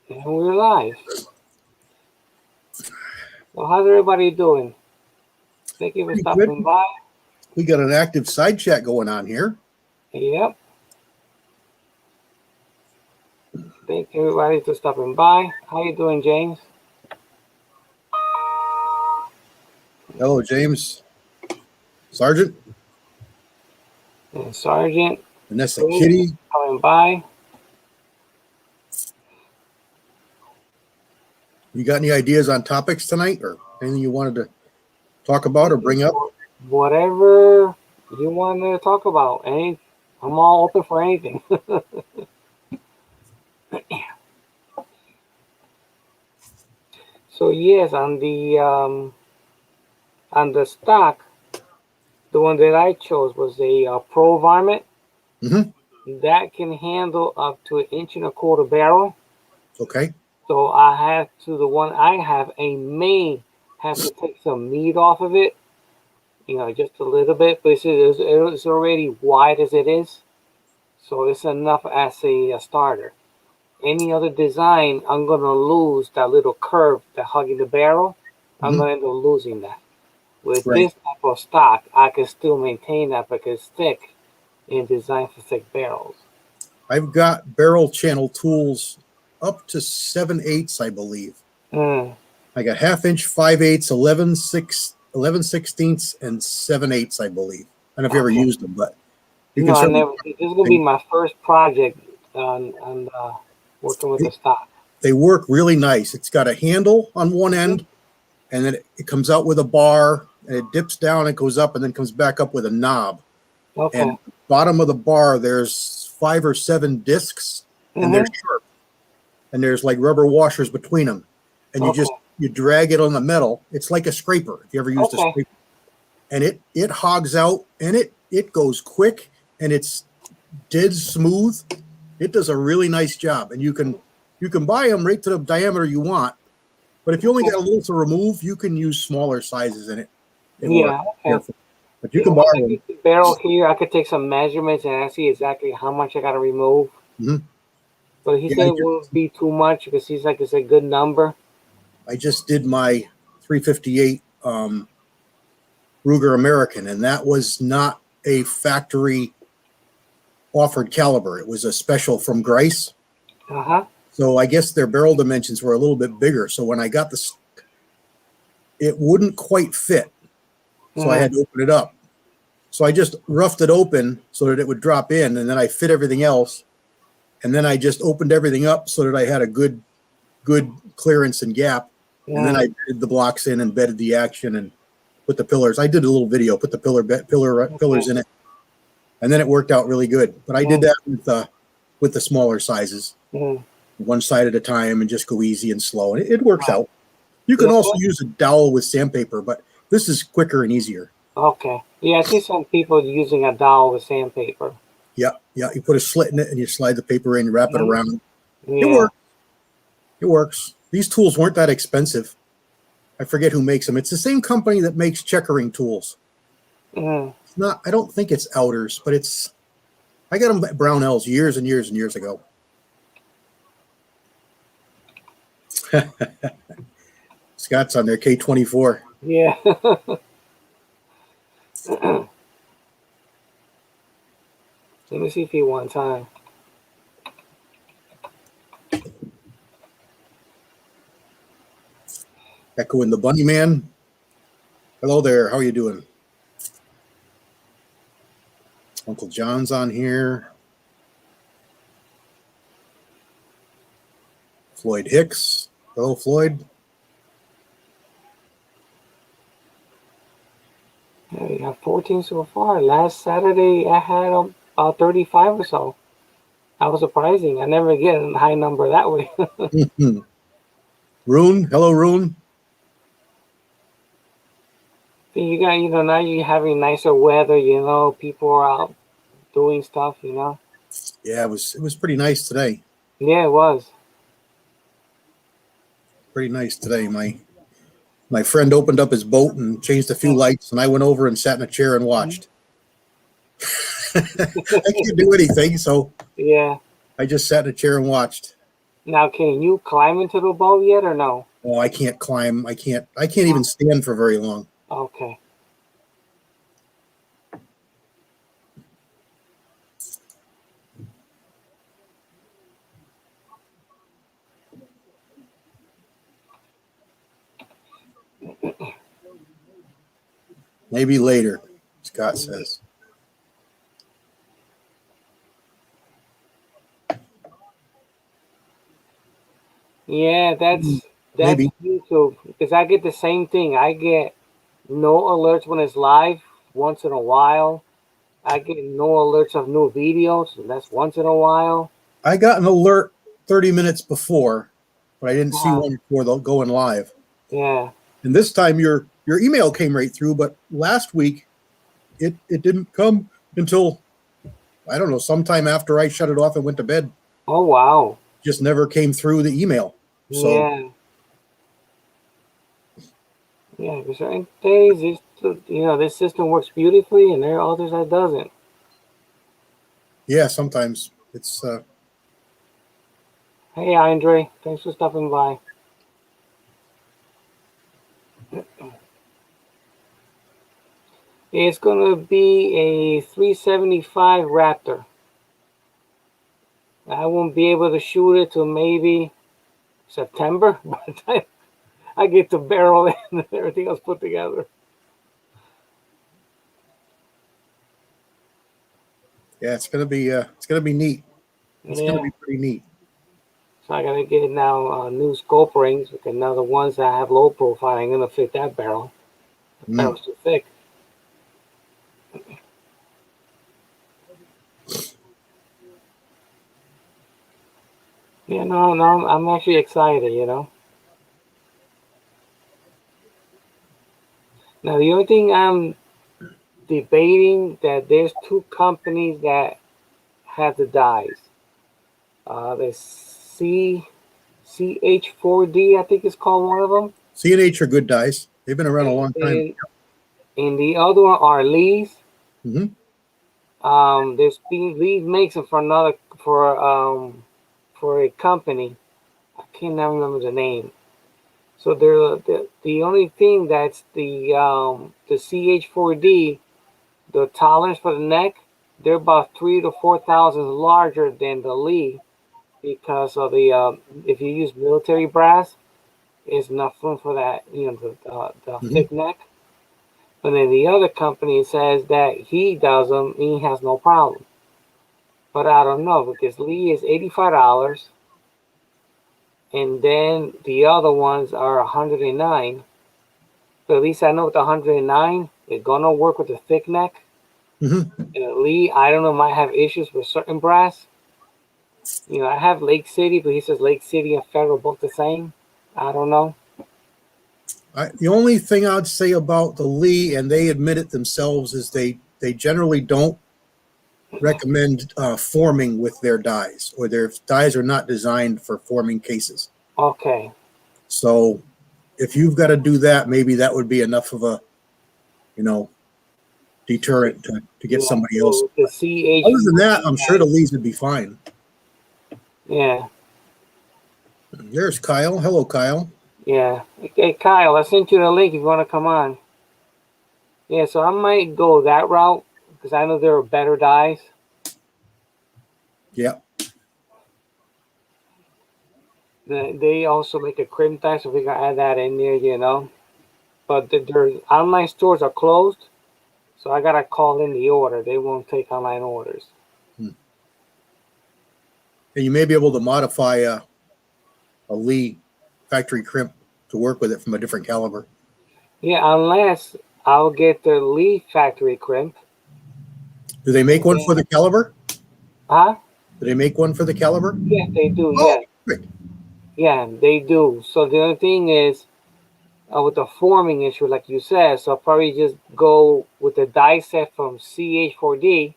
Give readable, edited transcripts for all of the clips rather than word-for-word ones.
And we're live. So how's everybody doing? Thank you for Pretty stopping good. by. We got an active side chat going on here. Yep. Thank you everybody for stopping by. How you doing, James? Hello, James. Sergeant. And Sergeant Vanessa Bruce Kitty. coming by. You got any ideas on topics tonight or anything you wanted to talk about or bring up? Whatever you want to talk about. I'm all open for anything. So yes, on the stock, the one that I chose was a Pro Varmint. That can handle up to 1.25 inch barrel. Okay. So the one I have, I may have to take some meat off of it, just a little bit, but it's already wide as it is. So it's enough as a starter. Any other design, I'm going to lose that little curve that hugging the barrel. I'm going to end up losing that. With this type of stock, I can still maintain that because it's thick and designed for thick barrels. I've got barrel channel tools up to 7/8, I believe. I got 1/2 inch, 5/8, 11/16, and 7/8, I believe. I don't know if you ever used them, but you can I never. This is gonna be my first project on working with the stock. They work really nice. It's got a handle on one end, and then it comes out with a bar, and it dips down, and goes up, and then comes back up with a knob. Okay. And bottom of the bar, there's 5 or 7 discs, and they're sharp. And there's like rubber washers between them. And you drag it on the metal. It's like a scraper, if you ever used a scraper. And it hogs out, and it goes quick, and it's dead smooth. It does a really nice job. And you can buy them right to the diameter you want. But if you only got a little to remove, you can use smaller sizes in it. But you can buy them. The barrel here, I could take some measurements and I see exactly how much I got to remove. But he said it won't be too much because he's like, it's a good number. I just did my 358 Ruger American, and that was not a factory offered caliber. It was a special from Grice. So I guess their barrel dimensions were a little bit bigger. So when I got it wouldn't quite fit. So I had to open it up. So I just roughed it open so that it would drop in, and then I fit everything else. And then I just opened everything up so that I had a good clearance and gap. And then I did the blocks in and bedded the action and put the pillars. I did a little video, put the pillars in it. And then it worked out really good. But I did that with the smaller sizes, one side at a time, and just go easy and slow. And it works out. You can also use a dowel with sandpaper, but this is quicker and easier. Okay. Yeah, I see some people using a dowel with sandpaper. Yeah. You put a slit in it and you slide the paper in, wrap it around. It works. These tools weren't that expensive. I forget who makes them. It's the same company that makes checkering tools. It's not. I don't think it's Outers, but it's. I got them at Brownells years and years and years ago. Scott's on their K24. Yeah. Let me see if he wants time. Echo and the Bunny Man. Hello there. How are you doing? Uncle John's on here. Floyd Hicks. Hello, Floyd. Yeah, we have 14 so far. Last Saturday, I had about 35 or so. That was surprising. I never get a high number that way. Rune. Hello, Rune. You got, now you're having nicer weather, people are out doing stuff, Yeah, it was pretty nice today. Yeah, it was. Pretty nice today. My friend opened up his boat and changed a few lights, and I went over and sat in a chair and watched. I can't do anything, so yeah, I just sat in a chair and watched. Now, can you climb into the boat yet or no? Oh, I can't climb. I can't even stand for very long. Okay. Maybe later, Scott says. Yeah, that's Maybe. YouTube because I get the same thing. I get no alerts when it's live once in a while. I get no alerts of new videos, and that's once in a while. I got an alert 30 minutes before, but I didn't see Uh, one before going live. yeah. And this time your email came right through, but last week it didn't come until, I don't know, sometime after I shut it off and went to bed. Oh wow. Just never came through the email. So Yeah. Yeah. There's certain days, this system works beautifully, and there are others that doesn't. yeah, sometimes it's Hey, Andre, thanks for stopping by. It's gonna be a 375 Raptor. I won't be able to shoot it till maybe September by the time I get the barrel in and everything else put together. yeah, it's gonna be neat. It's gonna Yeah. be pretty neat. So I gotta get now new scope rings because now the ones that have low profile ain't gonna fit that barrel. The barrel's too thick. Yeah, no, I'm actually excited, Now the only thing I'm debating that there's two companies that have the dies. The CH4D, I think it's called one of them. C&H are good dies. They've been around a long time. And the other one are Lee's. Mm-hmm. Lee makes them for a company. I can't now remember the name. So the only thing that's the CH4D, the tolerance for the neck, they're about 3 to 4 thousand larger than the Lee because of the if you use military brass, it's enough room for that the Mm-hmm. thick neck. But then the other company says that he does them and he has no problem. But I don't know because Lee is $85 and then the other ones are 109. But at least I know with the 109, it's gonna work with the thick neck. Mm-hmm. And Lee, I don't know, might have issues with certain brass. I have Lake City, but he says Lake City and Federal both the same. I don't know. The only thing I'd say about the Lee, and they admit it themselves, is they generally don't recommend forming with their dies, or their dies are not designed for forming cases. Okay. So if you've got to do that, maybe that would be enough of a, deterrent to get somebody else. The CH. Other than that, I'm sure the Lees would be fine. Yeah. There's Kyle. Hello, Kyle. Yeah. Hey, Kyle, I sent you the link if you want to come on. Yeah, so I might go that route because I know there are better dies. Yeah. They also make a crimp die, so we can add that in there, But their online stores are closed, so I gotta call in the order. They won't take online orders. And you may be able to modify a Lee factory crimp to work with it from a different caliber. Yeah, unless I'll get the Lee factory crimp. Do they make one for the caliber? Huh? Do they make one for the caliber? Yeah, they do. Oh, Yeah. perfect. Yeah, they do. So the other thing is with the forming issue, like you said, so I'll probably just go with the die set from CH4D,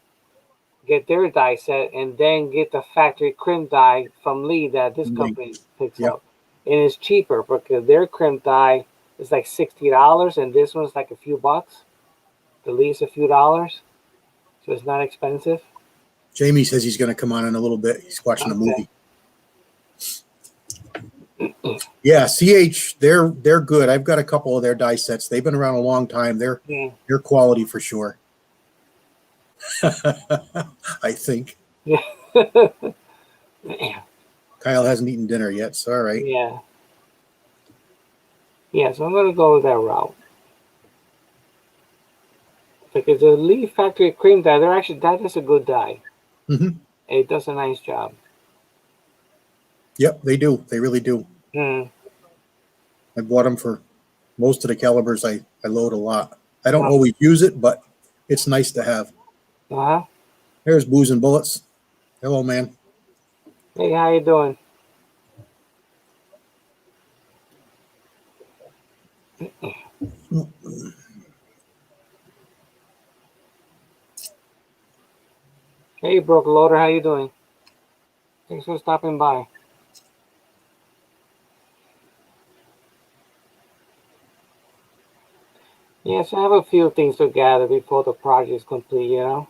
get their die set, and then get the factory crimp die from Lee that this company picks Yep. up. And it's cheaper because their crimp die is like $60 and this one's like a few bucks. The Lee's a few dollars. So it's not expensive. Jamie says he's going to come on in a little bit. He's watching a movie. Yeah, CH, they're good. I've got a couple of their die sets. They've been around a long time. They're quality for sure. I think. Yeah. Kyle hasn't eaten dinner yet, so all right. Yeah. Yeah, so I'm gonna go with that route. Because the Leaf Factory cream die, that is a good die. Mm-hmm. It does a nice job. Yep, they do. They really do. Mm. I bought them for most of the calibers I load a lot. I don't always use it, but it's nice to have. Uh-huh. There's Booze and Bullets. Hello, man. Hey, how you doing? Hey, Broke Loader, how you doing? Thanks for stopping by. Yes, I have a few things to gather before the project is complete, you know?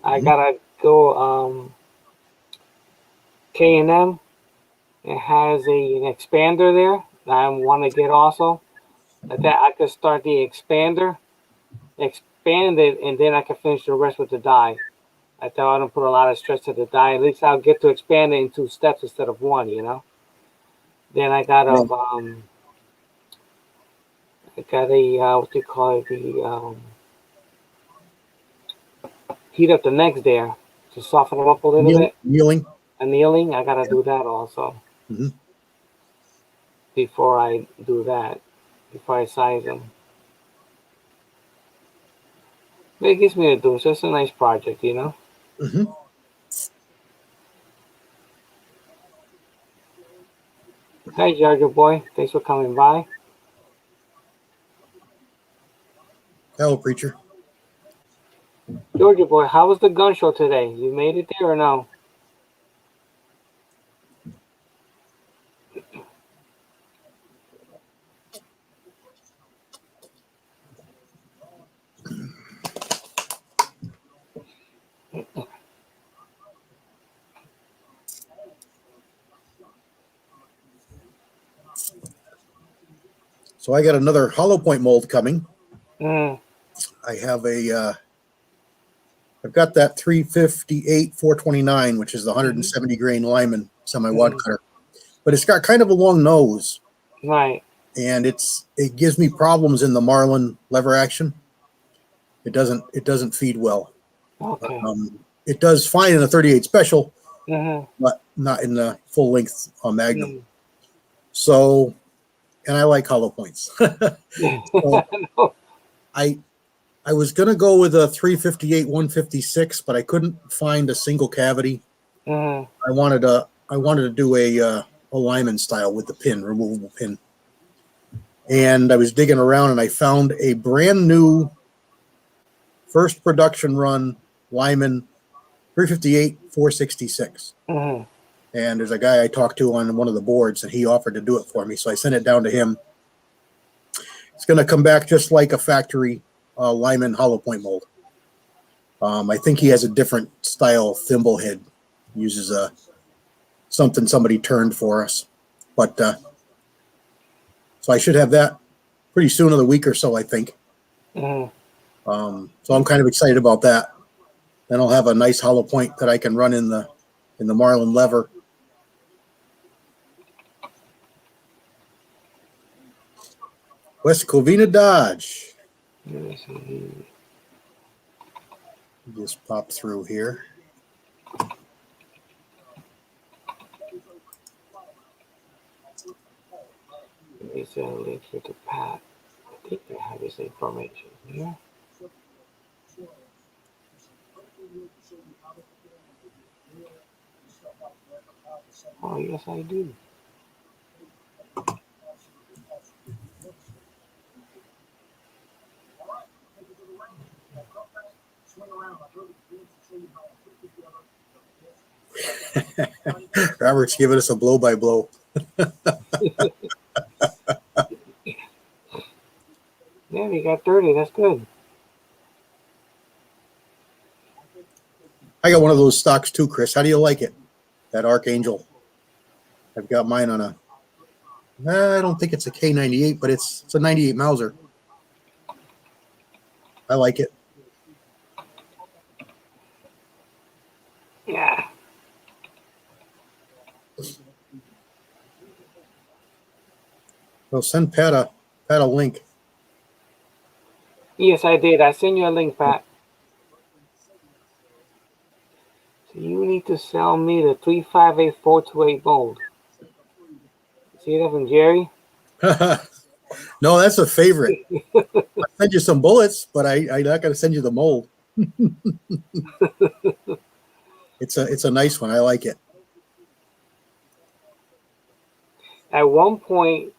I gotta go, K&M. It has an expander there that I want to get also. That I could start the expander, expand it, and then I can finish the rest with the die. I thought I don't put a lot of stress to the die. At least I'll get to expand it in 2 steps instead of 1, you know? Then I got a, what do you call it, heat up the necks there to soften them up a little bit. Kneeling. Annealing, I gotta do that also Mm-hmm. before I do that, before I size them. But it gives me to do, so it's a nice project, you know? Mm-hmm. Hi, Georgia boy. Thanks for coming by. Hello, preacher. Georgia boy, how was the gun show today? You made it there or no? So I got another hollow point mold coming. Mm. I have I've got that 358 429, which is the 170 grain Lyman semi-wad cutter, but it's got kind of a long nose. Right. And it gives me problems in the Marlin lever action. It doesn't feed well. Okay. It does fine in a 38 special, Mm-hmm. but not in the full length Magnum. So, and I like hollow points. So I was gonna go with a 358 156, but I couldn't find a single cavity. Mm-hmm. I wanted to do a Lyman style with the pin, removable pin. And I was digging around and I found a brand new first production run Lyman 358 466. Mm-hmm. And there's a guy I talked to on one of the boards and he offered to do it for me. So I sent it down to him. It's going to come back just like a factory Lyman hollow point mold. I think he has a different style thimble head. Uses something somebody turned for us. But so I should have that pretty soon, in a week or so, I think. Mm-hmm. So I'm kind of excited about that. Then I'll have a nice hollow point that I can run in the Marlin lever. West Covina Dodge. Just pop through here. It's a link here to Pat. I think they have his information here. Oh, yes, I do. Robert's giving us a blow by blow. Yeah, you got 30. That's good. I got one of those stocks too, Chris. How do you like it? That Archangel. I've got mine on a I don't think it's a K98, but it's a 98 Mauser. I like it. Yeah. Well, send Pat a link. Yes, I did. I sent you a link, Pat. So you need to sell me the 358-428 mold. See that from Jerry? No, that's a favorite. I'll send you some bullets, but I'm not going to send you the mold. It's a nice one. I like it. At one point,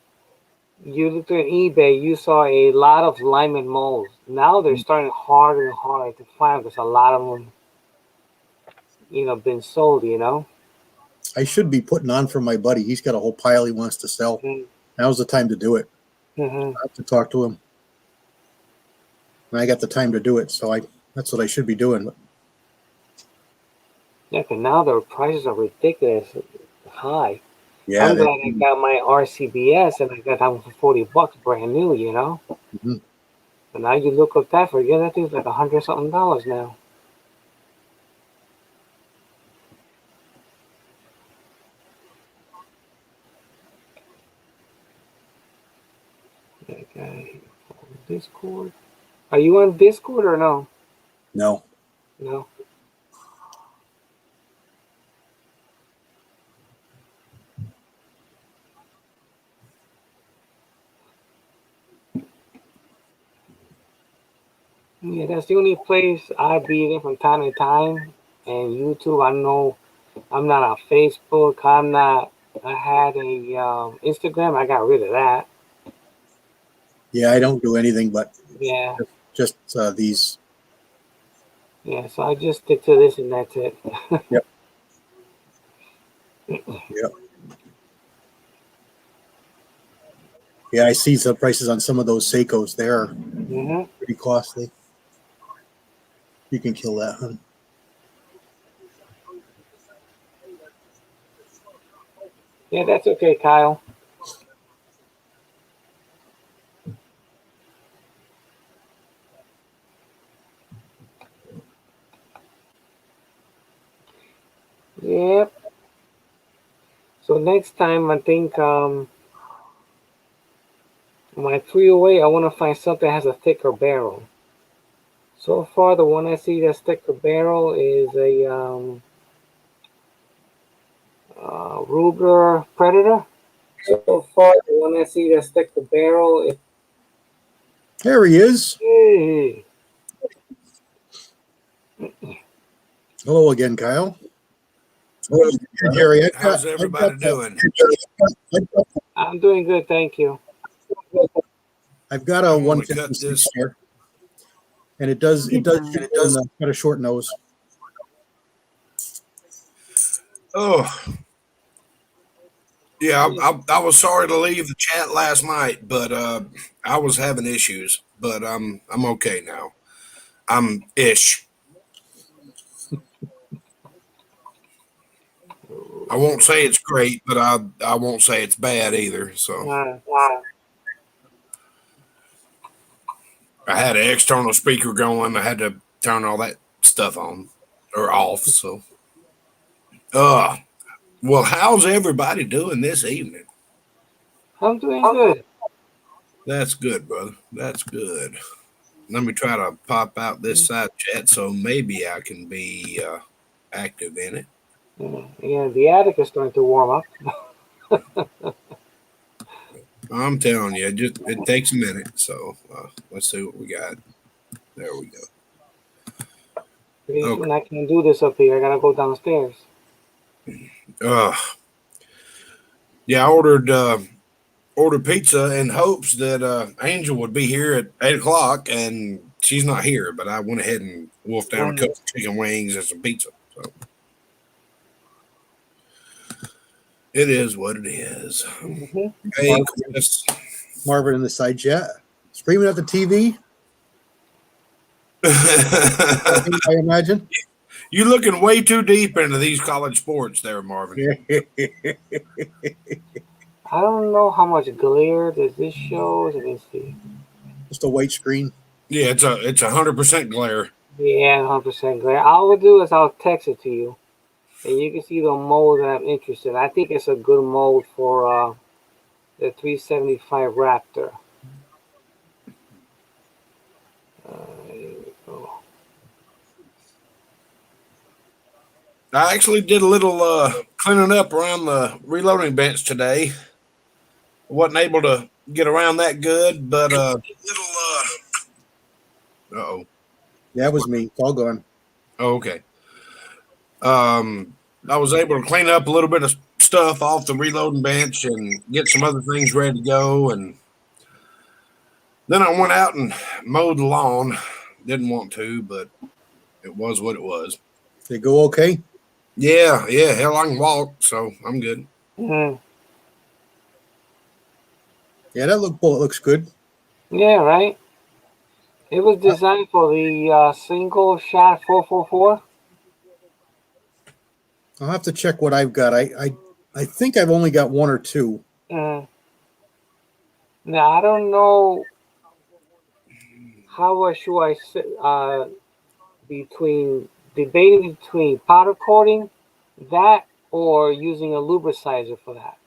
you looked at eBay, you saw a lot of Lyman molds. Now they're starting harder and harder to find because a lot of them, been sold, I should be putting on for my buddy. He's got a whole pile he wants to sell. Mm-hmm. Now's the time to do it. Mm-hmm. I have to talk to him. And I got the time to do it, so that's what I should be doing. Yeah, but now the prices are ridiculous high. Yeah, I'm glad I got my RCBS and I got that one for $40 brand new, Mm-hmm. But now you look up that that thing's like $100 something now. Okay. Discord. Are you on Discord or no? No. No. Yeah, that's the only place I be there from time to time. And YouTube, I know I'm not on Facebook. I had a Instagram. I got rid of that. Yeah, I don't do anything but Yeah. just these. Yeah, so I just stick to this and that's it. Yep. Yep. Yeah, I see some prices on some of those Seikos. They're pretty costly. You can kill that, huh? Yeah, that's okay, Kyle. Yep. So next time, I think my 308, I want to find something that has a thicker barrel. So far, the one I see that's thicker barrel is a Ruger Predator. So far, the one I see that's thicker barrel is. There he is. Hey. Hello again, Kyle. Hello, Jerry. How's everybody doing? I'm doing good, thank you. I've got a 156 here, and it does got a short nose. Oh, yeah. I was sorry to leave the chat last night, but I was having issues. But I'm okay now. I'm ish. I won't say it's great, but I won't say it's bad either. So I had an external speaker going. I had to turn all that stuff on or off. So, well, how's everybody doing this evening? I'm doing good. That's good, brother. That's good. Let me try to pop out this side chat so maybe I can be active in it. Yeah, the attic is starting to warm up. I'm telling you, it takes a minute. So let's see what we got. There we go. Pretty soon I can't do this up here. I gotta go downstairs. Yeah, I ordered pizza in hopes that Angel would be here at 8:00, and she's not here. But I went ahead and wolfed down a couple of chicken wings and some pizza. So it is what it is. Mm-hmm. Hey, Chris. Marvin in the side chat, screaming at the TV. I imagine. You're looking way too deep into these college sports there, Marvin. I don't know how much glare does this show. Let me see. Just a white screen. Yeah, it's 100% glare. Yeah, 100% glare. All I'll do is I'll text it to you, and you can see the mold that I'm interested in. I think it's a good mold for the 375 Raptor. Here we go. I actually did a little cleaning up around the reloading bench today. Wasn't able to get around that good, but oh, Yeah, it was me. It's all gone. okay. I was able to clean up a little bit of stuff off the reloading bench and get some other things ready to go, and then I went out and mowed the lawn. Didn't want to, but it was what it was. Did it go okay? Yeah. Hell, I can walk, so I'm good. Mm. Yeah, that bullet looks good. Yeah, right. It was designed for the single shot 444. I'll have to check what I've got. I think I've only got one or two. Mm. Now I don't know how should I say between debating between powder coating that or using a lubricizer for that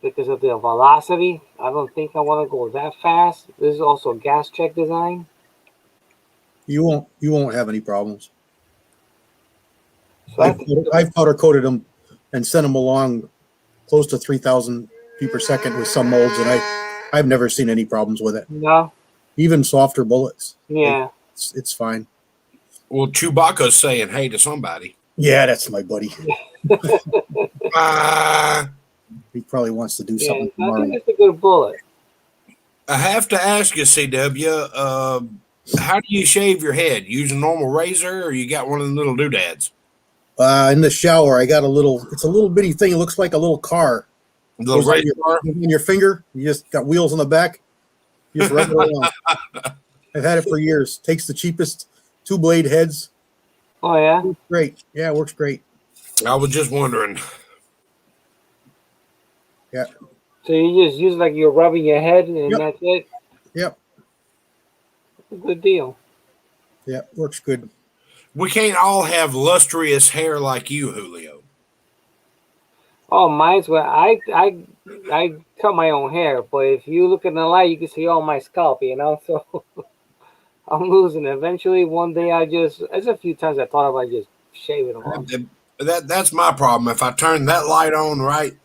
because of the velocity. I don't think I want to go that fast. This is also gas check design. You won't have any problems. So I've powder coated them and sent them along close to 3,000 feet per second with some molds, and I've never seen any problems with it. No. Even softer bullets. Yeah. It's fine. Well, Chewbacca's saying hey to somebody. Yeah, that's my buddy. uh, He probably wants to do Yeah, something I tomorrow. think it's a good bullet. I have to ask you, CW, how do you shave your head? Use a normal razor, or you got one of the little doodads? In the shower, I got it's a little bitty thing. It looks like a little car. The razor bar? On your finger. You just got wheels on the back. You just rub it around. I've had it for years. Takes the cheapest 2-blade heads. Oh yeah. Great. Yeah, it works great. I was just wondering. Yeah. So you just use like you're rubbing your head and Yep. that's it. Yep. Good deal. Yeah, works good. We can't all have lustrous hair like you, Julio. Oh, mine's where I cut my own hair, but if you look in the light, you can see all my scalp. So I'm losing it. Eventually, one day there's a few times I thought about just shaving them off. That's my problem. If I turn that light on right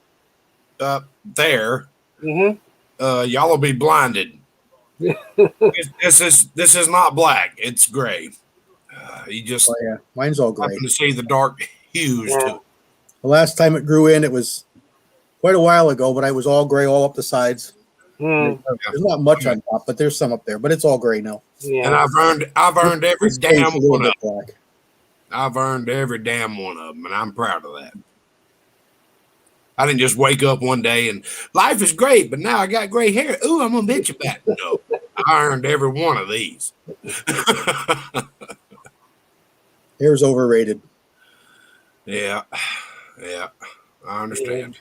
up there, y'all will be blinded. This is not black. It's gray. You just Mine's all gray. happen to see the dark hues too. The last time it grew in, it was quite a while ago, but I was all gray all up the sides. There's not much on top, but there's some up there. But it's all gray now. Yeah. And I've earned every damn one of them. Black. I've earned every damn one of them, and I'm proud of that. I didn't just wake up one day and life is great, but now I got gray hair. Ooh, I'm gonna bitch about it. No, I earned every one of these. Hair's overrated. Yeah, I understand.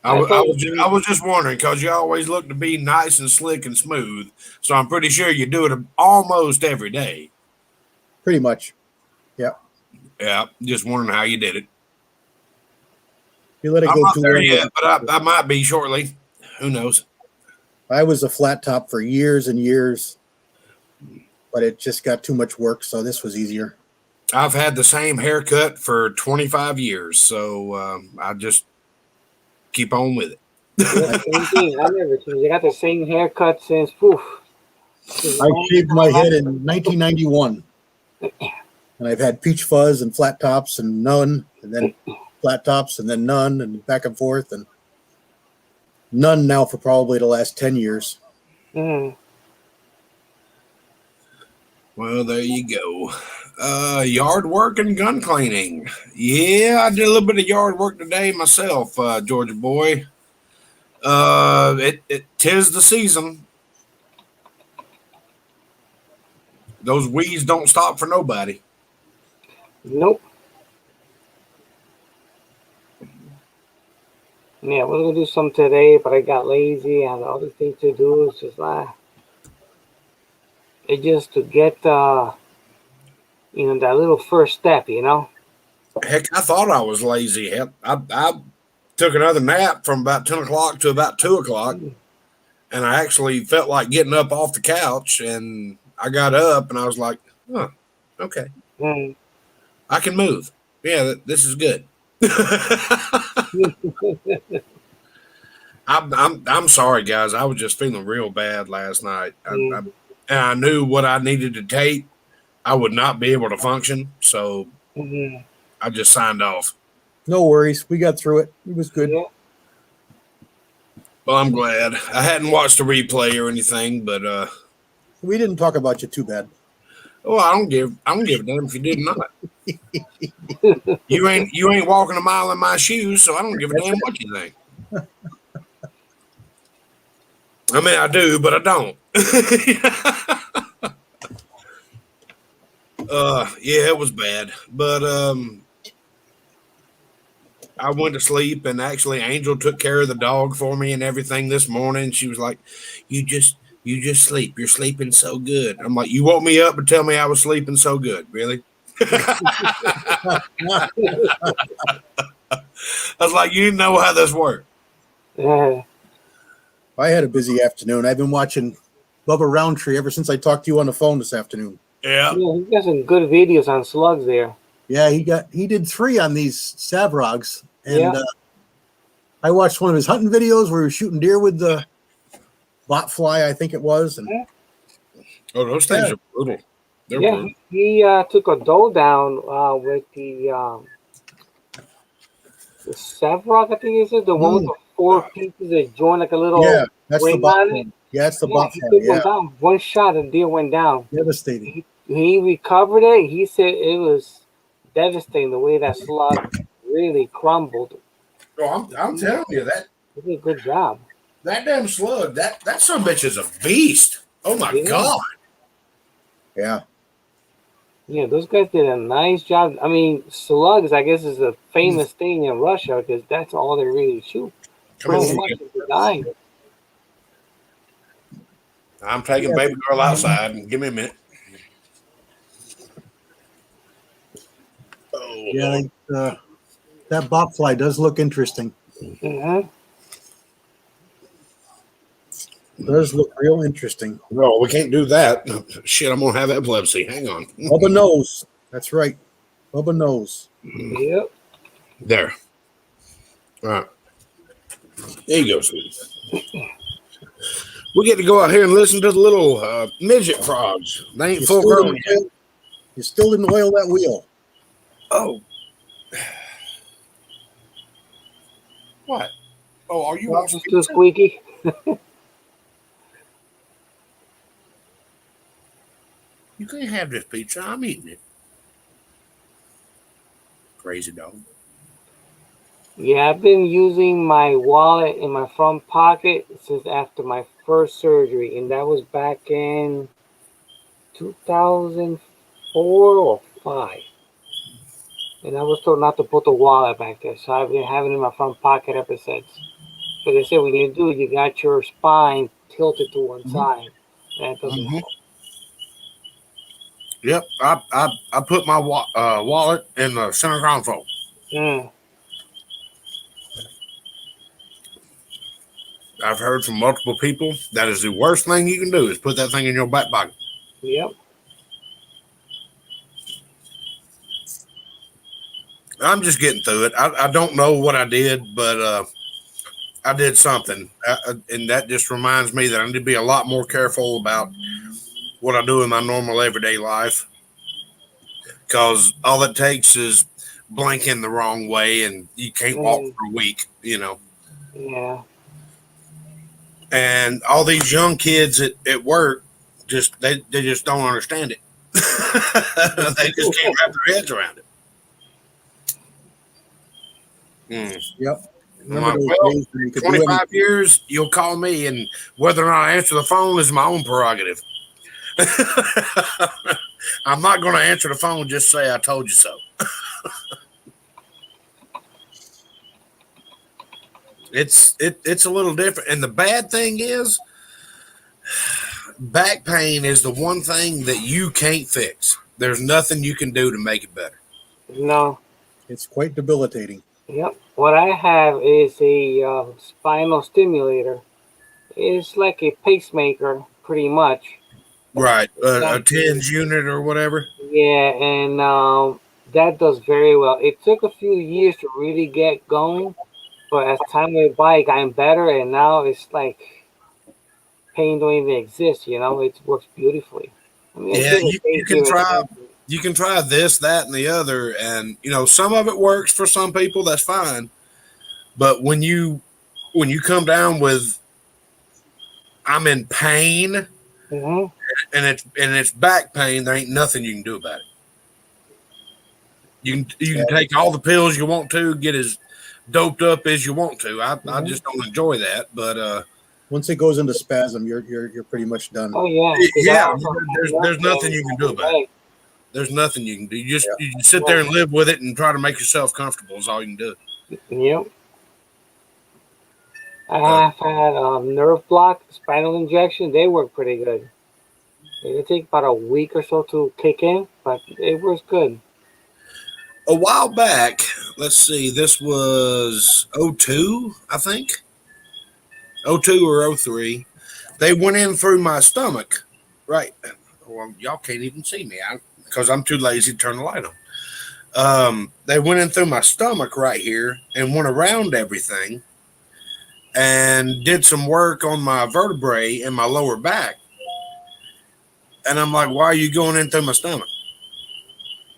I was just wondering because you always look to be nice and slick and smooth, so I'm pretty sure you do it almost every day. Pretty much. Yeah, just wondering how you did it. You let it I'm go not too there long. yet, but I might be shortly. Who knows? I was a flat top for years and years, but it just got too much work, so this was easier. I've had the same haircut for 25 years, so I just keep on with it. Same thing. I never changed. I got the same haircut since I shaved my head in 1991, and I've had peach fuzz and flat tops and none, and then flat tops and then none, and back and forth, and none now for probably the last 10 years. Mm. Well, there you go. Yard work and gun cleaning. Yeah, I did a little bit of yard work today myself, Georgia boy. It 'tis the season. Those weeds don't stop for nobody. Nope. Yeah, we're gonna do some today, but I got lazy and the other thing to do is just it's just to get that little first step, Heck, I thought I was lazy. Heck, I took another nap from about 10 o'clock to about 2 o'clock, and I actually felt like getting up off the couch, and I got up and I was like, huh, okay, Mm. I can move. Yeah, this is good. I'm sorry, guys. I was just feeling real bad last night. Mm. And I knew what I needed to take. I would not be able to function, so Mm. I just signed off. No worries. We got through it. It was good. Yeah. Well, I'm glad. I hadn't watched a replay or anything, but We didn't talk about you too bad. well, I don't give a damn if you did or not. You ain't walking a mile in my shoes, so I don't give a damn what you think. I mean, I do, but I don't. Yeah, it was bad, but I went to sleep, and actually, Angel took care of the dog for me and everything this morning. She was like, "You just sleep. You're sleeping so good." I'm like, "You woke me up and tell me I was sleeping so good, really?" I was like, "You know how this works." Yeah. I had a busy afternoon. I've been watching Bubba Roundtree ever since I talked to you on the phone this afternoon. Yeah. Yeah, he got some good videos on slugs there. Yeah, he did 3 on these Savrogs, and Yeah. I watched one of his hunting videos where he was shooting deer with the bot fly, I think it was, and Oh, those things are brutal. They're Yeah, brutal. he took a doe down with the Sevrog, I think is it the one with the 4 pieces that join like a little that's the ring bot on fly. it. Yeah, it's the Yeah, bot he fly. took Yeah, one down. One shot, and deer went down. devastating. He recovered it. He said it was devastating the way that slug really crumbled. Oh, I'm telling you He did a good job. that damn slug, that son of a bitch is a beast. Oh my Yeah. god. Yeah, Yeah, those guys did a nice job. I mean, slugs, I guess, is a famous thing in Russia because that's all they really shoot. Come Pretty on. much is the dime. I'm taking baby girl outside and give me a minute. Oh, yeah. That bot fly does look interesting. Mm-hmm. Does look real interesting. no, we can't do that. Shit, I'm gonna have epilepsy. Hang on. Bubba knows. That's right. Bubba knows. Yep. There. All right. There you go, sweetie. We get to go out here and listen to the little midget frogs. They ain't full grown yet. You still didn't oil that wheel. Oh. What? Oh, are you Just too squeaky. You can't have this pizza. I'm eating it. Crazy dog. Yeah, I've been using my wallet in my front pocket since after my first surgery, and that was back in 2004 or 5. And I was told not to put the wallet back there, so I've been having it in my front pocket ever since. But they said when you do it, you got your spine tilted to one side. That doesn't help. Yep, I put my wallet in the center console. Mm. I've heard from multiple people that is the worst thing you can do is put that thing in your back pocket. Yep. I'm just getting through it. I don't know what I did, but I did something, and that just reminds me that I need to be a lot more careful about what I do in my normal everyday life, because all it takes is blinking the wrong way, and you can't walk for a week, Yeah. And all these young kids at work just they just don't understand it. They just can't wrap their heads around it. Yep. Like, well, 25 years, you'll call me, and whether or not I answer the phone is my own prerogative. I'm not going to answer the phone, just say I told you so. It's a little different. And the bad thing is, back pain is the one thing that you can't fix. There's nothing you can do to make it better. No. It's quite debilitating. Yep. What I have is a spinal stimulator. It's like a pacemaker, pretty much. Right. A TENS unit or whatever. Yeah, and that does very well. It took a few years to really get going, but as time went by, it got better, and now it's like pain don't even exist. It works beautifully. I mean, Yeah, you can try. You can try this, that, and the other, and some of it works for some people. That's fine, but when you come down with I'm in pain, mm-hmm. and it's back pain, there ain't nothing you can do about it. You can take all the pills you want to, get as doped up as you want to. I just don't enjoy that, but once it goes into spasm, you're pretty much done. Oh yeah, yeah. There's nothing you can do about it. There's nothing you can do. You just sit there and live with it and try to make yourself comfortable is all you can do. Yep. I have had nerve block, spinal injection. They work pretty good. It take about a week or so to kick in, but it works good. A while back, let's see, this was 02, I think. 02 or 03. They went in through my stomach. Right. Well, y'all can't even see me because I'm too lazy to turn the light on. They went in through my stomach right here and went around everything and did some work on my vertebrae in my lower back. And I'm like, why are you going in through my stomach?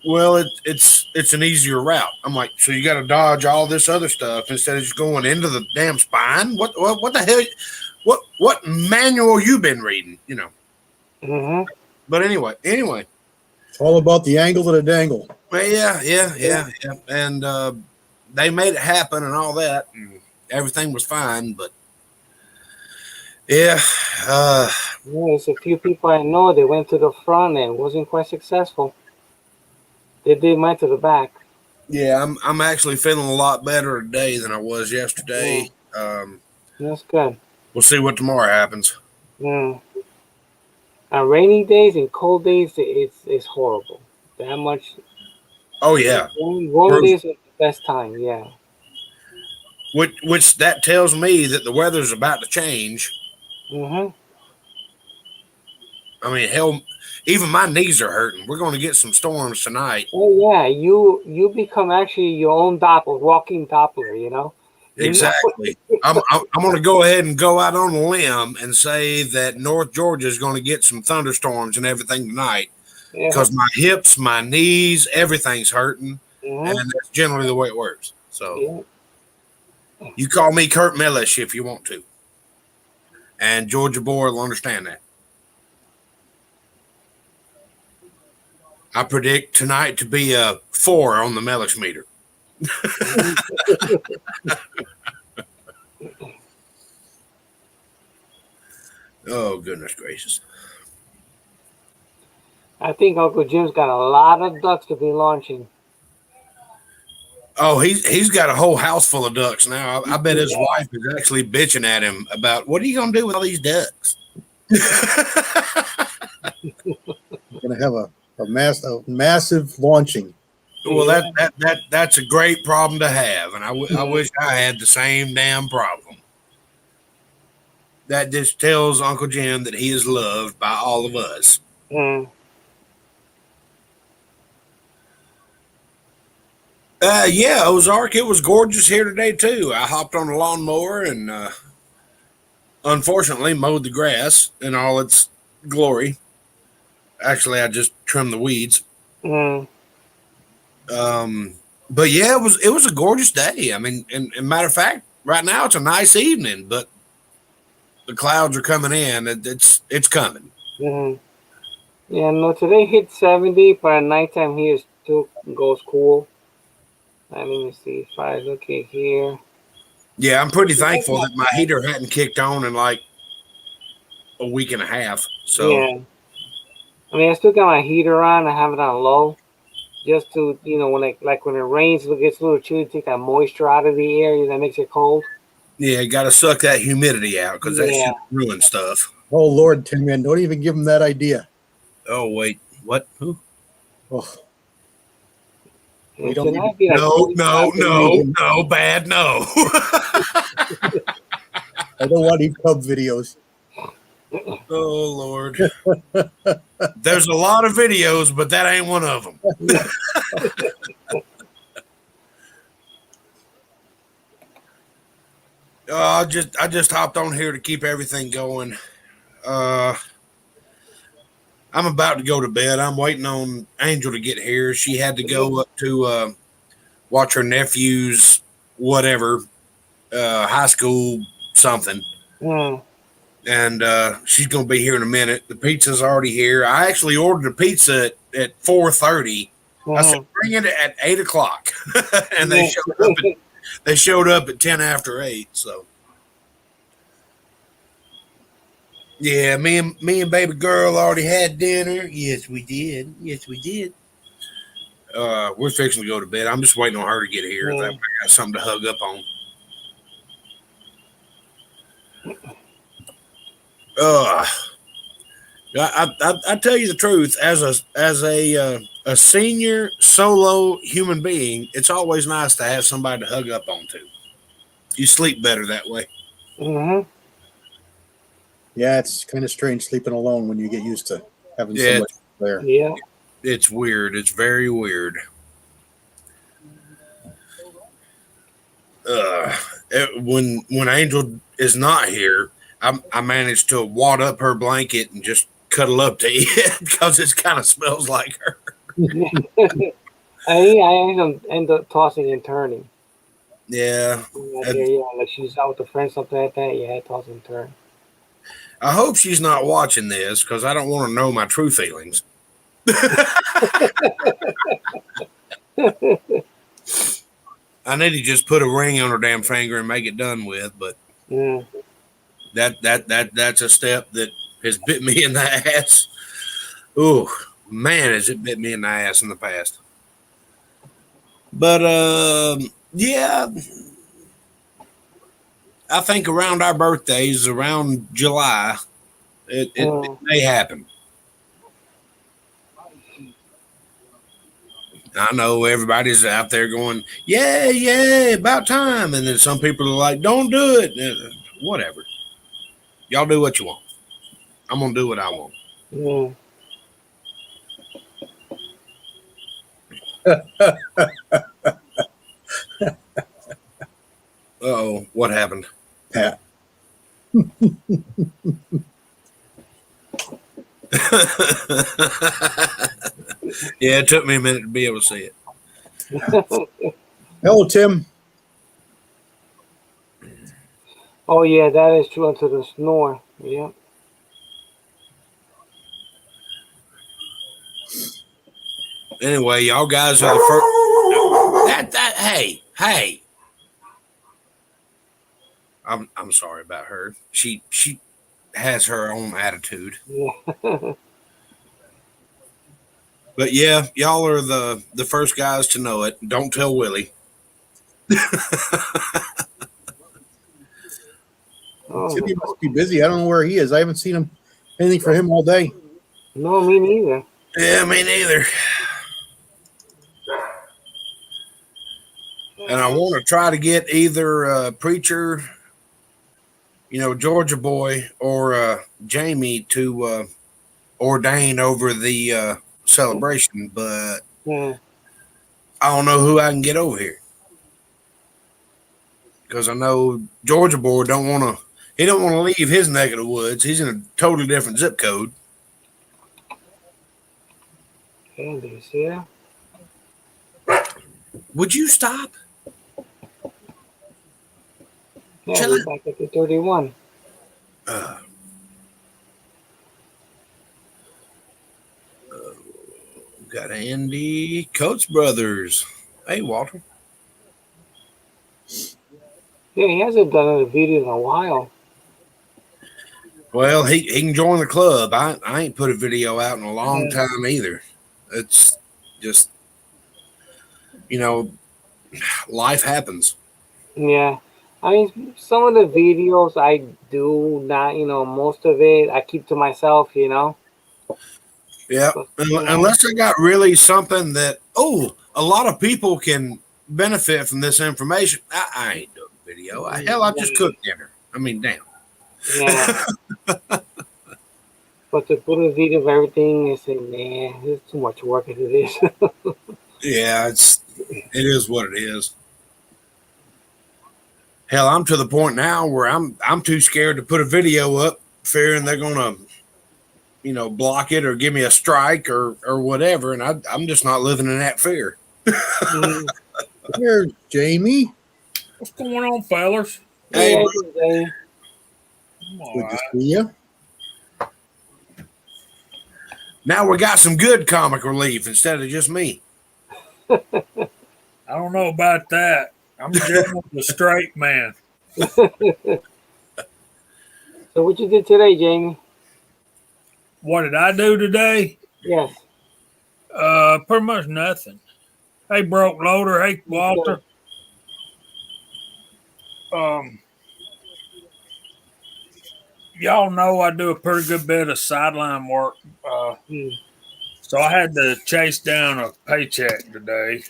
Well, it's an easier route. I'm like, so you got to dodge all this other stuff instead of just going into the damn spine? What the hell? What manual you been reading? Mm-hmm. But anyway, it's all about the angle of the dangle. Well, yeah. And they made it happen and all that, and everything was fine. But yeah, there's a few people I know. They went to the front and wasn't quite successful. They did mine to the back. Yeah, I'm actually feeling a lot better today than I was yesterday. That's good. We'll see what tomorrow happens. On rainy days and cold days, it's horrible. That much. Oh yeah. Warm days are the best time. Yeah. Which that tells me that the weather's about to change. Mm-hmm. I mean, hell, even my knees are hurting. We're going to get some storms tonight. Oh yeah, you become actually your own walking Doppler. Exactly. I'm going to go ahead and go out on a limb and say that North Georgia is going to get some thunderstorms and everything tonight because my hips, my knees, everything's hurting, and that's generally the way it works. So you call me Kurt Mellish if you want to, and Georgia Boy will understand that. I predict tonight to be a 4 on the Mellish meter. Oh, goodness gracious. I think Uncle Jim's got a lot of ducks to be launching. Oh, he's got a whole house full of ducks now. I bet his wife is actually bitching at him about, what are you going to do with all these ducks? Going to have a massive launching. Well, that's a great problem to have, and I wish I had the same damn problem. That just tells Uncle Jim that he is loved by all of us. Yeah, Ozark, it was gorgeous here today too. I hopped on a lawnmower and unfortunately mowed the grass in all its glory. Actually, I just trimmed the weeds. But yeah, it was a gorgeous day. I mean, and matter of fact, right now it's a nice evening, but the clouds are coming in. It's coming. Yeah, no, today hit 70, but at nighttime here still goes cool. Let me see if I look at here. Yeah, I'm pretty thankful that my heater hadn't kicked on in like a week and a half. So yeah. I mean, I still got my heater on. I have it on low, just to when it rains, it gets a little chilly, take that moisture out of the air that makes it cold. Yeah, got to suck that humidity out because that Yeah. should ruin stuff. Oh Lord, Tin Man, don't even give him that idea. Oh wait, what? Who? Oh, we It don't should even, not be like No, 45 degrees. bad, no. I don't want to eat Cub videos. Oh Lord, there's a lot of videos, but that ain't one of them. I just hopped on here to keep everything going. Uh, I'm about to go to bed. I'm waiting on Angel to get here. She had to go up to watch her nephew's whatever high school something, Mm. and she's gonna be here in a minute. The pizza's already here. I actually ordered a pizza at 4:30. I said Mm. bring it at 8 o'clock, and Yeah. they showed up at 10 after 8. So yeah, me and baby girl already had dinner. Yes, we did. Yes, we did. We're fixing to go to bed. I'm just waiting on her to get here. That way I got something to hug up on. Uh, I tell you the truth. As a senior solo human being, it's always nice to have somebody to hug up on to. You sleep better that way. Mm-hmm. Yeah, it's kind of strange sleeping alone when you get used to having Yeah, somebody there. Yeah. it's weird. It's very weird. Uh, when Angel is not here, I managed to wad up her blanket and just cuddle up to it because it kind of smells like her. I end up tossing and turning. Yeah. Like, yeah, like she's out with a friend, something like that. Yeah, toss and turn. I hope she's not watching this because I don't want to know my true feelings. I need to just put a ring on her damn finger and make it done with, but Mm. that's a step that has bit me in the ass. Oh man, has it bit me in the ass in the past. But yeah, I think around our birthdays, around July, it may happen. I know everybody's out there going, yeah, yeah, about time. And then some people are like, don't do it. Whatever. Y'all do what you want. I'm going to do what I want. Mm. Uh-oh, what happened? Pat. Yeah, it took me a minute to be able to see it. Hello, Tim. Oh yeah, that is true. Until the snore. Yeah. Anyway, y'all guys are the first. Hey. I'm sorry about her. She has her own attitude. Yeah. But yeah, y'all are the first guys to know it. Don't tell Willie. Oh, Timmy must be busy. I don't know where he is. I haven't seen him anything for him all day. no, me neither. Yeah, me neither. And I want to try to get either Preacher, Georgia Boy, or Jamie to ordain over the celebration, but Yeah. I don't know who I can get over here because I know Georgia Boy don't want to. He don't want to leave his neck of the woods. He's in a totally different zip code. Andy's here. Would you stop? Yeah, we're back at the 31. Got Andy Coates Brothers. Hey, Walter. Yeah, he hasn't done a video in a while. Well, he can join the club. I ain't put a video out in a long time either. It's just, life happens. Yeah. I mean, some of the videos I do not, most of it I keep to myself, Yeah, But, unless I got really something that a lot of people can benefit from this information. I ain't doing video. Hell, I just cooked dinner. I mean, damn. yeah. But to put a video of everything and say, man, it's too much work into this. Yeah, it is what it is. Hell, I'm to the point now where I'm too scared to put a video up, fearing they're gonna, block it or give me a strike or whatever, and I'm just not living in that fear. Mm, Here's Jamie. What's going on, fellas? Hey, yeah, I'm all Good to right. see you. now we got some good comic relief instead of just me. I don't know about that. I'm just a straight man. So what you did today, Jamie? What did I do today? Yes. Pretty much nothing. Hey, Broke Loader. Hey, Walter. Y'all know I do a pretty good bit of sideline work. Mm. So I had to chase down a paycheck today.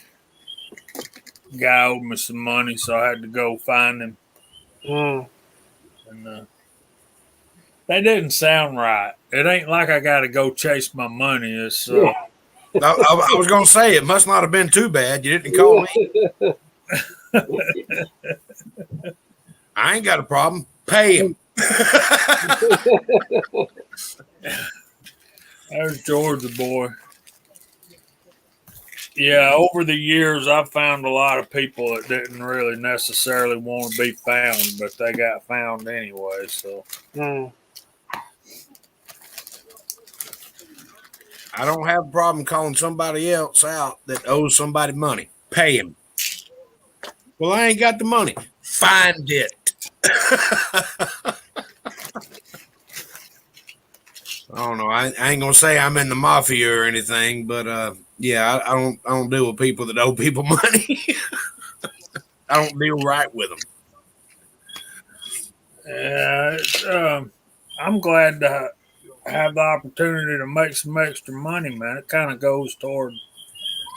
Guy owed me some money, so I had to go find him. Mm. And that didn't sound right. It ain't like I got to go chase my money. It's Yeah. I was gonna say it must not have been too bad. You didn't call me. I ain't got a problem. Pay him. There's Georgia boy. Yeah, over the years, I've found a lot of people that didn't really necessarily want to be found, but they got found anyway. So Mm. I don't have a problem calling somebody else out that owes somebody money. Pay him. Well, I ain't got the money. Find it. I don't know. I ain't gonna say I'm in the mafia or anything, but yeah, I don't deal with people that owe people money. I don't deal right with them. yeah, I'm glad to have the opportunity to make some extra money, man. It kind of goes toward.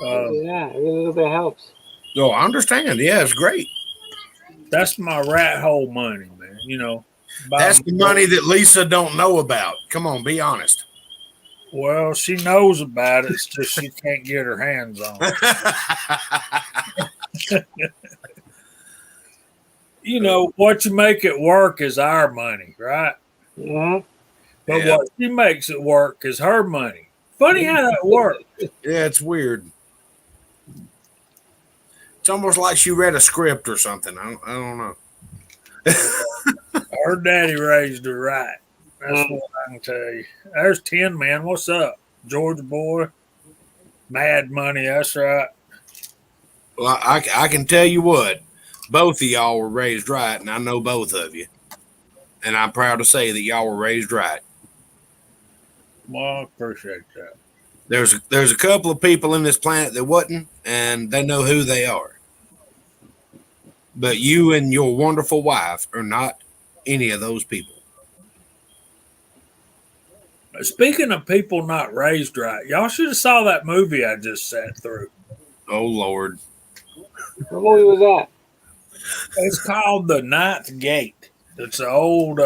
Yeah, every little bit helps. Oh, I understand. Yeah, it's great. That's my rat hole money, man. That's the money that Lisa don't know about. Come on, be honest. Well, she knows about it. It's just she can't get her hands on it. What you make it work is our money, right? Mm-hmm. But what she makes it work is her money. Funny how that works. Yeah, it's weird. It's almost like she read a script or something. I don't know. Her daddy raised her right. That's what I can tell you. There's Tin Man. What's up? Georgia boy. Mad Money. That's right. Well, I can tell you what. Both of y'all were raised right, and I know both of you. And I'm proud to say that y'all were raised right. Well, I appreciate that. There's a couple of people in this planet that wasn't, and they know who they are. But you and your wonderful wife are not any of those people. Speaking of people not raised right, y'all should have saw that movie I just sat through. Oh, Lord. What movie was that? It's called The Ninth Gate. It's an old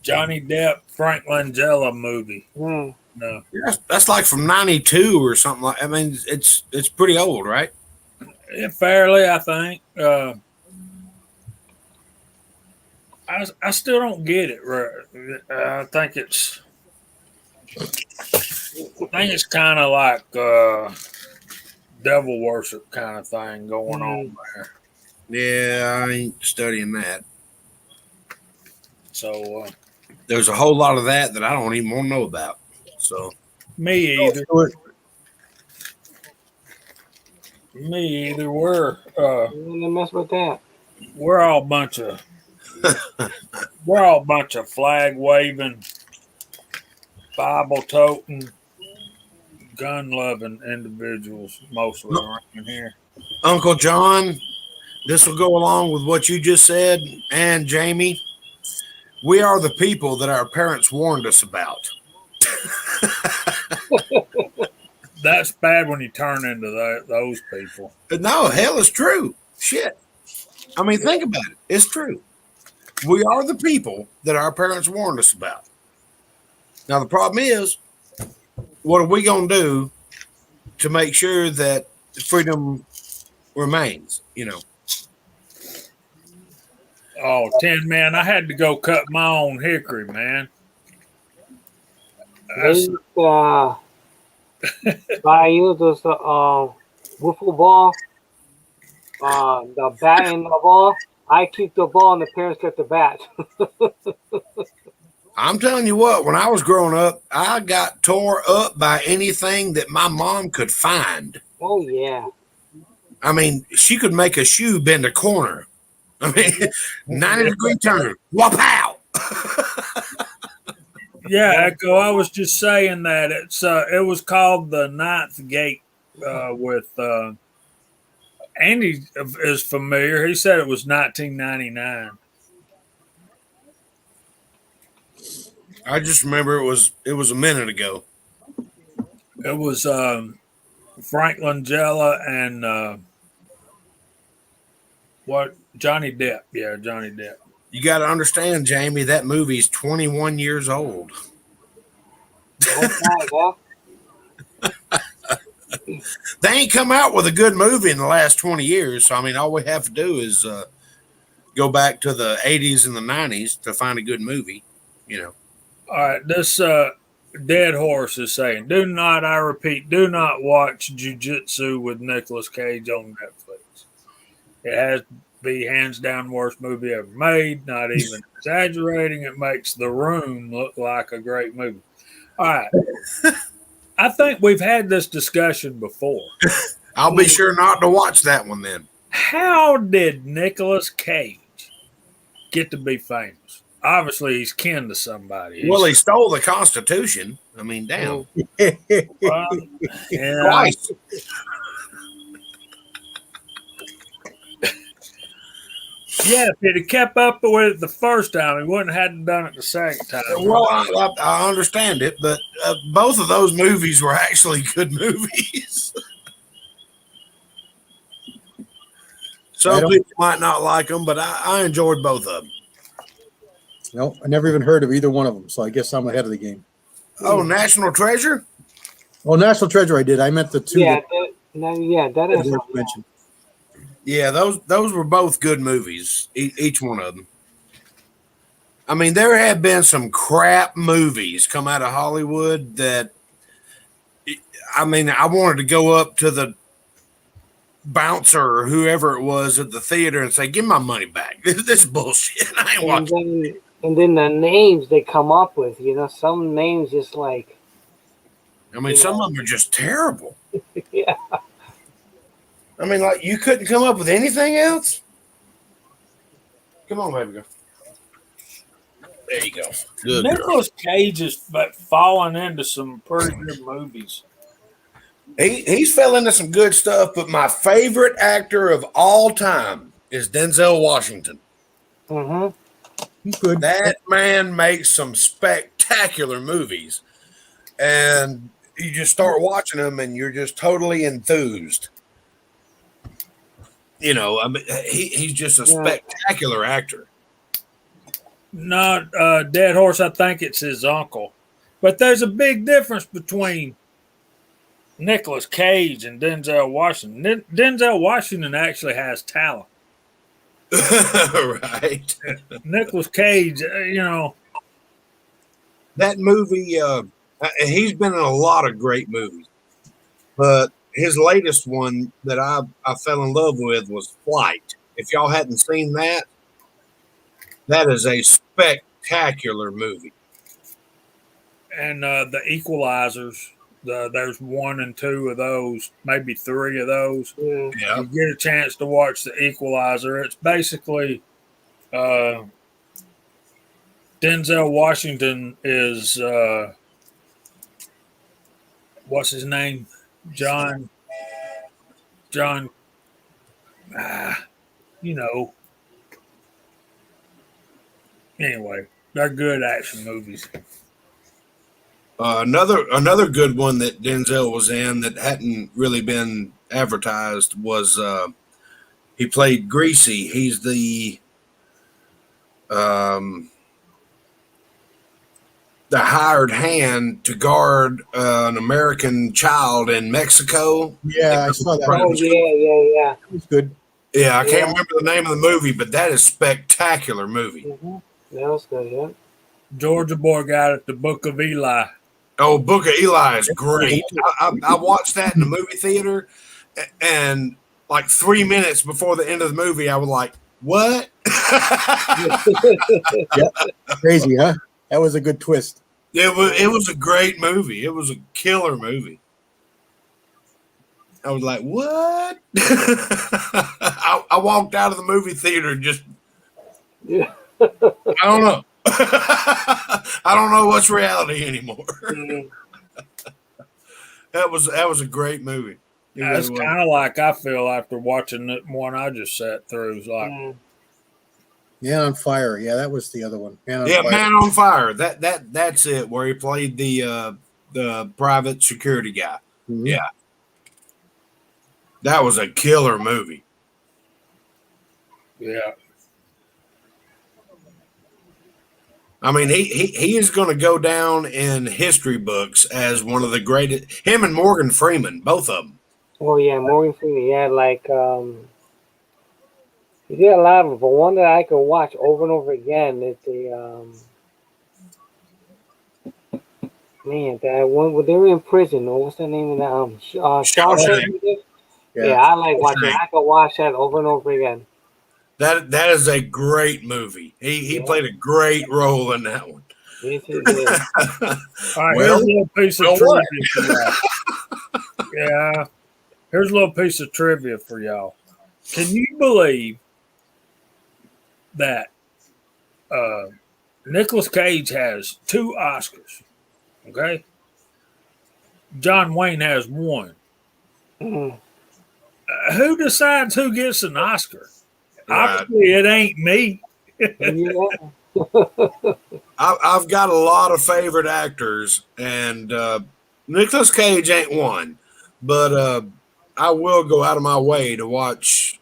Johnny Depp, Frank Langella movie. Mm. No, That's like from 92 or something like. I mean, it's pretty old, right? fairly, I think. I still don't get it. I think it's kind of like devil worship kind of thing going on there. Yeah, I ain't studying that. So There's a whole lot of that I don't even want to know about. So me either. Me either. You don't mess with that. We're all a bunch of flag waving, Bible toting, gun loving individuals mostly around here. Uncle John, this will go along with what you just said, and Jamie. We are the people that our parents warned us about. That's bad when you turn into those people. No, hell, it's true. Shit. I mean, think about it. It's true. We are the people that our parents warned us about. Now, the problem is, what are we going to do to make sure that freedom remains? You know. Oh, Tin Man, I had to go cut my own hickory, man. They buy you those wiffle ball, the bat and the ball. I keep the ball and the parents get the bat. I'm telling you what, when I was growing up, I got tore up by anything that my mom could find. Oh, yeah. I mean, she could make a shoe bend a corner. I mean, 90-degree turn. Wapow! Yeah, Echo. I was just saying that it was called the Ninth Gate with Andy is familiar. He said it was 1999. I just remember it was a minute ago. It was Frank Langella and Johnny Depp. Yeah, Johnny Depp. You got to understand, Jamie, that movie's 21 years old. They ain't come out with a good movie in the last 20 years. So, I mean, all we have to do is go back to the 80s and the 90s to find a good movie, you know. All right, this Dead Horse is saying, do not, I repeat, do not watch Jiu-Jitsu with Nicolas Cage on Netflix. It has to be hands down worst movie ever made, not even exaggerating. It makes The Room look like a great movie. All right. I think we've had this discussion before. I'll be sure not to watch that one then. How did Nicolas Cage get to be famous? Obviously, he's kin to somebody. Well, he stole the Constitution. I mean, damn. Yeah. Twice. Yeah, if he'd have kept up with it the first time, he wouldn't have had done it the second time. Well, I understand it, but both of those movies were actually good movies. Some people might not like them, but I enjoyed both of them. No, I never even heard of either one of them, so I guess I'm ahead of the game. Oh, National Treasure? Oh, National Treasure I did. I meant the two. Yeah, that is mentioned. Yeah, those were both good movies, each one of them. I mean, there have been some crap movies come out of Hollywood that, I mean, I wanted to go up to the bouncer or whoever it was at the theater and say, give my money back. This is bullshit. I ain't watching. And then the names they come up with, some names just like. I mean, some of them are just terrible. Yeah. I mean, like, you couldn't come up with anything else? Come on, baby girl. There you go. Good Nicolas Cage is falling into some pretty good movies. He's fell into some good stuff, but my favorite actor of all time is Denzel Washington. Mm-hmm. Good. That man makes some spectacular movies. And you just start watching them and you're just totally enthused. I mean, he's just a spectacular actor. Not Dead Horse, I think it's his uncle. But there's a big difference between Nicolas Cage and Denzel Washington. Denzel Washington actually has talent. Right. Nicolas Cage, That movie, he's been in a lot of great movies. But his latest one that I fell in love with was Flight. If y'all hadn't seen that, that is a spectacular movie. And the Equalizers, there's 1 and 2 of those, maybe 3 of those. Yeah. You get a chance to watch the Equalizer. It's basically Denzel Washington is what's his you know. Anyway, they're good action movies. Another good one that Denzel was in that hadn't really been advertised was he played Greasy. He's the hired hand to guard an American child in Mexico. Yeah, I saw that. Oh yeah. It was good. Yeah, I can't remember the name of the movie, but that is a spectacular movie. Mm-hmm. That was good. Yeah. Georgia Boy got it. The Book of Eli. Oh, Book of Eli is great. I watched that in the movie theater, and like 3 minutes before the end of the movie, I was like, "What?" Yep. Crazy, huh? That was a good twist. It was a great movie. It was a killer movie. I was like, "What?" I walked out of the movie theater and just, Yeah. I don't know. I don't know what's reality anymore. Mm. That was a great movie. It That's really was. kind of like I feel after watching the one I just sat through. It's like, Mm. Man on Fire. Yeah, that was the other one. Man on Yeah, Fire. Man on Fire. That's it. Where he played the private security guy. Mhm. Yeah, that was a killer movie. yeah, I mean, he is going to go down in history books as one of the greatest. Him and Morgan Freeman, both of them. Oh yeah, Morgan Freeman. Yeah, like he did a lot of them. But one that I could watch over and over again is the man that one where they were in prison. Or what's the name of that? Shawshank. Yeah, I like watching. I could watch that over and over again. That is a great movie. He played a great role in that one. Yes, he did. all right, Well, here's a little piece of well, trivia what? for y'all. Yeah, here's a little piece of trivia for y'all. Can you believe that Nicolas Cage has 2 Oscars? Okay, John Wayne has 1. Mm. Who decides who gets an Oscar? Right. Obviously, it ain't me. Yeah. I've got a lot of favorite actors, and Nicolas Cage ain't one, but I will go out of my way to watch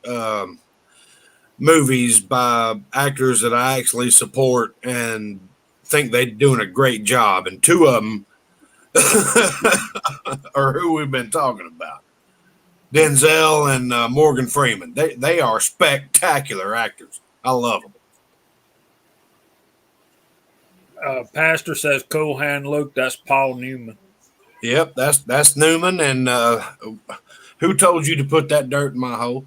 movies by actors that I actually support and think they're doing a great job. And 2 of them are who we've been talking about. Denzel and Morgan Freeman. They are spectacular actors. I love them. Pastor says, "Cool hand, Luke." That's Paul Newman. Yep, that's Newman. And who told you to put that dirt in my hole?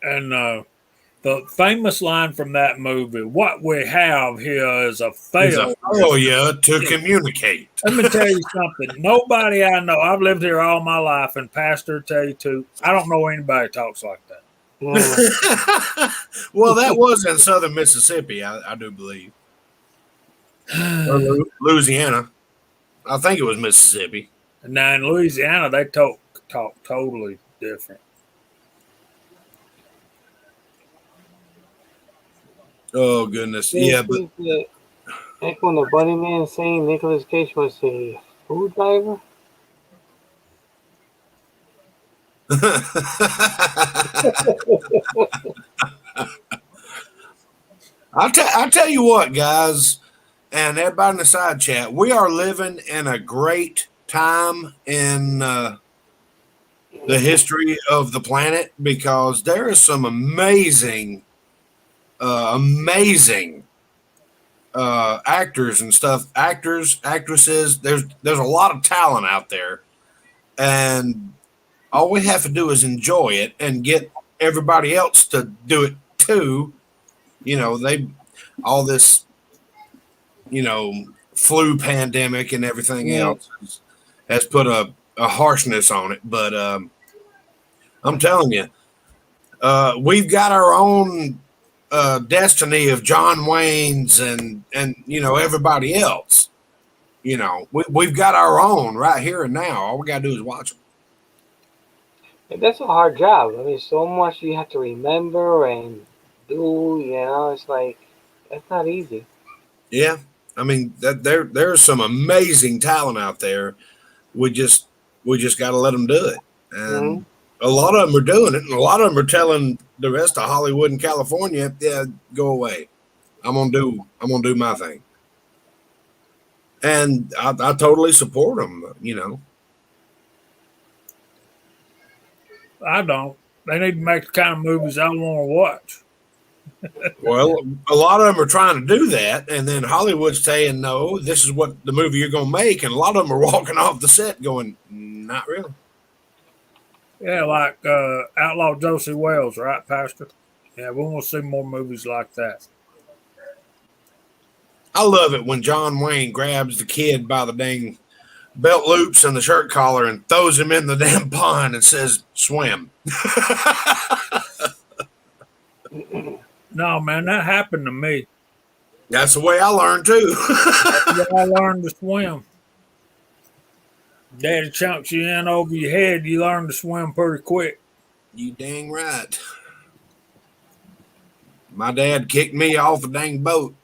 And the famous line from that movie, "What we have here is a failure." To communicate. Let me tell you something. Nobody I know, I've lived here all my life, and Pastor tell you too, I don't know anybody talks like that. Mm. Well, that was in southern Mississippi, I do believe. Or Louisiana. I think it was Mississippi. And now in Louisiana, they talk totally different. Oh, goodness. Yeah, but Like when the Bunny Man saying Nicolas Cage was a food driver. I'll tell you what, guys, and everybody in the side chat, we are living in a great time in the history of the planet because there is some amazing actors and stuff, actresses. There's a lot of talent out there, and all we have to do is enjoy it and get everybody else to do it too. You know, all this, flu pandemic and everything else has put a harshness on it. But I'm telling you, we've got our own destiny of John Wayne's and everybody else. We've got our own right here and now. All we got to do is watch them. And that's a hard job. I mean, so much you have to remember and do. You know, it's like that's not easy. Yeah, I mean that there's some amazing talent out there. We just got to let them do it, Hmm. and a lot of them are doing it, and a lot of them are telling the rest of Hollywood and California, "Yeah, go away. I'm gonna do my thing," and I totally support them. I don't. They need to make the kind of movies I want to watch. Well, a lot of them are trying to do that, and then Hollywood's saying, "No, this is what the movie you're going to make," and a lot of them are walking off the set going, "Not really." Yeah, like Outlaw Josie Wells, right, Pastor? Yeah, we want to see more movies like that. I love it when John Wayne grabs the kid by the dang belt loops and the shirt collar and throws him in the damn pond and says, "Swim." No, man, that happened to me. That's the way I learned too. I learned to swim. Daddy chunks you in over your head, you learn to swim pretty quick. You dang right. My dad kicked me off a dang boat.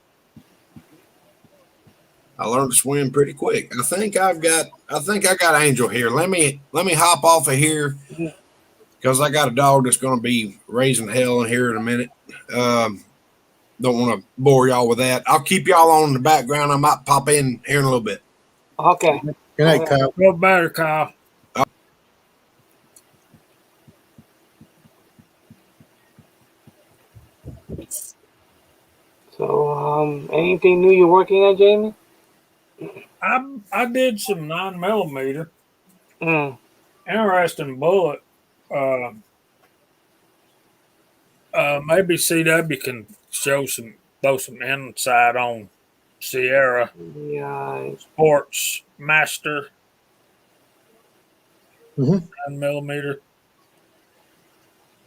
I learned to swim pretty quick. I think I got Angel here. Let me hop off of here because I got a dog that's going to be raising hell in here in a minute. Don't want to bore y'all with that. I'll keep y'all on in the background. I might pop in here in a little bit. Okay. Good night, Kyle. Feel better, Kyle. So, anything new you're working on, Jamie? I did some 9mm. Mm. Interesting bullet. Maybe CW can throw some insight on Sierra Yeah. Sports Master Mhm. 9mm.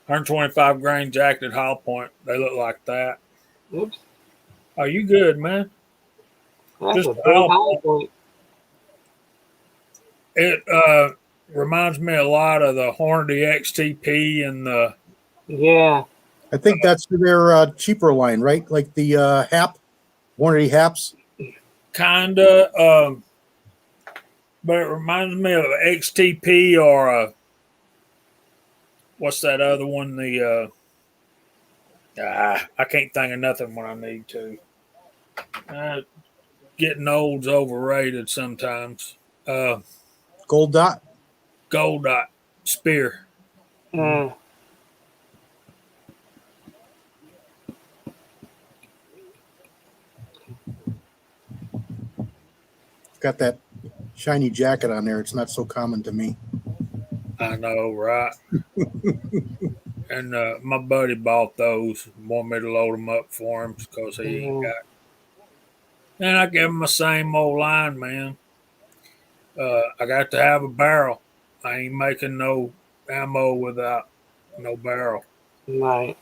125 grain jacketed hollow point. They look like that. Oops. Are you good, man? That's Just a big high point. It reminds me a lot of the Hornady XTP and the Yeah. I think that's their cheaper line, right? Like the Hap, Hornady Haps. kinda, but it reminds me of XTP or what's that other one? I can't think of nothing when I need to. Getting old's overrated sometimes. Gold Dot. Gold Dot Spear. Mm. Got that shiny jacket on there. It's not so common to me. I know, right? And my buddy bought those, wanted me to load them up for him because he ain't got. And I gave him the same old line, man. I got to have a barrel. I ain't making no ammo without no barrel. Right.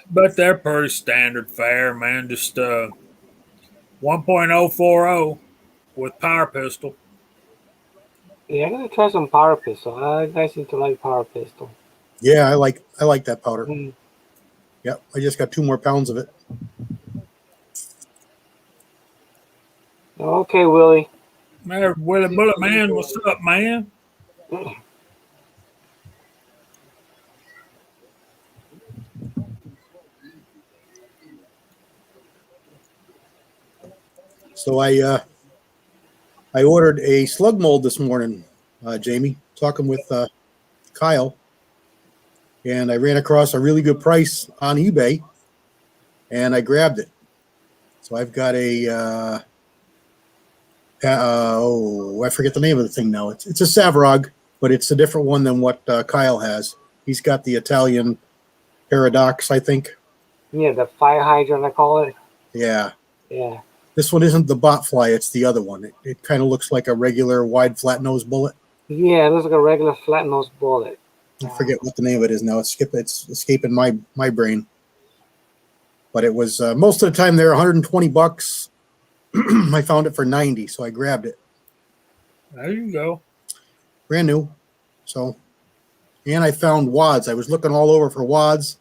But they're pretty standard fare, man. Just 1.040 with power pistol. Yeah, I'm gonna try some power pistol. I seem to like power pistol. Yeah, I like that powder. Mm. Yep, I just got 2 more pounds of it. Okay, Willie. Man, Willie Bullet Man, what's up, man? So I ordered a slug mold this morning, Jamie, talking with Kyle, and I ran across a really good price on eBay, and I grabbed it. So I've got a I forget the name of the thing now. It's a Savrog, but it's a different one than what Kyle has. He's got the Italian Paradox, I think. Yeah, the fire hydrant, I call it. Yeah. Yeah. This one isn't the Botfly, it's the other one. It kind of looks like a regular wide flat nose bullet. Yeah, it looks like a regular flat nose bullet. I forget what the name of it is now. It's escaping my brain. But it was most of the time they're $120. I found it for $90, so I grabbed it. There you go. brand new. So, and I found wads. I was looking all over for wads.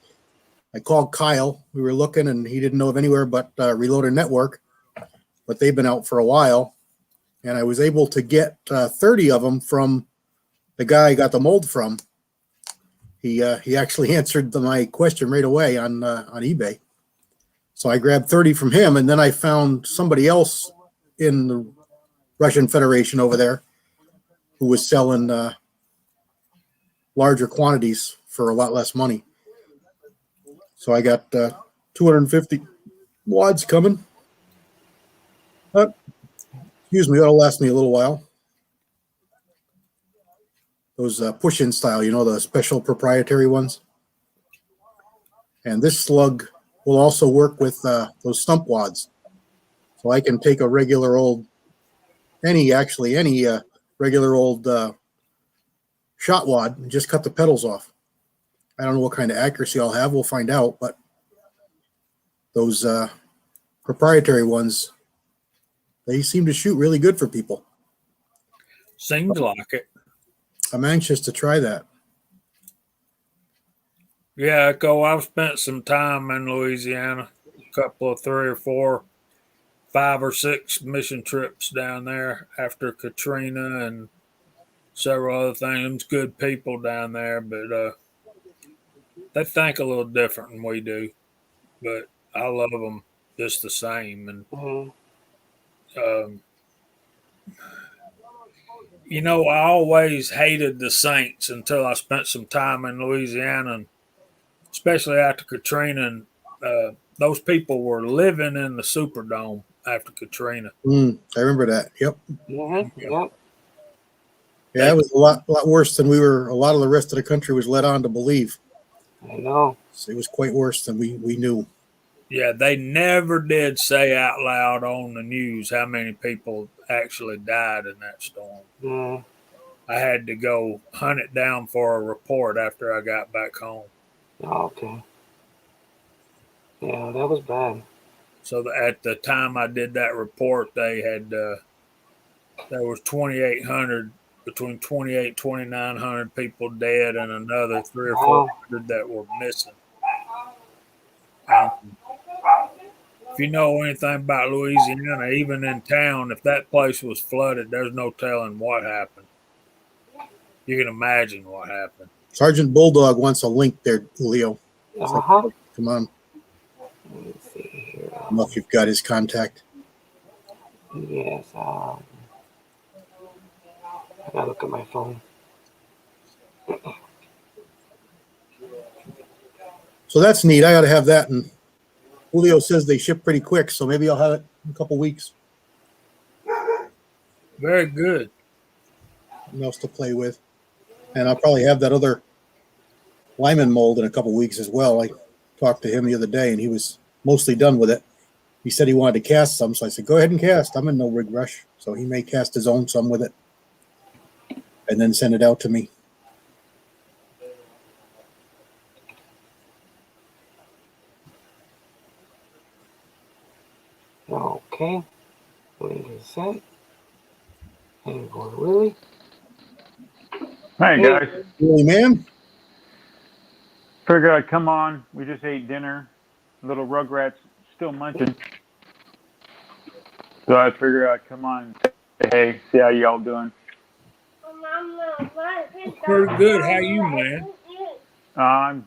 I called Kyle. We were looking, and he didn't know of anywhere but Reloader Network, but they've been out for a while. And I was able to get 30 of them from the guy I got the mold from. He actually answered my question right away on eBay. So I grabbed 30 from him, and then I found somebody else in the Russian Federation over there who was selling larger quantities for a lot less money. So I got 250 wads coming. Excuse me, that'll last me a little while. Those push-in style, the special proprietary ones. And this slug will also work with those stump wads. So I can take a regular old, any regular old shot wad and just cut the petals off. I don't know what kind of accuracy I'll have. We'll find out. But those proprietary ones, they seem to shoot really good for people. Seems like it. I'm anxious to try that. Yeah, I've spent some time in Louisiana, a couple of 3 or 4, 5 or 6 mission trips down there after Katrina and several other things. Good people down there, but they think a little different than we do. But I love them just the same. And I always hated the Saints until I spent some time in Louisiana, and especially after Katrina. And those people were living in the Superdome after Katrina. I remember that. Yep. Mm-hmm. Yep. Yeah, it was a lot worse than a lot of the rest of the country was led on to believe. I know. So it was quite worse than we knew. Yeah, they never did say out loud on the news how many people actually died in that storm. Mm. I had to go hunt it down for a report after I got back home. Okay. Yeah, that was bad. So at the time I did that report, they had there was 2,800, between 2,800 and 2,900 people dead, and another 300 or 400 that were missing. If you know anything about Louisiana, even in town, if that place was flooded, there's no telling what happened. You can imagine what happened. Sergeant Bulldog wants a link there, Julio. Uh-huh. Come on. Let me see here. I don't know if you've got his contact. Yes. I gotta look at my phone. So that's neat. I got to have that. And Julio says they ship pretty quick, so maybe I'll have it in a couple weeks. Very good. Something else to play with. And I'll probably have that other Lyman mold in a couple weeks as well. I talked to him the other day, and he was mostly done with it. He said he wanted to cast some, so I said, go ahead and cast. I'm in no rig rush. So he may cast his own some with it and then send it out to me. Okay. Link is sent. And go to Willie. Hey guys. Really, man? Figured I'd come on. We just ate dinner. Little Rugrat's still munching. So I figured I'd come on and say, hey, see how y'all doing. Pretty good. How you, man? I'm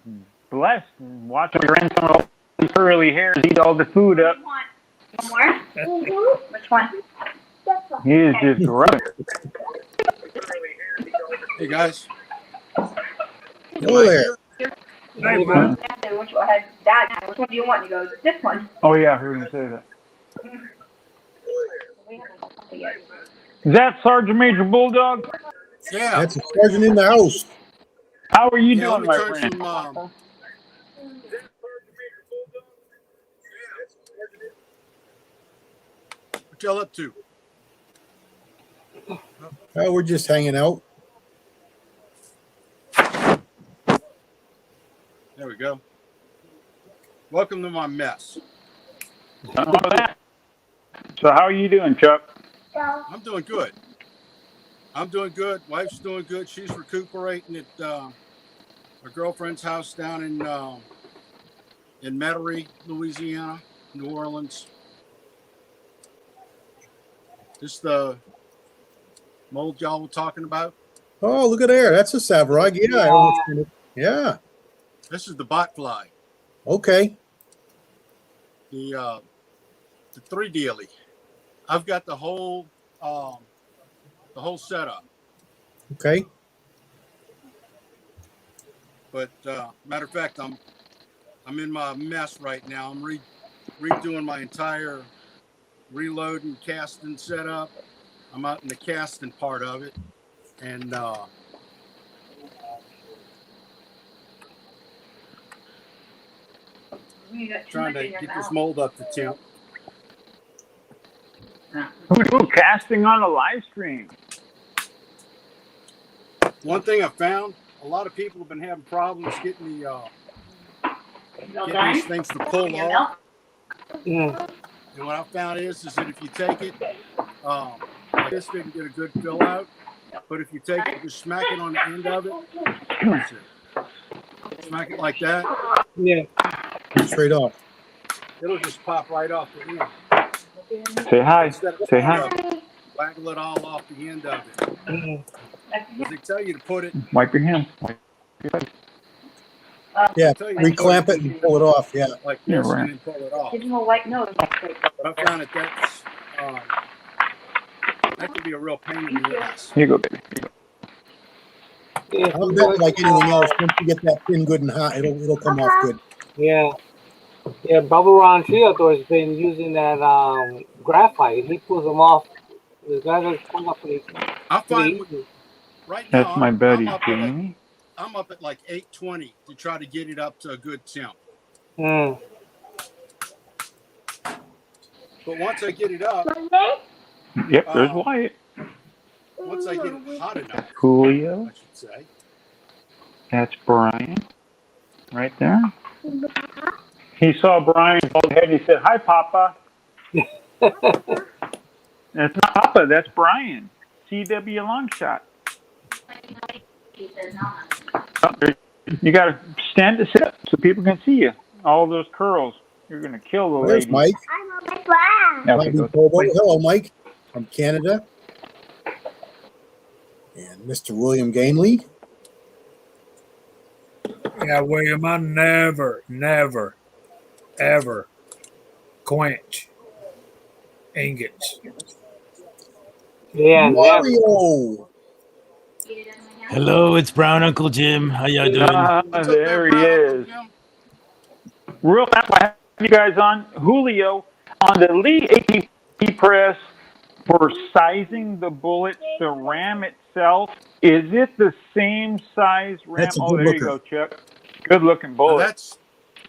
blessed and watching my grandson with all these curly hairs eat all the food up. One more? Which one? He is just rubbing. Hey guys. Hello there. Hey, man. Which one has that? Which one do you want? He goes, this one. Oh yeah, I heard him say that. We haven't got coffee yet. Is that Sergeant Major Bulldog? Yeah. That's a sergeant in the house. How are you Yeah, doing, let me my turn friend? some. What y'all up to? Oh, we're just hanging out. There we go. Welcome to my mess. None of that. So how are you doing, Chuck? I'm doing good. I'm doing good. Wife's doing good. She's recuperating at her girlfriend's house down in Metairie, Louisiana, New Orleans. This the mold y'all were talking about? Oh, look at there. That's a Savarog. Yeah. I understand it. Yeah. This is the botfly, Okay. the 3 dealie. I've got the whole setup. Okay. But matter of fact, I'm in my mess right now. I'm redoing my entire reloading casting setup. I'm out in the casting part of it, and trying to get this mold up to temp. Ooh, casting on the live stream. One thing I found, a lot of people have been having problems getting these things to pull off. Mm. And what I found is that if you take it, like this didn't get a good fill out, but if you take it, just smack it on the end of it. Smack it like that. Yeah. Straight off. It'll just pop right off the end. Say hi. Instead of Say hi. waggle it all off the end of it. Mm. Because they tell you to put it. Wipe your hands. Wipe your face. Yeah. Tell you to Reclamp put it and pull it off. Yeah. like Yeah, this right. and then pull it off. Give him a white nose. But I found that could be a real pain in the ass. Here you go, baby. Here you go. Yeah. I'll bet like anything else, once you get that pin good and hot, it'll come off good. Yeah. Yeah, Bubba Ron Theodore has been using that graphite. He pulls them off. The guys are come up pretty I find right now That's my buddy, I'm Jamie. up at like 820 to try to get it up to a good temp. Mm. But once I get it up, Yep, there's Wyatt. once I get it hot enough, Julio. I should say. That's Brian. Right there. He saw Brian's old head. He said, "Hi, Papa." That's not Papa. That's Brian. CW Longshot. Oh, you got to stand to sit up so people can see you. All those curls. You're going to kill the There's lady. Mike. Okay, Mike go. Bobo. Hello, Mike from Canada. And Mr. William Gainley. Yeah, William, I never, ever quench ingots. Yeah, never. Mario. Hello, it's Brown Uncle Jim. How y'all doing? There he is. Real fast, I have you guys on. Julio, on the Lee ATP press for sizing the bullet, the ram itself, is it the same size ram? That's a Oh, good there you looker. go, Chuck. Good looking Now bullet.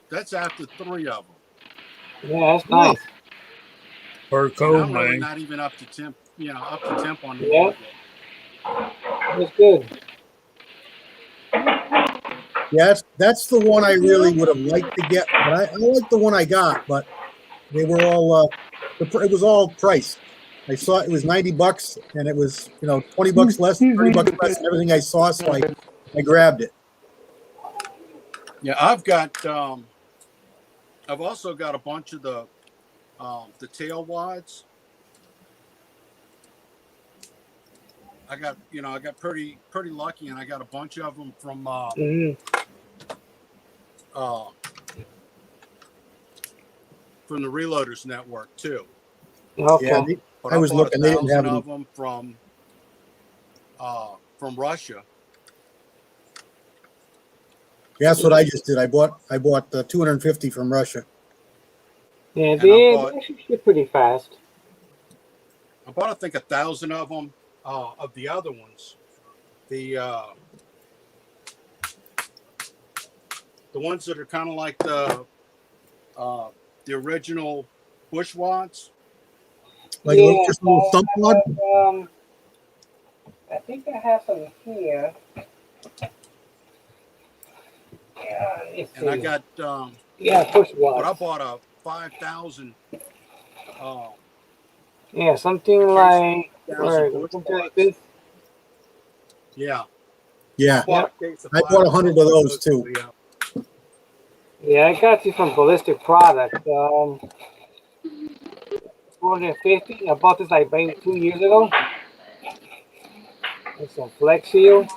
that's after 3 of them. Yeah, that's nice. For And cool, I'm really man. not even up to temp, on the Yeah. That's good. Yeah, that's the one I really would have liked to get, but I like the one I got, but they were all it was all priced. I saw it was $90 and it was, 20 bucks less, 30 bucks less than everything I saw, so I grabbed it. Yeah, I've also got a bunch of the tail wads. I got pretty lucky, and I got a bunch of them from from the Reloaders Network too. Okay. Yeah, But I was bought looking, they didn't 1,000 have of them from Russia. Yeah, that's what I just did. I bought 250 from Russia. Yeah, And they I bought- actually ship pretty fast. I bought, I think, 1,000 of them. Of the other ones, the ones that are kind of like the original bush wads. Like just a little stump wad. I think I have some here. Yeah, let's And I see. got push but I wads. bought a 5,000 Yeah, something like bush something like wads. this. Yeah. Yeah, Bought a case of I bought 100 of those too. Yeah. Yeah, I got you from Ballistic Products. 250. I bought this like maybe 2 years ago. It's some Flex Seal.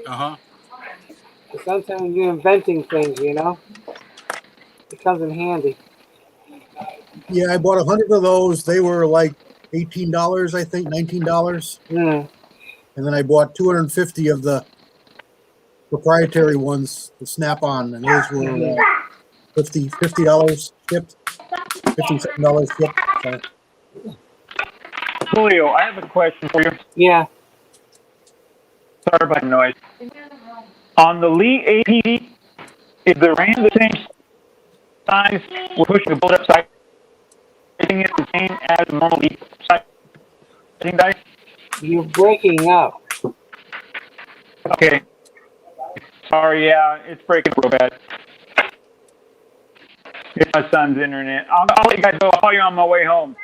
Uh-huh. Sometimes you're inventing things, you know. It comes in handy. Yeah, I bought 100 of those. They were like $18, I think, $19. Mm. And then I bought 250 of the proprietary ones, the Snap-on, and those were $50 shipped, $57 shipped. So, Julio, I have a question for you. Yeah. Sorry about the noise. On the Lee APD, is the ram the same size? We're pushing the bullet upside. Everything is the same as normal Lee sizing dice? You're breaking up. Okay. Sorry, yeah, it's breaking real bad. It's my son's internet. I'll let you guys go. I'll call you on my way home.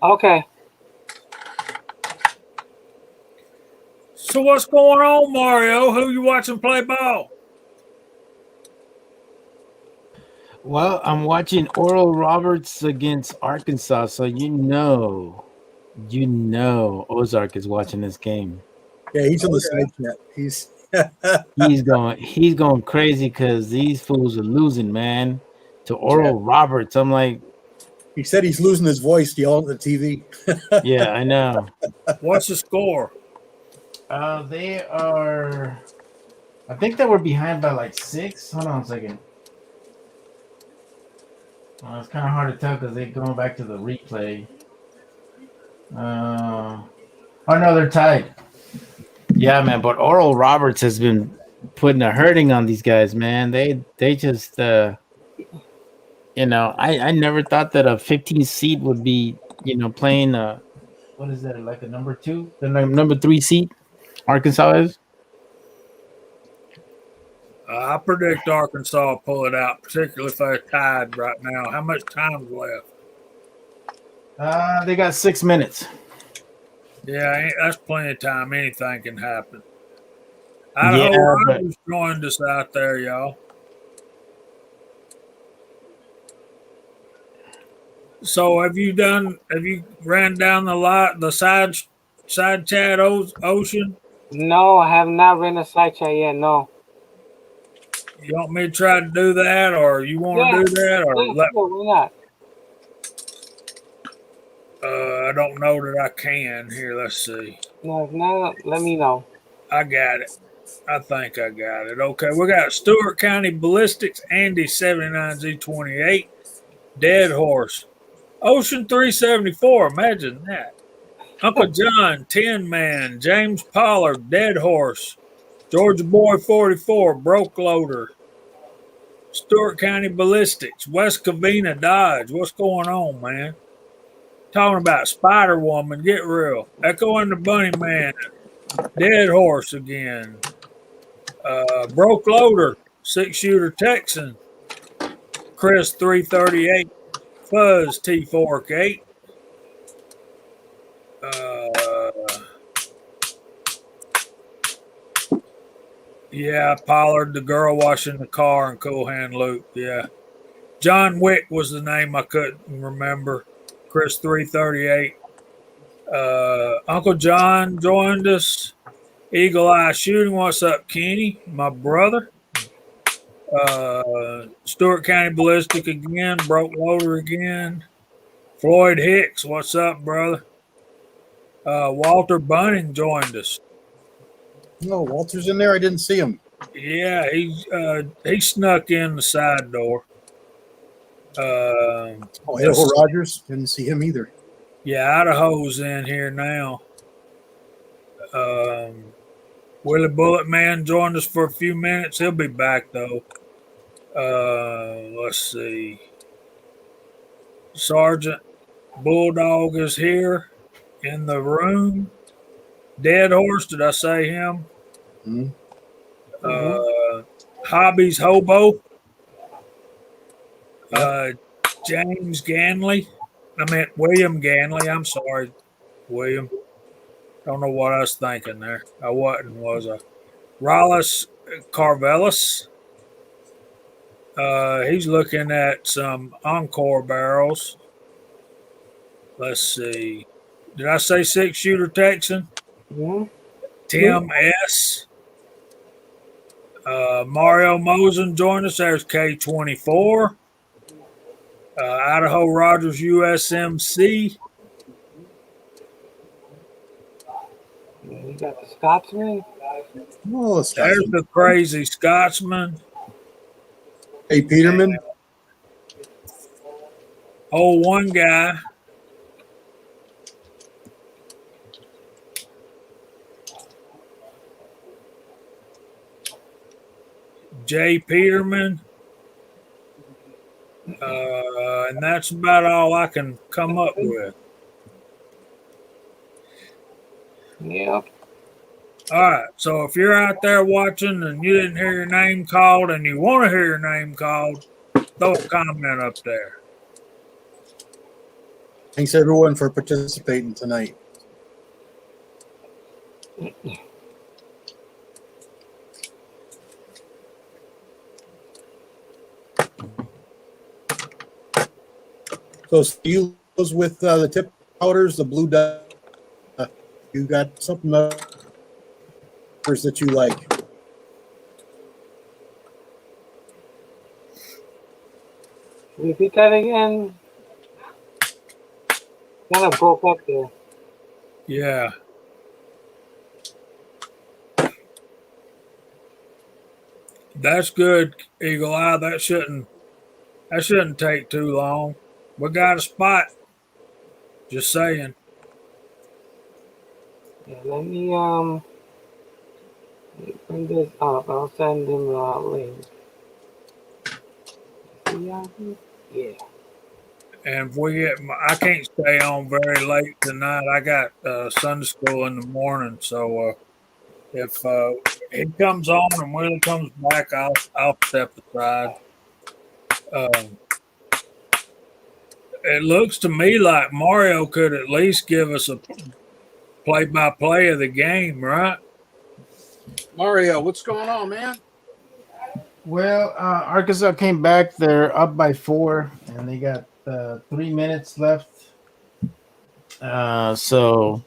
Okay. So what's going on, Mario? Who you watching play ball? Well, I'm watching Oral Roberts against Arkansas, so you know Ozark is watching this game. yeah, he's on the side chat. He's going crazy because these fools are losing, man. To Oral Roberts, I'm like, he said he's losing his voice yelling at the TV. yeah, I know. What's the score? They are. I think they were behind by like 6. Hold on a second. It's kind of hard to tell because they're going back to the replay. Oh no, they're tied. Yeah, man. But Oral Roberts has been putting a hurting on these guys, man. They just, I never thought that a 15 seed would be, playing what is that, like a number 2, the number 3 seed, Arkansas is. I predict Arkansas will pull it out, particularly if they're tied right now. How much time's left? They got 6 minutes. Yeah, that's plenty of time. Anything can happen. Idaho Rogers joined us out there, y'all. So have you ran down the side chat Ocean? No, I have not ran a side chat yet. No. You want me to try to do that, or you want to do that, or why not? I don't know that I can. Here, let's see. No, if not, let me know. I got it. I think I got it. Okay, we got Stewart County Ballistics, Andy 79Z28, Dead Horse, Ocean 374. Imagine that. Uncle John 10 Man, James Pollard, Dead Horse, Georgia Boy 44, Broke Loader, Stewart County Ballistics, West Covina Dodge. What's going on, man? Talking about Spider Woman, get real. Echo and the Bunny Man, Dead Horse again. Broke Loader, 6-shooter Texan, Chris 338, Fuzz T48. Yeah, Pollard, the girl washing the car, and Cool Hand Luke. Yeah. John Wick was the name I couldn't remember. Chris 338. Uncle John joined us. Eagle Eye Shooting. What's up, Kenny? My brother. Stewart County Ballistic again. Broke Loader again. Floyd Hicks. What's up, brother? Walter Bunning joined us. No, Walter's in there. I didn't see him. Yeah, he snuck in the side door. Idaho Rogers, didn't see him either. Yeah, Idaho's in here now. Willie Bullet Man joined us for a few minutes. He'll be back though. Let's see. Sergeant Bulldog is here in the room. Dead Horse, did I say him? Mm-hmm. Hobbies Hobo. James Ganley. I meant William Ganley. I'm sorry, William. Don't know what I was thinking there. I wasn't, was I? Rollis Carvelis. He's looking at some Encore barrels. Let's see. Did I say 6-shooter Texan? Yeah. Tim S. Mario Mosen joined us. There's K24. Idaho Rogers USMC. You got the Scotsman. Oh, There's the crazy Scotsman. Hey, Peterman. One guy. Jay Peterman. And that's about all I can come up with. Yep. All right. So if you're out there watching and you didn't hear your name called and you want to hear your name called, throw a comment up there. Thanks everyone for participating tonight. So you goes with the tip powders, the blue dye. You got something that you like. Repeat that again. Kind of broke up there. Yeah. That's good, Eagle Eye. That shouldn't take too long. We got a spot. Just saying. Yeah, let me bring this up. I'll send him a link. Yeah. And if we get, I can't stay on very late tonight. I got Sunday school in the morning, so if he comes on and when he comes back, I'll step aside. It looks to me like Mario could at least give us a play-by-play of the game, right? Mario, what's going on, man? Well, Arkansas came back. They're up by 4, and they got 3 minutes left. So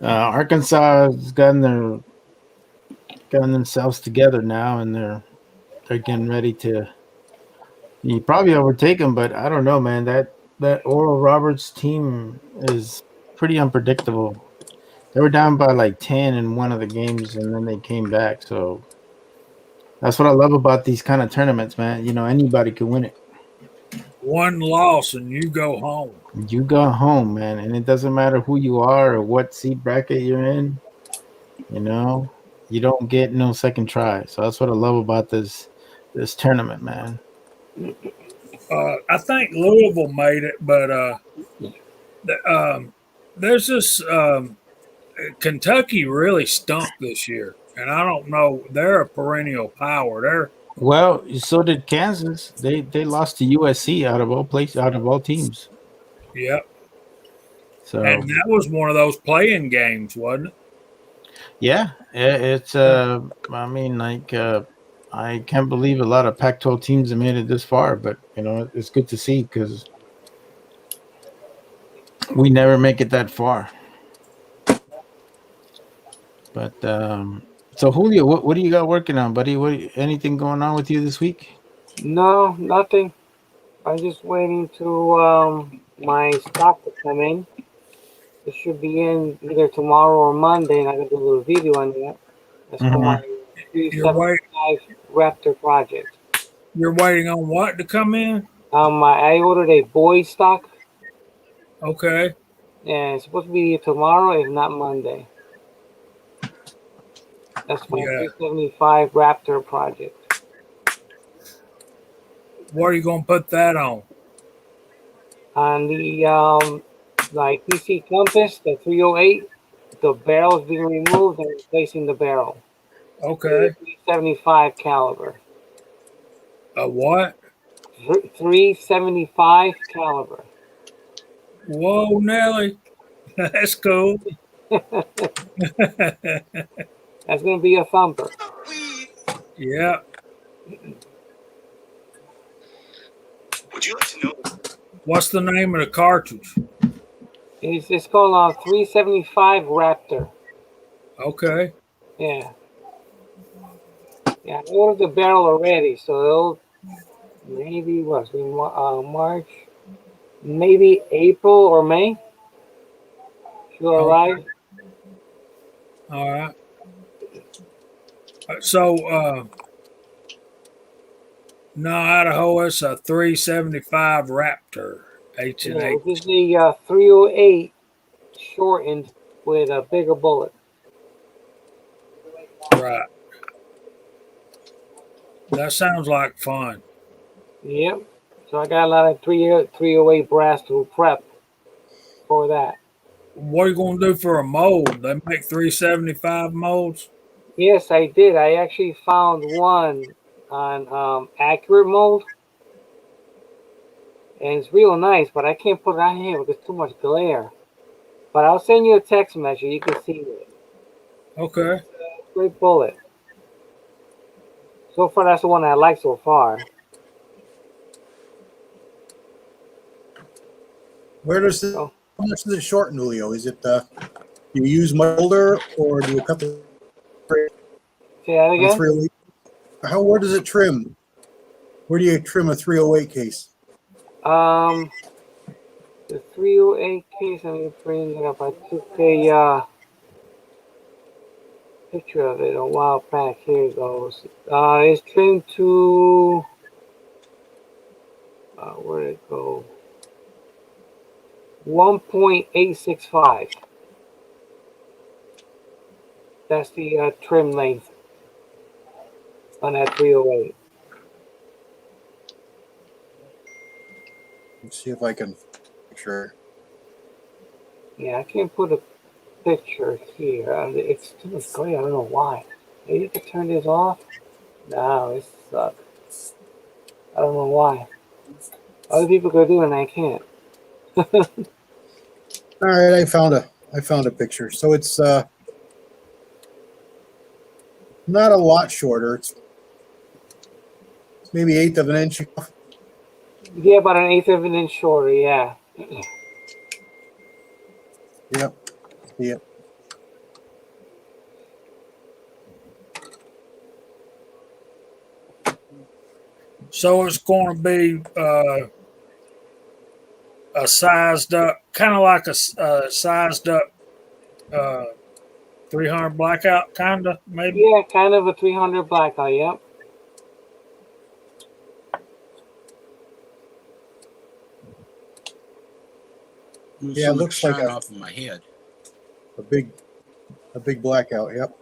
Arkansas has gotten themselves together now, and they're getting ready to. You probably overtake them, but I don't know, man. That Oral Roberts team is pretty unpredictable. They were down by like 10 in one of the games, and then they came back. So that's what I love about these kind of tournaments, man. You know, anybody can win it. One loss and you go home. You go home, man, and it doesn't matter who you are or what seed bracket you're in. You know, you don't get no second try. So that's what I love about this tournament, man. I think Louisville made it, but there's this Kentucky really stunk this year, and I don't know. They're a perennial power. Well, so did Kansas. They lost to USC out of all teams. Yep. So and that was one of those playing games, wasn't it? Yeah, it's. I mean, like, I can't believe a lot of Pac-12 teams have made it this far, but you know, it's good to see because we never make it that far. But so Julio, what do you got working on, buddy? Anything going on with you this week? No, nothing. I'm just waiting to my stock to come in. It should be in either tomorrow or Monday, and I'm gonna do a little video on that. That's for my 375 Raptor project. You're waiting on what to come in? I ordered a boy stock. Okay. And it's supposed to be tomorrow, if not Monday. That's my 375 Raptor project. What are you gonna put that on? On the like PC Compass, the 308, the barrel is being removed and replacing the barrel. Okay. 375 caliber. A what? 375 caliber. Whoa, Nelly. That's cool. That's gonna be a thumper. Yeah. Would you like to know? What's the name of the cartridge? It's called 375 Raptor. Okay. Yeah. Yeah, I ordered the barrel already, so it'll maybe March, maybe April or May. Should arrive. All right. So, no, Idaho, it's a 375 Raptor H&H. Yeah, which is the 308 shortened with a bigger bullet. Right. That sounds like fun. Yep. So I got a lot of 308 brass to prep for that. What are you going to do for a mold? They make 375 molds? Yes, I did. I actually found one on Accurate Mold. And it's real nice, but I can't put it on here because there's too much glare. But I'll send you a text message. You can see it. Okay. Great bullet. So far, that's the one I like so far. Where does it? How much does it shorten, Julio? Is it do you use molder or do you cut the? Say that again. 308? Where does it trim? Where do you trim a 308 case? The 308 case. Let me bring it up. I took a picture of it a while back. Here it goes. It's trimmed to where did it go? 1.865. That's the trim length on that 308. Let's see if I can picture. Yeah, I can't put a picture here. It's too much glare. I don't know why. Maybe you could turn this off. No, it sucks. I don't know why. Other people could do it and I can't. All right, I found a picture. So it's not a lot shorter. It's maybe 1/8 of an inch. Yeah, about an 1/8 of an inch shorter. Yeah. Yep. Yep. So it's going to be a sized up, kind of like a sized up 300 blackout, kind of, maybe? Yeah, kind of a 300 blackout, yep. Yeah, it looks like off of my head. a big blackout. Yep.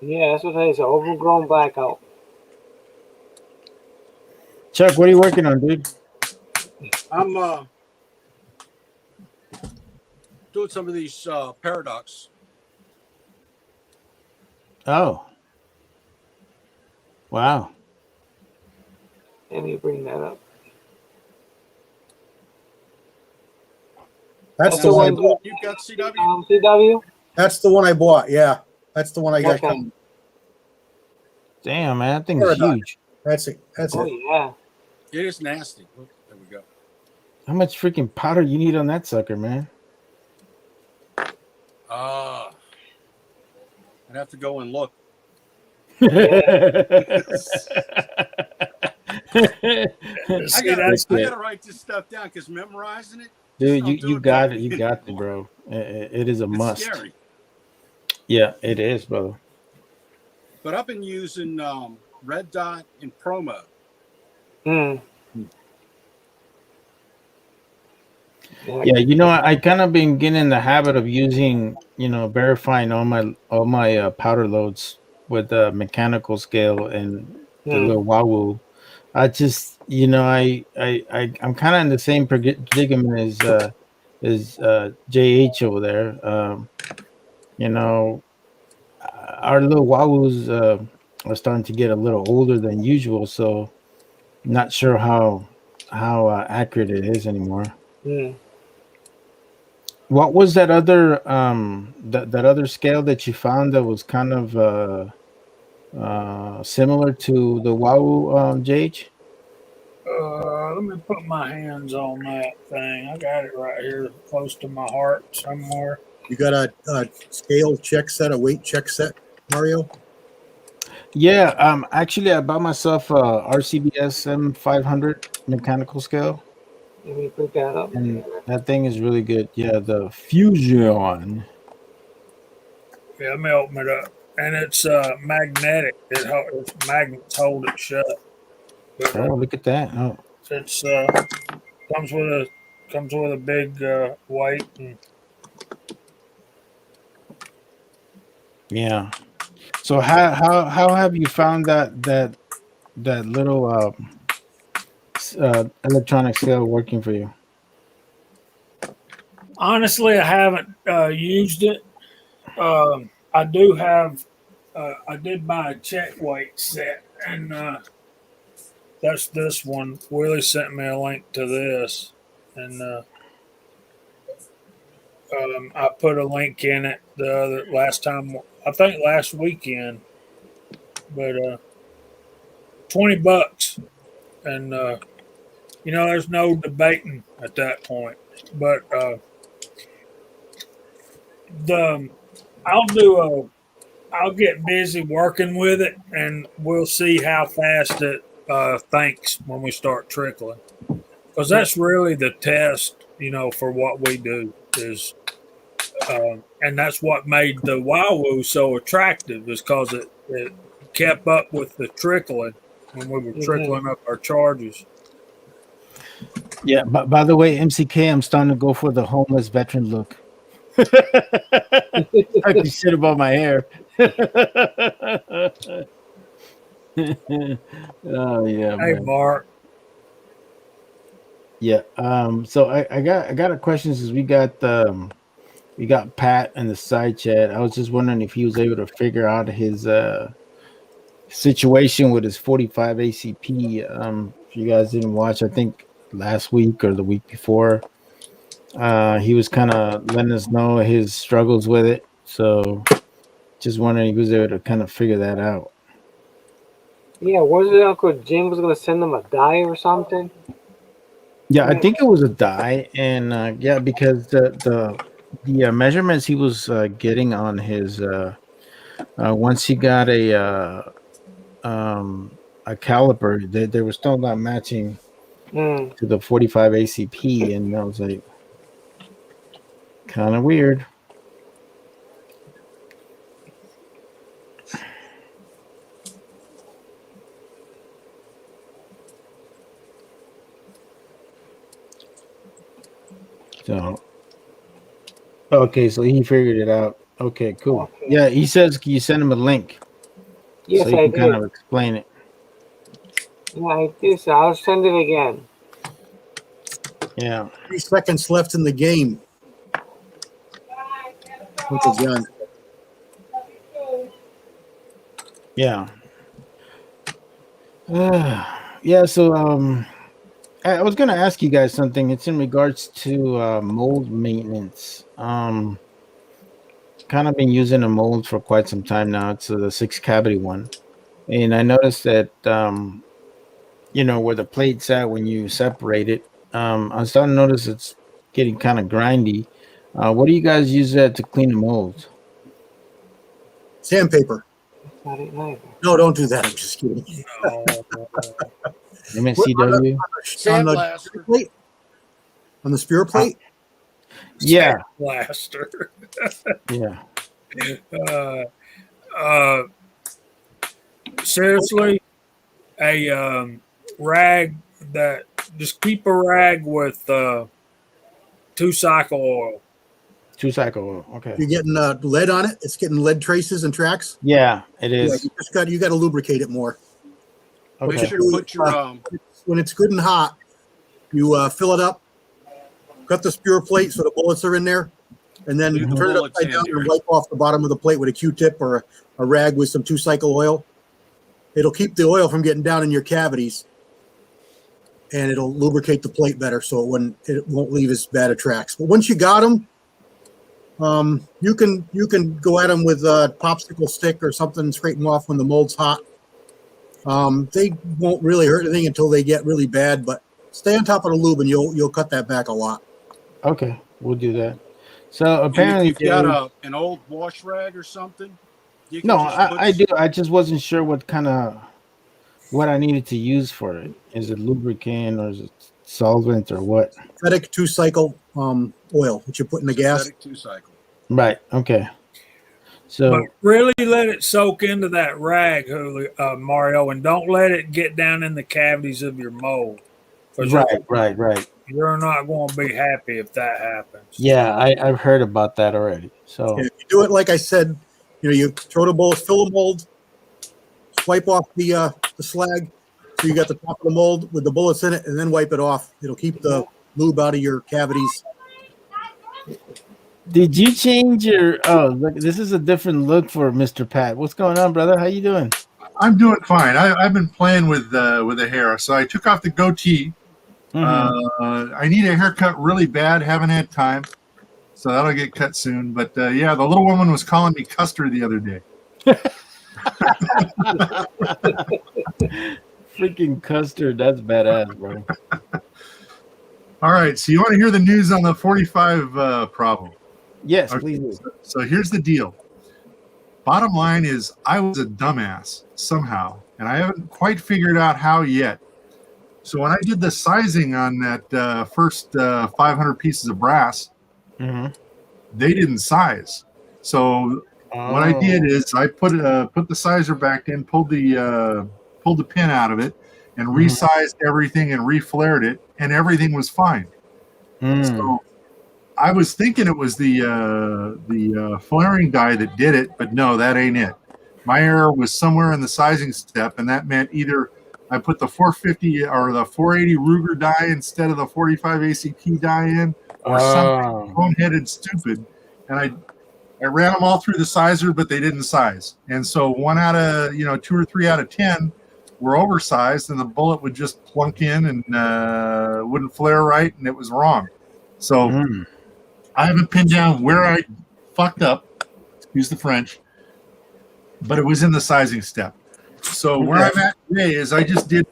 Yeah, that's what it is, an overgrown blackout. Chuck, what are you working on, dude? I'm doing some of these Paradox. Oh. Wow. Let me bring that up. That's the one. You got CW? CW? That's the one I bought. Yeah, that's the one I got. Okay. Damn, man, that thing is huge. That's it. That's Oh, it. yeah. It is nasty. Oh, there we go. How much freaking powder you need on that sucker, man? I'd have to go and look. See, I gotta write this stuff down because memorizing it. Dude, you got it. You got it, bro. It is a must. Scary. Yeah, it is, brother. But I've been using Red Dot and Promo. Hmm. Yeah, you know, I kind of been getting in the habit of using, verifying all my powder loads with the mechanical scale and the little Wahoo. I just, I'm kind of in the same predicament as JH over there. Our little Wahoos are starting to get a little older than usual, so not sure how accurate it is anymore. Hmm. What was that other that other scale that you found that was kind of similar to the WOW JH? Let me put my hands on that thing. I got it right here, close to my heart somewhere. You got a scale check set, a weight check set, Mario? Yeah, actually, I bought myself a RCBS M500 mechanical scale, Let me put that up. and that thing is really good. Yeah, the Fusion. Yeah, let me open it up. And it's magnetic. Its magnets hold it shut. But Oh, look at that! Oh, it's comes with a big weight. And yeah. So how have you found that little electronic scale working for you? honestly, I haven't used it. I do have. I did buy a check weight set, and that's this one. Willie sent me a link to this, and I put a link in it last time. I think last weekend, but $20, and there's no debating at that point. But I'll get busy working with it, and we'll see how fast it thinks when we start trickling. Because that's really the test, for what we do is, and that's what made the WOW so attractive, is because it kept up with the trickling when we were trickling up our charges. Yeah. But by the way, MCK, I'm starting to go for the homeless veteran look. I can shit about my hair. Oh yeah. Hey, Man. Mark. Yeah. So I got a question since we got Pat in the side chat. I was just wondering if he was able to figure out his situation with his 45 ACP. If you guys didn't watch, I think last week or the week before, he was kind of letting us know his struggles with it. So just wondering if he was able to kind of figure that out. Yeah, wasn't it Uncle Jim was going to send them a die or something? Yeah, I think it was a die, and because the measurements he was getting on his once he got a caliper, they were still not matching to the 45 ACP, and I was like, kind of weird. So, okay, so he figured it out. Okay, cool. Okay. Yeah, he says you send him a link. Yes, so you I can did. kind of explain it. Yeah, I did. So I'll send it again. Yeah. 3 seconds left in the game. Uncle John. Yeah. Yeah, so I was gonna ask you guys something. It's in regards to mold maintenance. Kind of been using a mold for quite some time now. It's the 6 cavity one, and I noticed that where the plate's at when you separate it. I'm starting to notice it's getting kind of grindy. What do you guys use that to clean the mold? Sandpaper. That's not it neither. No, don't do that. I'm just kidding. MSCW. Sandblaster. Plate? On the spear plate? Yeah. Blaster. Yeah. Seriously, a rag that just keep a rag with 2-cycle oil. 2-cycle oil. Okay. You're getting lead on it. It's getting lead traces and tracks. Yeah, it Yeah, is. you got to lubricate it more. Okay. Put your When it's good and hot, you fill it up, cut the spear plate so the bullets are in there, and then Leave the turn it bullets upside in down there. and wipe off the bottom of the plate with a Q-tip or a rag with some 2-cycle oil. It'll keep the oil from getting down in your cavities, and it'll lubricate the plate better, so it won't leave as bad a tracks. But once you got them, You can go at them with a popsicle stick or something, scrape them off when the mold's hot. They won't really hurt anything until they get really bad, but stay on top of the lube and you'll cut that back a lot. Okay, we'll do that. So apparently, if you got an old wash rag or something. No, I do. I just wasn't sure what I needed to use for it. Is it lubricant or is it solvent or what? Synthetic 2-cycle oil, which you put in the gas. Synthetic 2-cycle. Right. Okay. So But really let it soak into that rag, Mario, and don't let it get down in the cavities of your mold. Right. You're not going to be happy if that happens. Yeah, I've heard about that already. So If you do it like I said, you throw the bullets, fill the mold, wipe off the slag, so you got the top of the mold with the bullets in it, and then wipe it off. It'll keep the lube out of your cavities. did you change your? Oh, look, this is a different look for Mr. Pat. What's going on, brother? How you doing? I'm doing fine. I've been playing with the hair, so I took off the goatee. I need a haircut really bad. Haven't had time, so that'll get cut soon. But yeah, the little woman was calling me Custer the other day. Freaking custard. That's badass, bro. All right, so you want to hear the news on the 45 problem? Yes, Okay, please. So here's the deal. Bottom line is I was a dumbass somehow, and I haven't quite figured out how yet. So when I did the sizing on that first 500 pieces of brass, they didn't size. So what I did is I put the sizer back in, pulled the pin out of it, and resized everything and reflared it, and everything was fine. So I was thinking it was the flaring die that did it, but no, that ain't it. My error was somewhere in the sizing step, and that meant either I put the 450 or the 480 Ruger die instead of the 45 ACP die in, or something boneheaded stupid. And I ran them all through the sizer, but they didn't size. And so 2 or 3 out of 10 were oversized, and the bullet would just plunk in and wouldn't flare right, and it was wrong. So I haven't pinned down where I fucked up, excuse the French, but it was in the sizing step. So where I'm at today is I just did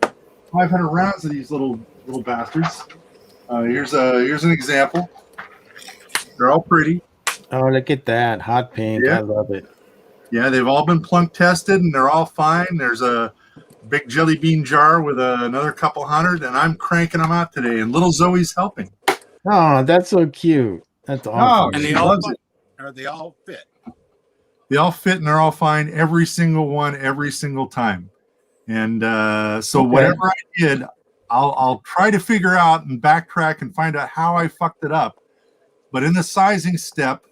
500 rounds of these little bastards. Here's an example. They're all pretty. Oh, look at that. Hot pink. Yeah. I love it. Yeah, they've all been plunk tested, and they're all fine. There's a big jelly bean jar with another couple hundred, and I'm cranking them out today, and little Zoe's helping. Oh, that's so cute. That's awesome. And they all fit. They all fit, and they're all fine. Every single one, every single time. And so whatever I did, I'll try to figure out and backtrack and find out how I fucked it up. But in the sizing step,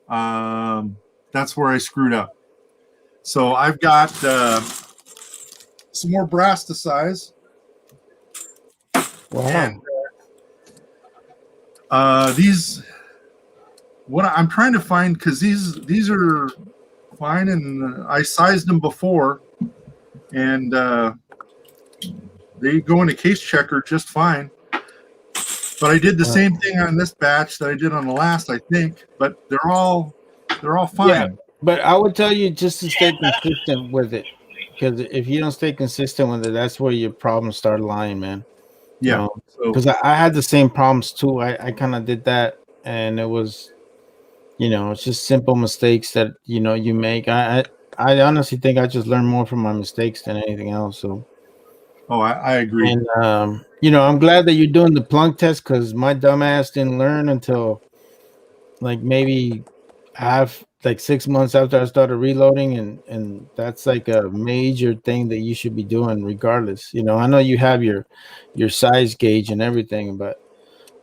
that's where I screwed up. So I've got some more brass to size. Wow. And what I'm trying to find, because these are fine, and I sized them before, and they go in a case checker just fine. But I did the same thing on this batch that I did on the last, I think. But they're all fine. Yeah, but I would tell you just to stay consistent with it, because if you don't stay consistent with it, that's where your problems start lying, man. Yeah, because I had the same problems too. I kind of did that, and it was, it's just simple mistakes that you make. I honestly think I just learned more from my mistakes than anything else. So. Oh, I agree. And I'm glad that you're doing the plunk test, because my dumbass didn't learn until like maybe 6 months after I started reloading, and that's like a major thing that you should be doing regardless. I know you have your size gauge and everything, but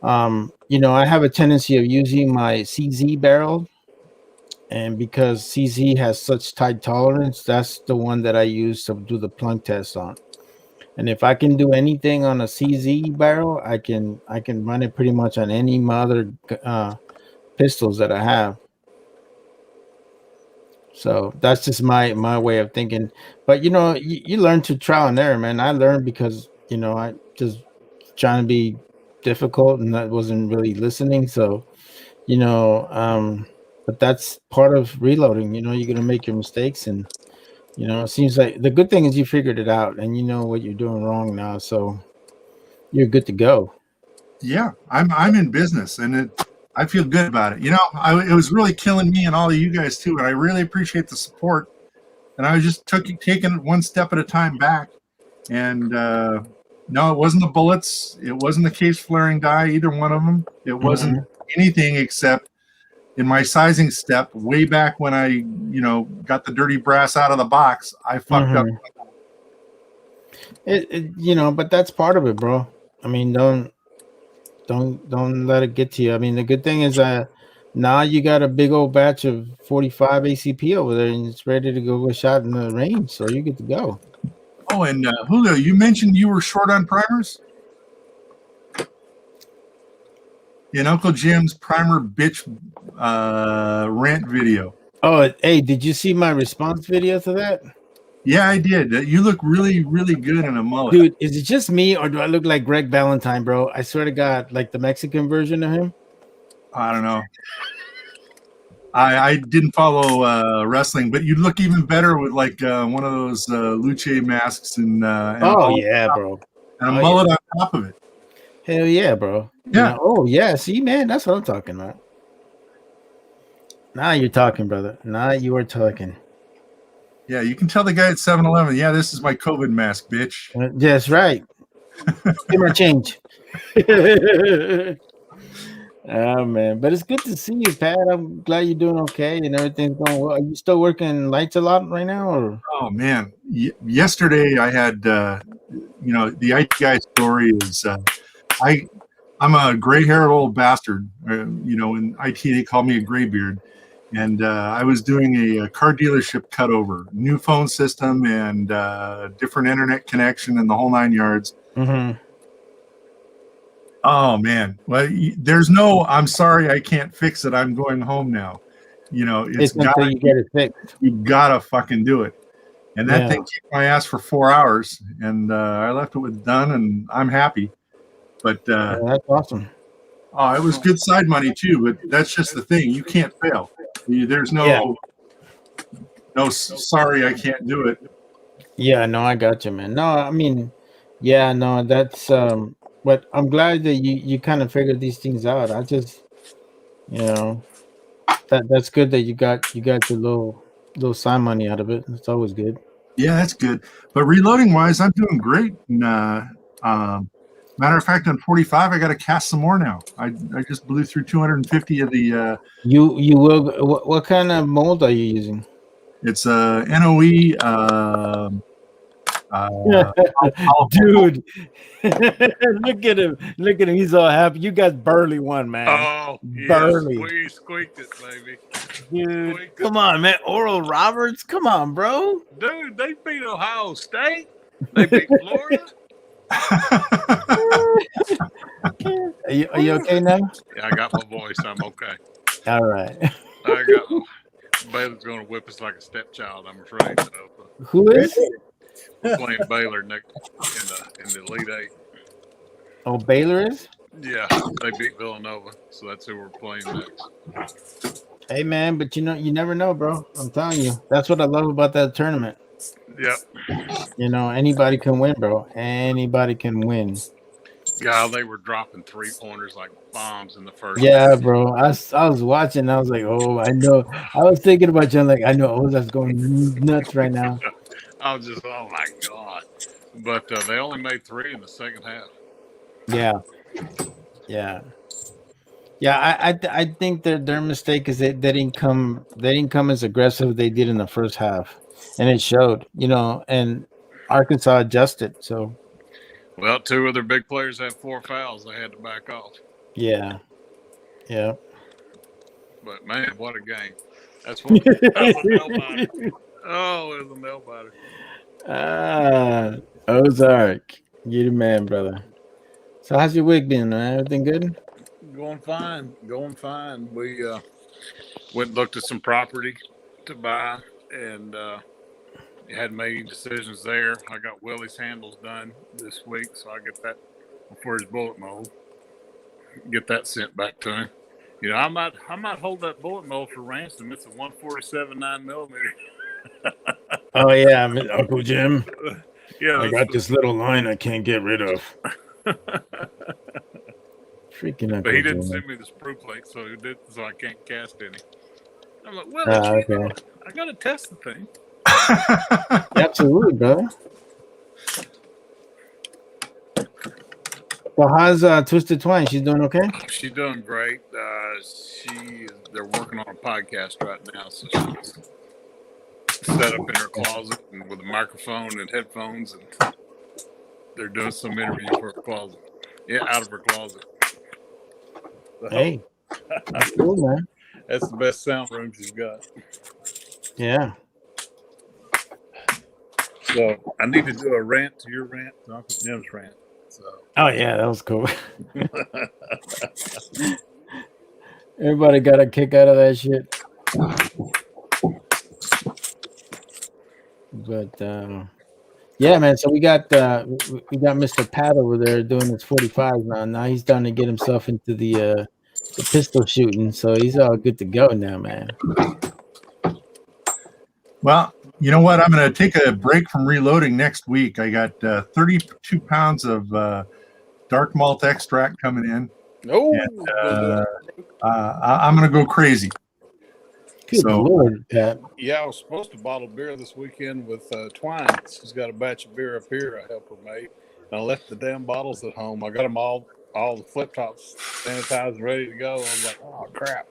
I have a tendency of using my CZ barrel, and because CZ has such tight tolerance, that's the one that I use to do the plunk test on. And if I can do anything on a CZ barrel, I can run it pretty much on any of my other pistols that I have. So that's just my way of thinking. But you learn to trial and error, man. I learned because I just trying to be difficult, and I wasn't really listening. So but that's part of reloading. You know, you're gonna make your mistakes, and you know, it seems like the good thing is you figured it out, and you know what you're doing wrong now, so you're good to go. Yeah, I'm in business, and I feel good about it. You know, it was really killing me and all of you guys too, and I really appreciate the support. And I was just taking it one step at a time back. And no, it wasn't the bullets. It wasn't the case flaring die, either one of them. It wasn't anything except in my sizing step way back when I, you know, got the dirty brass out of the box. I fucked up. You know, but that's part of it, bro. I mean, don't let it get to you. I mean, the good thing is now you got a big old batch of 45 ACP over there, and it's ready to go a shot in the range, so you get to go. Oh, and Julio, you mentioned you were short on primers in Uncle Jim's primer bitch rant video. Oh, hey, did you see my response video to that? Yeah, I did. You look really, really good in a mullet. Dude, is it just me, or do I look like Greg Valentine, bro? I swear to God, like the Mexican version of him. I don't know. I didn't follow wrestling, but you look even better with like one of those luche masks and oh yeah, bro, and a mullet on top of it. Hell yeah, bro. Yeah. You know, oh yeah. See, man, that's what I'm talking about. Now you're talking, brother. Now you are talking. Yeah, you can tell the guy at 7-Eleven, yeah, this is my COVID mask, bitch. That's right. Give me a change. Oh man, but it's good to see you, Pat. I'm glad you're doing okay and everything's going well. Are you still working lights a lot right now, or? Oh man, yesterday I had, you know, the IT guy story is, I'm a gray-haired old bastard. You know, in IT they call me a graybeard, and I was doing a car dealership cutover, new phone system and different internet connection and the whole 9 yards. Mm-hmm. Oh man, well, there's no, I'm sorry, I can't fix it. I'm going home now. You know, it's until you get it fixed. You gotta fucking do it. And that thing kicked my ass for 4 hours, and I left it with done, and I'm happy. But that's awesome. Oh, it was good side money too. But that's just the thing. You can't fail. There's no, no. Sorry, I can't do it. Yeah, no, I got you, man. No, I mean, yeah, no, that's but I'm glad that you kind of figured these things out. I just, you know, that's good that you got your little sign money out of it. It's always good. Yeah, that's good. But reloading wise, I'm doing great. And, matter of fact, on 45, I got to cast some more now. I just blew through 250 of the. You will. What kind of mold are you using? It's a NOE. Dude, look at him! Look at him! He's all happy. You guys barely won, man. Oh, barely. Yes, we squeaked it, baby. Dude, Squeaked come on, man. Oral Roberts, come on, bro. Dude, they beat Ohio State. They beat Florida. Are you okay now? Yeah, I got my voice. I'm okay. All right. I got Baylor's going to whip us like a stepchild, I'm afraid. So, who is? We're playing Baylor next in the Elite Eight. Oh, Baylor is? Yeah, they beat Villanova, so that's who we're playing next. Hey, man, but you know, you never know, bro. I'm telling you, that's what I love about that tournament. Yep. You know, anybody can win, bro. Anybody can win. God, they were dropping 3-pointers like bombs in the first. Yeah, bro. I was watching. I was like, oh, I know. I was thinking about you. I'm like, I know. Oh, that's going nuts right now. I was just, oh my God. But they only made 3 in the second half. Yeah. Yeah. Yeah, I think their mistake is they didn't come as aggressive as they did in the first half. And it showed, you know, and Arkansas adjusted. So well, 2 of their big players had 4 fouls. They had to back off. Yeah. Yeah. But man, what a game. That's what that was a nail biter. Oh, it was a nail biter. Ozark. You the man, brother. So how's your week been, man? Everything good? Going fine. We went and looked at some property to buy and had made decisions there. I got Willie's handles done this week, so I get that before his bullet mold. Get that sent back to him. You know, I might hold that bullet mold for ransom. It's a 147 9mm. Oh yeah, Uncle Jim. Yeah, I got this little line I can't get rid of. Freaking Uncle But he didn't Jim. send me the sprue plate, so I can't cast any. I'm like, well, Okay. I gotta test the thing. Absolutely, brother. So how's Twisted Twine? She's doing okay? She's doing great. They're working on a podcast right now, so she's set up in her closet and with a microphone and headphones, and they're doing some interview for her closet. Yeah, out of her closet. So, Hey, that's cool, man. That's the best sound room she's got. Yeah. So I need to do a rant to your rant to Uncle Jim's rant. So. Oh yeah, that was cool. Everybody got a kick out of that shit. But yeah, man. So we got Mr. Pat over there doing his 45 now. Now he's starting to get himself into the pistol shooting, so he's all good to go now, man. Well, you know what? I'm going to take a break from reloading next week. I got 32 pounds of dark malt extract coming in. Oh, and, I'm going to go crazy. Good Lord, Pat. Yeah, I was supposed to bottle beer this weekend with Twine. She's got a batch of beer up here I helped her make. And I left the damn bottles at home. I got them all the flip tops sanitized and ready to go. I was like, oh, crap.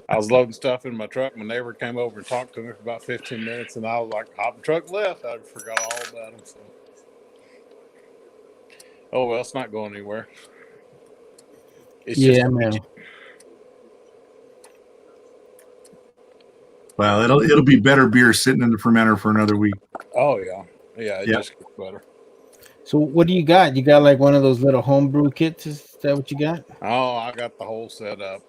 I was loading stuff in my truck. My neighbor came over and talked to me for about 15 minutes, and I was like, hop the truck left. I forgot all about him. So. Oh, well, it's not going anywhere. It's yeah, man. Well, it'll be better beer sitting in the fermenter for another week. Oh, yeah. Yeah, it just gets better. So what do you got? You got like one of those little homebrew kits? Is that what you got? Oh, I got the whole setup.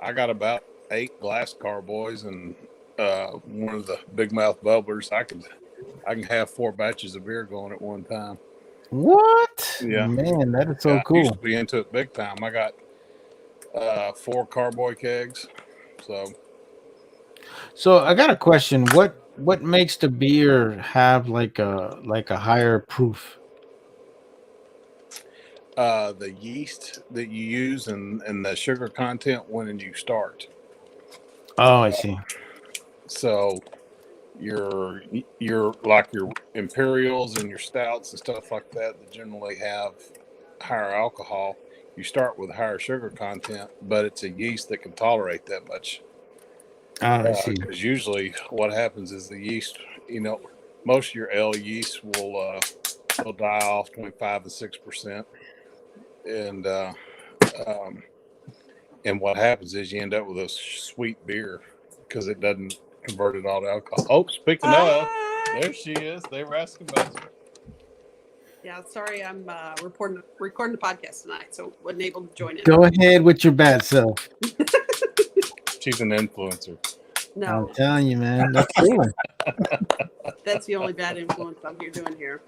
I got about 8 glass carboys and one of the big mouth bubblers. I can have 4 batches of beer going at one time. What? Yeah, man, that is so I cool. used to be into it big time. I got 4 carboy kegs. So I got a question. What makes the beer have like a higher proof? The yeast that you use and the sugar content when you start. Oh, I see. So your like your imperials and your stouts and stuff like that generally have higher alcohol. You start with higher sugar content, but it's a yeast that can tolerate that much. I see. Because usually what happens is the yeast, most of your ale yeast will die off 25 to 6%. And what happens is you end up with a sweet beer because it doesn't convert it all to alcohol. Oh, speaking of, there she is. They were asking about her. Yeah, sorry, I'm recording the podcast tonight, so wasn't able to join in. Go ahead with your bad self. She's an influencer. No, I'm telling you, man. That's cool. that's the only bad influence I'm doing here.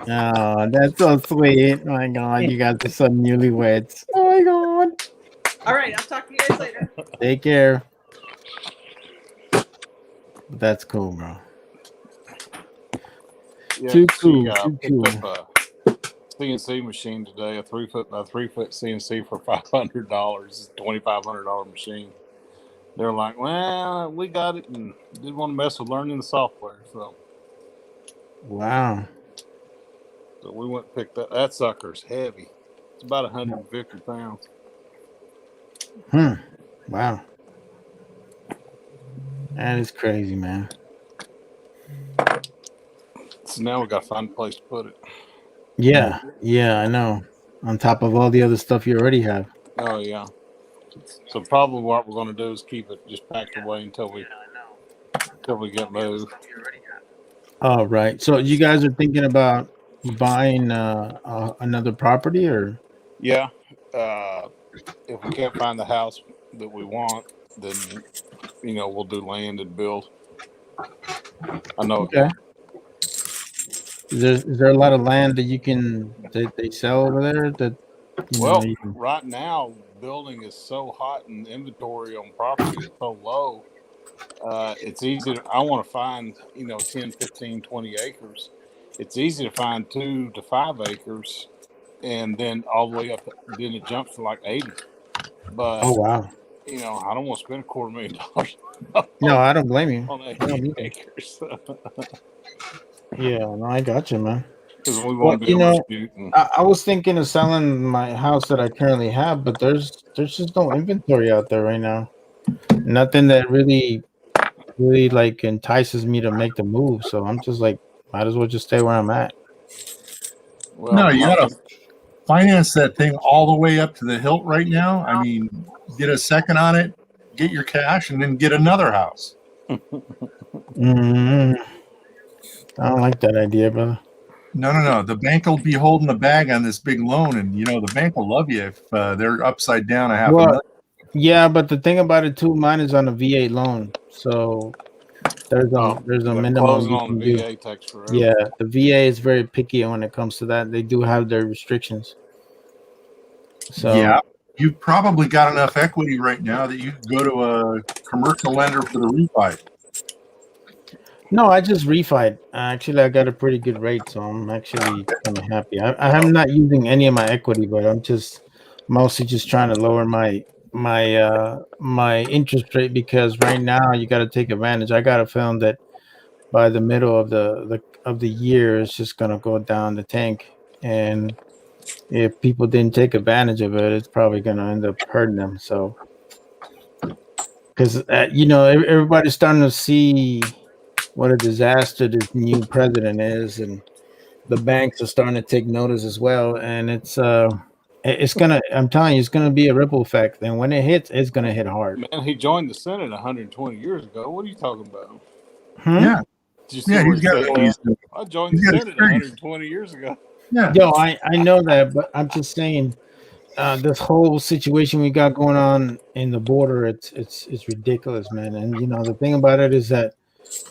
Oh, that's so sweet. Oh my God, you guys are so newlyweds. Oh my God. All right, I'll talk to you guys later. Take care. That's cool, bro. Yeah, Too cool. Too picked cool. up a CNC machine today, a 3-foot by 3-foot CNC for $500. It's a $2,500 machine. They're like, well, we got it and didn't want to mess with learning the software. So Wow. we went and picked up. That sucker's heavy. It's about 150 pounds. Wow. That is crazy, man. So now we got to find a place to put it. Yeah, I know. On top of all the other stuff you already have. Oh, yeah. So probably what we're going to do is keep it just packed away until we get moved. Oh, right. So you guys are thinking about buying another property, or? Yeah. If we can't find the house that we want, then, we'll do land and build. I know. Okay. Is there a lot of land that they sell over there that Well, right now, building is so hot and inventory on property is so low. It's easy to, I want to find, 10, 15, 20 acres. It's easy to find 2 to 5 acres, and then all the way up, then it jumps to like 80. But, Oh wow. I don't want to spend $250,000. No, I don't blame you. On 80 acres. Yeah, no, I got you, man. Because we Well, want to be able to shoot. And, I was thinking of selling my house that I currently have, but there's just no inventory out there right now. Nothing that really like entices me to make the move. So I'm just like, might as well just stay where I'm at. well, No, you gotta finance that thing all the way up to the hilt right now. I mean, get a second on it, get your cash, and then get another house. Mm-hmm. I don't like that idea, brother. No. The bank will be holding the bag on this big loan, and the bank will love you if they're upside down a half a million. Yeah, but the thing about it too, mine is on a VA loan, so there's a minimum closing you on can the do. VA takes forever. Yeah, the VA is very picky when it comes to that. They do have their restrictions. So Yeah, you've probably got enough equity right now that you can go to a commercial lender for the refi. no, I just refied. Actually, I got a pretty good rate, so I'm actually kind of happy. I'm not using any of my equity, but I'm just mostly just trying to lower my interest rate, because right now you got to take advantage. I got a feeling that by the middle of the year, it's just gonna go down the tank, and if people didn't take advantage of it, it's probably gonna end up hurting them. So, because everybody's starting to see what a disaster this new president is, and the banks are starting to take notice as well, and it's gonna, I'm telling you, it's gonna be a ripple effect, and when it hits, it's gonna hit hard. Man, he joined the Senate 120 years ago. What are you talking about? Yeah. Did you see where he's he got said, I joined the Senate 120 years ago. Yeah. Yo, I know that, but I'm just saying, this whole situation we got going on in the border, it's ridiculous, man. And the thing about it is that,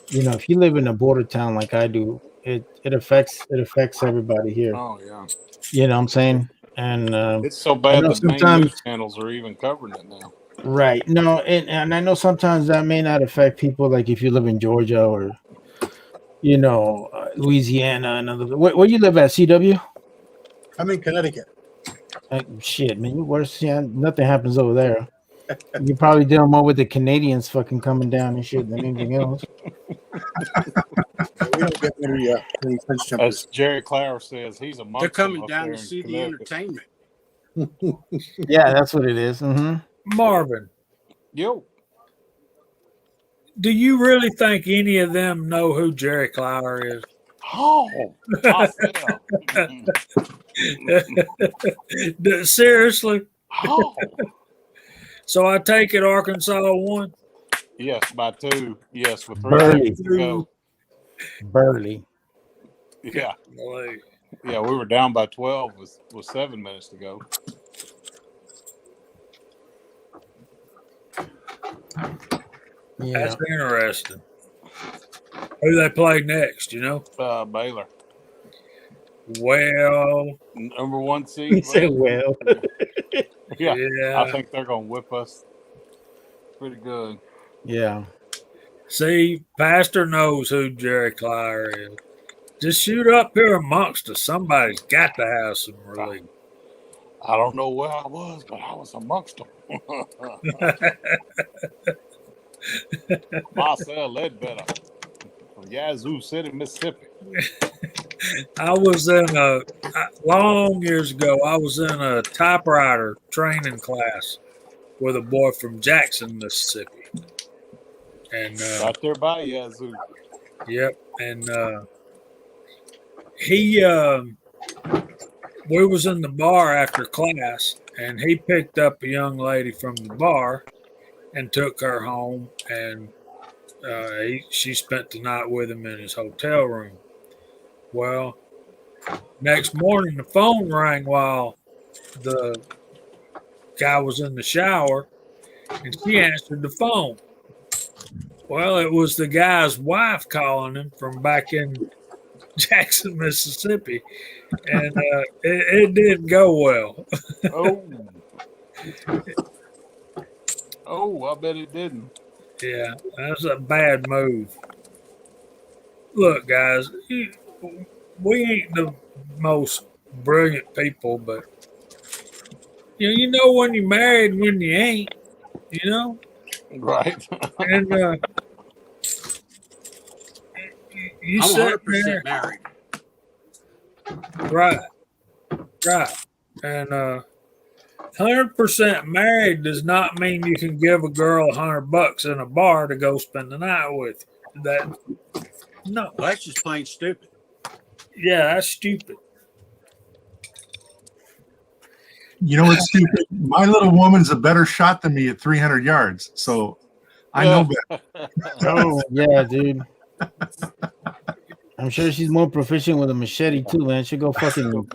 if you live in a border town like I do, it affects everybody here. Oh yeah. You know what I'm saying? And It's so bad know that main sometimes- news channels are even covering it now. right. No, and I know sometimes that may not affect people, like if you live in Georgia or Louisiana and other. Where you live at, CW? I'm in Connecticut. Shit, man, you worse. Yeah, nothing happens over there. You probably deal more with the Canadians fucking coming down and shit than anything else. We don't get any French jumpers. As Jerry Clower says, he's a monster. They're coming down to see the entertainment. Yeah, that's what it is. Mm-hmm. Marvin, Yo. do you really think any of them know who Jerry Clower is? Oh, Seriously? Oh. So I take it Arkansas won? Yes, by 2. Yes, with 3 Burley. minutes to go. Burley. Yeah. Yeah, we were down by 12 with 7 minutes to go. Yeah. That's interesting. Who they play next, Baylor. Well, number 1 seed. He said, well. Yeah. Yeah. I think they're going to whip us pretty good. Yeah. See, Pastor knows who Jerry Clower is. Just shoot up here amongst us. Somebody's got to have some relief. I don't know where I was, but I was amongst them. Marcel Ledbetter from Yazoo City, Mississippi. I was in long years ago, I was in a typewriter training class with a boy from Jackson, Mississippi. And right there by Yazoo. Yep. And we was in the bar after class, and he picked up a young lady from the bar and took her home, and she spent the night with him in his hotel room. Well, next morning the phone rang while the guy was in the shower, and she answered the phone. Well, it was the guy's wife calling him from back in Jackson, Mississippi, and it didn't go well. Oh, I bet it didn't. Yeah, that's a bad move. Look, guys, we ain't the most brilliant people, but you know when you're married and when you ain't, you know? Right. And you I'm sit 100% there. married. Right. And 100% married does not mean you can give a girl $100 in a bar to go spend the night with. No. Well, that's just plain stupid. Yeah, that's stupid. You know what's stupid? My little woman's a better shot than me at 300 yards, so I know better. Oh yeah, dude. I'm sure she's more proficient with a machete too, man. She'll go fucking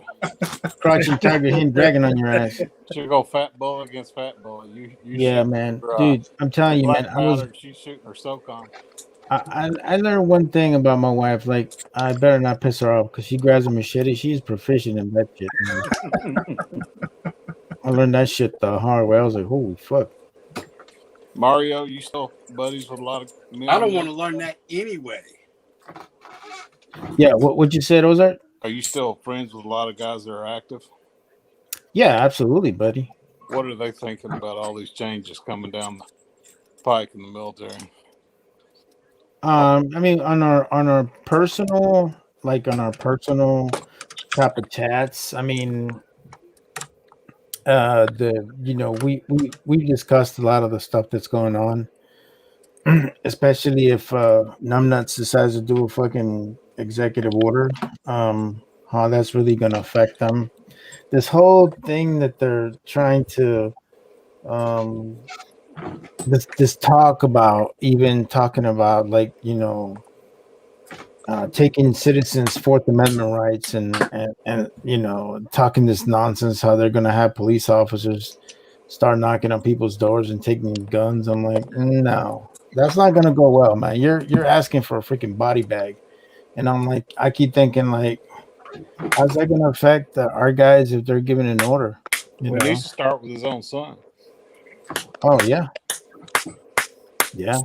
crouching tiger, hidden dragon on your ass. She'll go fat boy against fat boy. You Yeah, man, dude. I'm telling you, man. She's shooting her soak on. I learned one thing about my wife. Like, I better not piss her off because she grabs a machete. She's proficient in that shit, man. I learned that shit the hard way. I was like, holy fuck. Mario, you still buddies with a lot of men? I don't want to learn that anyway. Yeah, what you said, Ozark? Are you still friends with a lot of guys that are active? Yeah, absolutely, buddy. What are they thinking about all these changes coming down the pike in the military? I mean, on our personal type of chats. I mean, we discussed a lot of the stuff that's going on, especially if Numbnuts decides to do a fucking executive order, how that's really going to affect them. This whole thing that they're trying to this talking about like, taking citizens' Fourth Amendment rights and talking this nonsense how they're going to have police officers start knocking on people's doors and taking guns. I'm like, no, that's not going to go well, man. You're asking for a freaking body bag. And I'm like, I keep thinking, like, how's that going to affect our guys if they're given an order? He needs to start with his own son. Oh, yeah. Yeah.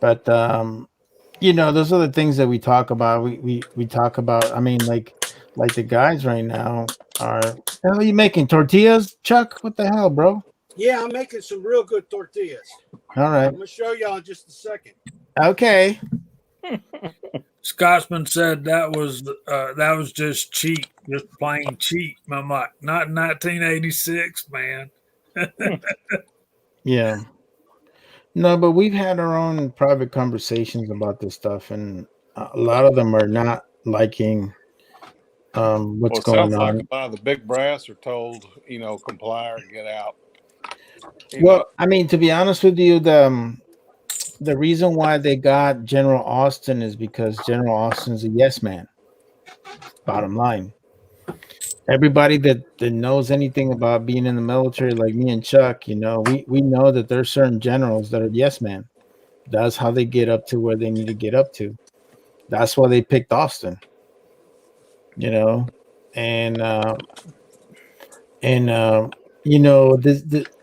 But, those are the things that we talk about. We talk about, I mean, like the guys right now are you making tortillas, Chuck? What the hell, bro? Yeah, I'm making some real good tortillas. All right. I'm going to show y'all in just a second. Okay. Scotsman said that was just cheap, just plain cheap. I'm like, not 1986, man. Yeah. No, but we've had our own private conversations about this stuff, and a lot of them are not liking what's going on. Like a lot of the big brass are told, comply or get out. I mean, to be honest with you, the reason why they got General Austin is because General Austin's a yes man. Bottom line. Everybody that knows anything about being in the military, like me and Chuck, we know that there's certain generals that are yes man. That's how they get up to where they need to get up to. That's why they picked Austin. And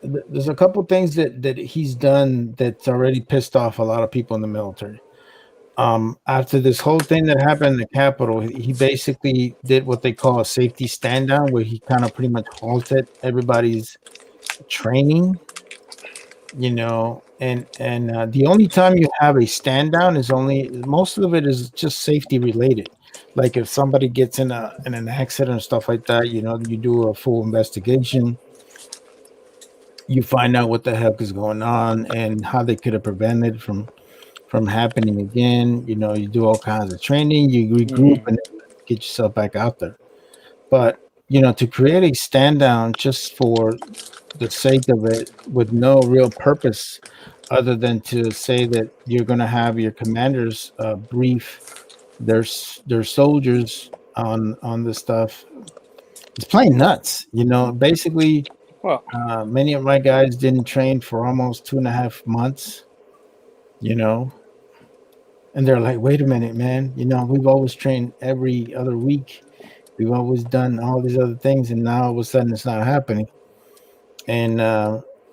there's a couple things that he's done that's already pissed off a lot of people in the military. After this whole thing that happened in the Capitol, he basically did what they call a safety stand down, where he kind of pretty much halted everybody's training, and the only time you have a stand down is most of it is just safety related. Like if somebody gets in an accident and stuff like that, you do a full investigation. You find out what the heck is going on and how they could have prevented from happening again. You do all kinds of training, you regroup and get yourself back out there. But to create a stand down just for the sake of it with no real purpose other than to say that you're going to have your commanders brief their soldiers on this stuff, it's plain nuts. Basically, many of my guys didn't train for almost 2.5 months. And they're like, wait a minute, man. We've always trained every other week. We've always done all these other things, and now all of a sudden it's not happening. And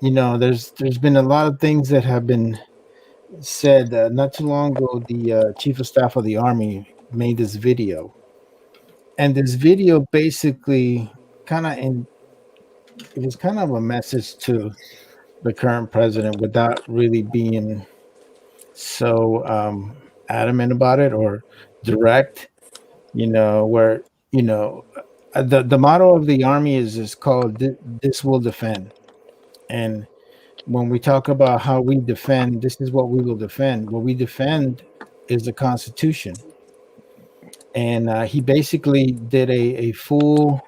there's been a lot of things that have been said. Not too long ago, the chief of staff of the Army made this video, and this video basically it was kind of a message to the current president without really being so adamant about it or direct. Where the motto of the Army is called "This will defend," and when we talk about how we defend, this is what we will defend. What we defend is the Constitution. And he basically did a full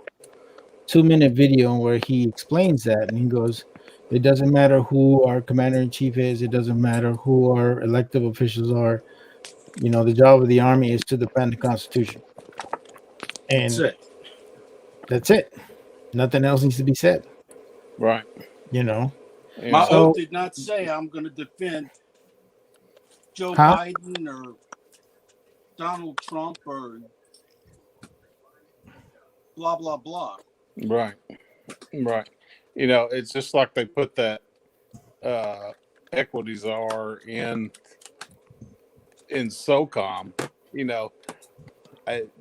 2-minute video where he explains that, and he goes, it doesn't matter who our commander-in-chief is, it doesn't matter who our elected officials are. The job of the Army is to defend the Constitution. And that's it. Nothing else needs to be said. Right. My oath did not say I'm going to defend Joe Biden or Donald Trump or blah, blah, blah. Right. It's just like they put that equity czar in SOCOM.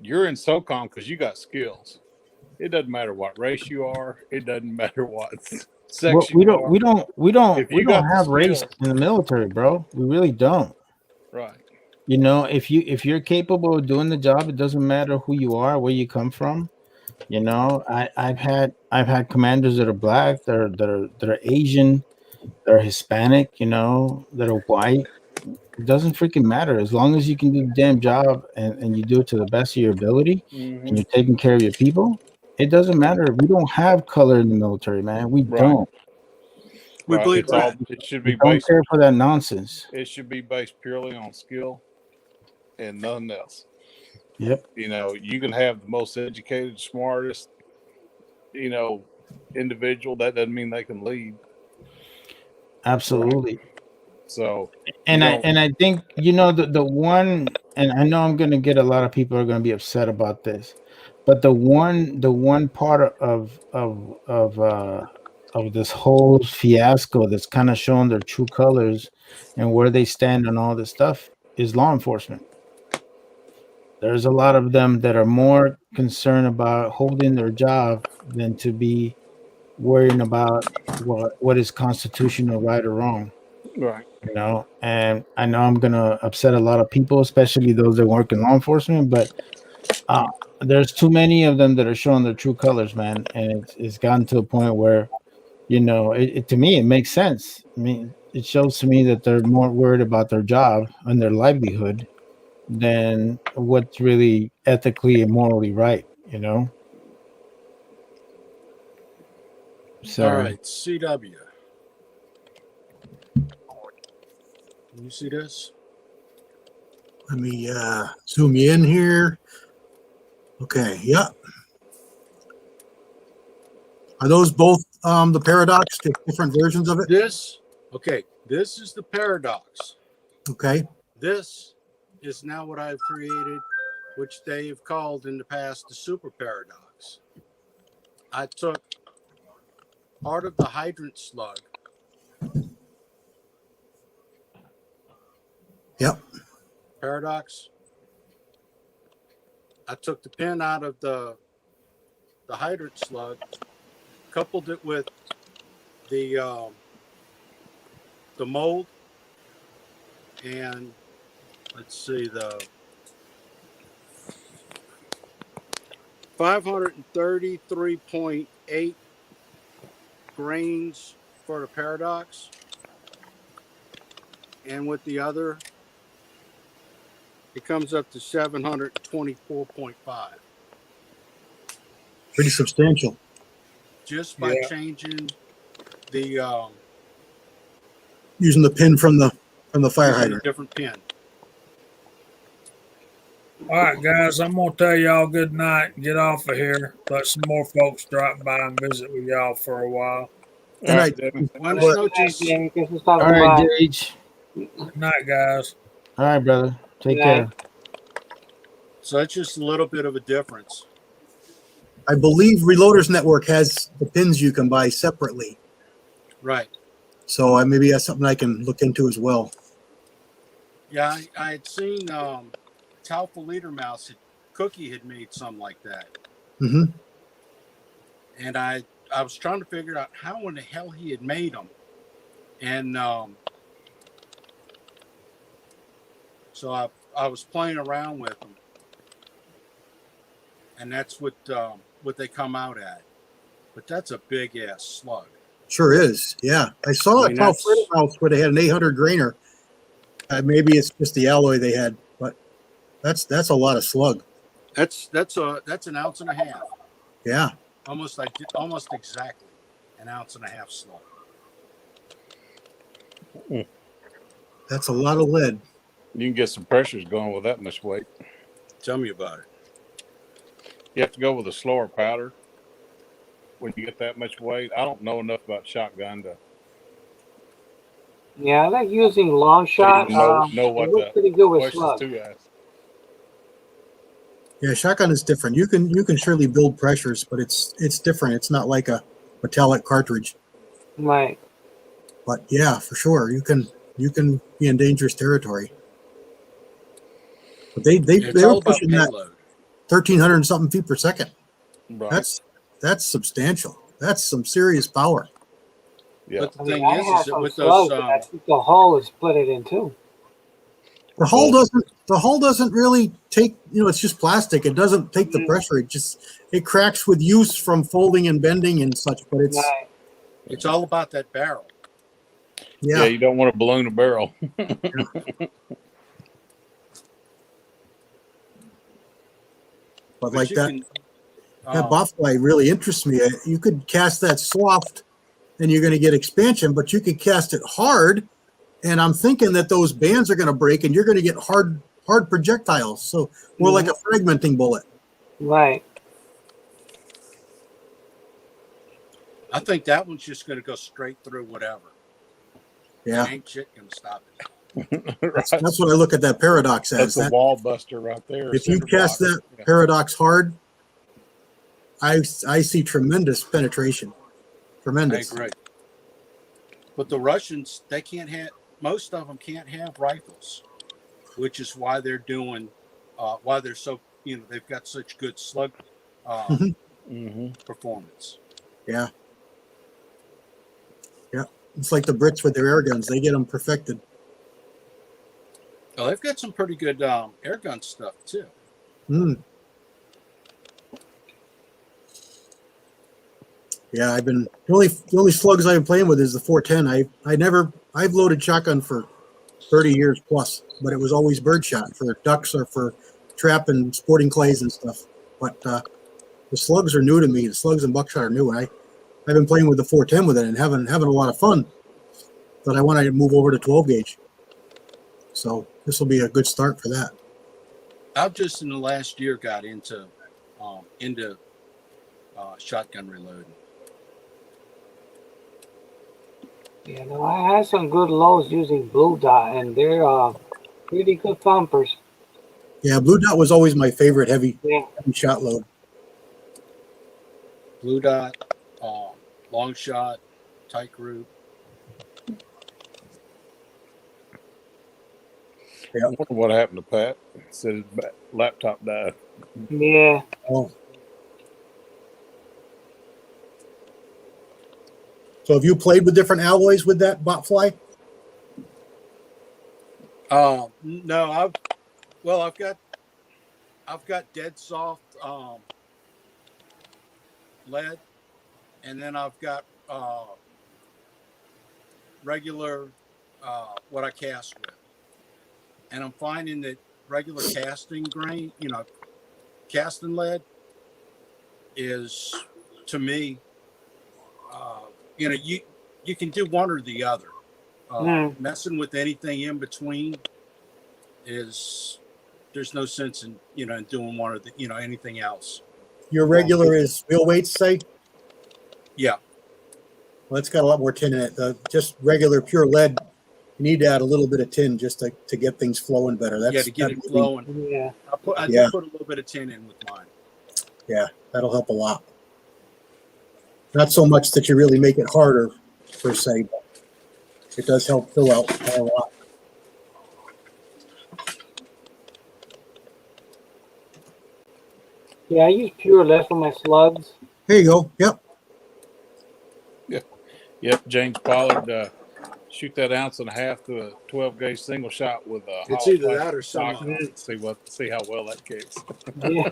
You're in SOCOM because you got skills. It doesn't matter what race you are. It doesn't matter what sex we you are. We don't have race in the military, bro. We really don't. Right. If you're capable of doing the job, it doesn't matter who you are, where you come from. I've had commanders that are black, that are Asian, that are Hispanic, that are white. It doesn't freaking matter as long as you can do the damn job and you do it to the best of your ability, and you're taking care of your people. It doesn't matter. We don't have color in the military, man. We don't. We believe that. It should be Don't based. care for that nonsense. It should be based purely on skill and nothing else. Yep. You can have the most educated, smartest, individual. That doesn't mean they can lead. Absolutely. So, I think the one, and I know I'm going to get a lot of people are going to be upset about this, but the one part of this whole fiasco that's kind of showing their true colors and where they stand on all this stuff is law enforcement. There's a lot of them that are more concerned about holding their job than to be worrying about what is constitutional, right or wrong. Right. And I know I'm gonna upset a lot of people, especially those that work in law enforcement, but there's too many of them that are showing their true colors, man. And it's gotten to a point where, to me, it makes sense. I mean, it shows to me that they're more worried about their job and their livelihood than what's really ethically and morally right, So, all right, CW. Can you see this? Let me zoom you in here. Okay, yeah. Are those both the Paradox, different versions of it? This is the Paradox. Okay. This is now what I've created, which they've called in the past the Super Paradox. I took part of the hydrant slug. Yep. Paradox. I took the pin out of the hydrant slug, coupled it with the mold, and let's see, the 533.8 grains for the Paradox, and with the other, it comes up to 724.5. Pretty substantial. Just by changing the Using the pin from the fire hydrant. Different pin. All right, guys, I'm going to tell y'all good night and get off of here. Let some more folks drop by and visit with y'all for a while. Good night. Buenas noches. all right, Gage. Good night, guys. All right, brother. Take Right. care. So it's just a little bit of a difference. I believe Reloaders Network has the pins you can buy separately. Right. So maybe that's something I can look into as well. Yeah, I had seen Talfa Leader Mouse, Cookie had made some like that. Hmm. And I was trying to figure out how in the hell he had made them. And so I was playing around with them. And that's what they come out at. But that's a big ass slug. Sure is. Yeah. I saw I a mean, Tall that's- Mouse where they had an 800 grainer. Maybe it's just the alloy they had, but that's a lot of slug. That's an ounce and a half. Yeah. Almost exactly an ounce and a half slug. That's a lot of lead. You can get some pressures going with that much weight. Tell me about it. You have to go with a slower powder when you get that much weight. I don't know enough about shotgun to Yeah, I like using long shot. know It what works the pretty good with questions slug. to ask. Yeah, shotgun is different. You can surely build pressures, but it's different. It's not like a metallic cartridge. Right. But yeah, for sure, you can be in dangerous territory. But they It's were all about pushing that payload. 1,300 and something feet per second. Right. That's substantial. That's some serious power. Yeah. But the I mean, thing I is have that some with slugs, those, but I think the hull is split it in two. The hull doesn't really take, it's just plastic. It doesn't take the pressure. It cracks with use from folding and bending and such, but Right. it's all about that barrel. Yeah, you don't want to balloon a barrel. But like you that, can, that botfly really interests me. You could cast that soft and you're going to get expansion, but you could cast it hard. And I'm thinking that those bands are going to break and you're going to get hard projectiles. So more like a fragmenting bullet. Right. I think that one's just going to go straight through whatever. Yeah. Ain't shit going to stop it. That's what I look at that paradox as. That's a wall buster right there. If you cinder cast block. that Yeah. paradox hard, I see tremendous penetration. Tremendous. I agree. But the Russians, most of them can't have rifles, which is why they're doing, why they're so, they've got such good slug performance. Yeah. Yeah. It's like the Brits with their air guns. They get them perfected. Oh, they've got some pretty good air gun stuff too. Mm. Yeah, the only slugs I've been playing with is the 410. I've loaded shotgun for 30 years plus, but it was always birdshot for ducks or for trap and sporting clays and stuff. But the slugs are new to me. The slugs and buckshot are new. I've been playing with the 410 with it and having a lot of fun. But I want to move over to 12 gauge. So this will be a good start for that. I've just in the last year got into shotgun reloading. Yeah, no, I had some good lows using Blue Dot, and they're pretty good thumpers. Yeah, Blue Dot was always my favorite heavy shot load. Blue Dot, long shot, tight group. I wonder what happened to Pat. Said his laptop died. Yeah. Oh. So have you played with different alloys with that botfly? No, I've got dead soft lead, and then I've got regular what I cast with. And I'm finding that regular casting grain, casting lead is, to me, you can do one or the other. Messing with anything in between there's no sense in in doing one or anything else. Your regular is wheel weights, say? Yeah. Well, it's got a lot more tin in it. Just regular pure lead, You need to add a little bit of tin just to get things flowing better. To get it flowing. Yeah. I did put a little bit of tin in with mine. Yeah, that'll help a lot. Not so much that you really make it harder, per se, but it does help fill out a lot. Yeah, I use Pure Lead for my slugs. There you go. Yep. Yep. James Pollard, shoot that 1.5 ounce through a 12 gauge single shot with a It's hollow either plastic that or some. sock on it. See how well that kicks. Yeah.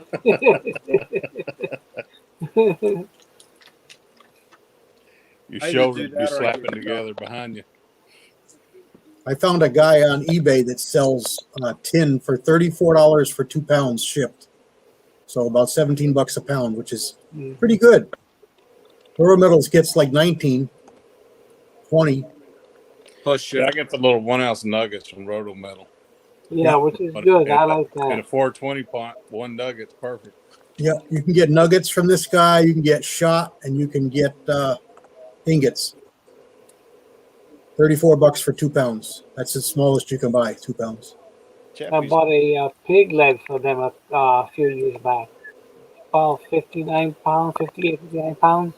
Your I either shoulders do be that or I slapping do together behind you. I found a guy on eBay that sells tin for $34 for 2 pounds shipped. So about $17 a pound, which is pretty good. Euro Metals gets like 19, 20. Plus Yeah, I get the little 1 ounce nuggets from Roto Metal. Yeah, which is good. I like that. And a 420 pot, one nugget's perfect. Yeah, you can get nuggets from this guy. You can get shot, and you can get ingots. $34 for 2 pounds. That's the smallest you can buy, 2 pounds. I bought a pig leg for them a few years back. About 59 pounds, 58, 59 pounds.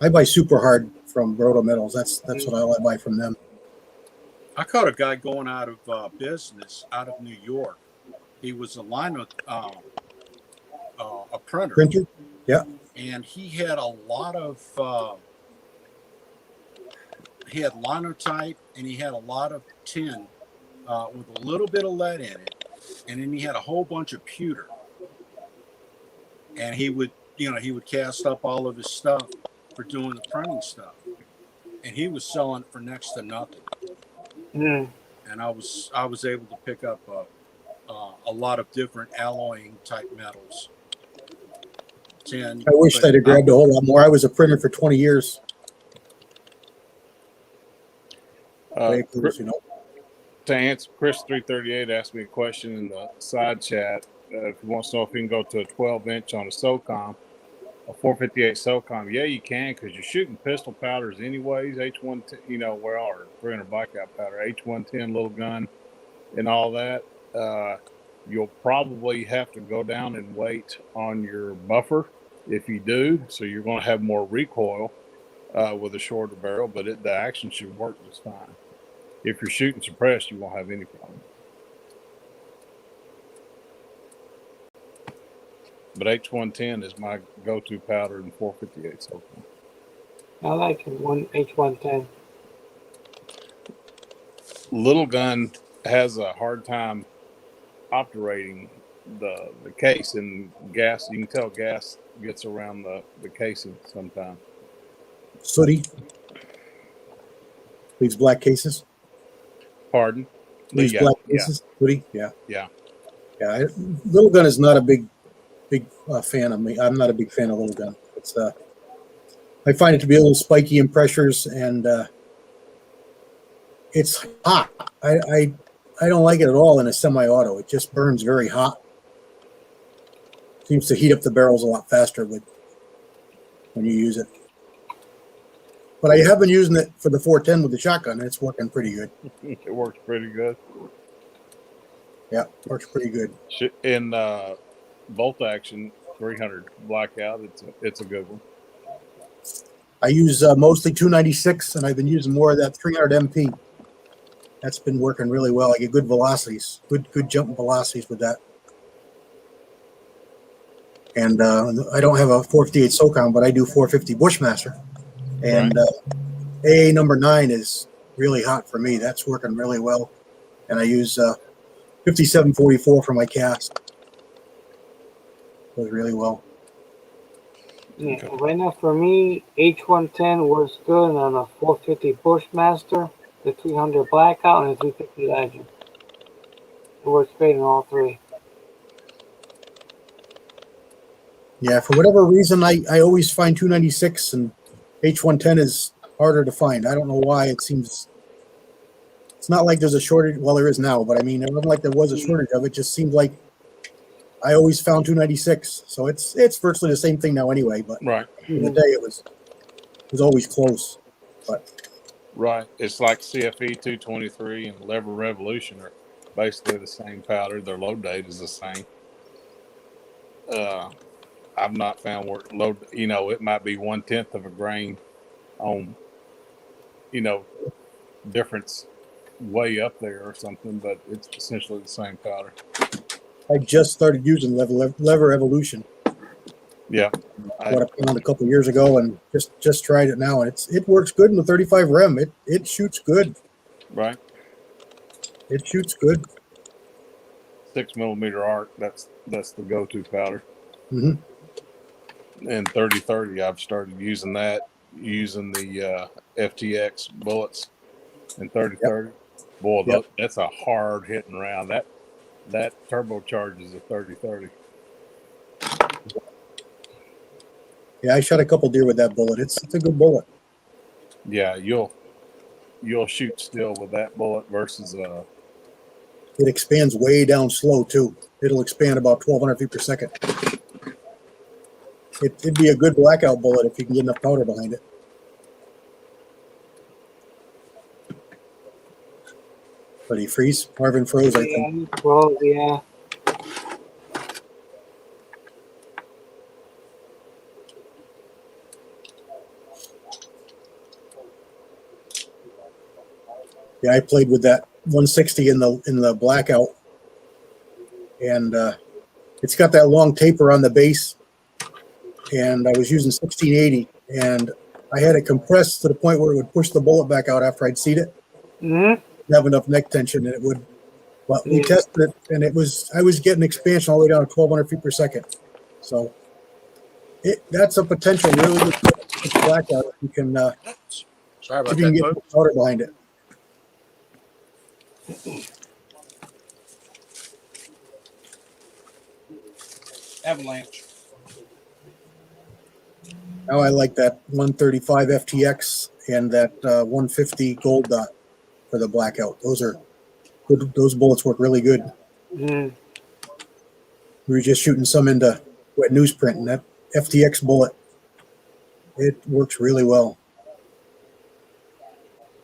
I buy super hard from Roto Metals. That's what I buy from them. I caught a guy going out of business out of New York. He was a lino, a printer. Printer? Yeah. And he had a lot of, he had linotype and he had a lot of tin with a little bit of lead in it. And then he had a whole bunch of pewter. And he would cast up all of his stuff for doing the printing stuff. And he was selling it for next to nothing. Mm. And I was able to pick up a lot of different alloying type metals. Tin. I wish I'd have grabbed a whole lot more. I was a printer for 20 years. To answer, Chris 338 asked me a question in the side chat. If he wants to know if he can go to a 12-inch on a SOCOM, a 458 SOCOM. Yeah, you can, because you're shooting pistol powders anyways. H110, where our 300 blackout powder, H110 little gun, and all that. You'll probably have to go down and weight on your buffer if you do. So you're going to have more recoil with a shorter barrel, but the action should work just fine. If you're shooting suppressed, you won't have any problem. But H110 is my go-to powder in 458 SOCOM. I like H110. Little gun has a hard time operating the case, and gas. You can tell gas gets around the casing sometimes. Sooty. These black cases. Pardon? These black cases. Sooty. Yeah. Yeah. Yeah. Little gun is not a big fan of me. I'm not a big fan of little gun. It's I find it to be a little spiky in pressures, and it's hot. I don't like it at all in a semi-auto. It just burns very hot. Seems to heat up the barrels a lot faster when you use it. But I have been using it for the 410 with the shotgun, and it's working pretty good. It works pretty good. Yeah, works pretty good. In bolt action 300 blackout, it's a good one. I use mostly 296, and I've been using more of that 300 MP. That's been working really well. I get good velocities, good jumping velocities with that. And I don't have a 458 SOCOM, but I do 450 Bushmaster. And AA number 9 is really hot for me. That's working really well. And I use 5744 for my cast. Does really well. Yeah, right now for me, H110 works good on a 450 Bushmaster, the 300 Blackout, and the 350 Legend. It works great in all three. Yeah, for whatever reason, I always find 296 and H110 is harder to find. I don't know why. It seems it's not like there's a shortage. Well, there is now, but I mean, it wasn't like there was a shortage of it. Just seemed like I always found 296. So it's virtually the same thing now anyway. But in the day, it was always close. But Right. It's like CFE 223 and Lever Revolution are basically the same powder. Their load date is the same. I've not found where load, it might be 1/10 of a grain on, difference way up there or something, but it's essentially the same powder. I just started using Lever Evolution. Yeah. Bought a pound a couple of years ago and just tried it now, and it works good in the 35 rem. It shoots good. Right. It shoots good. 6mm arc. That's the go-to powder. Mm-hmm. And 30-30, I've started using that, using the FTX bullets in 30-30. Boy, that's a hard hitting round. That turbocharges a 30-30. Yeah, I shot a couple deer with that bullet. It's a good bullet. Yeah, you'll shoot still with that bullet versus It expands way down slow too. It'll expand about 1,200 feet per second. It'd be a good blackout bullet if you can get enough powder behind it. But he freeze? Marvin froze, I think. He froze, yeah. Yeah, I played with that 160 in the blackout, and it's got that long taper on the base. And I was using 1680, and I had it compressed to the point where it would push the bullet back out after I'd seat it. Mm-hmm. Have enough neck tension, and it would. But we tested it, and I was getting expansion all the way down to 1,200 feet per second. So that's a potential really good blackout if you can. Sorry about if you can that, get folks. powder behind it. Avalanche. Now I like that 135 FTX and that 150 Gold Dot for the blackout. Those are good. Those bullets work really good. Mm. We were just shooting some into wet newsprint, and that FTX bullet, it works really well.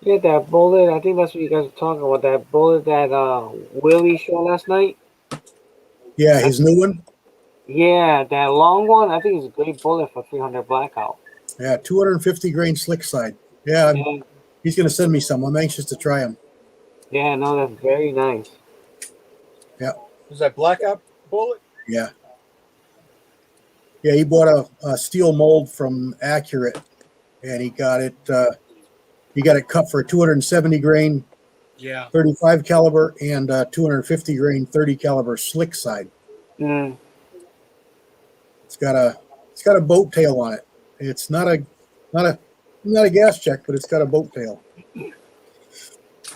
Yeah, that bullet, I think that's what you guys are talking about. That bullet that Willie showed last night. Yeah, his new one. Yeah, that long one, I think it's a great bullet for 300 blackout. Yeah, 250 grain slick side. Yeah, he's going to send me some. I'm anxious to try them. Yeah, no, that's very nice. Yeah. Is that blackout bullet? Yeah. Yeah, he bought a steel mold from Accurate, and he got it cut for a 270 grain, 35 caliber, and 250 grain 30 caliber slick side. Mm. It's got a boat tail on it. It's not a gas check, but it's got a boat tail.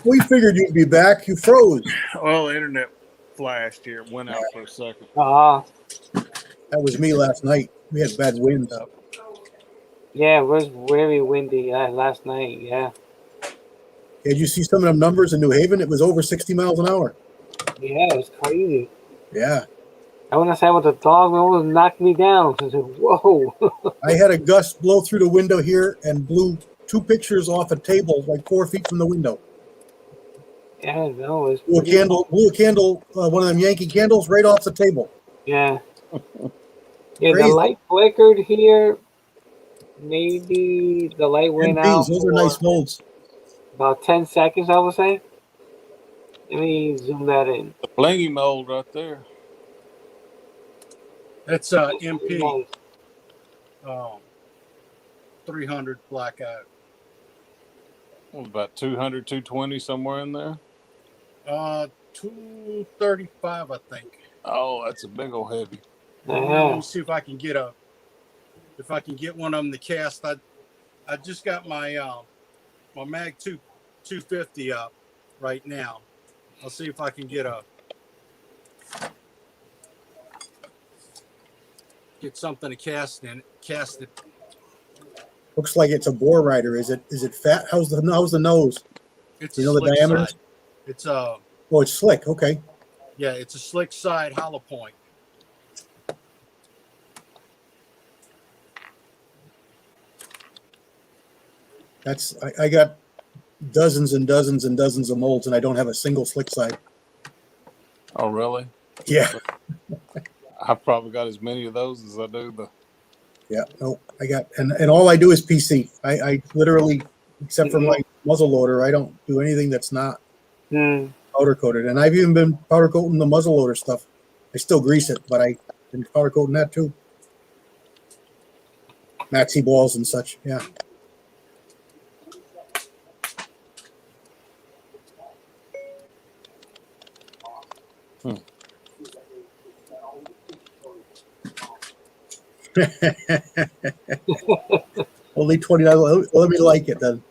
We figured you'd be back. You froze. Well, the internet flashed here. It went out for a second. That was me last night. We had bad winds. Yeah, it was very windy last night. Yeah. Did you see some of them numbers in New Haven? It was over 60 miles an hour. Yeah, it was crazy. Yeah. I went outside with the dog and almost knocked me down. I said, whoa. I had a gust blow through the window here and blew 2 pictures off a table like 4 feet from the window. Yeah, no, it's Blew a candle, one of them Yankee candles right off the table. Yeah. Yeah, Crazy. the light flickered here. Maybe the light went out. Those are nice molds. About 10 seconds, I would say. Let me zoom that in. The blingy mold right there. That's MP. 300 blackout. About 200, 220, somewhere in there. 235, I think. Oh, that's a big old heavy. Let me see if I can get one of them to cast. I just got my my Mag 250 up right now. I'll see if I can get something to cast it. Looks like it's a bore rider. Is it fat? How's the nose? It's you know the diameter? Side. It's oh, it's slick. Okay. Yeah, it's a slick side hollow point. I got dozens and dozens and dozens of molds, and I don't have a single slick side. Oh, really? Yeah. I've probably got as many of those as I do the. Yeah, no, I got, and all I do is PC. I literally, except for my muzzle loader, I don't do anything that's not powder coated. And I've even been powder coating the muzzle loader stuff. I still grease it, but I've been powder coating that too. Maxi balls and such, yeah. Only $20. Let me like it then.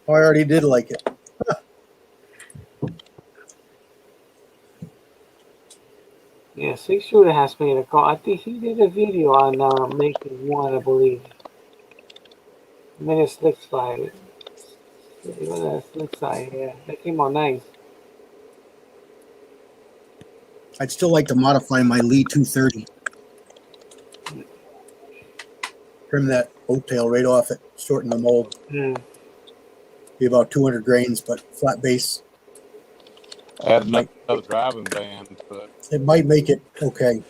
Oh, I already did like it. Yeah, Six Shooter has made a call. I think he did a video on making one, I believe. Minute slick slide. Slick slide, yeah. That came out nice. I'd still like to modify my Lee 230. Trim that boat tail right off it, shorten the mold. Be about 200 grains, but flat base. Add another driving band, but It might make it okay.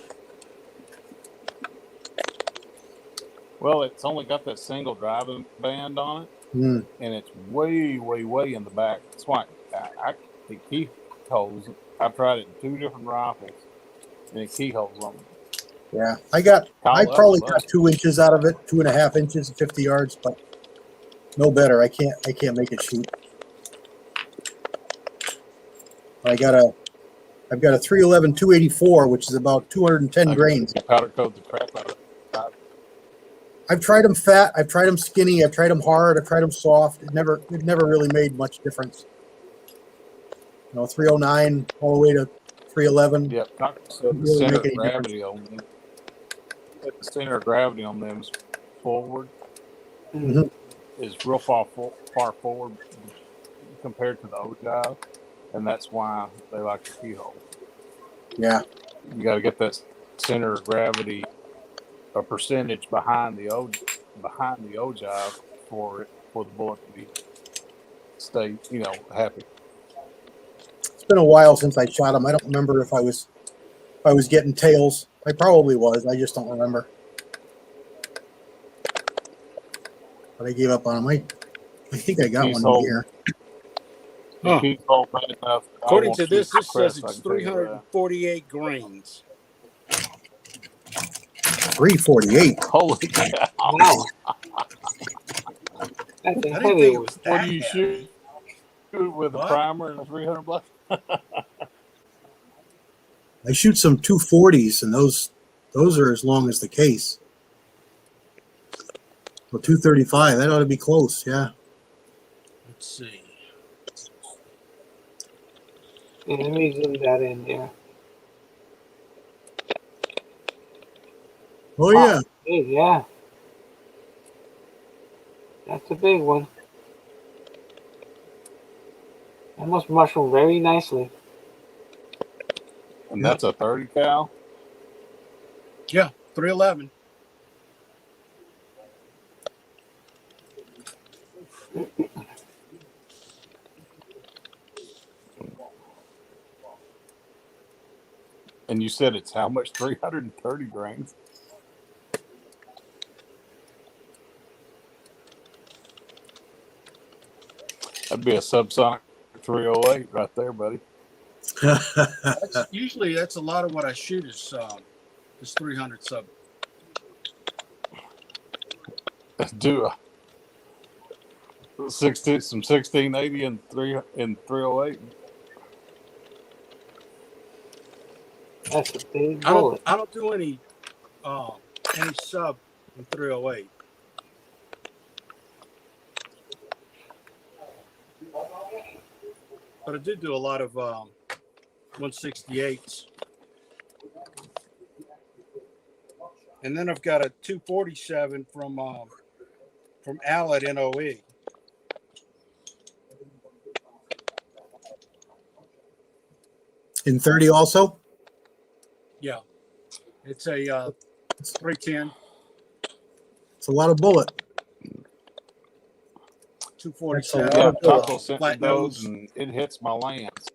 well, it's only got that single driving band on it, Mm. and it's way, way, way in the back. That's why I the keyholes. I've tried it in 2 different rifles, and it keyholes on them. Yeah, I probably got 2 inches out of it, 2.5 inches, 50 yards, but no better. I can't make it shoot. I've got a 311 284, which is about 210 grains. Powder coat the crap out of it. I've tried them fat, I've tried them skinny, I've tried them hard, I've tried them soft. It never really made much difference. 309 all the way to 311. Yeah, the center of gravity on them. The center of gravity on them is forward. Mhm. Is real far forward compared to the ogive, and that's why they like the keyhole. Yeah, you got to get that center of gravity a percentage behind the ogive for the bullet to stay happy. it's been a while since I shot them. I don't remember if I was getting tails. I probably was. I just don't remember. But I gave up on them. I think I got one here. Huh. According to this says it's it's 348 grains. 348. Holy cow! Wow. That's a heavy one. What do you shoot with a primer and a 300 block? I shoot some 240s, and those are as long as the case. Well, 235. That ought to be close. Yeah. Let's see. Yeah, let me zoom that in there. Oh yeah. Big, yeah. That's a big one. That must mushroom very nicely. And that's a 30 cal? Yeah, 311. And you said it's how much? 330 grains? That'd be a subsonic 308 right there, buddy. Usually that's a lot of what I shoot is 300 sub. Do some 1680 and 308. That's a big I bullet. don't do any sub in 308. But I did do a lot of 168s. And then I've got a 247 from Al at NOE. In 30 also? Yeah. It's a 310. It's a lot of bullet. 247. Yeah, of Taco bullets. sent me Flat those, nose. and it hits my lands.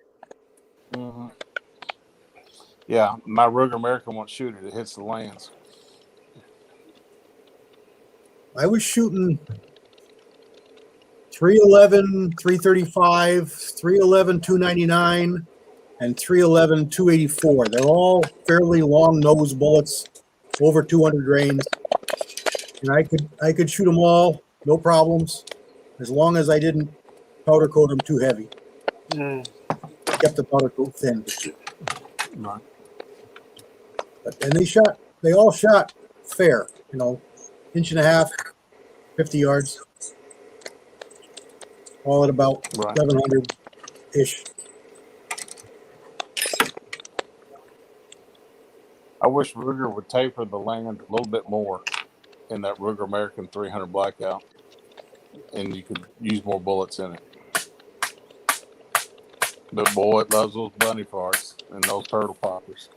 hmm Yeah, my Ruger American won't shoot it; it hits the lands. I was shooting 311, 335, 311, 299, and 311, 284. They're all fairly long nose bullets, over 200 grains. And I could shoot them all, no problems, as long as I didn't powder coat them too heavy. Mm. Kept the powder coat thin. Right. And they all shot fair, you know, inch and a half, 50 yards, all at about Right. 700 ish. I wish Ruger would taper the land a little bit more in that Ruger American 300 Blackout, and you could use more bullets in it. But boy, it loves those bunny farts and those turtle poppers.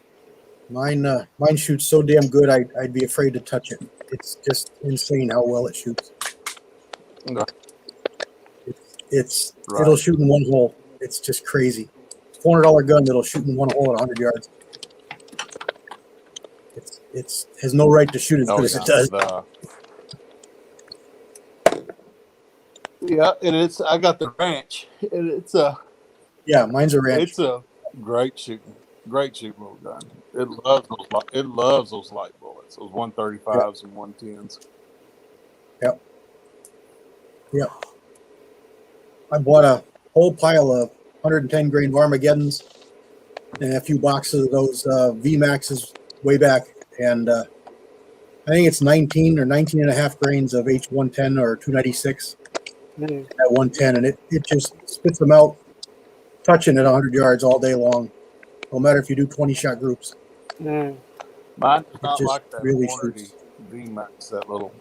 Mine shoots so damn good, I'd be afraid to touch it. It's just insane how well it shoots. Okay. It'll shoot in one hole. It's just crazy. $400 gun that'll shoot in one hole at 100 yards. It's has no right to shoot as good as it does. Yeah, and it's I got the ranch, and it's a mine's a ranch. It's a great shooting little gun. It loves those light bullets, those 135s and 110s. Yep. I bought a whole pile of 110 grain Armageddons and a few boxes of those VMAXs way back. And I think it's 19 or 19 and a half grains of H110 or 296 at 110. And it just spits them out, touching at 100 yards all day long. No matter if you do 20 shot groups. Mine does not just like that really Hornady VMAX, that little.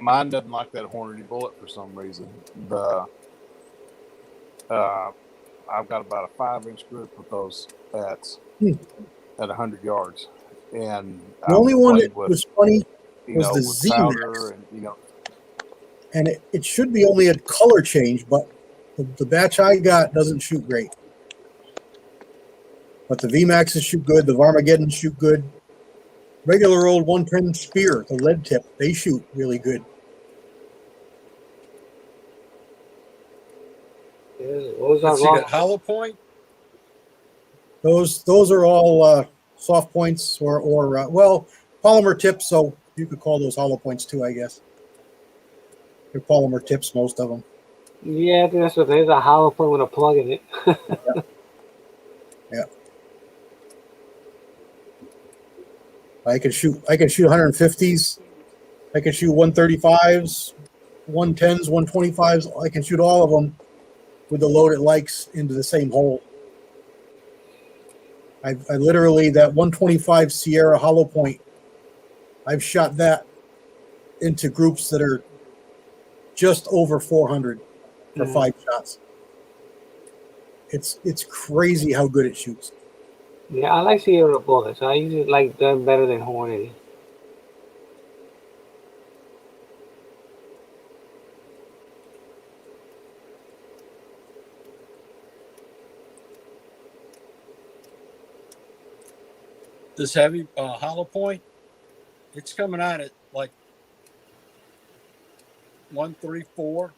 Mine doesn't like that Hornady bullet for some reason. I've got about a 5-inch grip with those at 100 yards, and the only one that was funny was the Z powder and it should be only a color change, but the batch I got doesn't shoot great. But the VMAXs shoot good. The Armageddon shoot good. Regular old 110 Spear, the lead tip, they shoot really good. Let's see, that hollow point. Those are all soft points or well, polymer tips. So you could call those hollow points too, I guess. They're polymer tips, most of them. Yeah, I think that's what it is. A hollow point with a plug in it. Yeah. I can shoot 150s. I can shoot 135s, 110s, 125s. I can shoot all of them with the load it likes into the same hole. I literally, that 125 Sierra hollow point, I've shot that into groups that are just over 400 for 5 shots. It's crazy how good it shoots. Yeah, I like Sierra bullets. I usually like them better than Hornady. This heavy hollow point, it's coming out at like 134.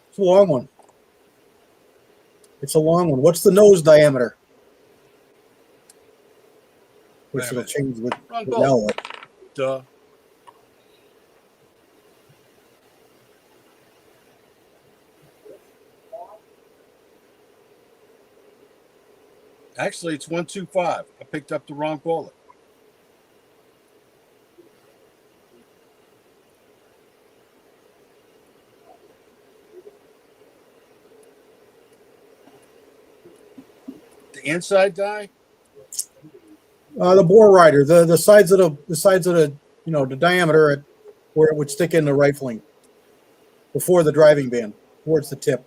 It's a long one. It's a long one. What's the nose diameter? Which it'll change with L. Duh. Actually, it's 125. I picked up the wrong bullet. The inside die? The bore rider, the sides of the the diameter at where it would stick in the rifling before the driving band, towards the tip.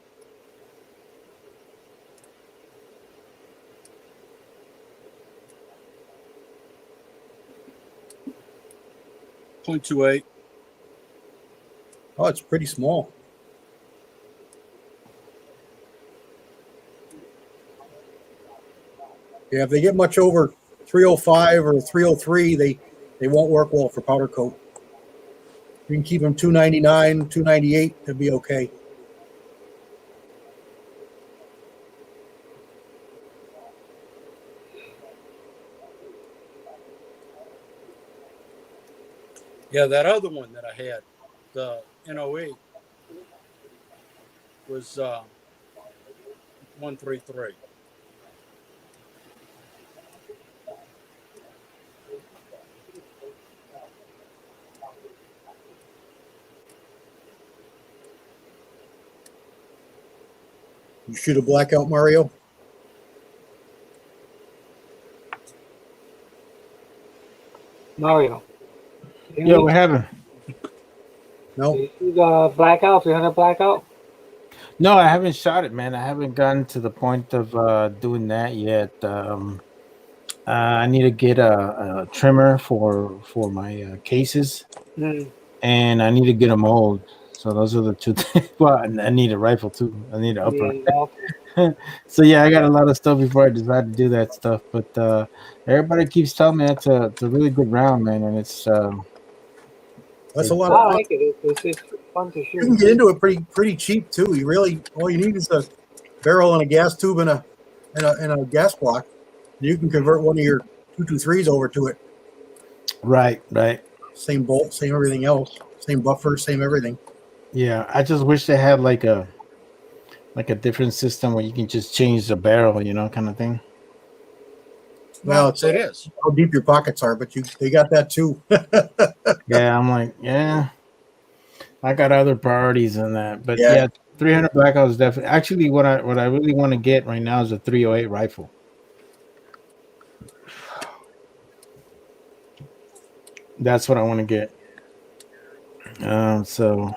.28. Oh, it's pretty small. Yeah, if they get much over 305 or 303, they won't work well for powder coat. You can keep them 299, 298, it'd be okay. Yeah, that other one that I had, the N08, was 133. You shoot a blackout, Mario? Mario. Yeah, what happened? No. You shoot blackout, 300 blackout? No, I haven't shot it, man. I haven't gotten to the point of doing that yet. I need to get a trimmer for my cases, and I need to get a mold. So those are the two things. Well, I need a rifle too. I need an upper. Yeah. So yeah, I got a lot of stuff before I decide to do that stuff. But everybody keeps telling me it's a really good round, man, and it's That's a lot I of fun. like it. It's fun to You can shoot. get into it pretty cheap too. You really all you need is a barrel and a gas tube and a gas block. You can convert one of your 223s over to it. right. Same bolt, same everything else, same buffer, same everything. Yeah, I just wish they had like a different system where you can just change the barrel, kind of thing. Well, It is. how deep your pockets are, but they got that too. Yeah, I'm like, yeah, I got other priorities than that. But Yeah. yeah, 300 blackout is definitely. Actually, what I really want to get right now is a 308 rifle. That's what I want to get. So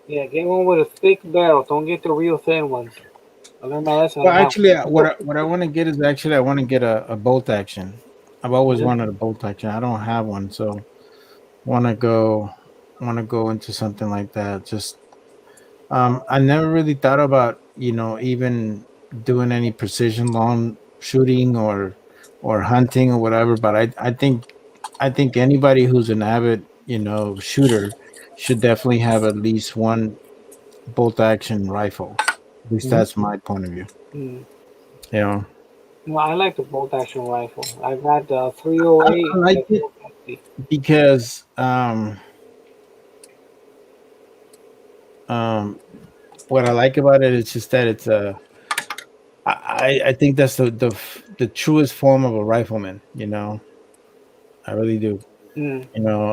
Yeah, get one with a thick barrel. Don't get the real thin ones. I learned my lesson. well, on that. actually, what I want to get is I want to get a bolt action. I've always Yeah. wanted a bolt action. I don't have one, so want to go into something like that. Just I never really thought about even doing any precision long shooting or hunting or whatever. But I think anybody who's an avid shooter should definitely have at least one bolt action rifle. At least that's my point of view. Mm. You No, I like the bolt action rifle. I got the 308. I like it because what I like about it is just that it's I think that's the truest form of a rifleman. I really do. Mm.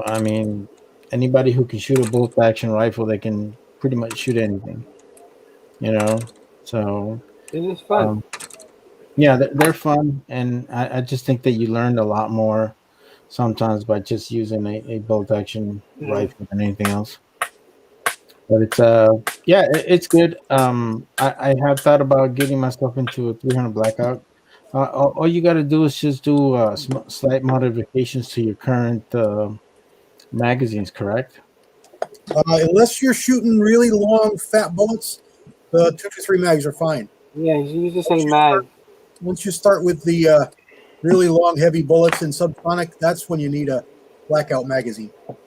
I mean, anybody who can shoot a bolt action rifle, they can pretty much shoot anything. So It is fun. yeah, they're fun, and I just think that you learned a lot more sometimes by just using a bolt action rifle than anything else. But it's yeah, it's good. I have thought about getting myself into a 300 blackout. All you got to do is just do slight modifications to your current magazines, correct? Unless you're shooting really long, fat bullets, the 223 mags are fine. Yeah, you use the same mag. Once you start with the really long, heavy bullets in subsonic, that's when you need a blackout magazine. If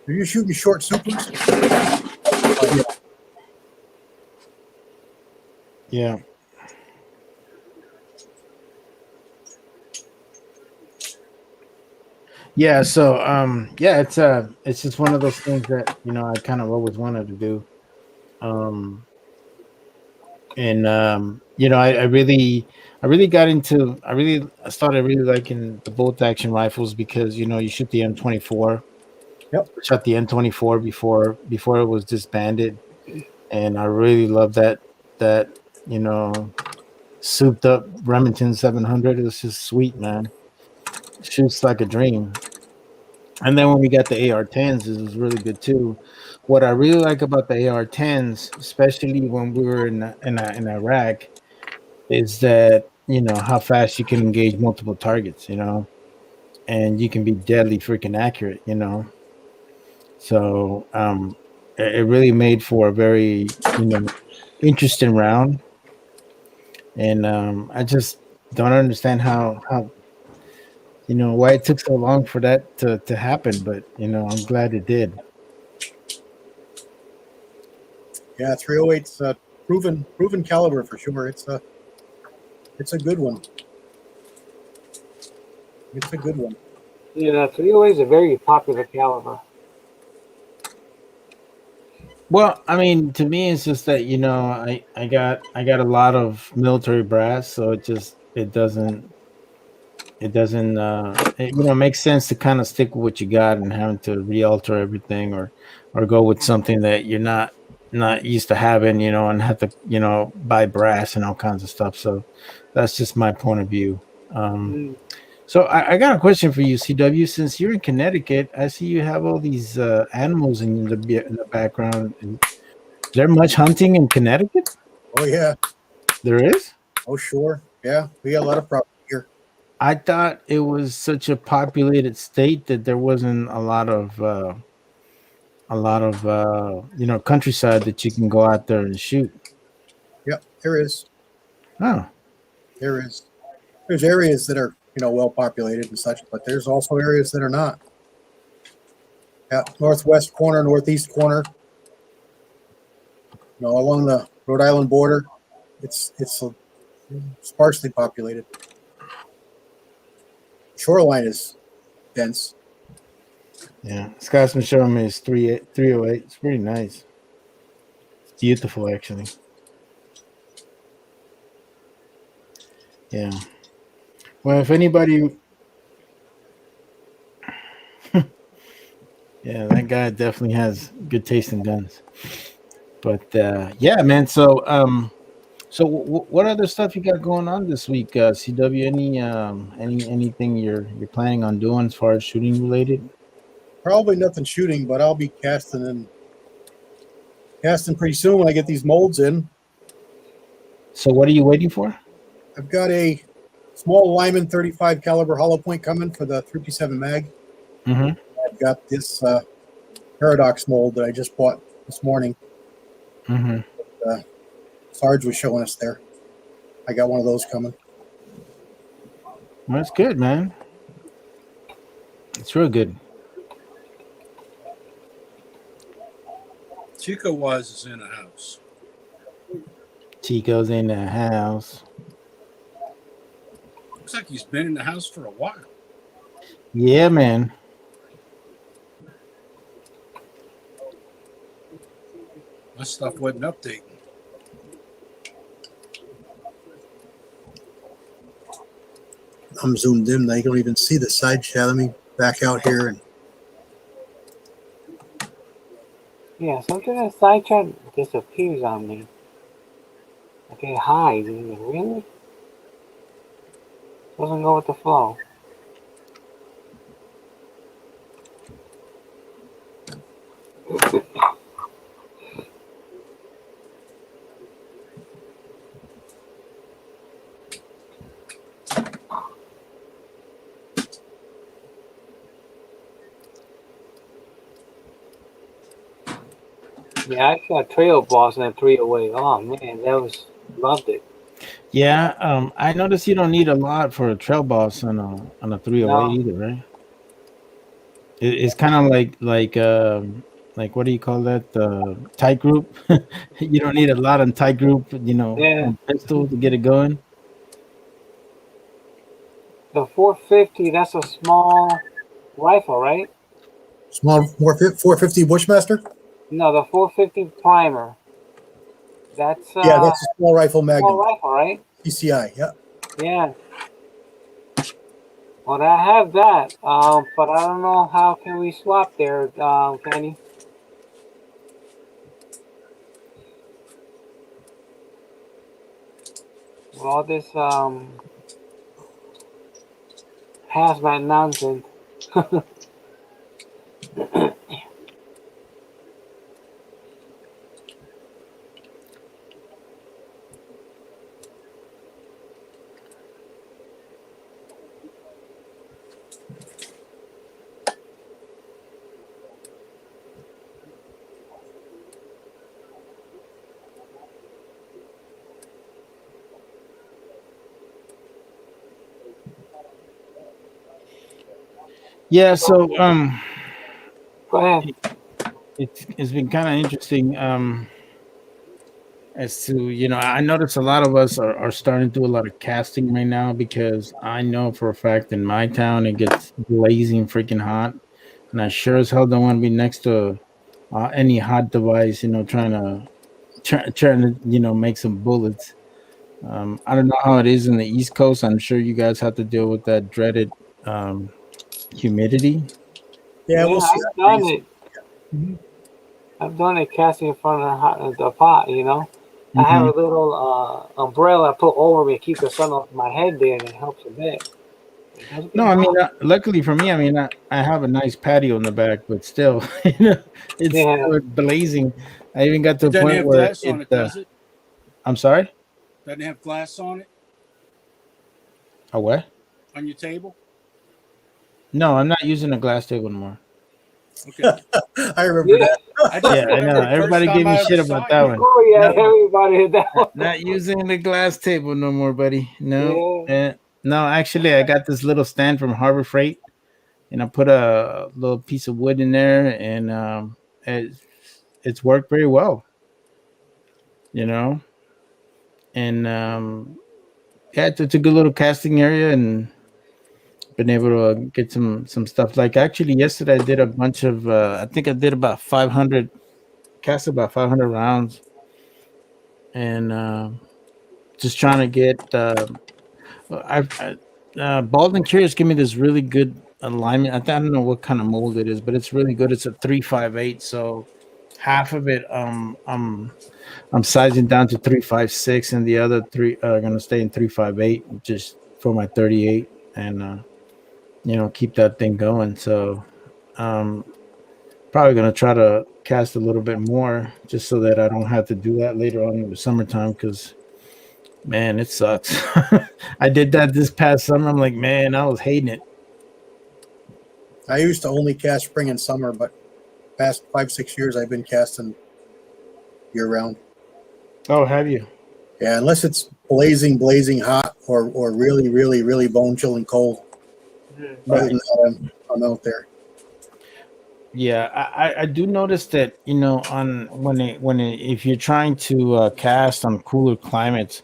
you're shooting short supers, Yeah. Yeah, so yeah, it's just one of those things that I kind of always wanted to do. And I really started really liking the bolt action rifles because you shoot the M24. Yep. Shot the M24 before it was disbanded, and I really love that souped up Remington 700. It was just sweet, man. Shoots like a dream. And then when we got the AR-10s, it was really good too. What I really like about the AR-10s, especially when we were in Iraq, is that how fast you can engage multiple targets. and you can be deadly freaking accurate, So it really made for a very interesting round, and I just don't understand how why it took so long for that to happen, but I'm glad it did. Yeah, 308's proven caliber for sure. It's a good one. It's a good one. 308 is a very popular caliber. Well, I mean, to me, it's just that I got a lot of military brass, so it doesn't make sense to kind of stick with what you got and having to re-alter everything, or go with something that you're not used to having, and have to buy brass and all kinds of stuff. So that's just my point of view. So I got a question for you, CW. Since you're in Connecticut, I see you have all these animals in the background. Is there much hunting in Connecticut? Oh yeah, there is. Oh sure, yeah. We got a lot of property here. I thought it was such a populated state that there wasn't a lot of countryside that you can go out there and shoot. Yep, there is. Oh, there is. There's areas that are well populated and such, but there's also areas that are not. Yeah, northwest corner, northeast corner. Along the Rhode Island border, it's sparsely populated. Shoreline is dense. Yeah, Scott's been showing me his 308. It's pretty nice. It's beautiful, actually. Yeah. Well, if anybody, yeah, that guy definitely has good taste in guns. But yeah, man. So what other stuff you got going on this week, CW? Anything you're planning on doing as far as shooting related? Probably nothing shooting, but I'll be casting pretty soon when I get these molds in. So what are you waiting for? I've got a small Lyman 35 caliber hollow point coming for the 357 mag. Mm-hmm. I've got this Paradox mold that I just bought this morning. Mm-hmm. Sarge was showing us there. I got one of those coming. Well, that's good, man. It's real good. Chico Wise is in the house. Chico's in the house. Looks like he's been in the house for a while. Yeah, man. My stuff wasn't updating. I'm zoomed in. I don't even see the side shot. Let me back out here. And yeah, something that side chat disappears on me. Like it hides. Really? Doesn't go with the flow. Yeah, I saw Trail Boss in a 308. Oh man, loved it. Yeah, I noticed you don't need a lot for a Trail Boss on a 308 either, right? It's kind of like what do you call that? Tight group. You don't need a lot on tight group, Yeah. pistol to get it going. The 450, that's a small rifle, right? small 450 Bushmaster. No, the 450 primer. That's Yeah, that's a small rifle Magnum. small rifle, right? CCI, yeah. Yeah. Well, I have that, but I don't know how can we swap there, Kenny. With all this hazmat nonsense. Yeah. So Go ahead. it's been kind of interesting. As to, I notice a lot of us are starting to do a lot of casting right now, because I know for a fact in my town it gets blazing freaking hot, and I sure as hell don't want to be next to any hot device, trying to make some bullets. I don't know how it is in the East Coast. I'm sure you guys have to deal with that dreaded humidity. Yeah, we'll see. I've done it. I've done it casting in front of the pot, I have a little umbrella I put over me to keep the sun off my head there, and it helps a bit. No, I mean, luckily for me, I mean, I have a nice patio in the back, but still, it's still blazing. I even got to a Doesn't point have where glass on it, does it? I'm sorry? Doesn't have glass on it A what? on your table? No, I'm not using a glass table anymore. Okay. I remember that. I know. Everybody gave me shit about that one. Oh yeah, everybody did that one. Not using the glass table no more, buddy. No. No, actually, I got this little stand from Harbor Freight, and I put a little piece of wood in there, and it's worked very well. And it's a good little casting area, and been able to get some stuff. Like actually, yesterday I did a bunch of. I think I did about 500, cast about 500 rounds, and just trying to get. Bald and Curious give me this really good alignment. I don't know what kind of mold it is, but it's really good. It's a 358, so half of it I'm sizing down to 356, and the other three are gonna stay in 358 just for my 38, and keep that thing going. So probably gonna try to cast a little bit more, just so that I don't have to do that later on in the summertime, because man, it sucks. I did that this past summer. I'm like, man, I was hating it. I used to only cast spring and summer, but past 5-6 years I've been casting year round. Oh, have you? Yeah, unless it's blazing hot or really, really, really bone chilling cold. Other than that, I'm out there. Yeah, I do notice that if you're trying to cast on cooler climates,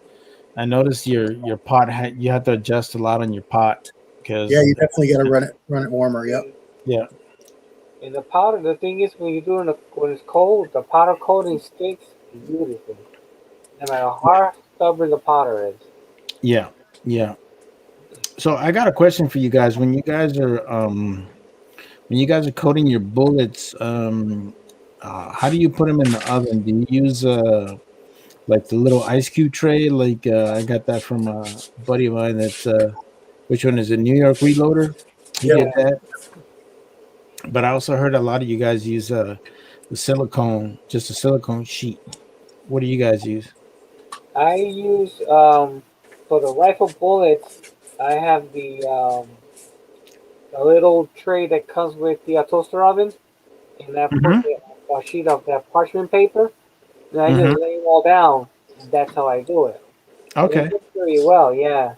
I noticed your pot you have to adjust a lot on your pot, because you definitely got to run it warmer. Yep. Yeah. And the powder, the thing is, when you're doing when it's cold, the powder coating sticks beautifully. No matter how stubborn the powder is. Yeah. So I got a question for you guys. When you guys are coating your bullets, how do you put them in the oven? Do you use like the little ice cube tray? Like I got that from a buddy of mine. That's which one is it? New York Reloader. He did that. But I also heard a lot of you guys use the silicone, just a silicone sheet. What do you guys use? I use for the rifle bullets. I have the little tray that comes with the toaster oven, and I put a sheet of that parchment paper. And I just lay them all down. And that's how I do it. Okay. And it works pretty well, yeah.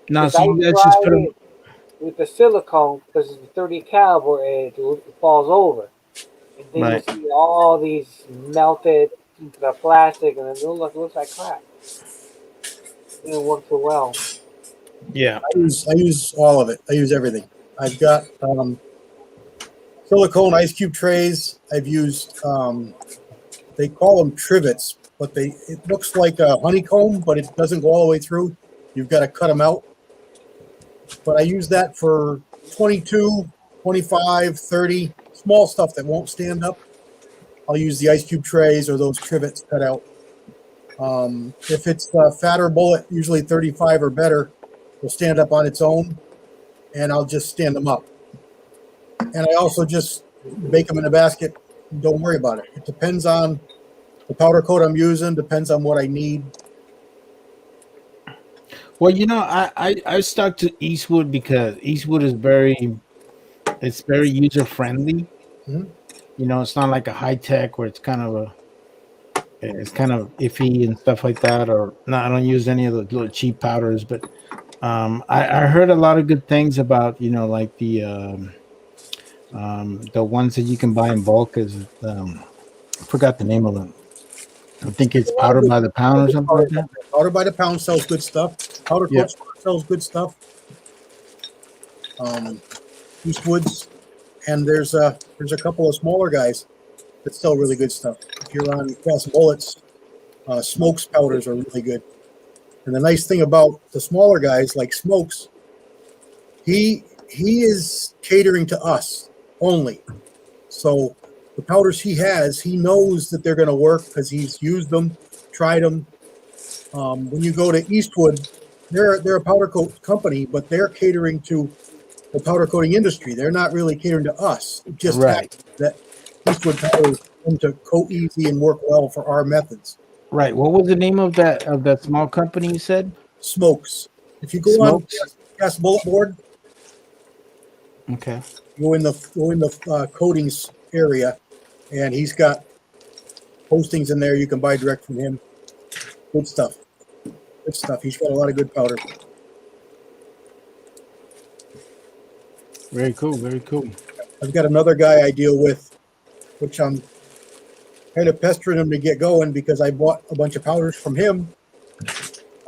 Now, so you guys just put them with the silicone, because it's a 30 caliber, it falls over. And then you see all these melted into the plastic, and it looks like crap. It didn't work too well. Yeah. I use all of it. I use everything. I've got silicone ice cube trays. I've used they call them trivets, but it looks like a honeycomb, but it doesn't go all the way through. You've got to cut them out. But I use that for 22, 25, 30, small stuff that won't stand up. I'll use the ice cube trays or those trivets cut out. If it's a fatter bullet, usually 35 or better, will stand up on its own, and I'll just stand them up. And I also just bake them in a basket. Don't worry about it. It depends on the powder coat I'm using, depends on what I need. Well, I stuck to Eastwood because Eastwood is very user friendly. It's not like a high tech where it's kind of iffy and stuff like that. Or no, I don't use any of the little cheap powders. But I heard a lot of good things about like the The ones that you can buy in bulk is I forgot the name of them. I think it's Powder by the Pound or something like that. Powder by the Pound sells good stuff. Powder Coat Store sells good stuff. Eastwoods, and there's a couple of smaller guys that sell really good stuff. If you're on Fast Bullets, Smokes powders are really good. And the nice thing about the smaller guys like Smokes, he is catering to us only. So the powders he has, he knows that they're going to work because he's used them, tried them. When you go to Eastwood, they're a powder coat company, but they're catering to the powder coating industry. They're not really catering to us. It just happens that Eastwood powders tend to coat easy and work well for our methods. Right. What was the name of that small company you said? Smokes. If you go on Gas Bullet Board, okay, go in the coatings area, and he's got postings in there. You can buy direct from him. Good stuff. Good stuff. He's got a lot of good powder. Very cool. Very cool. I've got another guy I deal with, which I'm kind of pestering him to get going because I bought a bunch of powders from him.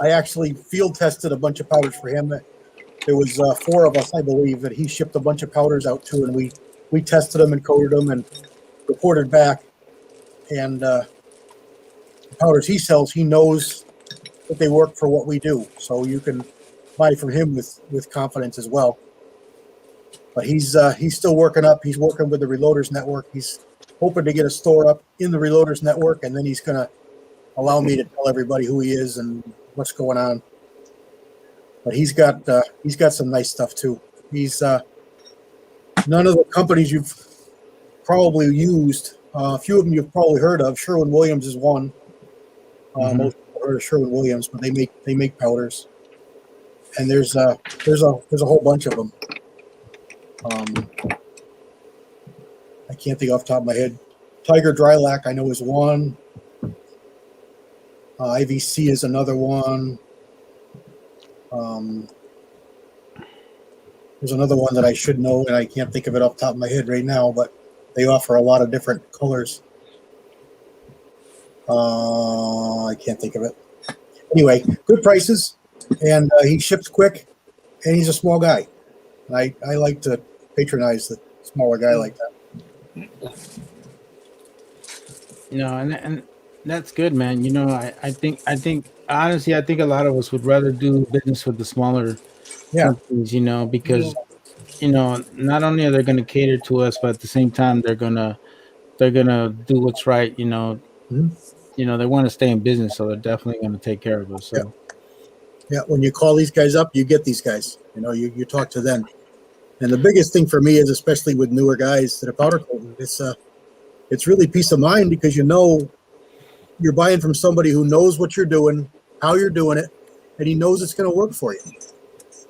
I actually field tested a bunch of powders for him. There was 4 of us, I believe, that he shipped a bunch of powders out to, and we tested them and coated them and reported back. And the powders he sells, he knows that they work for what we do. So you can buy from him with confidence as well. But he's still working up. He's working with the Reloaders Network. He's hoping to get a store up in the Reloaders Network, and then he's going to allow me to tell everybody who he is and what's going on. But he's got some nice stuff too. He's none of the companies you've probably used. A few of them you've probably heard of. Sherwin-Williams is one. Most people heard of Sherwin-Williams, but they make powders. And there's a whole bunch of them. I can't think off the top of my head. Tiger Drylac, I know, is one. IVC is another one. There's another one that I should know, and I can't think of it off the top of my head right now, but they offer a lot of different colors. I can't think of it. Anyway, good prices, and he ships quick, and he's a small guy. I like to patronize the smaller guy like that. And that's good, man. I think honestly, I think a lot of us would rather do business with the smaller companies, because not only are they going to cater to us, but at the same time they're gonna do what's right. They want to stay in business, so they're definitely going to take care of us. So. Yeah, when you call these guys up, you get these guys. You talk to them. And the biggest thing for me is, especially with newer guys that are powder coating, it's really peace of mind because you're buying from somebody who knows what you're doing, how you're doing it, and he knows it's going to work for you.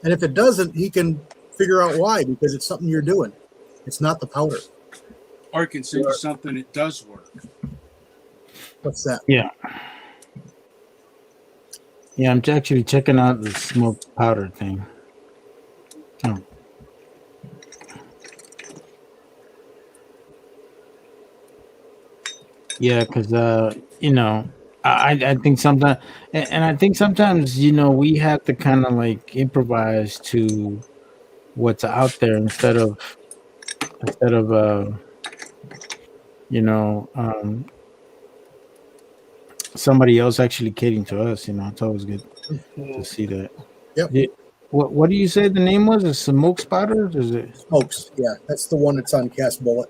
And if it doesn't, he can figure out why, because it's something you're doing. It's not the powder. Or he can send you something that does work. What's that? Yeah, I'm actually checking out the smoked powder thing. Oh. Yeah, because I think sometimes, and I think sometimes we have to kind of like improvise to what's out there instead of somebody else actually catering to us. It's always good to see that. Yep. What do you say the name was? Is Smokes powders? Is it Smokes? Yeah, that's the one that's on Cast Bullet.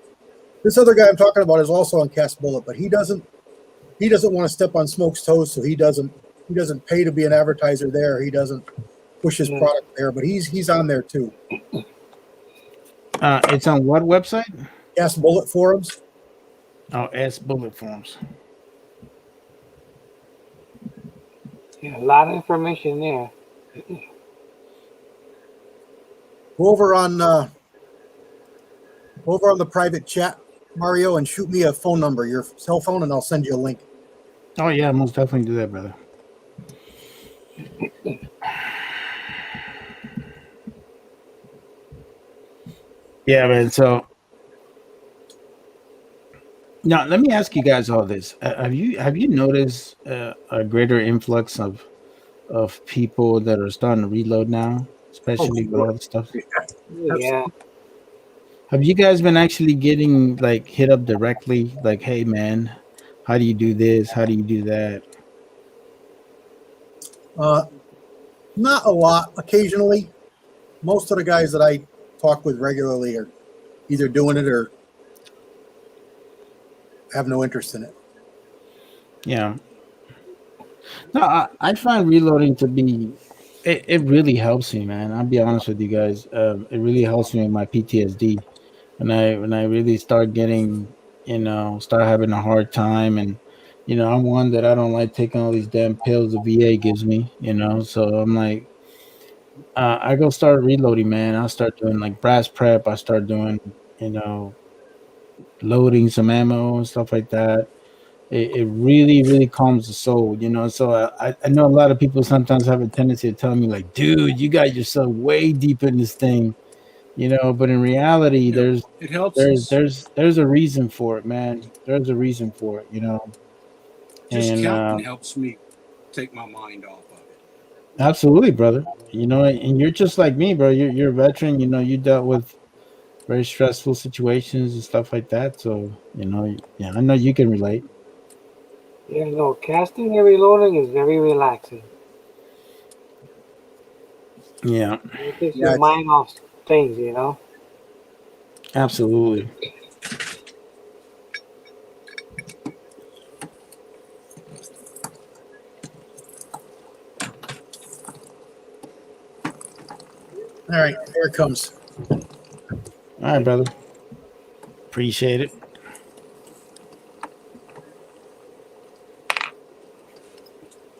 This other guy I'm talking about is also on Cast Bullet, but he doesn't want to step on Smoke's toes, so he doesn't pay to be an advertiser there. He doesn't push his product there, but he's on there too. It's on what website? Cast Bullet forums. Oh, S Bullet forums. Yeah, a lot of information there. Go over on the private chat, Mario, and shoot me a phone number, your cell phone, and I'll send you a link. Oh yeah, most definitely do that, brother. Yeah, man. So Now, let me ask you guys all this: have you noticed a greater influx of people that are starting to reload now, Oh, especially with sure. all the stuff? Yeah. Have you guys been actually getting like hit up directly, like, "Hey, man, how do you do this? How do you do that?" Not a lot. Occasionally, most of the guys that I talk with regularly are either doing it or have no interest in it. Yeah. No, I find reloading to be it really helps me, man. I'll be honest with you guys. It really helps me with my PTSD when I really start getting, start having a hard time. And I'm one that I don't like taking all these damn pills the VA gives me, so I'm like, I go start reloading, man. I start doing like brass prep. I start doing, you know loading some ammo and stuff like that. It really, really calms the soul, So I know a lot of people sometimes have a tendency to tell me like, "Dude, you got yourself way deep in this thing," But in reality, Yeah, there's it helps there's us. there's there's a reason for it, man. There's a reason for it. Just And counting helps me take my mind off of it. absolutely, brother. And you're just like me, bro. You're a veteran. You dealt with very stressful situations and stuff like that. So yeah, I know you can relate. Yeah, no, casting and reloading is very relaxing. Yeah, It takes your Yeah, it's, mind off things. absolutely. all right. Here it comes. All right, brother. Appreciate it.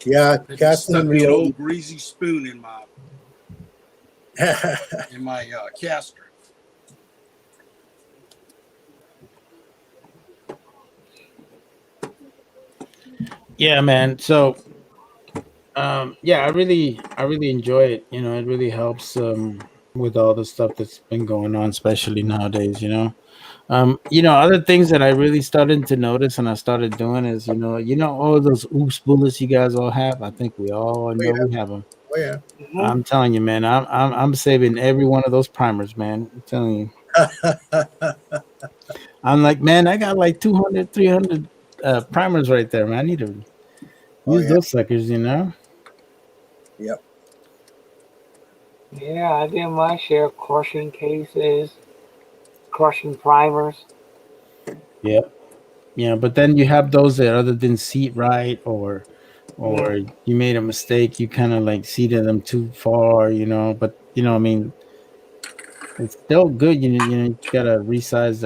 Yeah, They just casting stuck and me an reloading. old greasy spoon in my caster. Yeah, man. So yeah, I really enjoy it. It really helps with all the stuff that's been going on, especially nowadays. Other things that I really started to notice and I started doing is, all those oops bullets you guys all have. I think we all Oh know yeah, we have them. oh yeah. Hmm. I'm telling you, man. I'm saving every one of those primers, man. I'm telling you. I'm like, man, I got like 200, 300 primers right there, man. I need to Oh use yeah. those suckers. Yep. Yeah, I did my share of crushing cases, crushing primers. Yeah. Yeah, but then you have those that other than seat right Yeah. or you made a mistake, you kind of like seated them too far. But I mean, it's still good. You gotta resize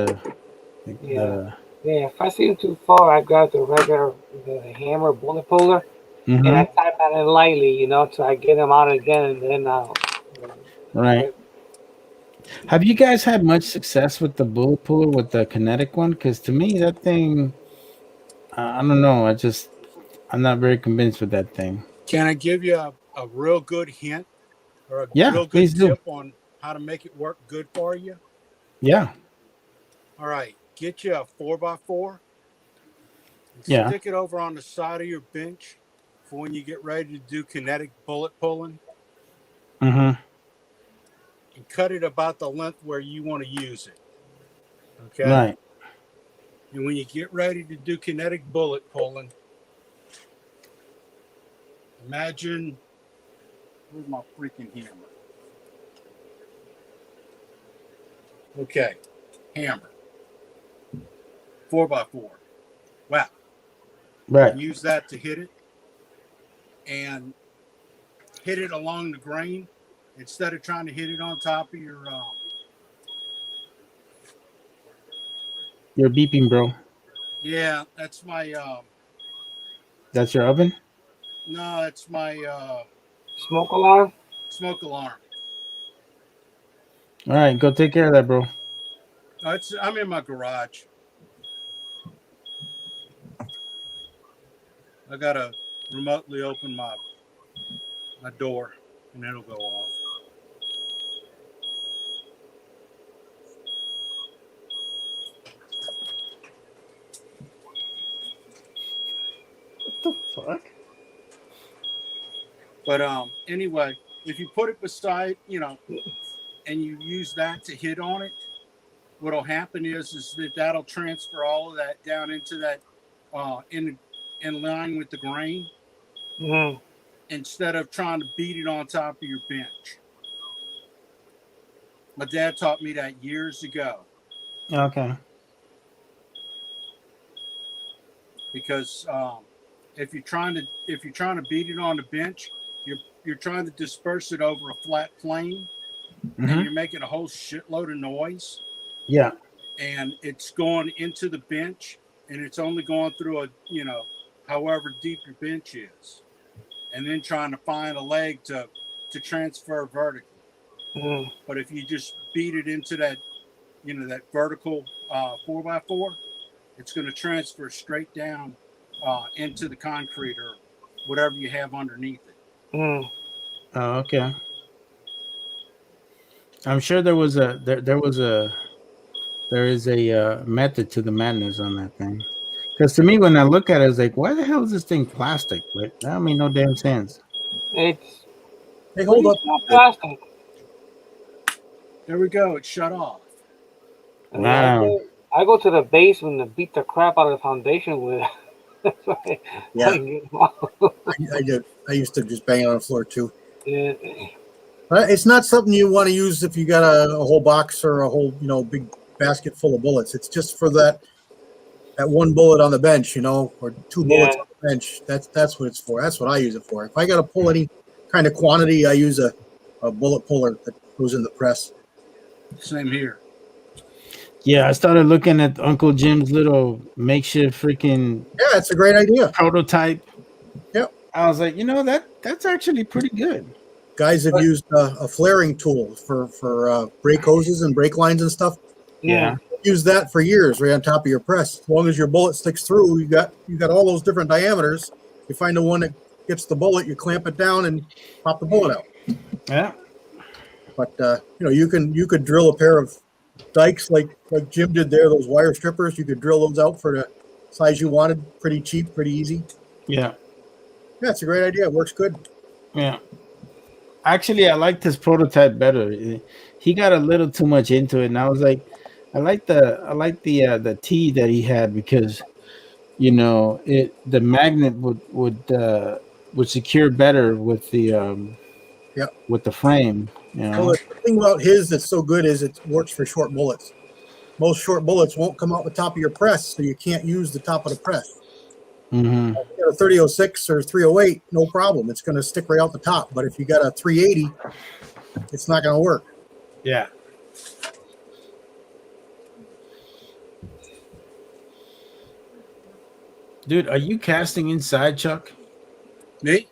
Yeah. the Yeah, if I see them too far, I grab the hammer bullet puller, and I mm-hmm, tap on it lightly, till I get them out again, and then right. Have you guys had much success with the bullet puller with the kinetic one? Because to me, that thing, I don't know. I'm not very convinced with that thing. Can I give you a real good hint or a Yeah, real good please do. tip on how to make it work good for you? Yeah, All right, get you a 4x4 and yeah. stick it over on the side of your bench for when you get ready to do kinetic bullet pulling, Mm-hmm. and cut it about the length where you want to use it. Okay. Right. And when you get ready to do kinetic bullet pulling, imagine, where's my freaking hammer? Okay, hammer, 4x4. Wow. Right. Use that to hit it and hit it along the grain instead of trying to hit it on top of your. You're beeping, bro. Yeah, that's my. That's your oven? No, that's my smoke alarm. smoke alarm. All right, go take care of that, bro. No, I'm in my garage. I gotta remotely open my door, and it'll go off. fuck? But anyway, if you put it beside, and you use that to hit on it, what'll happen is that that'll transfer all of that down into that in line with the grain, instead of trying to beat it on top of your bench. My dad taught me that years ago. Okay. Because if you're trying to beat it on the bench, you're trying to disperse it over a flat plane, and you're making a whole shitload of noise. Yeah. And it's going into the bench, and it's only going through however deep your bench is, and then trying to find a leg to transfer vertically. But if you just beat it into that, that vertical 4x4, it's going to transfer straight down into the concrete or whatever you have underneath it. Oh, okay. I'm sure there is a method to the madness on that thing. Because to me, when I look at it, it's like, why the hell is this thing plastic? But that made no damn sense. It's hold up. not plastic. There we go. It's shut off. Wow. I go to the basement and beat the crap out of the foundation with it. Yeah. I used to just bang it on the floor too. Yeah. It's not something you want to use if you got a whole box or a whole big basket full of bullets. It's just for that one bullet on the bench, or two bullets on the bench. That's what it's for. That's what I use it for. If I got to pull any kind of quantity, I use a bullet puller that goes in the press. Same here. Yeah, I started looking at Uncle Jim's little makeshift freaking it's a great idea prototype. Yep. I was like, that's actually pretty good. Guys have used a flaring tool for brake hoses and brake lines and stuff. Yeah. Use that for years right on top of your press. As long as your bullet sticks through, you got all those different diameters. You find the one that gets the bullet, you clamp it down and pop the bullet out. Yeah. But you could drill a pair of dikes like Jim did there, those wire strippers. You could drill those out for the size you wanted. Pretty cheap, pretty easy. Yeah. Yeah, it's a great idea. It works good. Yeah. Actually, I liked his prototype better. He got a little too much into it, and I was like, I like the T that he had because, the magnet would secure better with the with the frame. Well, the thing about his that's so good is it works for short bullets. Most short bullets won't come out the top of your press, so you can't use the top of the press. Mm-hmm. If you got a 3006 or 308, no problem. It's going to stick right out the top. But if you got a 380, it's not going to work. Yeah. Dude, are you casting inside, Chuck? Me?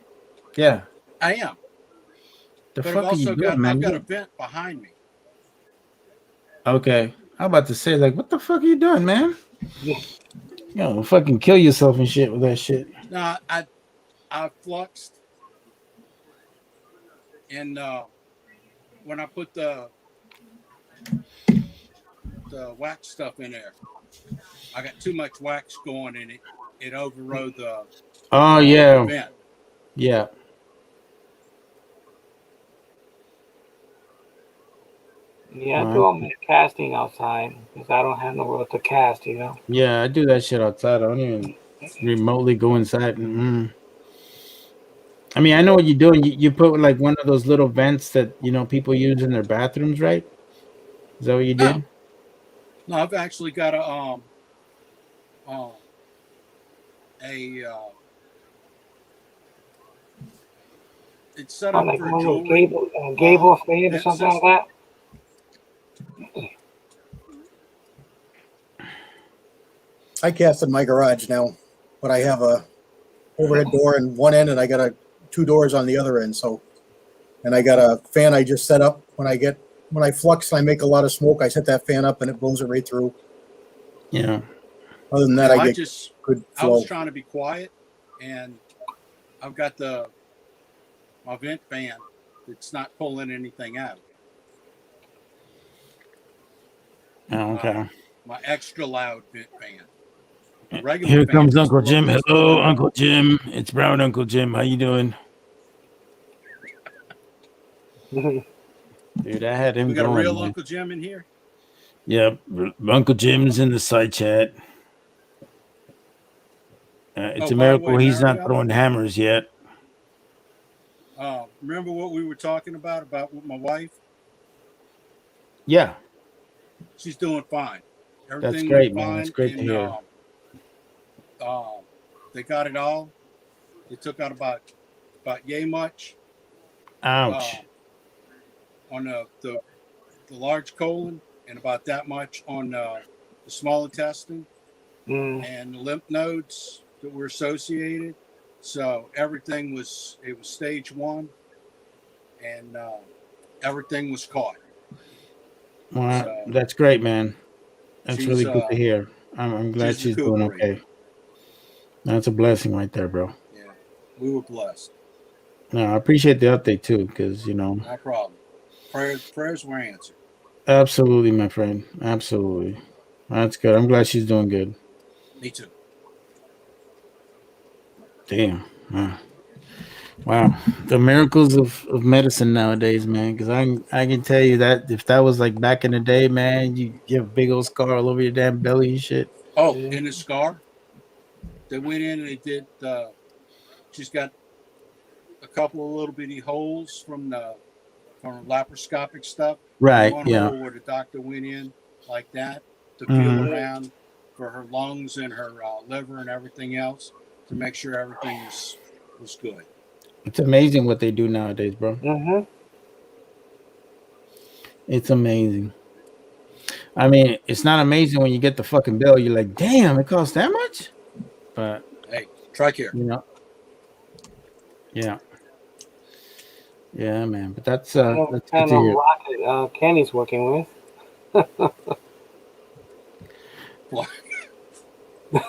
Yeah. I am. The but fuck I've are you also doing, man? I've got a vent behind me. Okay. I'm about to say, like, what the fuck are you doing, man? Fucking kill yourself and shit with that shit. No, I fluxed, and when I put the wax stuff in there, I got too much wax going in it. It overrode the. Oh yeah. Vent. Yeah. Yeah, I do all my casting outside because I don't have nowhere to cast, Yeah, I do that shit outside. I don't even remotely go inside. I mean, I know what you're doing. You put like one of those little vents that people use in their bathrooms, right? Is that what you do? No, I've actually got it's set up like for one of jewelry. gable fan or something like that. I cast in my garage now, but I have a overhead door in one end and I got two doors on the other end. So, and I got a fan I just set up when I flux, I make a lot of smoke. I set that fan up and it blows it right through. Yeah. Other than that, I get good flow. I was trying to be quiet, and I've got my vent fan. It's not pulling anything out. Oh, okay. My extra loud vent fan. regular Here comes fans Uncle love Jim. this Hello, stuff. Uncle Jim. It's Brown Uncle Jim. How you doing? Dude, I had him We got a going. real Man. Uncle Jim in here. Yep, Uncle Jim's in the side chat. It's Oh, a by the miracle way, he's not Mario, throwing hammers yet. remember what we were talking about with my wife? Yeah, She's doing fine. that's Everything great, went man. fine, That's great to and hear. they got it all. They took out about yay much Ouch. on the large colon, and about that much on the small intestine, and the lymph nodes that were associated. So everything was stage 1, and everything was caught. Well, So that's great, man. That's she's really good to hear. I'm glad she's doing recuperating. okay. That's a blessing right there, bro. Yeah, we were blessed. No, I appreciate the update too, because No problem. Prayers were answered. absolutely, my friend. Absolutely. That's good. I'm glad she's doing good. Me too. Damn. Wow. The miracles of medicine nowadays, man. Because I can tell you that if that was like back in the day, man, you get a big old scar all over your damn belly and shit. Oh, in the scar, they went in and they did. She's got a couple of little bitty holes from laparoscopic stuff. Right, One yeah. hole where the doctor went in like that to feel around for her lungs and her liver and everything else to make sure everything was good. It's amazing what they do nowadays, bro. It's amazing. I mean, it's not amazing when you get the fucking bill. You're like, damn, it costs that much? But hey, TRICARE. You know. Yeah. Yeah, man. But that's good kind to of hear. rocket Kenny's working with.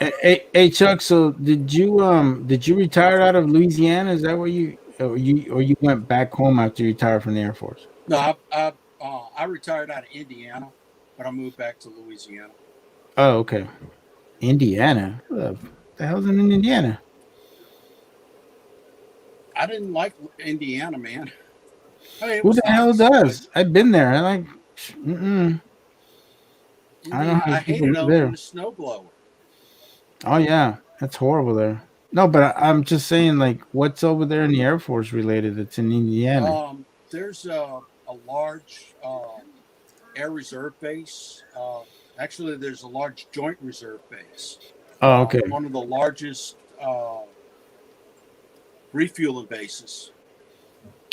Hey, Chuck. So did you retire out of Louisiana? Is that where you went back home after you retired from the Air Force? No, I retired out of Indiana, but I moved back to Louisiana. Oh, okay. Indiana. What the hell's in Indiana? I didn't like Indiana, man. I mean, it Who was the hell nice, does? I've been there. I like. I don't know how I people hated live owning there. the snowblower. Oh yeah, that's horrible there. No, but I'm just saying, like, what's over there in the Air Force related that's in Indiana? There's a large air reserve base. Actually, there's a large joint reserve base. Oh, okay. One of the largest refueling bases.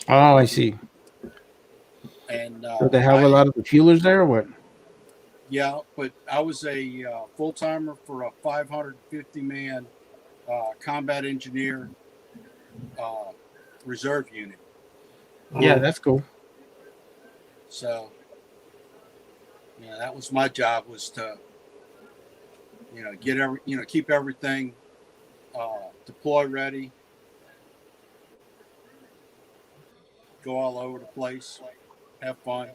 Oh, I see. And So they have a lot of the fuelers there, or what? yeah, but I was a full timer for a 550-man combat engineer reserve unit. Yeah, that's cool. So, yeah, that was my job, was to, keep everything deploy ready, go all over the place, have fun,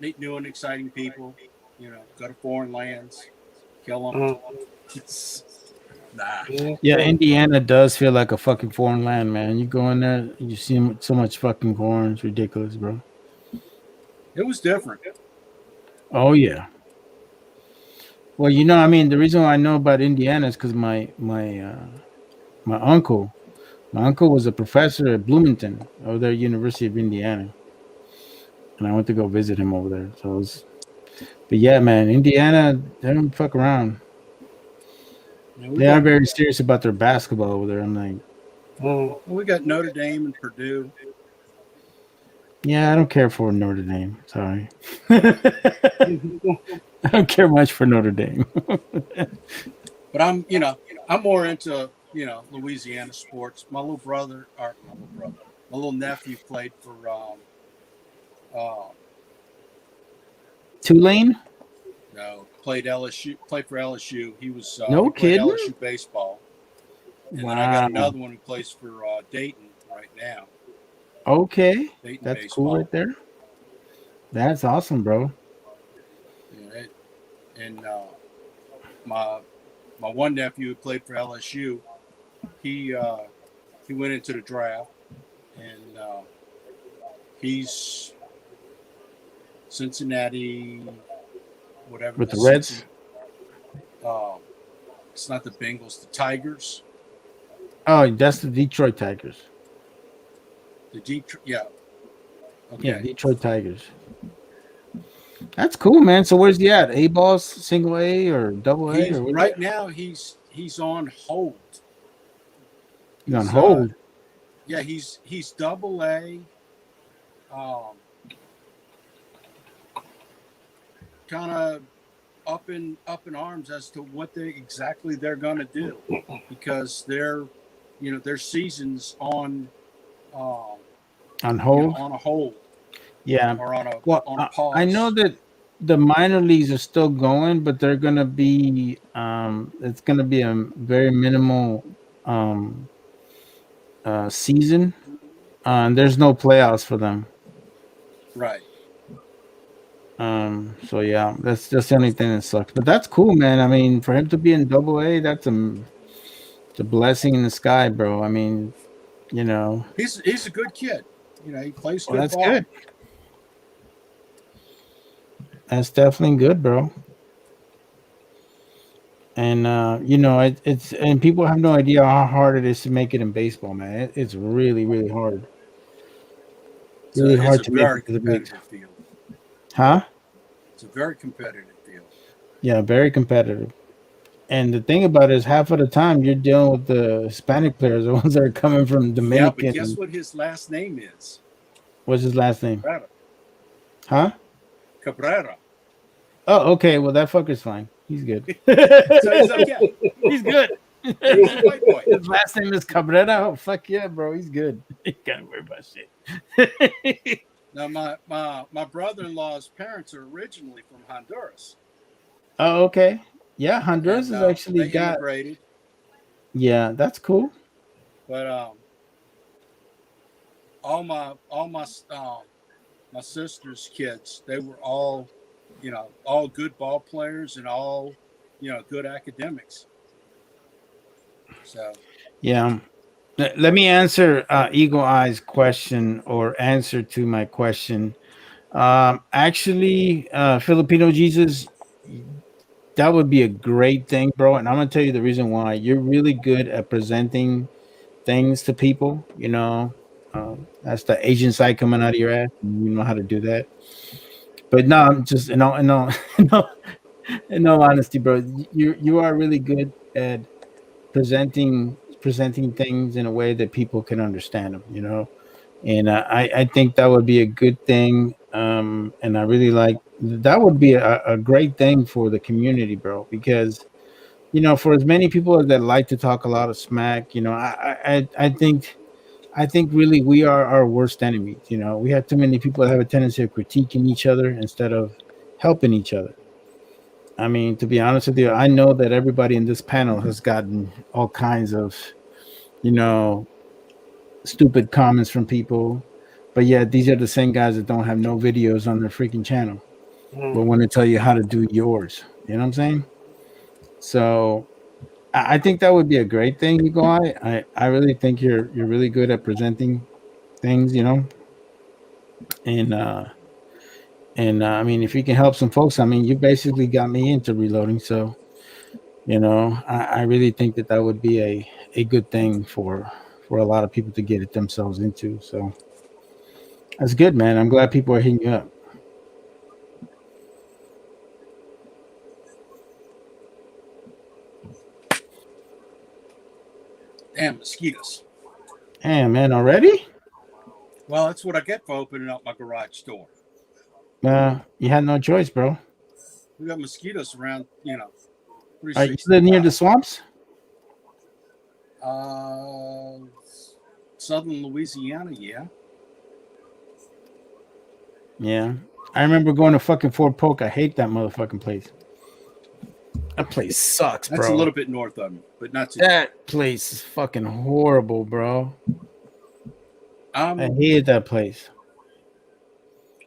meet new and exciting people, go to foreign lands, kill them. Nah. Yeah, Indiana does feel like a fucking foreign land, man. You go in there, you see so much fucking corn. It's ridiculous, bro. It was different. Oh yeah. Well, I mean, the reason why I know about Indiana is because my uncle was a professor at Bloomington over there, University of Indiana, and I went to go visit him over there. So, but yeah, man, Indiana, they don't fuck around. They are very serious about their basketball over there. I'm like, we got Notre Dame and Purdue. Yeah, I don't care for Notre Dame. Sorry. I don't care much for Notre Dame. But I'm more into, Louisiana sports. My little nephew played for Tulane? No, played for LSU. He was No he played kidding? LSU baseball. And then I Wow. got another one who plays for Dayton right now. Okay. Dayton That's baseball. cool right there. That's awesome, bro. And my my one nephew who played for LSU, he went into the draft, and he's Cincinnati, whatever. With the Reds? It's not the Bengals, the Tigers. Oh, that's the Detroit Tigers. The Detroit, yeah. Okay. Yeah, Detroit Tigers. That's cool, man. So where's he at? A balls, single A or double A? Or right now he's on hold. He's on hold. Yeah, he's double A. Kind of up in arms as to what they're going to do, because their season's on hold. On a hold. Yeah. Or on a pause. I know that the minor leagues are still going, but they're going to be it's going to be a very minimal season. There's no playoffs for them. Right. So yeah, that's just the only thing that sucks. But that's cool, man. I mean, for him to be in double A, it's a blessing in the sky, bro. I mean, you know. He's a good kid. You know, he plays good that's ball. Good. That's definitely good, bro. And you know, it's and people have no idea how hard it is to make it in baseball, man. It's really, really hard. Really hard to make it to the bigs. Field. Huh? It's a very competitive field. Yeah, very competitive. And the thing about it is, half of the time you're dealing with the Hispanic players, the ones that are coming from Dominican. Yeah, but guess what his last name is? What's his last name? Cabrera. Huh? Cabrera. Oh, okay. Well, that fucker's fine. He's good. So he's okay. He's good. He's a white boy. His last name is Cabrera. Oh, fuck yeah, bro. He's good. You can't worry about shit. Now, my brother-in-law's parents are originally from Honduras. Oh, okay. Yeah, Honduras has actually they got. Immigrated. Yeah, that's cool. But all my my sister's kids, they were all, all good ball players and all, good academics. So. Yeah. Let me answer Eagle Eye's question, or answer to my question. Actually, Filipino Jesus, that would be a great thing, bro. And I'm going to tell you the reason why. You're really good at presenting things to people, that's the Asian side coming out of your ass. You know how to do that. But no, I'm just, in all honesty, bro, you are really good at presenting things in a way that people can understand them, and I think that would be a good thing. And I really that would be a great thing for the community, bro, because, for as many people that like to talk a lot of smack, I think really we are our worst enemies. We have too many people that have a tendency of critiquing each other instead of helping each other. I mean, to be honest with you, I know that everybody in this panel has gotten all kinds of, stupid comments from people, but yet these are the same guys that don't have no videos on their freaking channel, but want to tell you how to do yours. You know what I'm saying? So I think that would be a great thing, Eagle Eye. I really think you're really good at presenting things, and I mean, if you can help some folks, I mean, you basically got me into reloading. So, I really think that would be a good thing for a lot of people to get it themselves into. So that's good, man. I'm glad people are hitting you up. Damn mosquitoes. Damn, man, already? Well, that's what I get for opening up my garage door. You had no choice, bro. We got mosquitoes around, You live near the swamps? Southern Louisiana, yeah. Yeah. I remember going to fucking Fort Polk. I hate that motherfucking place. That place sucks, bro. That's a little bit north of me, but not too. That place is fucking horrible, bro. I hated that place.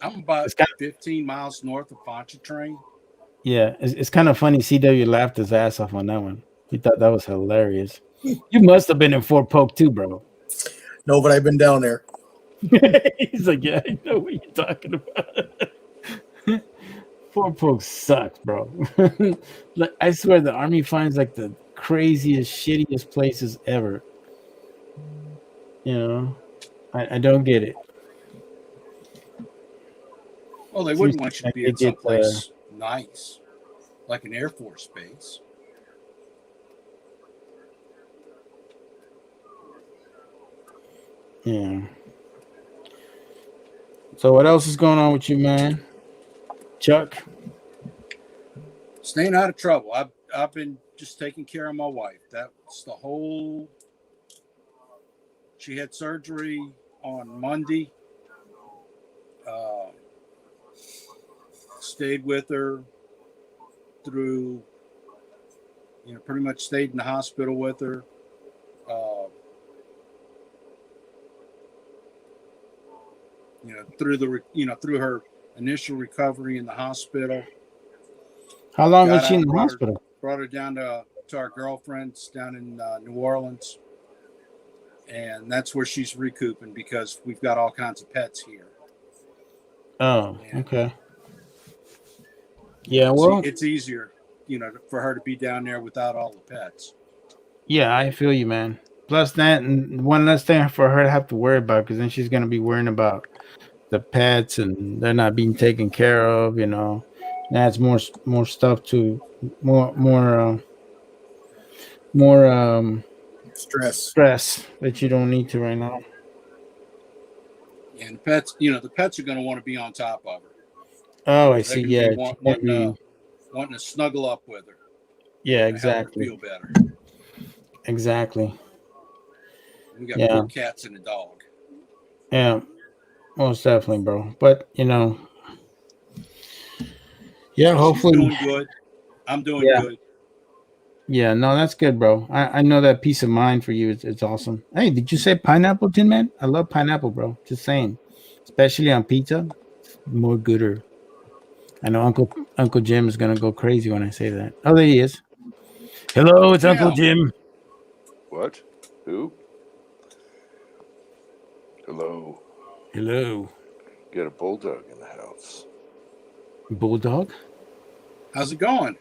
I'm about 15 miles north of Pontchartrain. Yeah, it's kind of funny. CW laughed his ass off on that one. He thought that was hilarious. You must have been in Fort Polk too, bro. No, but I've been down there. He's like, yeah, I know what you're talking about. Fort Polk sucks, bro. Like, I swear the Army finds like the craziest, shittiest places ever. You know, I don't get it. Well, they wouldn't want you to be at They get, someplace nice, like an Air Force base. Yeah. So what else is going on with you, man? Chuck? Staying out of trouble. I've been just taking care of my wife. That's the whole. She had surgery on Monday. Stayed with her through, pretty much stayed in the hospital with her. Through her initial recovery in the hospital. How long was she in the hospital? Brought her down to our girlfriend's down in New Orleans. And that's where she's recouping because we've got all kinds of pets here. Oh, okay. Yeah, well, it's easier, for her to be down there without all the pets. Yeah, I feel you, man. Plus that, and one less thing for her to have to worry about, because then she's gonna be worrying about the pets and they're not being taken care of. Adds more stuff to more stress that you don't need to right now. And the pets are going to want to be on top of her. Oh, I see. Yeah, wanting to snuggle up with her. Yeah, exactly. Help her feel better. Exactly. We got 4 cats and a dog. Yeah, most definitely, bro. But hopefully. She's doing good. I'm doing good. Yeah, no, that's good, bro. I know that peace of mind for you. It's awesome. Hey, did you say pineapple, Tin Man? I love pineapple, bro. Just saying, especially on pizza, more gooder. I know Uncle Jim is gonna go crazy when I say that. Oh, there he is. Hello, it's Uncle Jim. What? Who? Hello. Hello. Got a bulldog in the house. Bulldog? How's it going?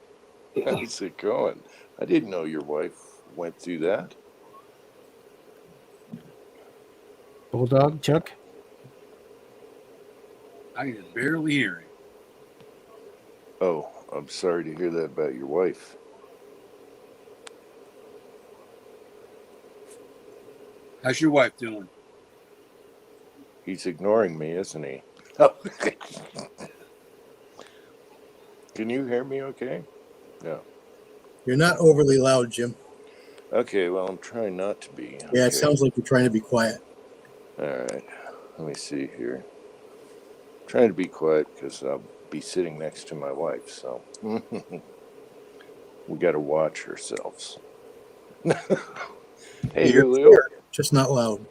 How's it going? I didn't know your wife went through that. Bulldog, Chuck? I can barely hear him. Oh, I'm sorry to hear that about your wife. How's your wife doing? He's ignoring me, isn't he? Can you hear me okay? No. You're not overly loud, Jim. Okay, well, I'm trying not to be. Yeah, it sounds like you're trying to be quiet. All right. Let me see here. I'm trying to be quiet because I'll be sitting next to my wife, so we got to watch ourselves. Hey, you're Julio. clear, just not loud.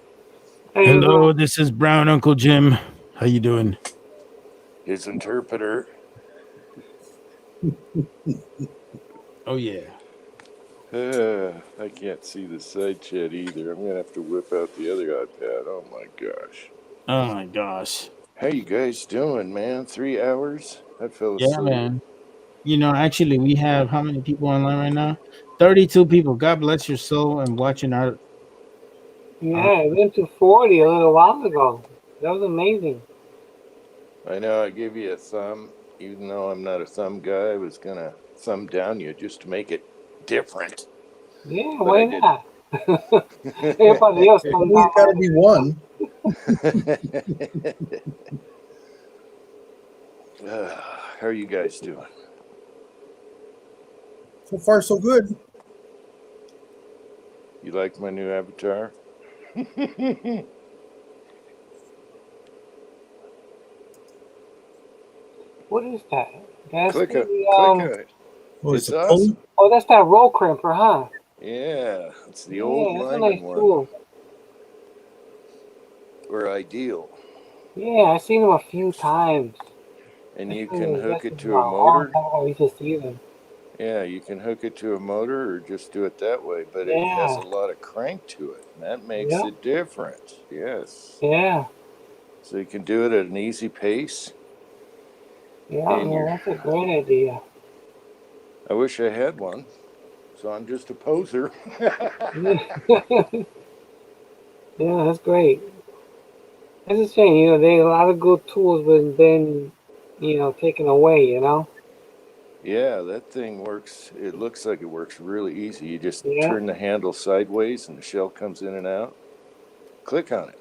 Hello, this is Brown Uncle Jim. How you doing? His interpreter. Oh, yeah. I can't see the side chat either. I'm going to have to whip out the other iPad. Oh, my gosh. Oh, my gosh. How you guys doing, man? 3 hours? I fell asleep. Yeah, man. Actually, we have how many people online right now? 32 people. God bless your soul and watching our... Yeah, it went to 40 a little while ago. That was amazing. I know I gave you a thumb. Even though I'm not a thumb guy, I was going to thumb down you just to make it different. Yeah, why not? Everybody else comes out. Got to be one. How are you guys doing? So far, so good. You like my new avatar? What is that? That's Click the, it. It's awesome. Oh, that's that roll crimper, huh? Yeah, it's the old that's a lining nice one. tool. Or ideal. Yeah, I've seen them a few times. And you can hook it to a motor. I used to see them. Yeah, you can hook it to a motor or just do it that way, but it has a lot of crank to it, and that makes it different. Yes. Yeah. So you can do it at an easy pace. Yeah, no, that's a great idea. I wish I had one, so I'm just a poser. Yeah, that's great. That's a shame, you know, there are a lot of good tools, but then, you know, taken away, you know? Yeah, that thing works. It looks like it works really easy. You just turn the handle sideways and the shell comes in and out. Click on it.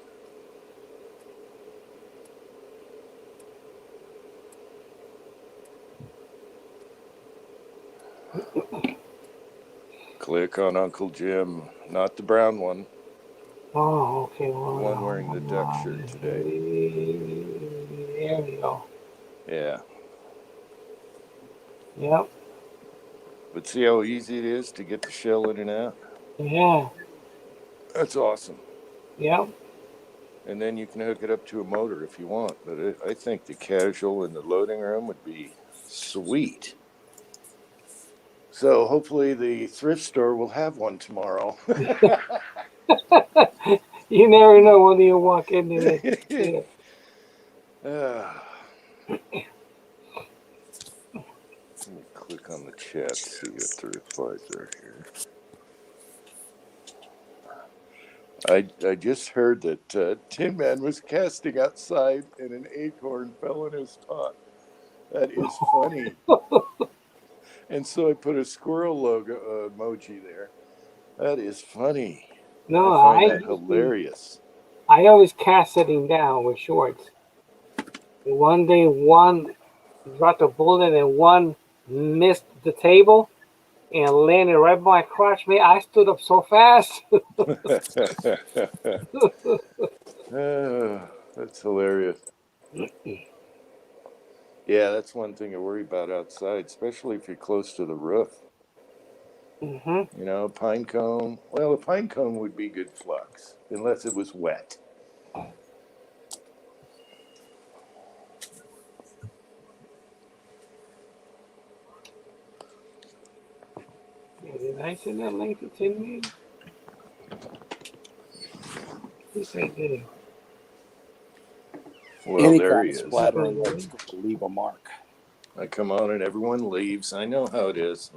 Click on Uncle Jim, not the brown one. Oh, okay. Well, the one wearing the duck shirt today. There we go. Yeah. Yep. But see how easy it is to get the shell in and out? Yeah. That's awesome. Yep. And then you can hook it up to a motor if you want. But I think the casual in the loading room would be sweet. So hopefully the thrift store will have one tomorrow. You never know when you walk into it. Yeah. Let me click on the chat, see what the replies are here. I just heard that Tin Man was casting outside and an acorn fell in his pot. That is funny. And so I put a squirrel logo emoji there. That is funny. No, I find that hilarious. I always cast sitting down with shorts. One day, one dropped a bullet and one missed the table and landed right by my crotch. Man, I stood up so fast. That's hilarious. Yeah, that's one thing I worry about outside, especially if you're close to the roof. Mm-hmm. You know, a pine cone. Well, a pine cone would be good flux, unless it was wet. Did I send that link to Tin Man? Yes, I did. Well, there he is. Splattering works to leave a mark. I come on and everyone leaves. I know how it is.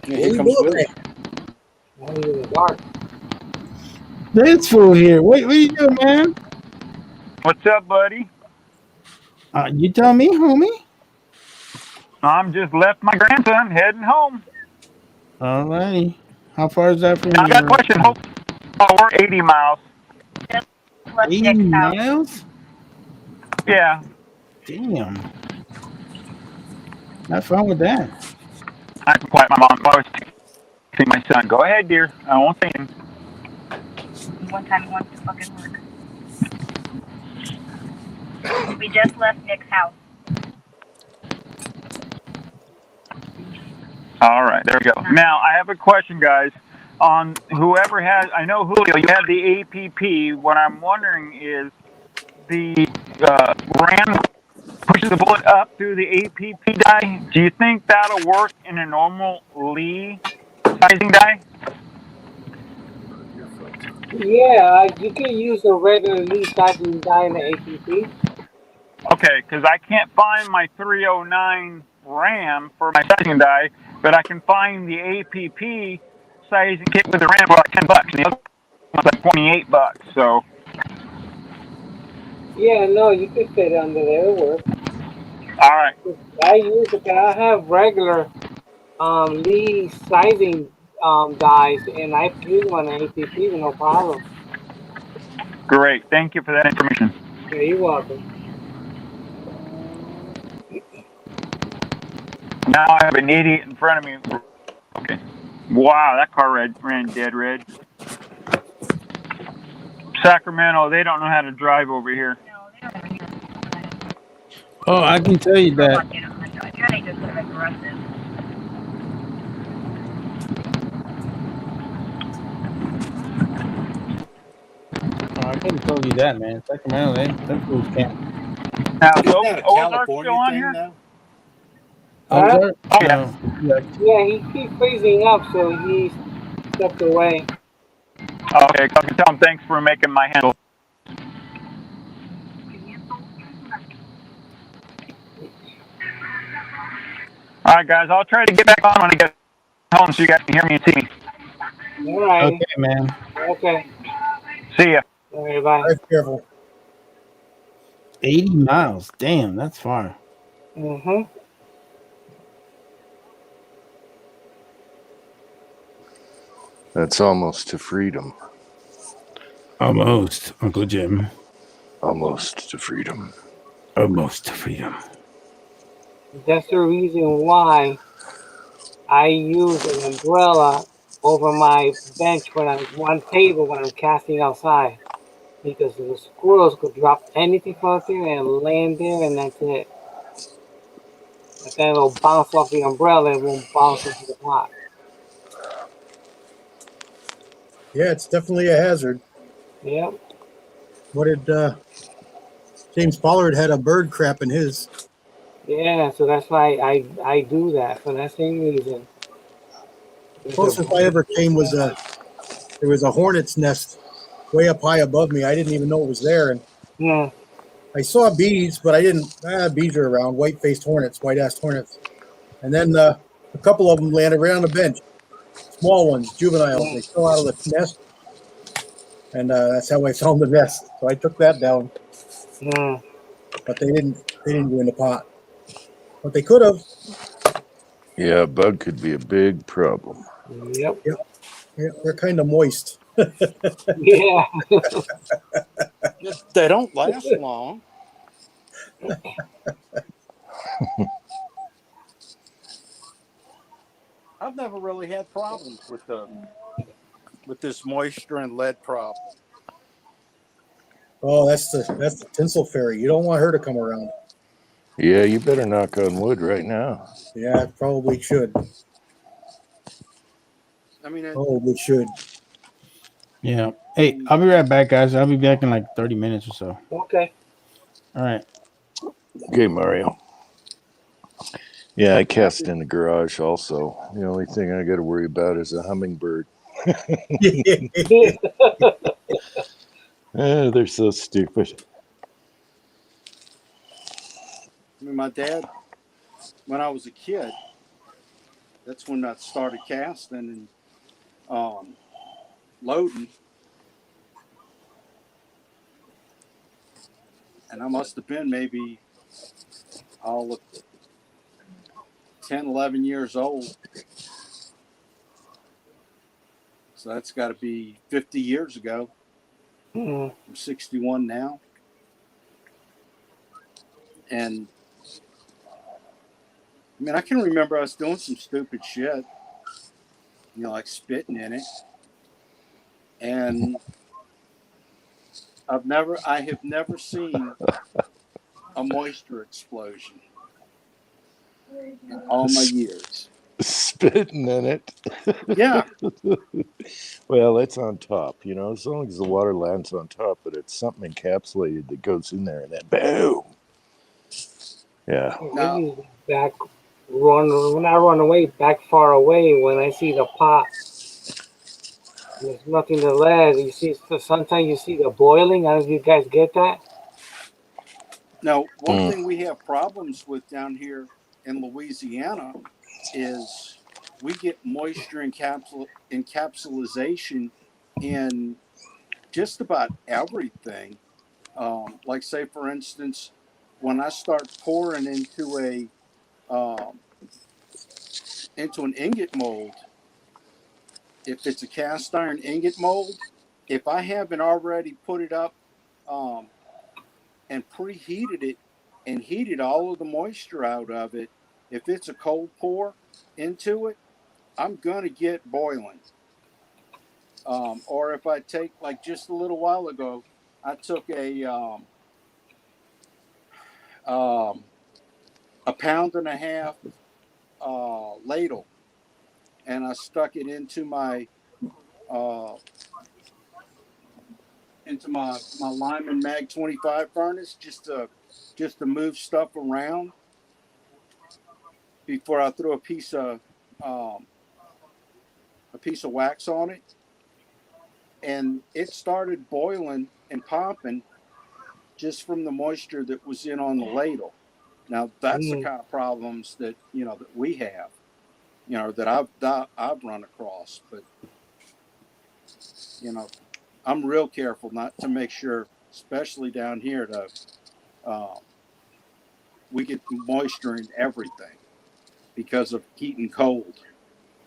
Here comes Willie. Now you're in the dark. This fool here. What are you doing, man? What's up, buddy? You tell me, homie. I'm just left my grandson heading home. All righty. How far is that from I got a question. We're 80 miles. 80 miles? Yeah. Damn. Have fun with that. I can quiet my mom. I always see my son. Go ahead, dear. I won't say him. One time he wants to fucking work. We just left Nick's house. All right, there we go. Now, I have a question, guys. On whoever has, I know, Julio, you have the APP. What I'm wondering is the ram pushes the bullet up through the APP die. Do you think that'll work in a normal Lee sizing die? Yeah, you can use a regular Lee sizing die in the APP. Okay, because I can't find my 309 ram for my sizing die, but I can find the APP sizing kit with the ram for like $10, and the other one's like $28. So. Yeah, no, you could fit it under there. It'll work. All right. I use it. I have regular Lee sizing dies, and I use one in APP with no problem. Great. Thank you for that information. Yeah, you're welcome. Now I have an idiot in front of me. Okay. Wow, that car ran dead red. Sacramento, they don't know how to drive over here. Oh, I can tell you that. Oh, I couldn't tell you that, man. Sacramento, them fools can't. Now, is Isn't that a Ozark still on California thing, here? though? I'm Huh? sorry. Oh, yeah. Yeah, he keeps freezing up, so he stepped away. Okay, I can tell him thanks for making my handle. All right, guys. I'll try to get back on when I get home so you guys can hear me and see me. All right. Okay, man. Okay. See ya. All right, bye. Drive careful. 80 miles. Damn, that's far. Mm-hmm. That's almost to freedom. Almost, Uncle Jim. Almost to freedom. Almost to freedom. That's the reason why I use an umbrella over my bench when I'm on table when I'm casting outside. Because the squirrels could drop anything from there and land there, and that's it. But then it'll bounce off the umbrella and won't bounce into the pot. Yeah, it's definitely a hazard. Yep. What did James Pollard had a bird crap in his? Yeah, so that's why I do that for that same reason. Closest I ever came was there was a hornet's nest way up high above me. I didn't even know it was there, and Yeah. I saw bees, but I didn't. Bees are around, white-faced hornets, white-assed hornets, and then a couple of them landed right on the bench. Small ones, juveniles. They fell out of the nest, and that's how I found the nest. So I took that down. Yeah. But they didn't go in the pot. But they could have. Yeah, a bug could be a big problem. Yep. Yep. Yeah, they're kind of moist. Yeah. They don't last long. I've never really had problems with this moisture and lead problem. Oh, that's the tinsel fairy. You don't want her to come around. Yeah, you better knock on wood right now. Yeah, it probably should. I mean, Probably should. Yeah. Hey, I'll be right back, guys. I'll be back in like 30 minutes or so. Okay. All right. Okay, Mario. Yeah, I cast in the garage also. The only thing I got to worry about is a hummingbird. They're so stupid. I mean, my dad, when I was a kid, that's when I started casting and loading. And I must have been maybe 10, 11 years old. So that's got to be 50 years ago. Mm. I'm 61 now. And I mean, I can remember I was doing some stupid shit, like spitting in it. And I have never seen a moisture explosion in all my years. Spitting in it. Yeah. Well, it's on top, as long as the water lands on top, but it's something encapsulated that goes in there and then boom. Yeah. No. When I run away, back far away, when I see the pot, there's nothing to lead. You see, sometimes you see the boiling. I don't know if you guys get that. Now, one thing we have problems with down here in Louisiana is we get moisture encapsulation in just about everything. Like, say, for instance, when I start pouring into an ingot mold, if it's a cast iron ingot mold, if I haven't already put it up and preheated it and heated all of the moisture out of it, if it's a cold pour into it, I'm going to get boiling. Or if I take, like just a little while ago, I took a 1.5 pound ladle and I stuck it into my Lyman Mag 25 furnace just to move stuff around. before I threw a piece of wax on it, and it started boiling and popping just from the moisture that was in on the ladle. Now that's the kind of problems that that we have, that I've run across. But I'm real careful not to make sure, especially down here, we get moisture in everything because of heat and cold.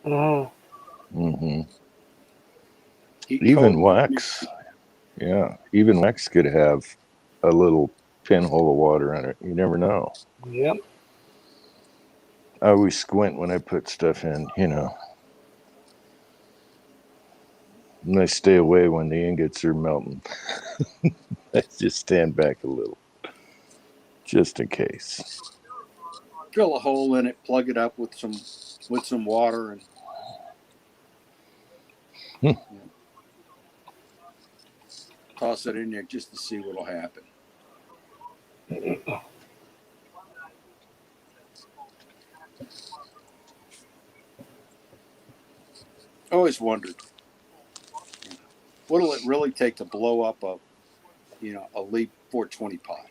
Mm-hmm. Even wax. Yeah, even wax could have a little pinhole of water in it. You never know. Yep. I always squint when I put stuff in, And I stay away when the ingots are melting. I just stand back a little, just in case. Drill a hole in it, plug it up with some water, and toss it in there just to see what'll happen. I always wondered, what'll it really take to blow up a LEAP 420 pot?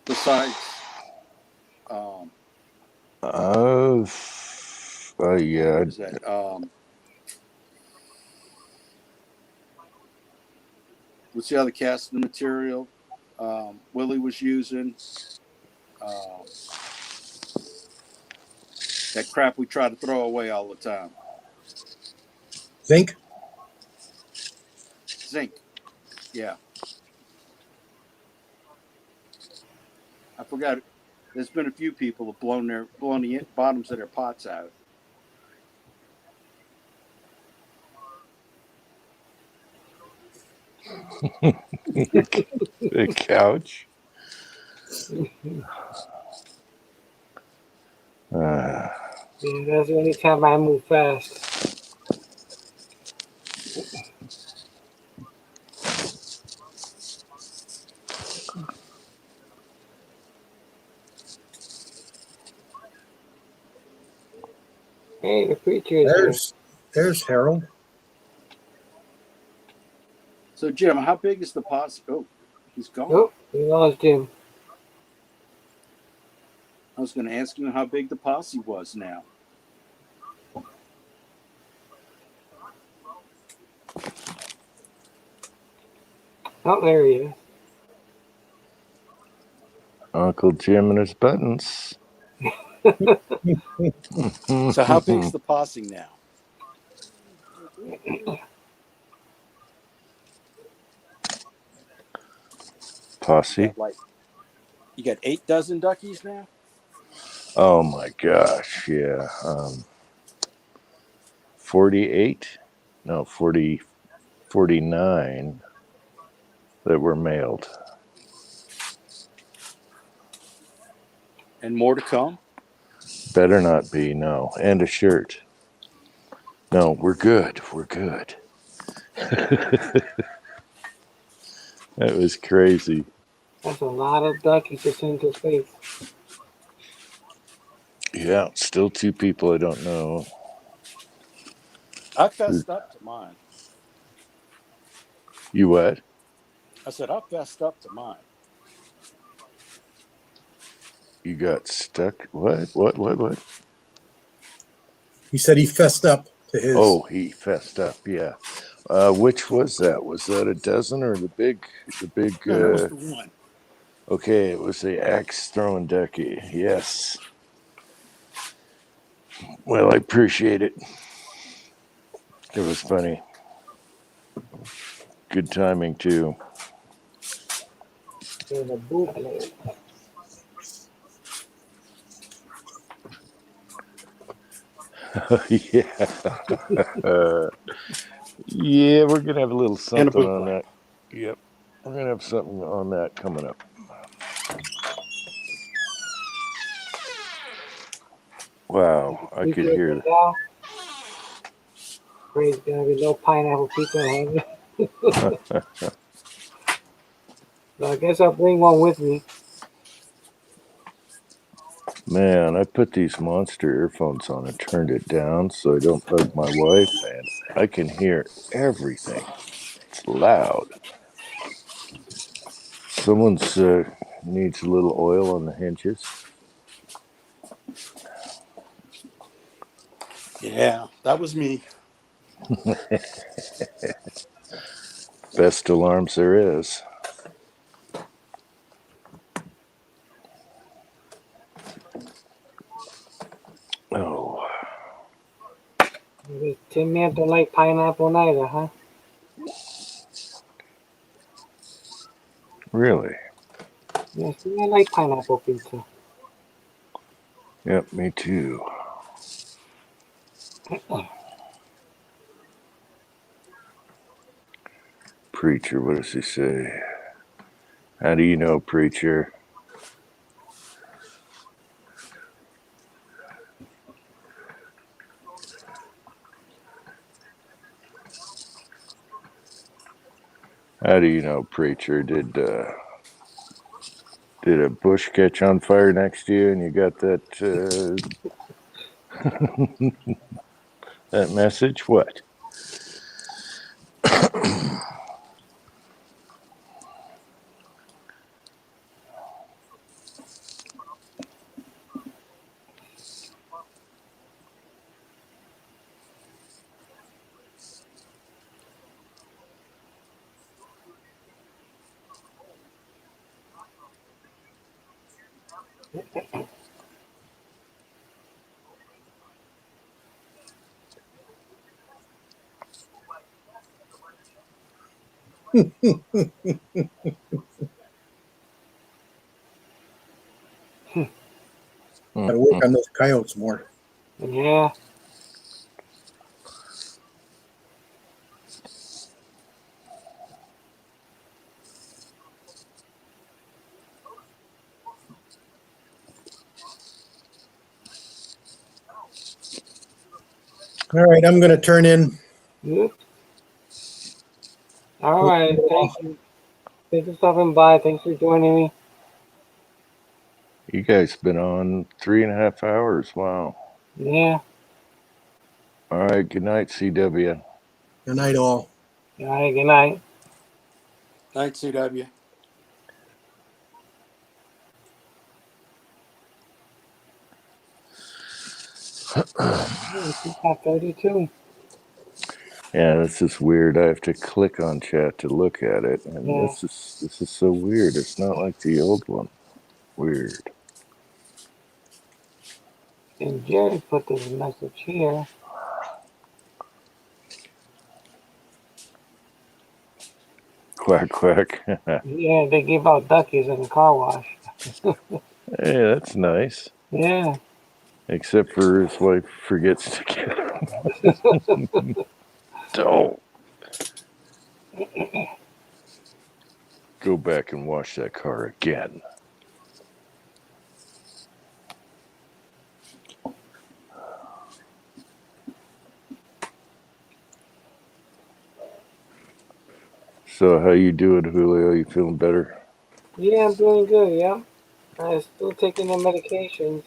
Besides, yeah. What is that? What's the other casting material Willie was using? That crap we try to throw away all the time. Zinc? Zinc. Yeah. I forgot. There's been a few people who've blown the bottoms of their pots out. The couch. Yeah, that's the only time I move fast. Hey, the preacher is There's Harold. So, Jim, how big is the posse? Oh, he's gone. Oh, we lost Jim. I was going to ask him how big the posse was now. Oh, there he is. Uncle Jim and his buttons. So how big's the posse now? Posse? You got 8 dozen duckies now? Oh my gosh, yeah. 48? No, 49 that were mailed. And more to come? Better not be, no. And a shirt. No, we're good. We're good. That was crazy. That's a lot of duckies to send to space. Yeah, still 2 people I don't know. I fessed up to mine. You what? I said, I fessed up to mine. You got stuck? What? He said he fessed up to his. Oh, he fessed up, yeah. Which was that? Was that a dozen or the big? No, that was the one. Okay, it was the axe throwing ducky. Yes. Well, I appreciate it. It was funny. Good timing too. There's a bootleg. Yeah. Yeah, we're gonna have a little something on that. Yep, we're gonna have something on that coming up. Wow, I could hear that. There's gonna be no pineapple pizza in heaven. So I guess I'll bring one with me. Man, I put these monster earphones on and turned it down so I don't bug my wife, and I can hear everything. It's loud. Someone's needs a little oil on the hinges. Yeah, that was me. Best alarms there is. Oh, Tin Man don't like pineapple neither, huh? really? Yes, I like pineapple pizza. Yep, me too. Preacher, what does he say? How do you know, preacher? How do you know, preacher? Did a bush catch on fire next to you and you got that that message? What? Got to work on those coyotes more. Yeah. All right, I'm going to turn in. Yep. All right. Thank you. Thanks for stopping by. Thanks for joining me. You guys been on 3.5 hours. Wow. Yeah. All right. Good night, CW. Good night, all. All right. Good night. Night, CW. She's got 32. Yeah, this is weird. I have to click on chat to look at it, and Yeah. this is so weird. It's not like the old one. Weird. And Jerry put this message here. Quack quack. Yeah, they give out duckies in the car wash. Hey, that's nice. Yeah. Except for his wife forgets to get them. Don't. Go back and wash that car again. So how you doing, Julio? You feeling better? Yeah, I'm doing good. Yeah. I'm still taking the medications.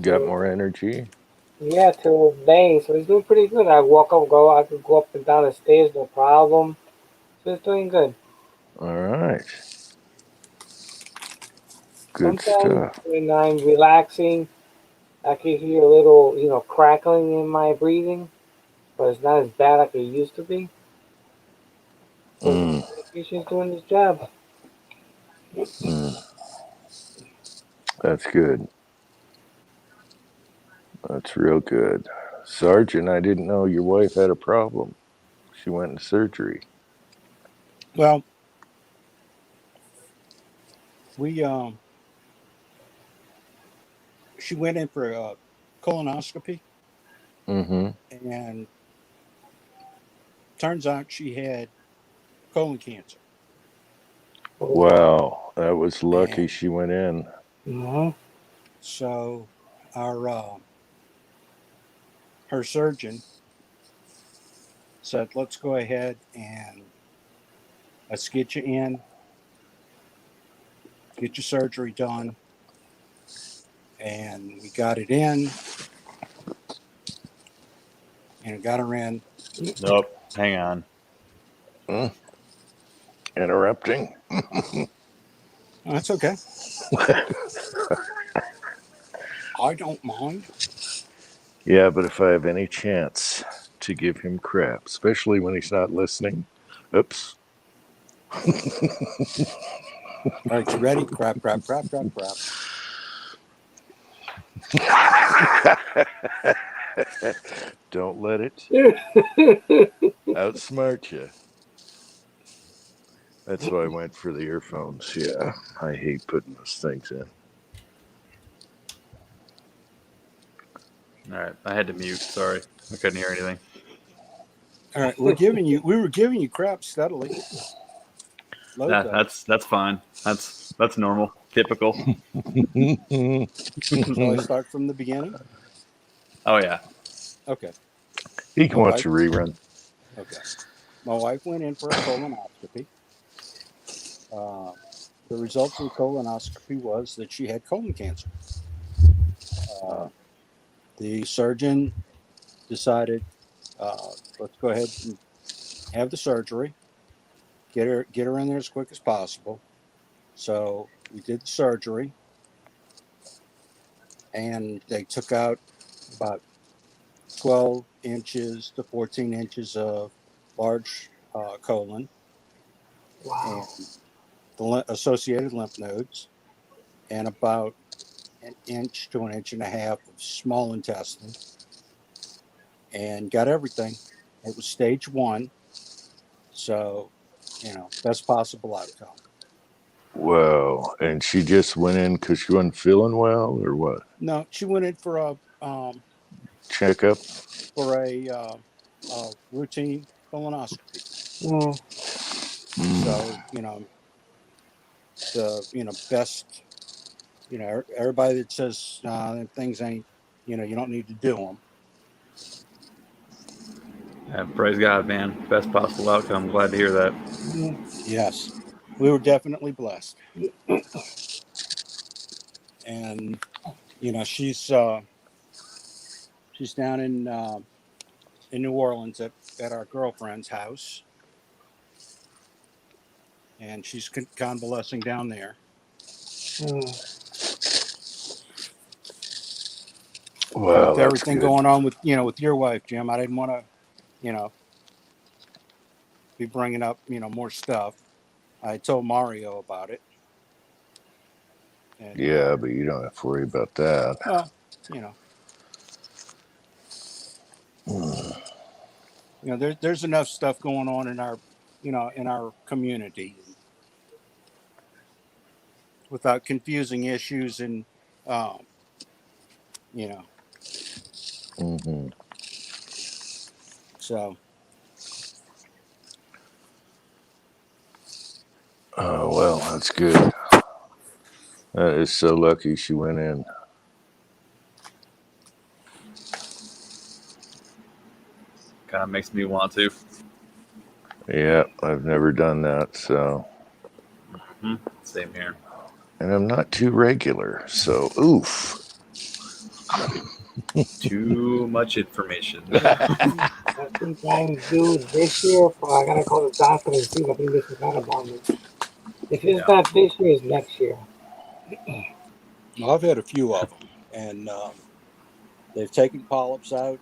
Got more energy? Yeah, till May. So it's doing pretty good. I could go up and down the stairs, no problem. So it's doing good. All right. Good Sometimes stuff. when I'm relaxing, I can hear a little, crackling in my breathing, but it's not as bad like it used to be. So the medication's doing its job. That's good. That's real good. Sergeant, I didn't know your wife had a problem. She went into surgery. Well, she went in for a colonoscopy, Mm-hmm. and turns out she had colon cancer. Wow, that was lucky she went in. Mm-hmm. So our her surgeon said, "Let's go ahead and let's get you in, get your surgery done, and we got it in, and it got her in. Nope. Hang on. Interrupting. Oh, that's okay. I don't mind. Yeah, but if I have any chance to give him crap, especially when he's not listening. Oops. All right, you ready? Crap. Don't let it outsmart you. That's why I went for the earphones. Yeah, I hate putting those things in. All right, I had to mute. Sorry, I couldn't hear anything. All right, we were giving you crap steadily. Yeah, that's fine. That's normal, typical. Shall I start from the beginning? Oh yeah. Okay. He can watch a rerun. Okay. My wife went in for a colonoscopy. The result of the colonoscopy was that she had colon cancer. The surgeon decided, let's go ahead and have the surgery. Get her in there as quick as possible. So we did the surgery, and they took out about 12 inches to 14 inches of large colon. Wow. And the associated lymph nodes, and about an inch to an inch and a half of small intestine, and got everything. It was stage 1, so best possible outcome. Whoa. And she just went in because she wasn't feeling well, or what? No, she went in for a Checkup? for a routine colonoscopy. So the best. Everybody that says things ain't, you don't need to do them. Yeah, praise God, man. Best possible outcome. Glad to hear that. Yes, we were definitely blessed. And she's down in New Orleans at our girlfriend's house, and she's convalescing down there. Well, with everything going on with with your wife, Jim, I didn't want to be bringing up more stuff. I told Mario about it. And, yeah, but you don't have to worry about that. There's enough stuff going on in our in our community without confusing issues and so. Oh, well, that's good. That is so lucky she went in. Kind of makes me want to. Yeah, I've never done that, so. Same here. And I'm not too regular, so oof. Too much information. I think I'm due this year. I gotta call the doctor and see. I think this is not about me. If it's not this year, it's next year. Well, I've had a few of them, and they've taken polyps out,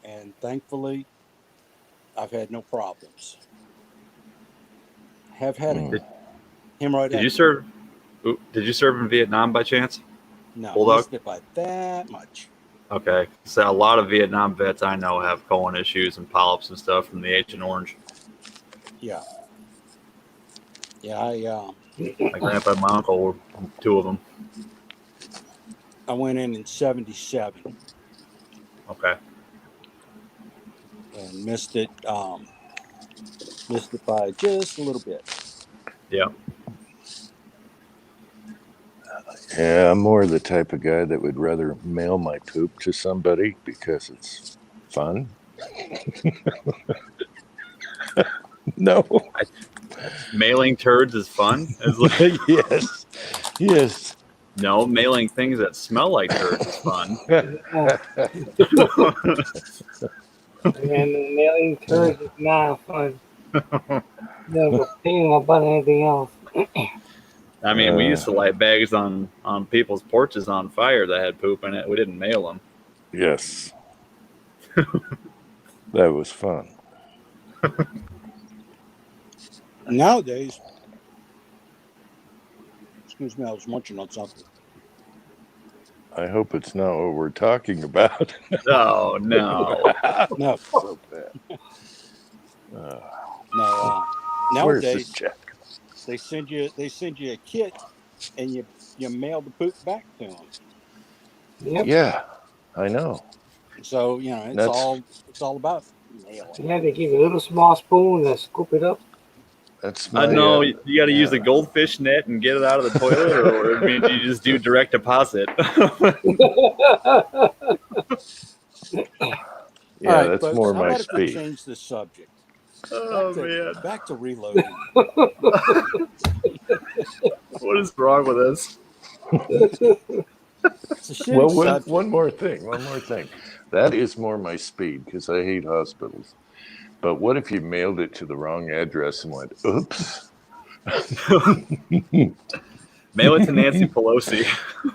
and thankfully, I've had no problems. Have had hemorrhoid. Did you serve? Did you serve in Vietnam by chance? No, Bulldog? missed it by that much. Okay, so a lot of Vietnam vets I know have colon issues and polyps and stuff from the Agent Orange. Yeah. Yeah, My grandpa and my uncle were 2 of them. I went in 77. Okay. And missed it by just a little bit. Yeah. Yeah, I'm more the type of guy that would rather mail my poop to somebody because it's fun. No. Mailing turds is fun? Yes. No, mailing things that smell like dirt is fun. And the mailing turds is not fun. Never pain about anything else. I mean, we used to light bags on people's porches on fire that had poop in it. We didn't mail them. Yes. That was fun. Nowadays, excuse me, I was munching on something. I hope it's not what we're talking about. No, no. No. So bad. No. Where's this Nowadays, check? they send you a kit, and you mail the poop back to them. Yep. Yeah, I know. So it's all about mailing. Yeah, they give you a little small spoon and scoop it up. That's I know you got to use the goldfish net and get it out of the toilet, or I mean, you just do direct deposit. Yeah, All right, that's folks, more how my about if we speed. change the subject? Oh, Back to reloading. What is wrong with us? It's a shitty Well, subject. one more thing. That is more my speed because I hate hospitals. But what if you mailed it to the wrong address and went, oops? Mail it to Nancy Pelosi.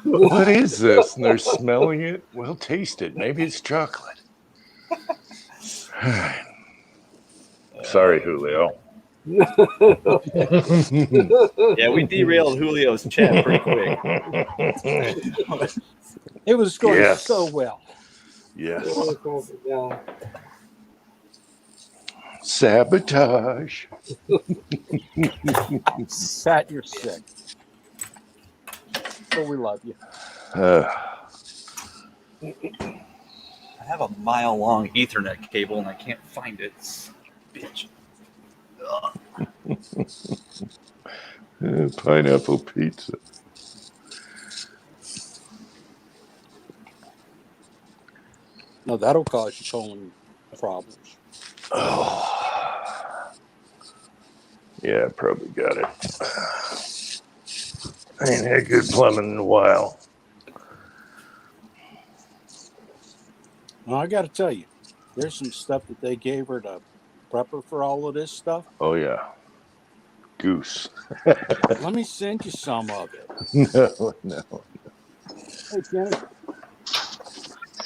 What is this? And they're smelling it? Well, taste it. Maybe it's chocolate. Sorry, Julio. Yeah, we derailed Julio's chat pretty quick. It was going Yes. so well. Yes. Yeah. Sabotage. Pat, you're sick. But we love you. I have a mile-long Ethernet cable and I can't find it. Bitch. Pineapple pizza. No, that'll cause you colon problems. Oh. Yeah, I probably got it. I ain't had good plumbing in a while. Well, I got to tell you, there's some stuff that they gave her to prep her for all of this stuff. Oh, yeah. Goose. Let me send you some of it. No. Hey, Jenny.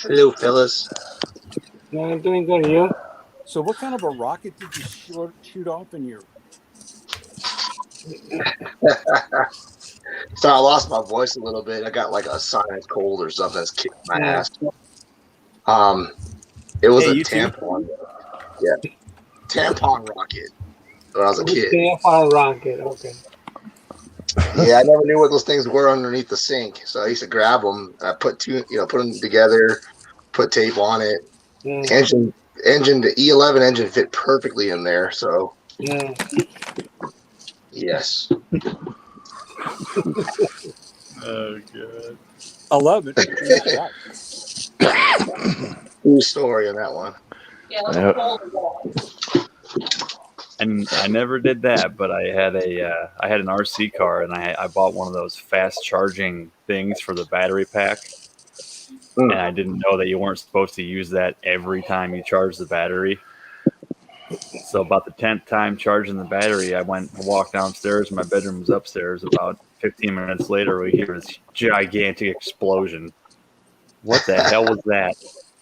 Hello, fellas. No, I'm doing good. You? So what kind of a rocket did you shoot off in your... So I lost my voice a little bit. I got like a sinus cold or something that's kicked my ass. It was a tampon. Yeah. Tampon rocket when I was a kid. Tampon rocket, okay. Yeah, I never knew what those things were underneath the sink. So I used to grab them. I put them together, put tape on it. Yeah. The E11 engine fit perfectly in there. So Yeah. yes. Oh, God. 11. True story on that one. And I never did that, but I had an RC car, and I bought one of those fast charging things for the battery pack. And I didn't know that you weren't supposed to use that every time you charge the battery. So about the 10th time charging the battery, I walked downstairs. My bedroom was upstairs. About 15 minutes later, we hear this gigantic explosion. What the hell was that?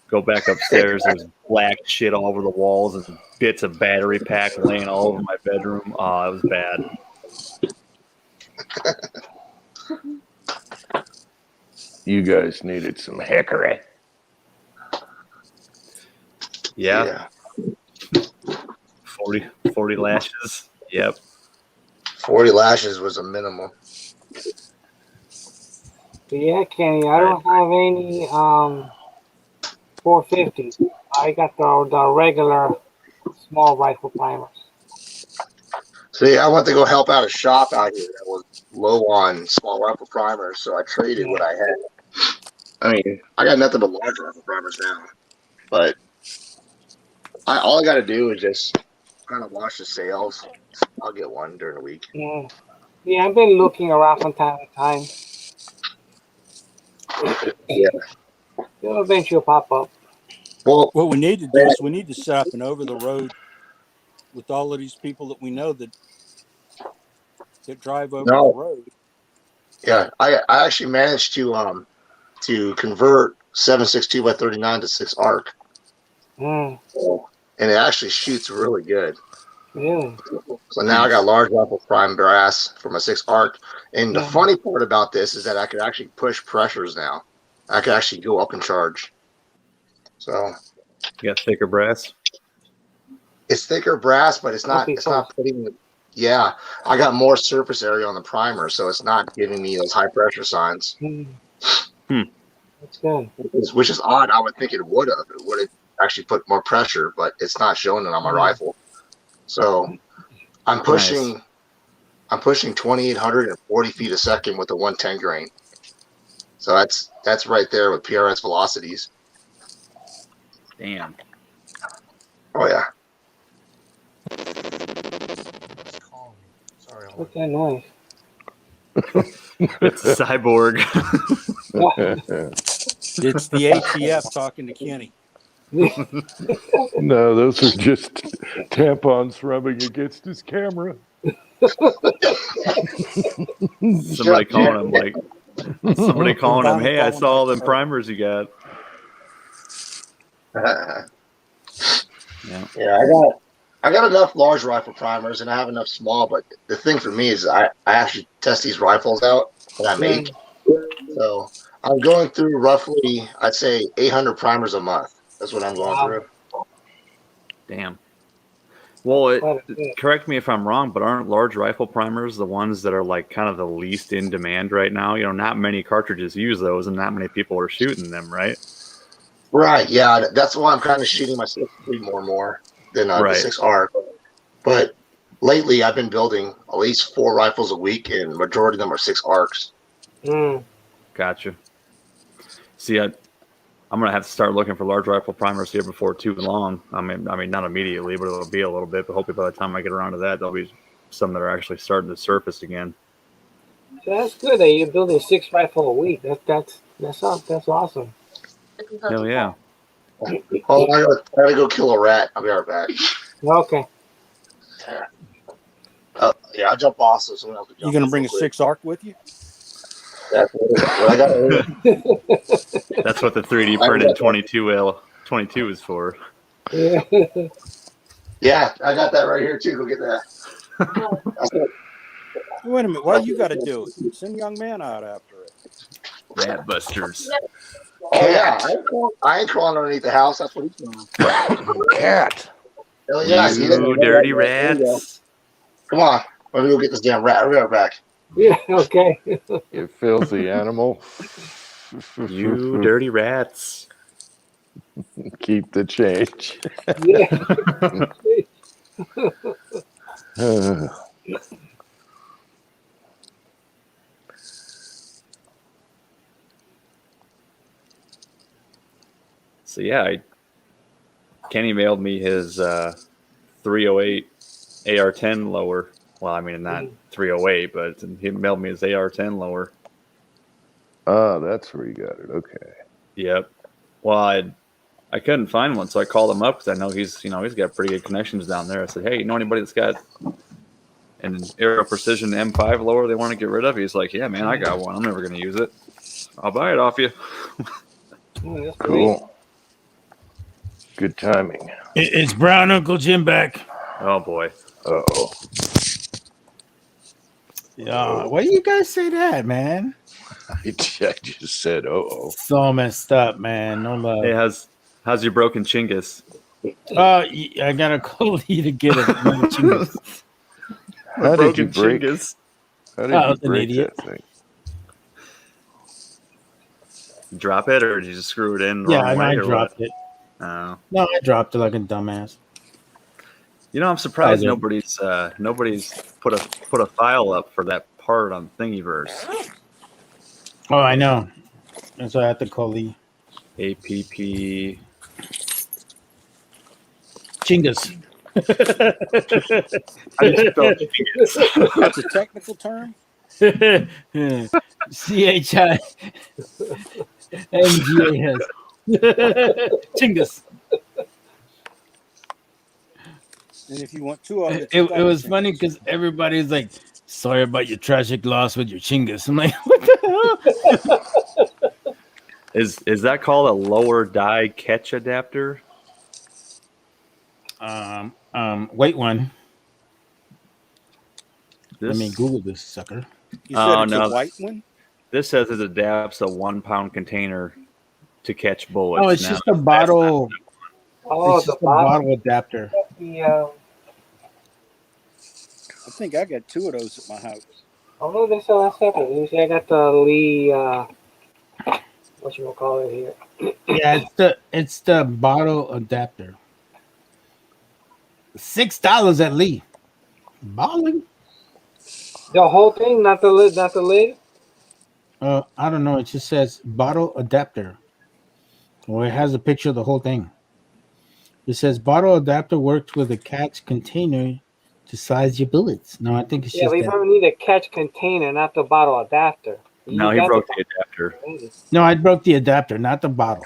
Go back upstairs. There's black shit all over the walls and bits of battery pack laying all over my bedroom. Oh, it was bad. You guys needed some hickory. Yeah. 40 lashes. Yep. 40 lashes was a minimum. Yeah, Kenny, I don't have any 450. I got the regular small rifle primers. See, I went to go help out a shop out here that was low on small rifle primers, so I traded what I had. I mean, I got nothing but large rifle primers now, but all I got to do is just kind of wash the sails. I'll get one during the week. Yeah, I've been looking around from time to time. Yeah. It'll eventually pop up. Well, what we need to do is we need to set up an over the road with all of these people that we know that drive over the road. Yeah, I actually managed to convert 7.62 by 39 to 6 arc. And it actually shoots really good. Yeah. So now I got large rifle prime brass for my 6 arc. And the funny part about this is that I could actually push pressures now. I could actually go up and charge. So you got thicker brass? It's thicker brass, but it's not putting I got more surface area on the primer, so it's not giving me those high pressure signs. That's good. Which is odd. I would think it would have. It would have actually put more pressure, but it's not showing it on my rifle. So I'm pushing 2,840 feet a second with a 110 grain. So that's right there with PRS velocities. Damn. Oh yeah. What's that noise? It's a cyborg. It's the ATF talking to Kenny. No, those are just tampons rubbing against his camera. Somebody calling him, hey, I saw all them primers you got. Yeah, I got enough large rifle primers and I have enough small, but the thing for me is I actually test these rifles out that I make. So I'm going through roughly, I'd say 800 primers a month. That's what I'm going through. Damn. Well, correct me if I'm wrong, but aren't large rifle primers the ones that are like kind of the least in demand right now? You know, not many cartridges use those and not many people are shooting them, right? Right, yeah. That's why I'm kind of shooting my 6.3 more than the 6 arc. But lately I've been building at least 4 rifles a week and majority of them are 6 arcs. Gotcha. See, I'm going to have to start looking for large rifle primers here before too long. I mean, not immediately, but it'll be a little bit. But hopefully by the time I get around to that, there'll be some that are actually starting to surface again. So that's good that you're building 6 rifle a week. That's awesome. Hell yeah. Oh, I gotta go kill a rat. I'll be right back. Okay. Yeah, I'll jump off so someone else will jump. You gonna bring a 6 arc with you? That's what I got. That's what the 3D printed 22 is for. Yeah. Yeah, I got that right here too. Go get that. Wait a minute. Why you got to do it? Send young man out after it. Rat busters. Oh yeah, I ain't crawling underneath the house. That's what he's doing. Cat. Hell yeah, you dirty rats. Come on, let me go get this damn rat. I'll be right back. Yeah, okay. You filthy animal. You dirty rats. Keep the change. So yeah, Kenny mailed me his 308 AR-10 lower. Well, I mean, not 308, but he mailed me his AR-10 lower. Oh, that's where you got it. Okay. Yep. Well, I couldn't find one, so I called him up because I know he's got pretty good connections down there. I said, hey, you know anybody that's got an Aero Precision M5 lower they want to get rid of? He's like, yeah, man, I got one. I'm never going to use it. I'll buy it off you. Cool. Good timing. It's Brown Uncle Jim back. Oh boy. Uh-oh. Yeah. Why do you guys say that, man? I just said, uh-oh. So messed up, man. No love. Hey, how's your broken Chingus? I got a cold to get it. How did you break Chingus? How did you break that thing? Drop it, or did you just screw it in? Yeah, I dropped it. Oh. No, I dropped it like a dumbass. You know, I'm surprised nobody's put a file up for that part on Thingiverse. Oh, I know. And so I have to call the APP Chingus. How do you spell Chingus? That's a technical term. CHI MGAS. Chingus. And if you want two of them, It was funny because everybody's like, sorry about your tragic loss with your Chingus. I'm like, what the hell? Is that called a lower die catch adapter? Wait one. Let This- me Google this sucker. You said it's a white one? This says it adapts a 1 pound container to catch bullets. Oh, it's Now, just a bottle. Oh, It's the just a bottle adapter. The I think I got two of those at my house. oh no, they sell that separate. You see, I got the Lee. What you gonna call it here? Yeah, it's the bottle adapter. $6 at Lee. Balling. The whole thing, not the lid, not the lid. I don't know. It just says bottle adapter. Well, it has a picture of the whole thing. It says bottle adapter works with a catch container to size your bullets. No, I think it's Yeah, just we that. probably need a catch container, not the bottle adapter. No, he got broke the adapter. No, I broke the adapter, not the bottle.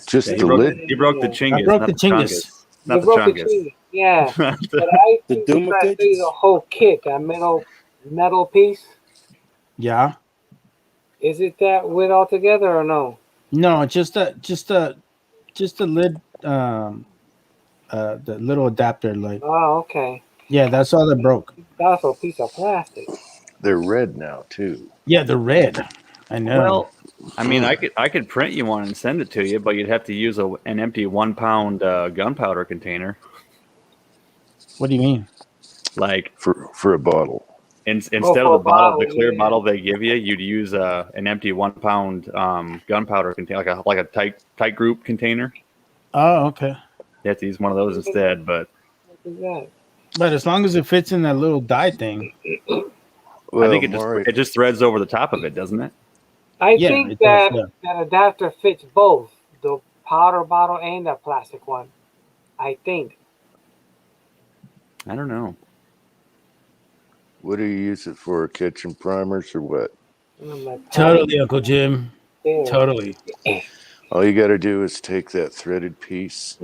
Just Yeah, the lid. He broke the chingus. I broke not the Chingus. Chungus. Not You the broke the chungus. tree. Yeah, but I think you Duma gotta do digits? the whole kit, that metal piece. Yeah. Is it that with all together or no? No, just a lid. The little adapter, like Oh, okay. yeah, that's all that broke. That's a piece of plastic. They're red now too. Yeah, the red. I know. Well, I mean, I could print you one and send it to you, but you'd have to use an empty 1 pound gunpowder container. What do you mean? Like for a bottle. Instead for of a the bottle, the bottle, clear yeah. bottle they give you, you'd use an empty 1 pound gunpowder container, like a tight group container. Oh, okay. You have to use one of those instead. But What is that? But as long as it fits in that little die thing. I think it just threads over the top of it, doesn't it? I Yeah, think it does, that that adapter fits both the powder bottle and the plastic one. I think. I don't know. What do you use it for? Catching primers or what? I'm like, Totally, Uncle Jim. Yeah. Totally. All you got to do is take that threaded piece,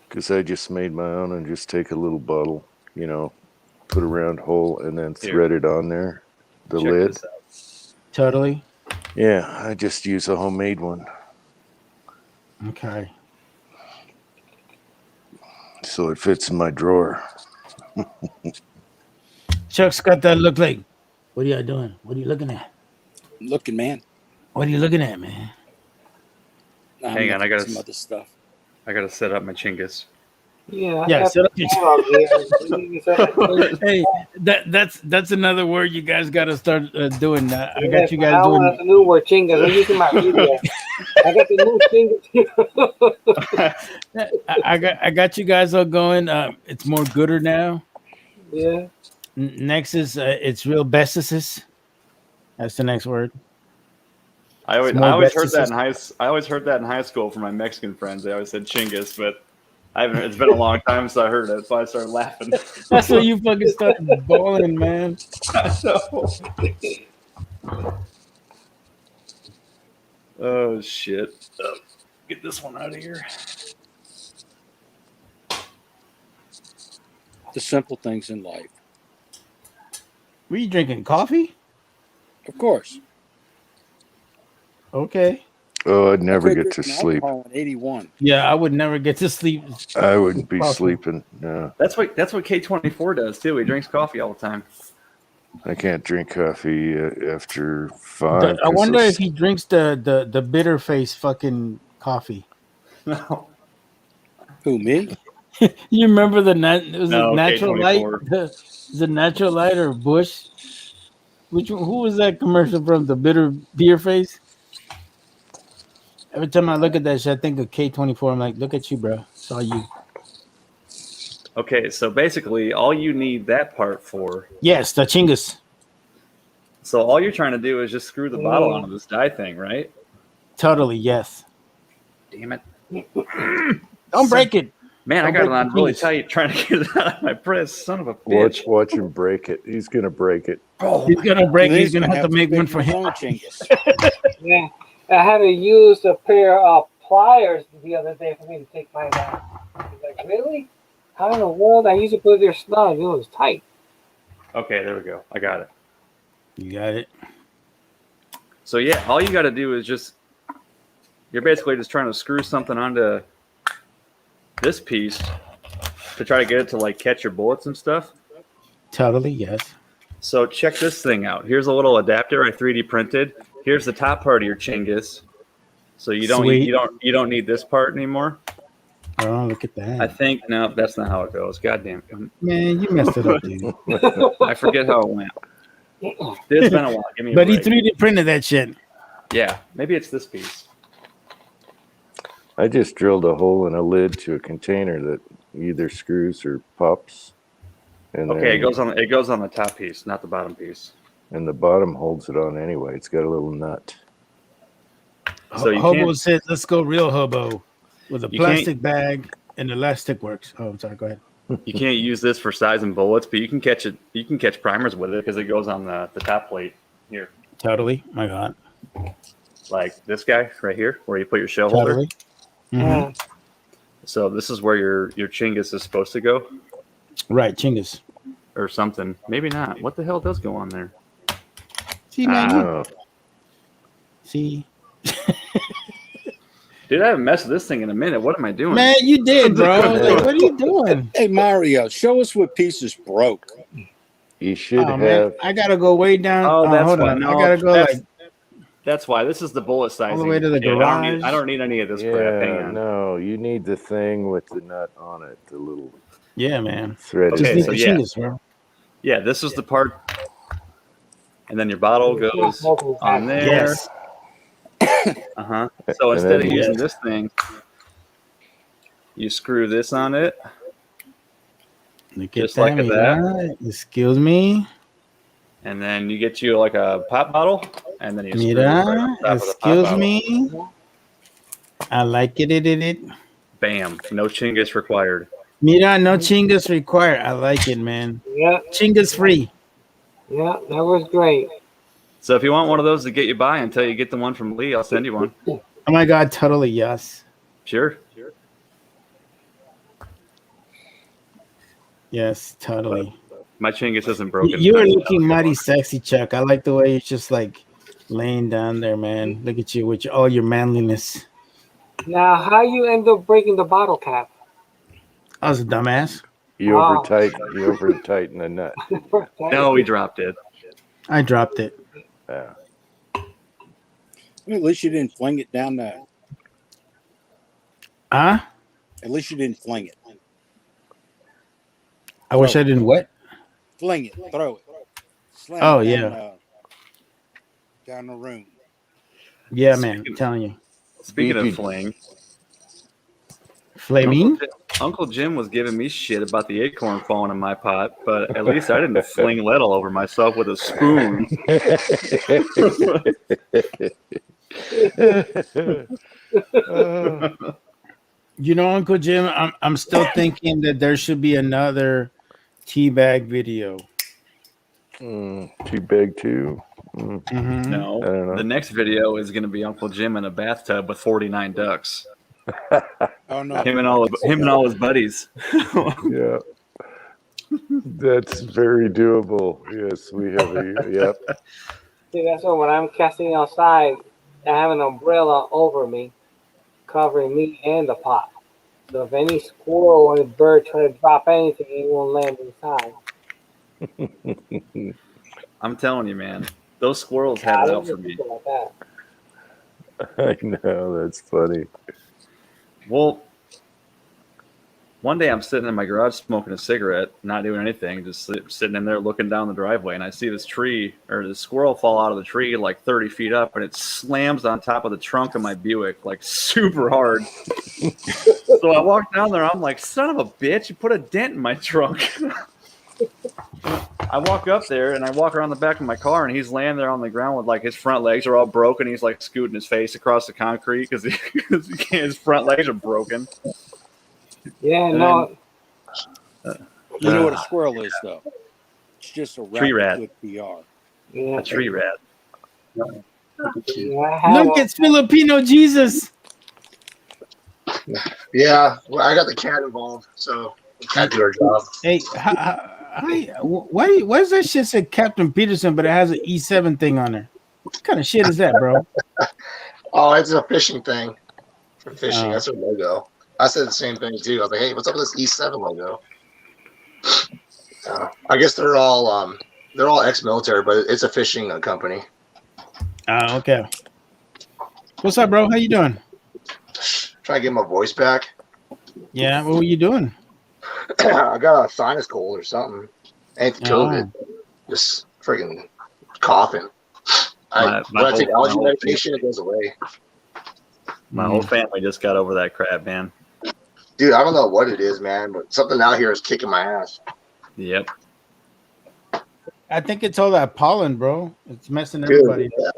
because I just made my own, and just take a little bottle, put a round hole, and then thread it on there, the Check lid. this out. Totally. Yeah, I just use a homemade one, Okay. so it fits in my drawer. Chuck's got that look like. What are you doing? What are you looking at? Looking, man. What are you looking at, man? I'm Hang on, looking I at gotta some other stuff. set up my chingus. Yeah. Yeah, set up your your. Hey, that's another word you guys got to start doing. I got you guys That's doing. a new word, chingas. I'm using my video. I got the new chingas. I got you guys all going. It's more gooder now. Yeah. Next is it's real bestices. That's the next word. I always More heard that vestices. I always heard that in high school from my Mexican friends. They always said chingus, but I haven't. It's been a long time since I heard it, so I started laughing. That's when you fucking started bawling, man. Oh shit! Get this one out of here. The simple things in life. Were you drinking coffee? Of course. Okay. Oh, I'd I never quit get to drinking sleep. alcohol in 81. Yeah, I would never get to sleep. I wouldn't be Coffee. sleeping. No, That's what K24 does too. He drinks coffee all the time. I can't drink coffee after 5. I 'cause wonder those- if he drinks the bitter face fucking coffee. No. Who, me? You remember it was No, it Natural Light? K24. Is it Natural Light or Bush? Which one, who was that commercial from? The bitter beer face? Every time I look at that shit, I think of K24. I'm like, look at you, bro. It's all you. Okay, so basically, all you need that part for. Yes, the Chingus. So all you're trying to do is just screw the bottle onto this die thing, right? Totally, yes. Damn it! Don't break it. Man, I Don't got it break on the really Chingus. tight trying to get it out of my press. Son of a bitch! Watch him break it. He's gonna break it. Oh, He's gonna break. And He's then gonna have to make pick one for my him. own Chingus. Yeah. I had to use a pair of pliers the other day for me to take mine out. I was like, really? How in the world? I usually put it there snug. It was tight. Okay, there we go. I got it. You got it. So yeah, all you got to do is you're basically just trying to screw something onto this piece to try to get it to like catch your bullets and stuff. Totally, yes. So check this thing out. Here's a little adapter I 3D printed. Here's the top part of your Chinggis. So you don't need this part anymore. Oh, look at that. I think no, that's not how it goes. Goddamn. Man, you messed it up, dude. I forget how it went. It's been a while. Give me a But he break. 3D printed that shit. Yeah, maybe it's this piece. I just drilled a hole in a lid to a container that either screws or pops. And Okay, it goes on the top piece, not the bottom piece. And the bottom holds it on anyway. It's got a little nut. So you Hobo can't- says, "Let's go real hobo with a You plastic bag and elastic works." Oh, I'm sorry. Go ahead. You can't use this for sizing bullets, but you can catch it. You can catch primers with it because it goes on the top plate here. Totally. My God. Like this guy right here, where you put your shell holder. Totally. Mhm. So this is where your Chinggis is supposed to go. Right, Chinggis. Or something. Maybe not. What the hell does go on there? See, man. Ah. See, Dude, I haven't messed with this thing in a minute. What am I doing? man, you did, bro. Like, what are you doing? Hey, Mario, show us what pieces broke. You should Oh, man, I gotta go way down. Oh, that's hold why. on. No, I gotta go that's, like that's why. This is the bullet sizing. way to the Dude, garage. I don't need any of this crap. Hang Yeah, on. no, you need the thing with the nut on it, the little yeah, man. thread. Just Okay, need so the yeah. Chinggis, bro. Yeah, this is the part. And then your bottle goes on there. Yes. Uh-huh. So And instead of then- using this thing, you screw this on it. Look Just at like that. that. Excuse me. And then you get you like a pop bottle, and then you screw it right Mira, on top of the pop excuse bottle. me. I like it. Bam. No Chinggis required. Mira, no Chinggis required. I like it, man. Yeah, Chinggis free. yeah, that was great. So if you want one of those to get you by until you get the one from Lee, I'll send you one. Oh my God, totally yes. Sure. Yes, totally. My Chinggis isn't broken. You are looking mighty sexy, Chuck. I like the way you're just like laying down there, man. Look at you with all your manliness. Now, how you end up breaking the bottle cap? I was a dumbass. You Wow. over tighten the nut. No, we dropped it. I dropped it. Yeah. At least you didn't fling it down the. Huh? At least you didn't fling it. I wish I didn't what? Fling it, throw it. Slam Oh, it yeah. down, down the room. Yeah, man. I'm telling you. Speaking of fling, Flaming? Uncle Jim was giving me shit about the acorn falling in my pot, but at least I didn't fling lead all over myself with a spoon. You know, Uncle Jim, I'm still thinking that there should be another teabag video. Too big too. Mhm. No, I don't know. the next video is going to be Uncle Jim in a bathtub with 49 ducks. Oh no! Him and all his buddies. Yeah. That's very doable. Yes, we have a yep. See, that's why when I'm casting outside, I have an umbrella over me, covering me and the pot. So if any squirrel or bird try to drop anything, it won't land inside. I'm telling you, man, those squirrels had it out for me. Like that. I know, that's funny. Well, one day I'm sitting in my garage smoking a cigarette, not doing anything, just sitting in there looking down the driveway, and I see this tree or this squirrel fall out of the tree like 30 feet up, and it slams on top of the trunk of my Buick like super hard. So I walk down there, I'm like, son of a bitch, you put a dent in my trunk. I walk up there and I walk around the back of my car, and he's laying there on the ground with like his front legs are all broken. He's like scooting his face across the concrete because his front legs are broken. Yeah, no. You know what a squirrel is, though? It's just a Tree rat. with PR. Yeah. A tree rat. Look, it's Filipino Jesus. Yeah, well, I got the cat involved, so the cat do her job. Hey, why does that shit say Captain Peterson, but it has an E7 thing on there? What kind of shit is that, bro? Oh, it's a fishing thing. For fishing, Oh. that's her logo. I said the same thing too. I was like, "Hey, what's up with this E7 logo?" I guess they're all ex-military, but it's a fishing company. Oh, okay. What's up, bro? How you doing? Trying to get my voice back. Yeah, what were you doing? I got a sinus cold or something. Ain't COVID. Just freaking coughing. My when I whole- take my allergy whole medication, it goes away. My whole family just got over that crap, man. Dude, I don't know what it is, man, but something out here is kicking my ass. Yep. I think it's all that pollen, bro. It's messing Dude, everybody. yeah.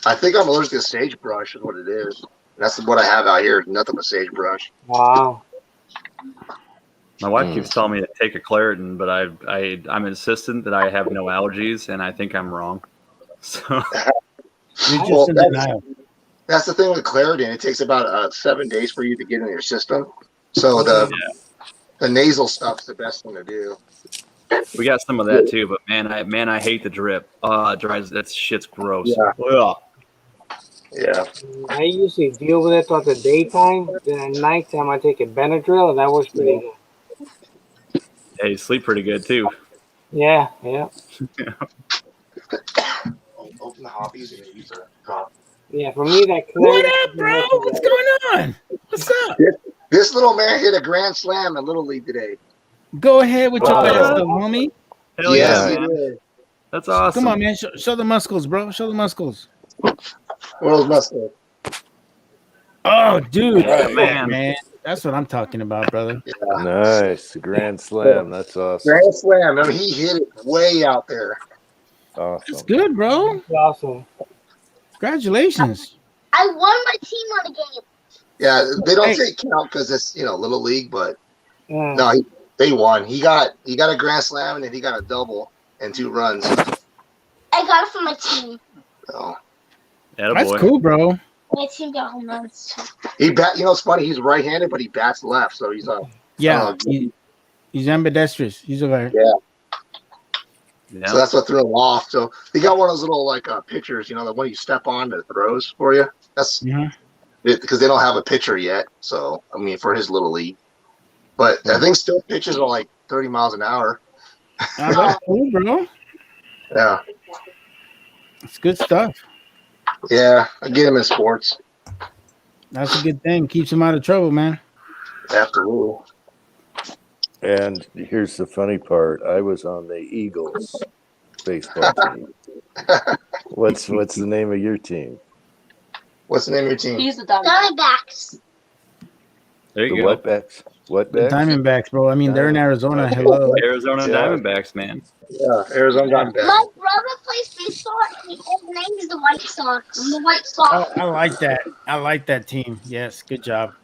I think I'm allergic to sagebrush is what it is. That's what I have out here. Nothing but sagebrush. Wow. My wife keeps telling me to take a Claritin, but I'm insistent that I have no allergies, and I think I'm wrong. So You're just Well, in that's- denial. That's the thing with Claritin. It takes about 7 days for you to get in your system. So the nasal stuff's the best thing to do. we got some of that too. But man, I hate the drip. It drives that shit's gross. Yeah. Ugh. Yeah. I usually deal with it throughout the daytime. Then at nighttime, I take a Benadryl, and that works pretty good. Hey, you sleep pretty good too. Yeah, yeah. Open the hoppies and use a drop. Yeah, for me, that What up, bro? What's going on? What's up? This little man hit a grand slam in Little League today. Go ahead with your Wow. best stuff, homie. Hell Yes, yeah, he man. did. That's awesome. Come on, man. Show the muscles, bro. Show the muscles. World's muscle. Oh, dude. Yeah, man. That's what I'm talking about, brother. Nice. Grand slam. That's awesome. Grand slam. I mean, he hit it way out there. Awesome. It's good, bro. Awesome. Congratulations. I won my team on a game. Yeah, they don't Hey. take count because it's Little League, but Mm. no, they won. He got a grand slam and then he got a double and 2 runs. I got it from my team. So That's cool, bro. My team got home runs too. he bat. You know, it's funny. He's right-handed, but he bats left, so he's Yeah. He's ambidextrous. He's okay. yeah. Yeah. So that's what threw him off. So he got one of those little pitchers, the one you step on that throws for you. That's because they don't have a pitcher yet. So I mean, for his Little League, but I think still pitches are like 30 miles an hour. That's cool, bro. Yeah, It's good stuff. yeah. I get him in sports. That's a good thing. Keeps him out of trouble, man. Absolutely. And here's the funny part. I was on the Eagles baseball team. What's the name of your team? What's the name of your team? He's the Diamondbacks. There you The go. Wetbacks. What The Diamondbacks, bro. I mean, they're in Arizona. Hello. Arizona Yeah. Diamondbacks, man. Yeah, Arizona Diamondbacks. My brother plays baseball and his name is the White Sox. I'm the White Sox. I like that. I like that team. Yes, good job.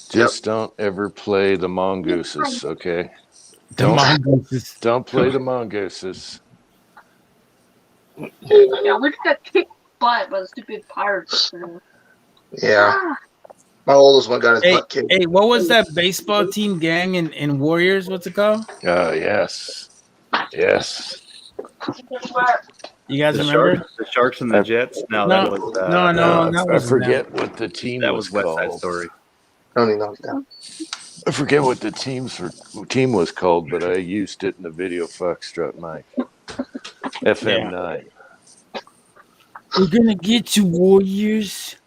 Just don't ever play the mongooses, okay? The mongooses. Don't play the mongooses. Yeah, we just got kicked butt by the stupid Pirates. Yeah. My oldest one got his Hey, butt kicked. hey, what was that baseball team gang in Warriors? What's it called? Yes. Yes. You guys The remember? Sharks and the Jets? No, No, that was no, that I wasn't forget what the team that was was West Side called. Story. I don't even know that. I forget what the team was called, but I used it in the video Foxtrot mic. FM9. We're gonna get you, Warriors.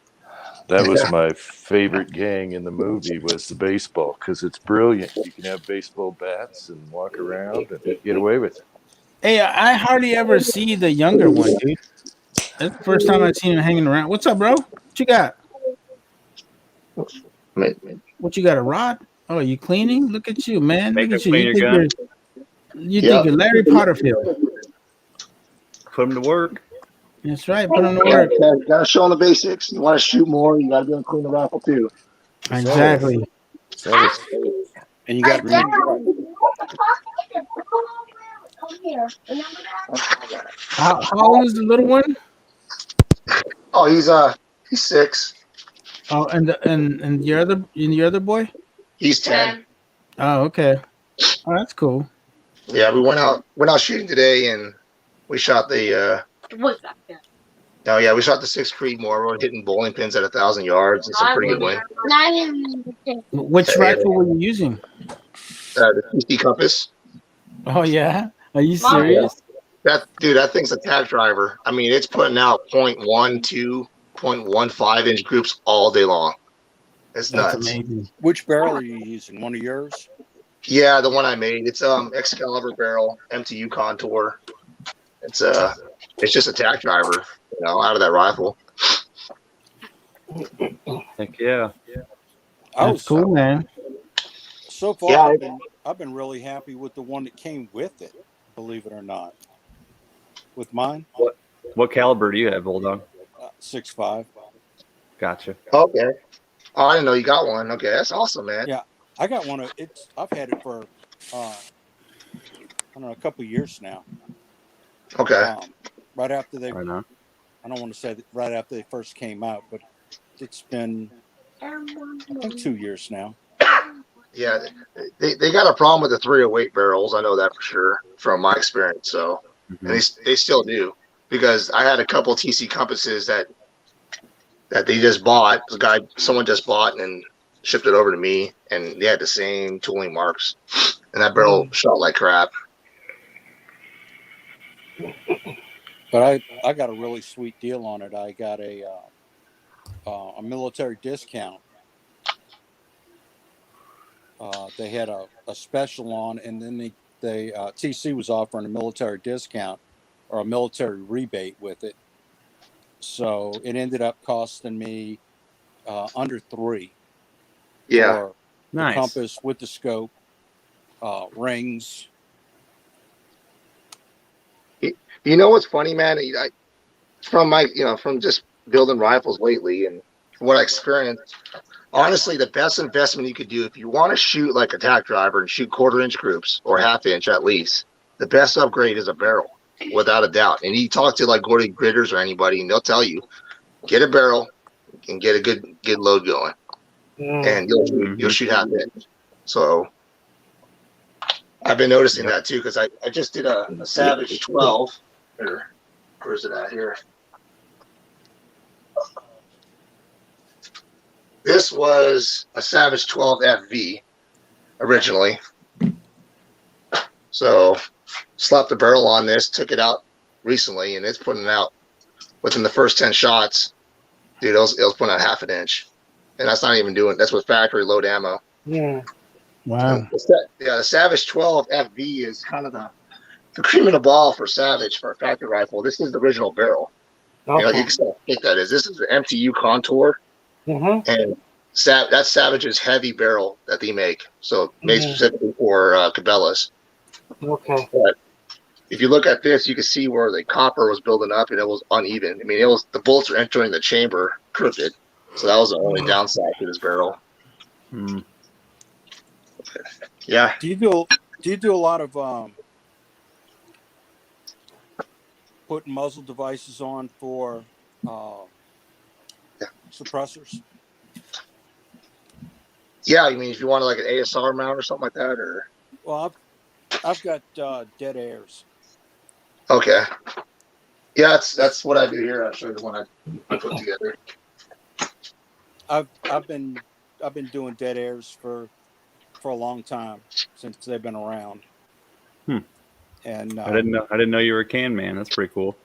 That was my favorite gang in the movie was the baseball because it's brilliant. You can have baseball bats and walk around and get away with it. Hey, I hardly ever see the younger one, dude. That's the first time I've seen him hanging around. What's up, bro? What you got? What you got? A rod? Oh, you cleaning? Look at you, man. Make Look him at you. clean your gun. You think you're Larry Potterfield. Put him to work. That's right. Put him to Yeah, work. gotta show them the basics. You want to shoot more, you gotta be able to clean the rifle too. Exactly. And you got to remember. How old is the little one? Oh, he's 6. Oh, and your other boy? He's 10. Oh, okay. Oh, that's cool. Yeah, we went out shooting today, and we shot the. What's that? Yeah. Oh yeah, we shot the 6 Creedmoor. We're hitting bowling pins at 1,000 yards and some pretty good wind. Which rifle were you using? The TC Compass. Oh yeah, are you serious? That thing's a tack driver. I mean, it's putting out 0.12, 0.15 inch groups all day long. It's That's nuts. amazing. Which barrel are you using? One of yours? Yeah, the one I made. It's Excalibur barrel, MTU contour. It's just a tack driver, out of that rifle. Heck yeah. That's cool, man. So far, Yeah, I've been really happy with the one that came with it. Believe it or not, with mine. What caliber do you have, Bulldog? 6.5. Gotcha. Okay. Oh, I didn't know you got one. Okay, that's awesome, man. Yeah, I got one. I've had it for I don't know, a couple of years now. Okay. Right after they, Right on. I don't want to say that right after they first came out, but it's been I think 2 years now. Yeah, they got a problem with the 308 barrels. I know that for sure from my experience. So, and they still do, because I had a couple of TC Compasses that they just bought. Someone just bought and shipped it over to me, and they had the same tooling marks, and that barrel shot like crap. But I got a really sweet deal on it. I got a military discount. They had a special on, and then they TC was offering a military discount or a military rebate with it. So it ended up costing me under $3. Yeah. For Nice. the compass with the scope, rings. You know what's funny, man? From just building rifles lately and what I experienced, honestly, the best investment you could do if you want to shoot like a tack driver and shoot 1/4 inch groups or 1/2 inch at least, the best upgrade is a barrel, without a doubt. And you talk to like Gordy Gritters or anybody, and they'll tell you, get a barrel and get a good load going, and you'll shoot 1/2 inch. So I've been noticing that too, because I just did a Savage 12. Where's it at here? This was a Savage 12 FV originally. So slapped the barrel on this, took it out recently, and it's putting it out within the first 10 shots. Dude, it was putting out 1/2 inch. And that's with factory load ammo. Yeah. Wow. The Savage 12 FV is kind of the cream of the ball for Savage for a factory rifle. This is the original barrel. Okay. You can see how thick that is. This is the MTU contour, and that's Savage's heavy barrel that they make. So made specifically for Cabela's. Okay. But if you look at this, you can see where the copper was building up and it was uneven. I mean, the bullets were entering the chamber crooked. So that was the only downside to this barrel. Yeah. Do you do a lot of putting muzzle devices on for suppressors? Yeah, I mean, if you want like an ASR mount or something like that, or Well, I've got dead airs. okay, yeah, that's what I do here. I'll show you the one I put together. I've been doing dead airs for a long time, since they've been around. And I didn't know you were a can man. That's pretty cool.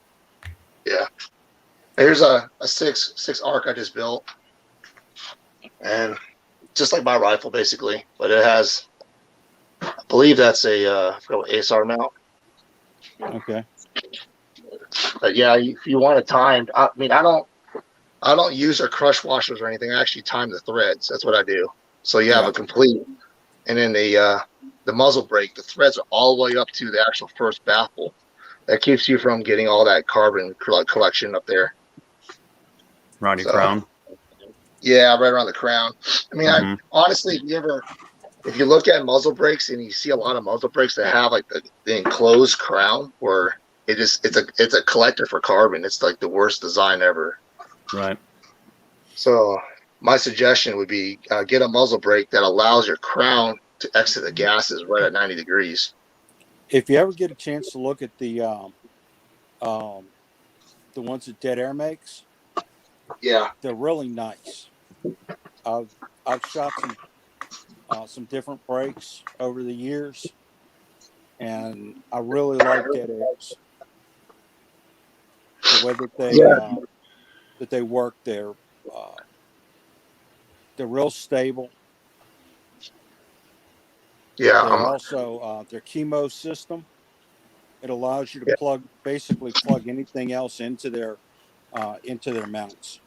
Yeah. Here's a six arc I just built, and just like my rifle basically, but it has, I believe that's a ASR mount. Okay. But yeah, if you want it timed, I mean, I don't use our crush washers or anything. I actually time the threads. That's what I do. So you have a complete, and then the muzzle brake, the threads are all the way up to the actual first baffle. That keeps you from getting all that carbon collection up there. Around your crown. Yeah, right around the crown. I mean, honestly, if you look at muzzle brakes and you see a lot of muzzle brakes that have like the enclosed crown, where it's a collector for carbon. It's like the worst design ever. Right. So my suggestion would be get a muzzle brake that allows your crown to exit the gases right at 90 degrees. If you ever get a chance to look at the ones that Dead Air makes, Yeah, they're really nice. I've shot some different brakes over the years, and I really like Dead Airs. The way that they work, they're real stable. Yeah. They're also their chemo system. It allows you to basically plug anything else into their mounts.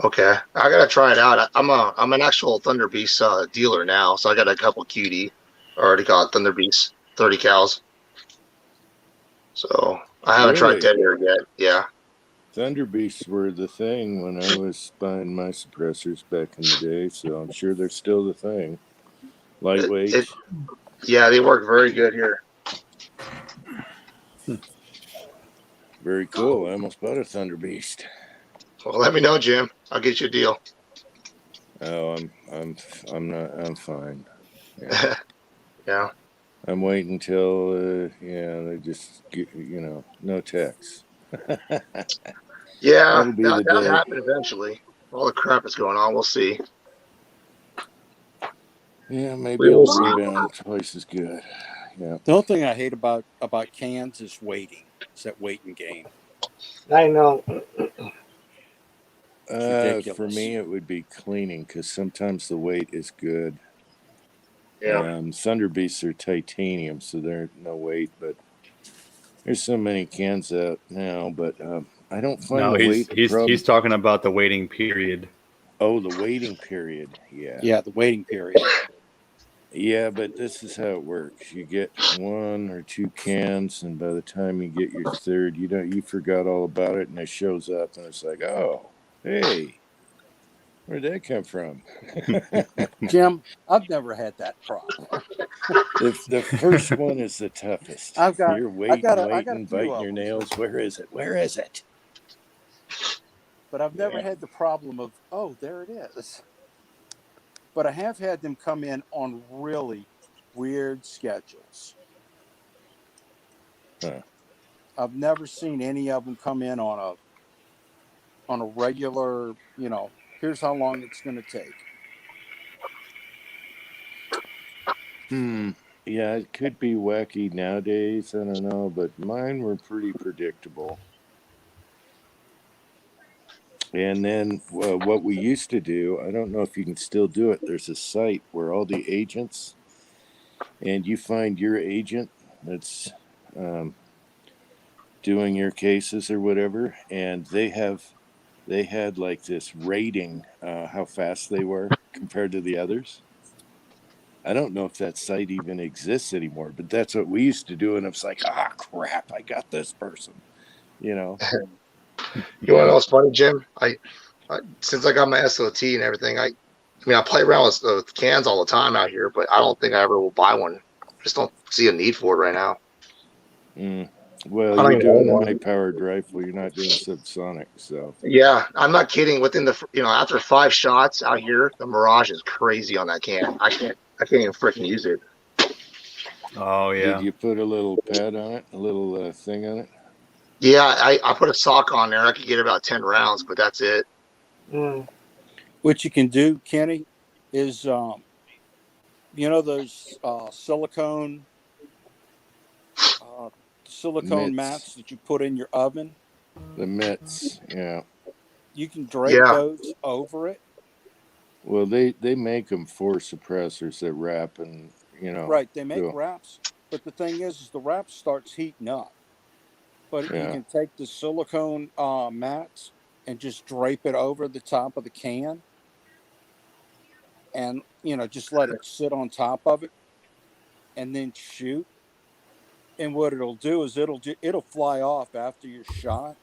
Okay, I gotta try it out. I'm an actual Thunder Beast dealer now, so I got a couple QD. I already got Thunder Beast 30 cals. So I haven't tried Dead Air yet. Yeah. Thunder Beasts were the thing when I was buying my suppressors back in the day, so I'm sure they're still the thing. Lightweight. Yeah, they work very good here. Very cool. I almost bought a Thunder Beast. Well, let me know, Jim. I'll get you a deal. Oh, I'm fine. Yeah. Yeah. I'm waiting until they just get, no text. Yeah, That'll be the that'll day. happen eventually. All the crap that's going on, we'll see. Yeah, maybe We will it'll see. rebound twice as good. Yeah. The only thing I hate about cans is waiting. It's that waiting game. I know. For me, it would be cleaning because sometimes the weight is good. Yeah. Thunder Beasts are titanium, so they're no weight, but there's so many cans out now. But I don't find No, the weight. he's talking about the waiting period. Oh, the waiting period. Yeah. Yeah, the waiting period. Yeah, but this is how it works. You get 1 or 2 cans, and by the time you get your third, you forgot all about it, and it shows up, and it's like, oh, hey, where'd that come from? Jim, I've never had that problem. The first one is the toughest. You're waiting, biting your nails. Where is it? Where is it? But I've never had the problem of, oh, there it is. But I have had them come in on really weird schedules. Huh. I've never seen any of them come in on a regular, here's how long it's going to take. Yeah, it could be wacky nowadays. I don't know, but mine were pretty predictable. And then what we used to do, I don't know if you can still do it. There's a site where all the agents, and you find your agent that's doing your cases or whatever, and they had like this rating, how fast they were compared to the others. I don't know if that site even exists anymore, but that's what we used to do. And it's like, crap, I got this person, You want to know what's funny, Jim? I since I got my SOT and everything, I play around with cans all the time out here, but I don't think I ever will buy one. I just don't see a need for it right now. Well, you're doing a high-powered rifle. You're not doing subsonic, so. Yeah, I'm not kidding. Within the after 5 shots out here, the Mirage is crazy on that can. I can't even freaking use it. Oh yeah. Did you put a little pad on it, a little thing on it? Yeah, I put a sock on there. I could get about 10 rounds, but that's it. What you can do, Kenny, is those silicone mats that you put in your oven. The mitts, yeah. You can drape those over it. Well, they make them for suppressors that wrap and Right, they make wraps, but the thing is the wrap starts heating up. But you can take the silicone mats and just drape it over the top of the can, and just let it sit on top of it, and then shoot. And what it'll do is it'll fly off after your shot,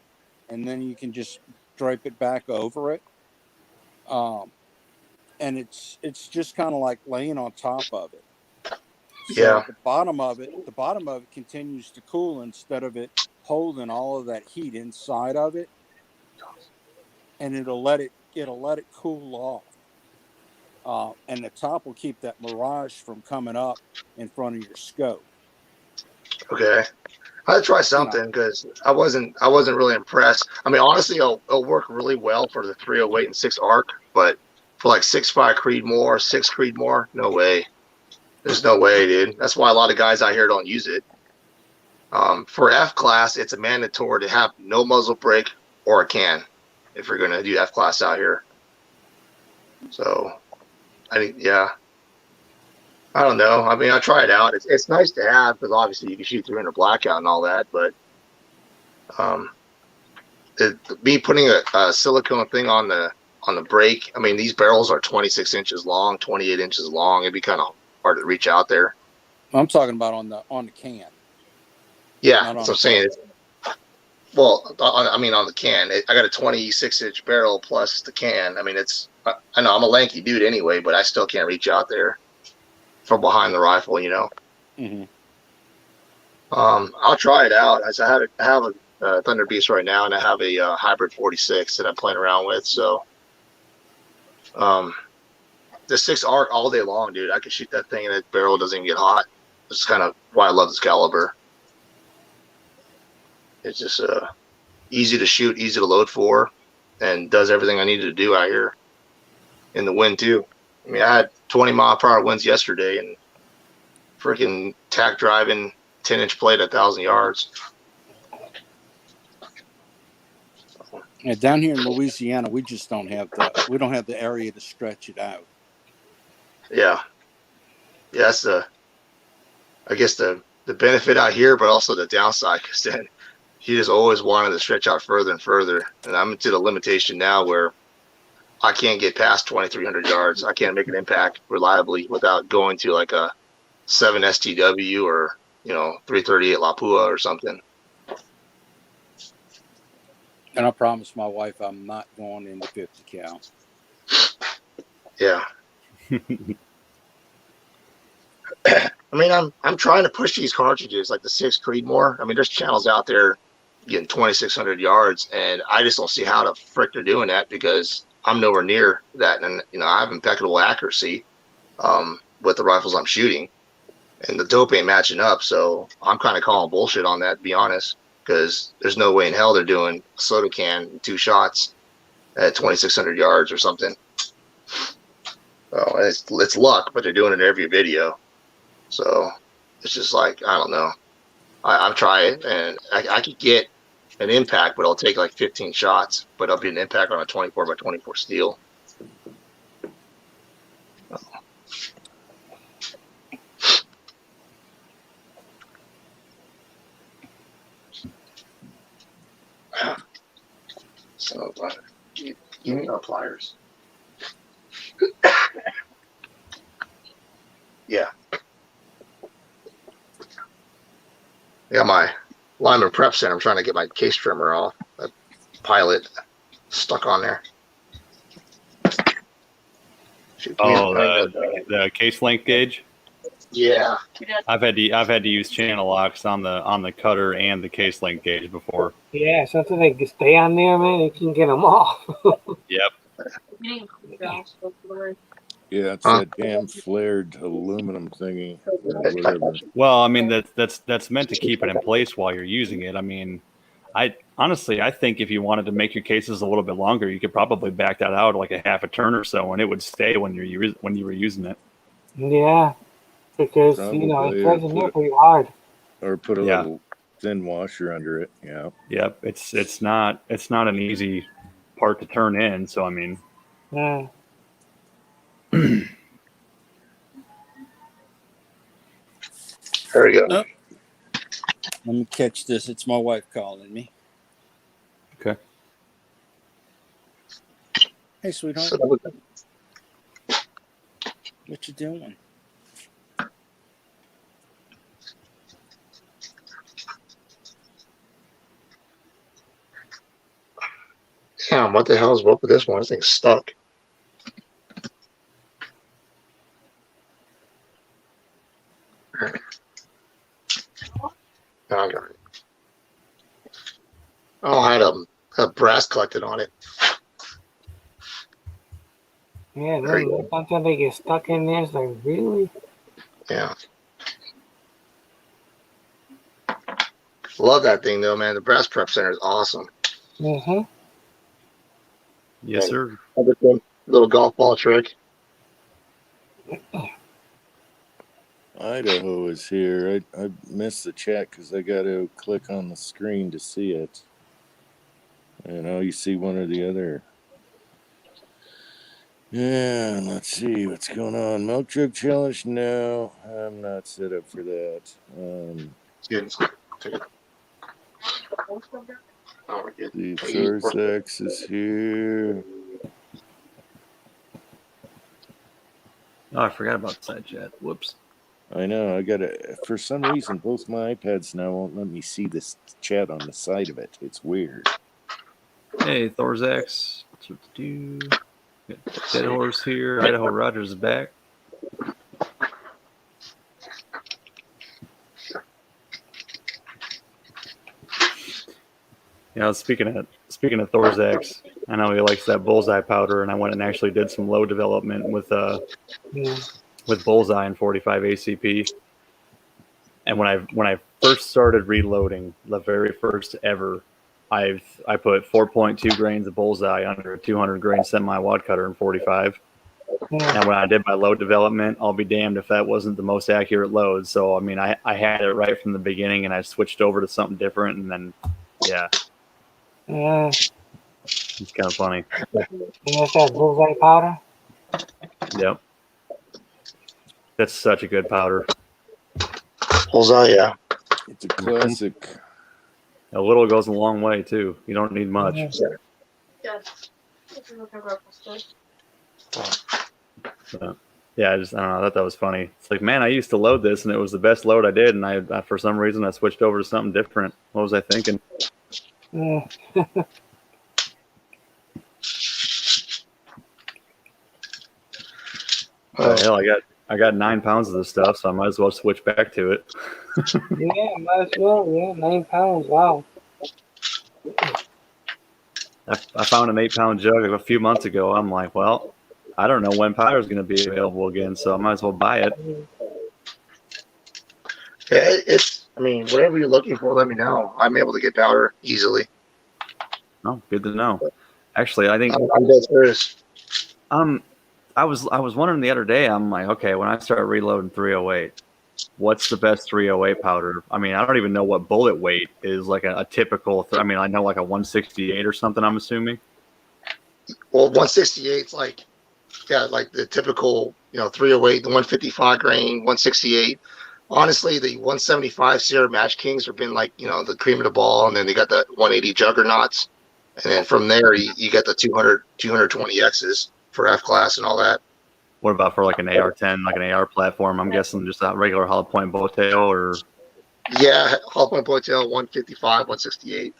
and then you can just drape it back over it. And it's just kind of like laying on top of it. So the bottom of it continues to cool instead of it holding all of that heat inside of it. and it'll let it cool off. And the top will keep that mirage from coming up in front of your scope. Okay. I'd try something because I wasn't really impressed. I mean, honestly, it'll work really well for the 308 and 6 arc, but for like 6.5 Creedmoor, 6 Creedmoor, no way. There's no way, dude. That's why a lot of guys out here don't use it. For F class, it's a mandatory to have no muzzle brake or a can if you're gonna do F class out here. So, I think, yeah. I don't know. I mean, I try it out. It's nice to have because obviously you can shoot through in a blackout and all that. But me putting a silicone thing on the brake. I mean, these barrels are 26 inches long, 28 inches long. It'd be kind of hard to reach out there. I'm talking about on the can. Yeah, that's what I'm saying. Well, I mean, on the can, I got a 26-inch barrel plus the can. I mean, I know I'm a lanky dude anyway, but I still can't reach out there from behind the rifle, you know. Mm-hmm. I'll try it out. I have a Thunder Beast right now, and I have a hybrid 46 that I'm playing around with. So, the 6 arc all day long, dude. I can shoot that thing, and the barrel doesn't even get hot. That's kind of why I love this caliber. It's just easy to shoot, easy to load for, and does everything I needed to do out here in the wind too. I mean, I had 20-mile-per-hour winds yesterday and freaking tack driving 10-inch plate at 1,000 yards. And down here in Louisiana, we just don't have the area to stretch it out. Yeah, that's I guess the benefit out here, but also the downside, because then he just always wanted to stretch out further and further, and I'm to the limitation now where I can't get past 2,300 yards. I can't make an impact reliably without going to like a 7 STW or 338 Lapua or something. And I promised my wife I'm not going into 50 cal. Yeah. I mean, I'm trying to push these cartridges like the 6 Creedmoor. I mean, there's channels out there getting 2,600 yards, and I just don't see how the frick they're doing that because I'm nowhere near that, and I have impeccable accuracy with the rifles I'm shooting, and the dope ain't matching up. So I'm kind of calling bullshit on that, to be honest, because there's no way in hell they're doing a soda can 2 shots at 2,600 yards or something. Well, it's luck, but they're doing it in every video. So it's just like, I don't know. I'm trying, and I could get an impact, but I'll take like 15 shots, but I'll be an impact on a 24x24 steel. So, give me our pliers. Yeah. Yeah, my Lyman Prep Center. I'm trying to get my case trimmer off. That pilot stuck on there. The case length gauge. Yeah. I've had to use channel locks on the cutter and the case length gauge before. Yeah, something they can stay on there, man. You can get them off. Yep. Yeah, it's that damn flared aluminum thingy. Whatever. Well, I mean that's meant to keep it in place while you're using it. I mean, I think if you wanted to make your cases a little bit longer, you could probably back that out like a half a turn or so, and it would stay when you were using it. Yeah, because it doesn't hit pretty hard. Or put a little thin washer under it. Yeah. Yep. It's not an easy part to turn in. So I mean. Yeah. There we go. Oh. Let me catch this. It's my wife calling me. Okay. Hey, sweetheart. What you doing? Damn, what the hell is up with this one? This thing's stuck. I got it. Oh, I had a brass collected on it. Yeah, Very then good. sometimes they get stuck in there. It's like, really? Yeah. Love that thing though, man. The Brass Prep Center is awesome. Mm-hmm. Yes, sir. Little golf ball trick. Idaho is here. I missed the chat because I got to click on the screen to see it. And you see one or the other. Yeah, let's see what's going on. Milk Jug Challenge? No, I'm not set up for that. The Thorzax is here. Oh, I forgot about the side chat. Whoops. I know. I gotta. For some reason, both my iPads now won't let me see this chat on the side of it. It's weird. Hey, Thorzax. Dead Horse here. Idaho Rogers is back. Yeah, speaking of Thorzax, I know he likes that bullseye powder, and I went and actually did some low development with bullseye and 45 ACP. And when I first started reloading, the very first ever, I put 4.2 grains of bullseye under a 200 grain semi-wad cutter in 45. And when I did my load development, I'll be damned if that wasn't the most accurate load. So I mean, I had it right from the beginning, and I switched over to something different, and then yeah. Yeah. It's kind of funny. And that's that bullseye powder? Yep. That's such a good powder. Bullseye, yeah. It's a classic. A little goes a long way too. You don't need much. But, yeah, I don't know. I thought that was funny. It's like, man, I used to load this, and it was the best load I did, and I for some reason I switched over to something different. What was I thinking? Hell, I got 9 pounds of this stuff, so I might as well switch back to it. Yeah, might as well. Yeah, 9 pounds. Wow. I found an 8-pound jug a few months ago. I'm like, well, I don't know when powder is going to be available again, so I might as well buy it. Yeah, I mean, whatever you're looking for, let me know. I'm able to get powder easily. Oh, good to know. Actually, I think I'm dead serious. I was wondering the other day. I'm like, okay, when I start reloading 308, what's the best 308 powder? I mean, I don't even know what bullet weight is like a typical. I mean, I know like a 168 or something. I'm assuming. Well, 168 is like the typical, 308, the 155 grain, 168. Honestly, the 175 Sierra Match Kings have been like, the cream of the ball, and then they got the 180 Juggernauts, and then from there you get the 220Xs for F class and all that. What about for like an AR-10, like an AR platform? I'm guessing just a regular hollow point bow tail, or yeah, hollow point bow tail, 155, 168.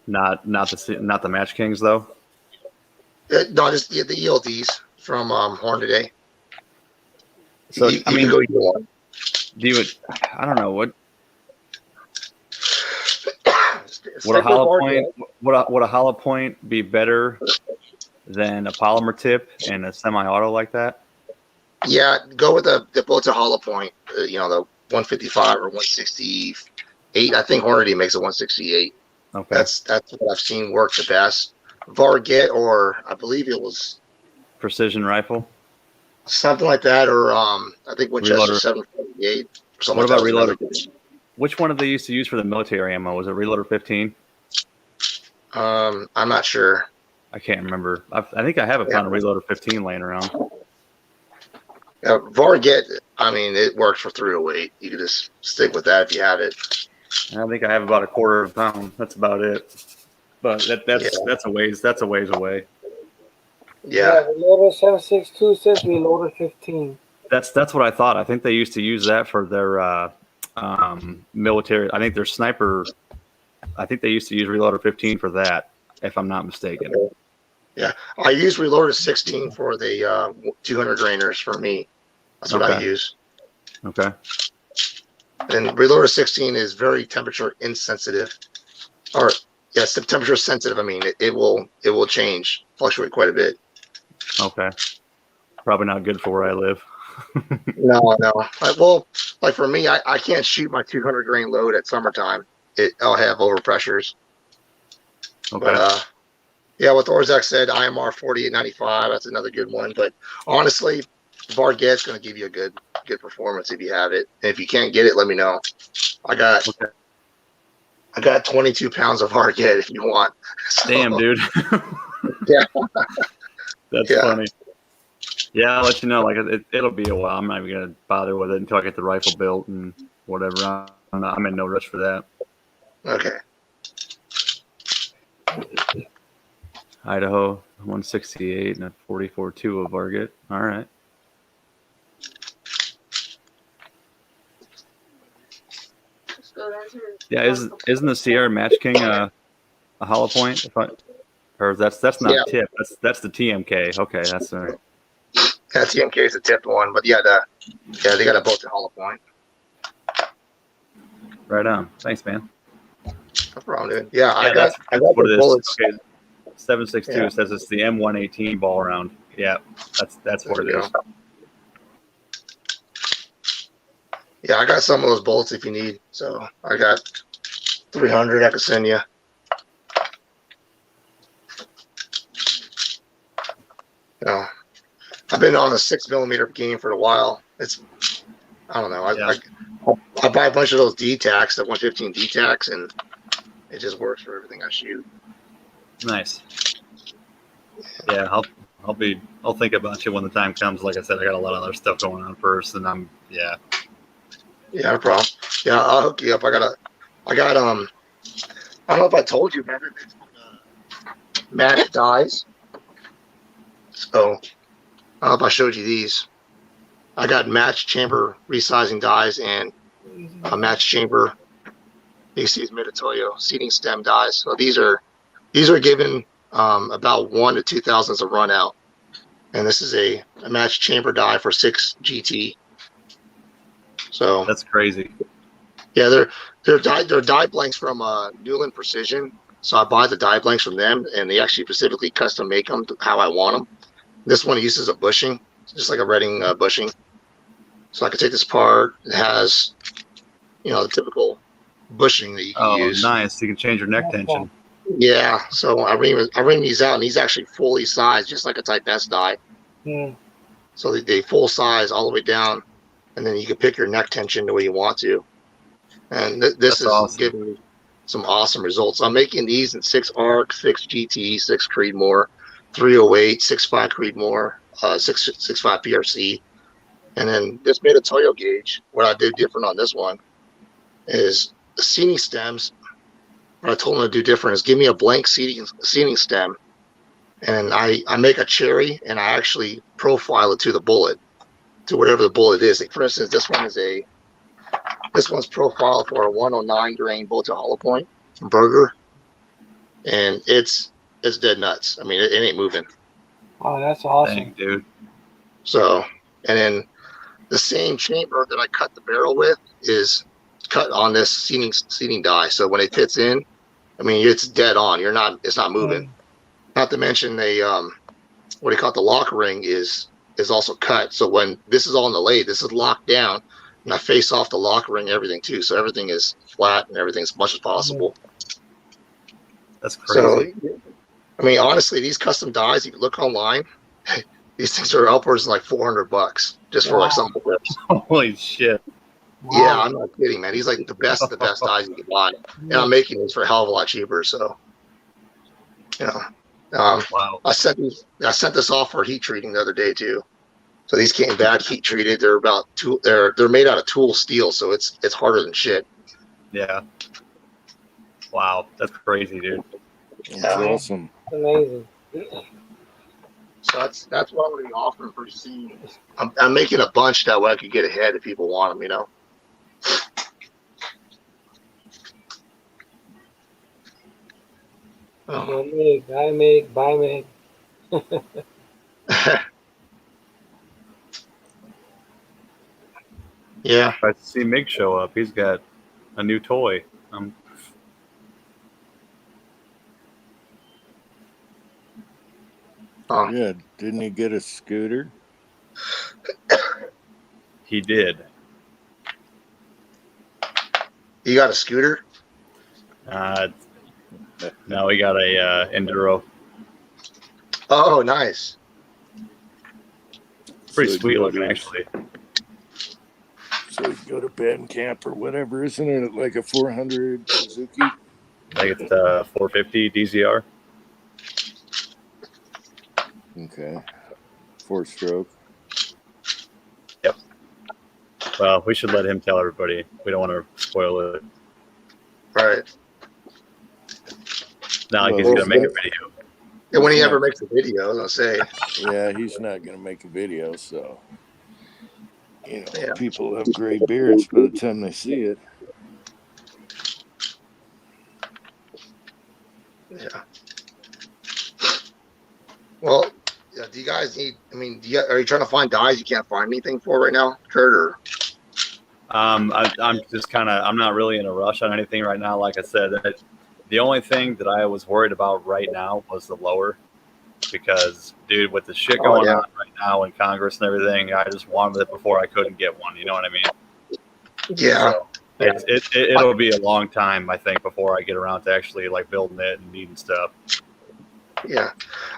Not the Match Kings though. No, just the ELDs from Horn today. So you can go either one. I don't know what. Would a hollow point? Would a hollow point be better than a polymer tip and a semi-auto like that? Yeah, go with the Bota hollow point. The 155 or 168. I think Hornady makes a 168. Okay, that's what I've seen work the best. Varget, or I believe it was precision rifle, something like that, or I think Winchester Reloader. 748 or something. What like about that. Reloader? Which one did they used to use for the military ammo? Was it Reloader 15? I'm not sure. I can't remember. I think I have a pound of Reloader 15 laying around. Varget, I mean, it works for 308. You can just stick with that if you have it. I think I have about a quarter of a pound. That's about it. But that's a ways away. Yeah. Reloader 762 says Reloader 15. That's what I thought. I think they used to use that for their military. I think their sniper. I think they used to use Reloader 15 for that, if I'm not mistaken. Yeah, I use Reloader 16 for the 200 grainers for me. That's what I use. Okay. And Reloader 16 is very temperature insensitive, or yes, temperature sensitive. I mean, it will change, fluctuate quite a bit. Okay. Probably not good for where I live. No. Well, like for me, I can't shoot my 200 grain load at summertime. I'll have overpressures. Okay. But yeah, what Orzak said, IMR 4895, that's another good one. But honestly, Varget's going to give you a good performance if you have it. And if you can't get it, let me know. I got 22 pounds of Varget if you want. So, Damn, dude. yeah. That's funny. Yeah, I'll let you know. Like it'll be a while. I'm not even gonna bother with it until I get the rifle built and whatever. I'm in no rush for that. Okay. Idaho 168 and a 44.2 of Varget. All right. Yeah, isn't the Sierra Match King a hollow point? Or that's not tip. That's the TMK. Okay, that's all right. Yeah, TMK is the tipped one, but yeah, they got a both at hollow point. Right on. Thanks, man. No problem, dude. Yeah, I got that's what the it bullets. is. Okay. 7.62 says it's the M118 ball round. Yeah, that's what it is. Yeah, I got some of those bullets if you need. So I got 300 I could send you. I've been on a 6mm game for a while. I don't know. I buy a bunch of those D-Tacs, the 115 D-Tacs, and it just works for everything I shoot. Nice. Yeah, I'll think about you when the time comes. Like I said, I got a lot of other stuff going on first, and Yeah, no problem. Yeah, I'll hook you up. I got I don't know if I told you, man. Match dies. So I don't know if I showed you these. I got match chamber resizing dies and a match chamber. You see these Mitutoyo seating stem dies. So these are given about 1 to 2 thousandths a run out, and this is a match chamber die for 6 GT. So that's crazy. Yeah, they're die blanks from Newland Precision. So I buy the die blanks from them, and they actually specifically custom make them how I want them. This one uses a bushing, just like a Redding bushing. So I can take this part. It has, the typical bushing that you can use. Oh, nice! You can change your neck tension. Yeah. So I ring these out, and these actually fully sized, just like a Type S die. Yeah. So they full size all the way down, and then you can pick your neck tension the way you want to. And this is awesome. Giving me some awesome results. I'm making these in 6 ARC, 6 GT, 6 Creedmoor, 308, 6.5 Creedmoor, 6.5 PRC. And then this Mitutoyo gauge, what I did different on this one is the seating stems. What I told them to do different is give me a blank seating stem, and I make a cherry, and I actually profile it to the bullet, to whatever the bullet is. Like for instance, this one's profiled for a 109 grain bolt to hollow point from Berger, and it's dead nuts. I mean, it ain't moving. Oh, that's awesome. Dang, dude. So, and then the same chamber that I cut the barrel with is cut on this seating die. So when it fits in, I mean, it's dead on. It's not moving. Not to mention what do you call it? The lock ring is also cut. So when this is all in the lathe, this is locked down, and I face off the lock ring, everything too. So everything is flat and everything as much as possible. That's crazy. So, I mean, honestly, these custom dies, if you look online, these things are upwards of like $400 just for like some clips. Holy shit. Wow. Yeah, I'm not kidding, man. He's like the best of the best dies you can buy. And I'm making these for a hell of a lot cheaper. So, wow. I sent this off for heat treating the other day too. So these came back heat treated. They're they're made out of tool steel, so it's harder than shit. Yeah. Wow, that's crazy, dude. That's awesome. Amazing. So that's what I'm going to be offering pretty soon. I'm making a bunch that way I could get ahead if people want them, Oh. I make, buy make. Yeah. I see Mig show up. He's got a new toy. Oh. Yeah, didn't he get a scooter? He did. You got a scooter? No, he got a Enduro. Oh, nice. Pretty So sweet you looking, go to- actually. So you go to band camp or whatever, isn't it like a 400 Suzuki? I think it's the 450 DZR. Okay. 4-stroke. Yep. Well, we should let him tell everybody. We don't want to spoil it. Right. Not like he's Well, gonna make a video. Yeah, when he ever makes a video, I'll say. Yeah, he's not going to make a video, so people have gray beards by the time they see it. Yeah. Well, yeah, do you guys need? I mean, are you trying to find dyes you can't find anything for right now, Kurt? Or I'm just kind of. I'm not really in a rush on anything right now. Like I said, the only thing that I was worried about right now was the lower, because dude, with the shit going on right now in Congress and everything, I just wanted it before I couldn't get one. You know what I mean? Yeah. So it'll be a long time, I think, before I get around to actually like building it and needing stuff. Yeah,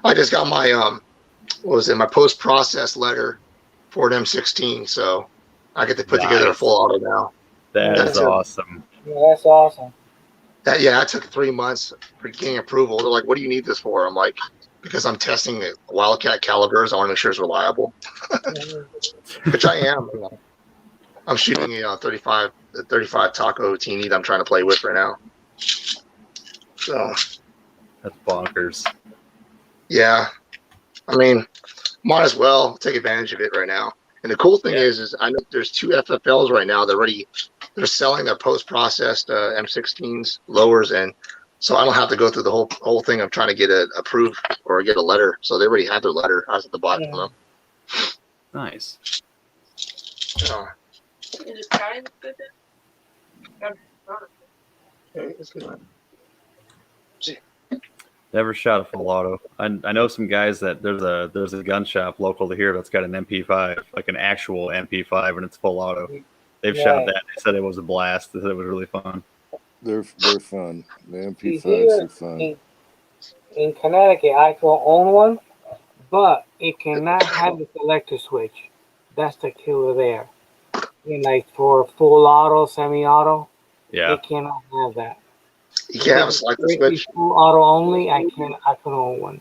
I just got my what was it? My post-process letter for an M16, so I get to put together a full auto now. That is awesome. Yeah, that's awesome. That took 3 months for getting approval. They're like, "What do you need this for?" I'm like, "Because I'm testing the Wildcat calibers. I want to make sure it's reliable," which I am. I'm shooting a 35 Taco Teeny that I'm trying to play with right now. So that's bonkers. Yeah, I mean, might as well take advantage of it right now. And the cool thing is I know there's 2 FFLs right now. They're selling their post-processed M16s lowers, and so I don't have to go through the whole thing of trying to get it approved or get a letter. So they already had their letter. I was at the bottom of them. Nice. Oh. Is it time? It's good. Never shot a full auto. I know some guys that there's a gun shop local to here that's got an MP5, like an actual MP5, and it's full auto. They've shot that. They said it was a blast. They said it was really fun. They're fun. The MP5s are fun. In Connecticut, I will own one, but it cannot have the selector switch. That's the killer there. And like for full auto, semi-auto, it cannot have that. You can't have a selector switch. Full auto only, I can own one.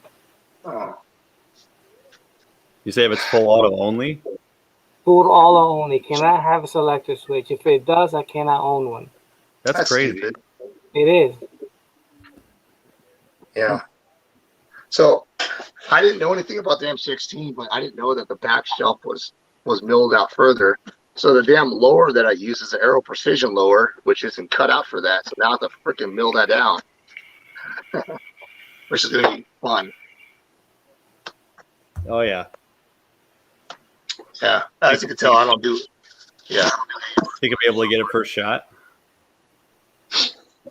Oh. You say if it's full auto only? Full auto only, cannot have a selector switch. If it does, I cannot own one. That's crazy. Stupid. It is. Yeah. So I didn't know anything about the M16, but I didn't know that the back shelf was milled out further. So the damn lower that I use is an Aero Precision lower, which isn't cut out for that. So now I have to freaking mill that down, which is going to be fun. Oh, yeah. Yeah. As you can tell, I don't do it. Yeah. Think you'll be able to get it first shot?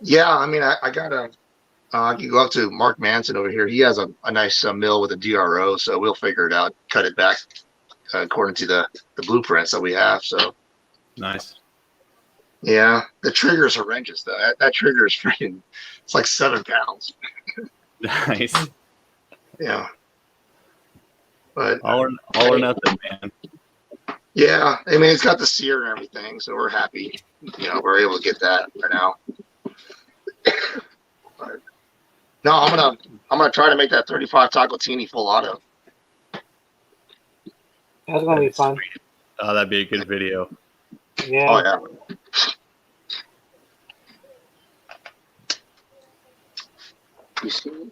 Yeah. I mean, I got you go up to Mark Manson over here. He has a nice mill with a DRO, so we'll figure it out, cut it back according to the blueprints that we have. So nice. Yeah, the trigger is horrendous though. That trigger is freaking. It's like 7 pounds. Nice. Yeah. But all or nothing, man. Yeah, I mean it's got the sear and everything, so we're happy. We're able to get that right now. But, no, I'm gonna try to make that 35 Taco Teeny full auto. That's gonna be fun. Oh, that'd be a good video. Yeah. Oh yeah. You see?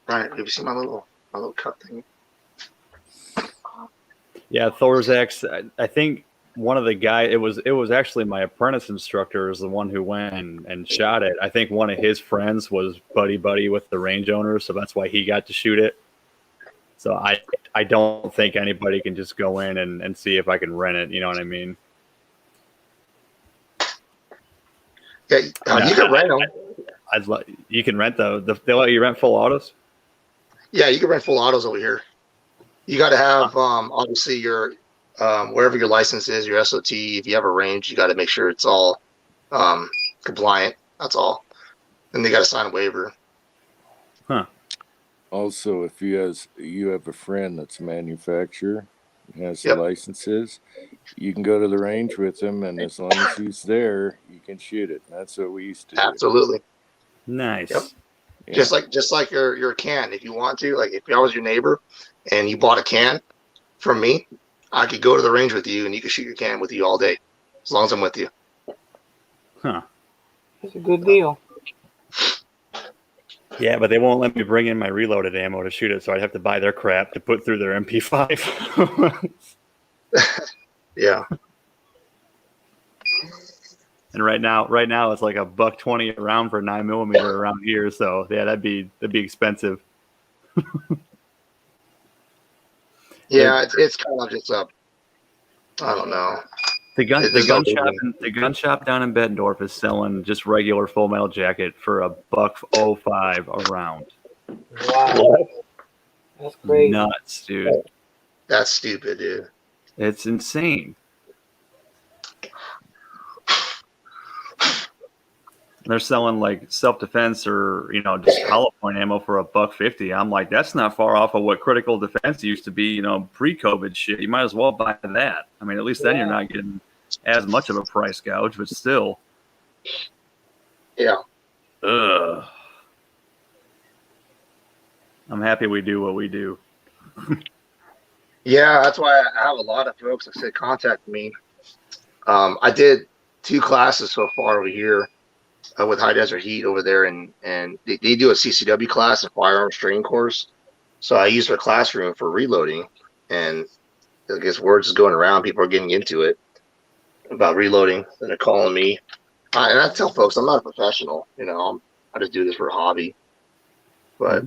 Right. Have you seen my little cut thing? Yeah, Thorzak's. I think one of the guys. It was actually my apprentice instructor is the one who went and shot it. I think one of his friends was buddy with the range owner, so that's why he got to shoot it. So I don't think anybody can just go in and see if I can rent it. You know what I mean? Yeah, you can rent them. You can rent they let you rent full autos? Yeah, you can rent full autos over here. You got to have obviously your wherever your license is, your SOT. If you have a range, you got to make sure it's all compliant. That's all. And they got to sign a waiver. Huh. Also, if you have a friend that's a manufacturer, has the Yep. licenses, you can go to the range with him, and as long as he's there, you can shoot it. That's what we used to do. Absolutely. Nice. Yep. Yeah. Just like your can, if you want to, like if I was your neighbor and you bought a can from me, I could go to the range with you and you could shoot your can with you all day, as long as I'm with you. Huh. That's a good deal. Yeah, but they won't let me bring in my reloaded ammo to shoot it, so I'd have to buy their crap to put through their MP5. Yeah. And right now it's like $120 a round for 9mm around here. So yeah, that'd be expensive. Yeah, it's kind of just I don't know. The gun shop down in Bettendorf is selling just regular Full Metal Jacket for $105 a round. Wow. That's crazy. Nuts, dude. That's stupid, dude. It's insane. They're selling like self-defense or just hollow point ammo for $150. I'm like, that's not far off of what critical defense used to be, pre-COVID shit. You might as well buy that. I mean, at least then you're not getting as much of a price gouge, but still. Yeah. Ugh. I'm happy we do what we do. Yeah, that's why I have a lot of folks that say contact me. I did 2 classes so far over here with High Desert Heat over there, and they do a CCW class, a firearms training course. So I use their classroom for reloading, and I guess words is going around. People are getting into it about reloading, and they're calling me. And I tell folks I'm not a professional. I just do this for a hobby. But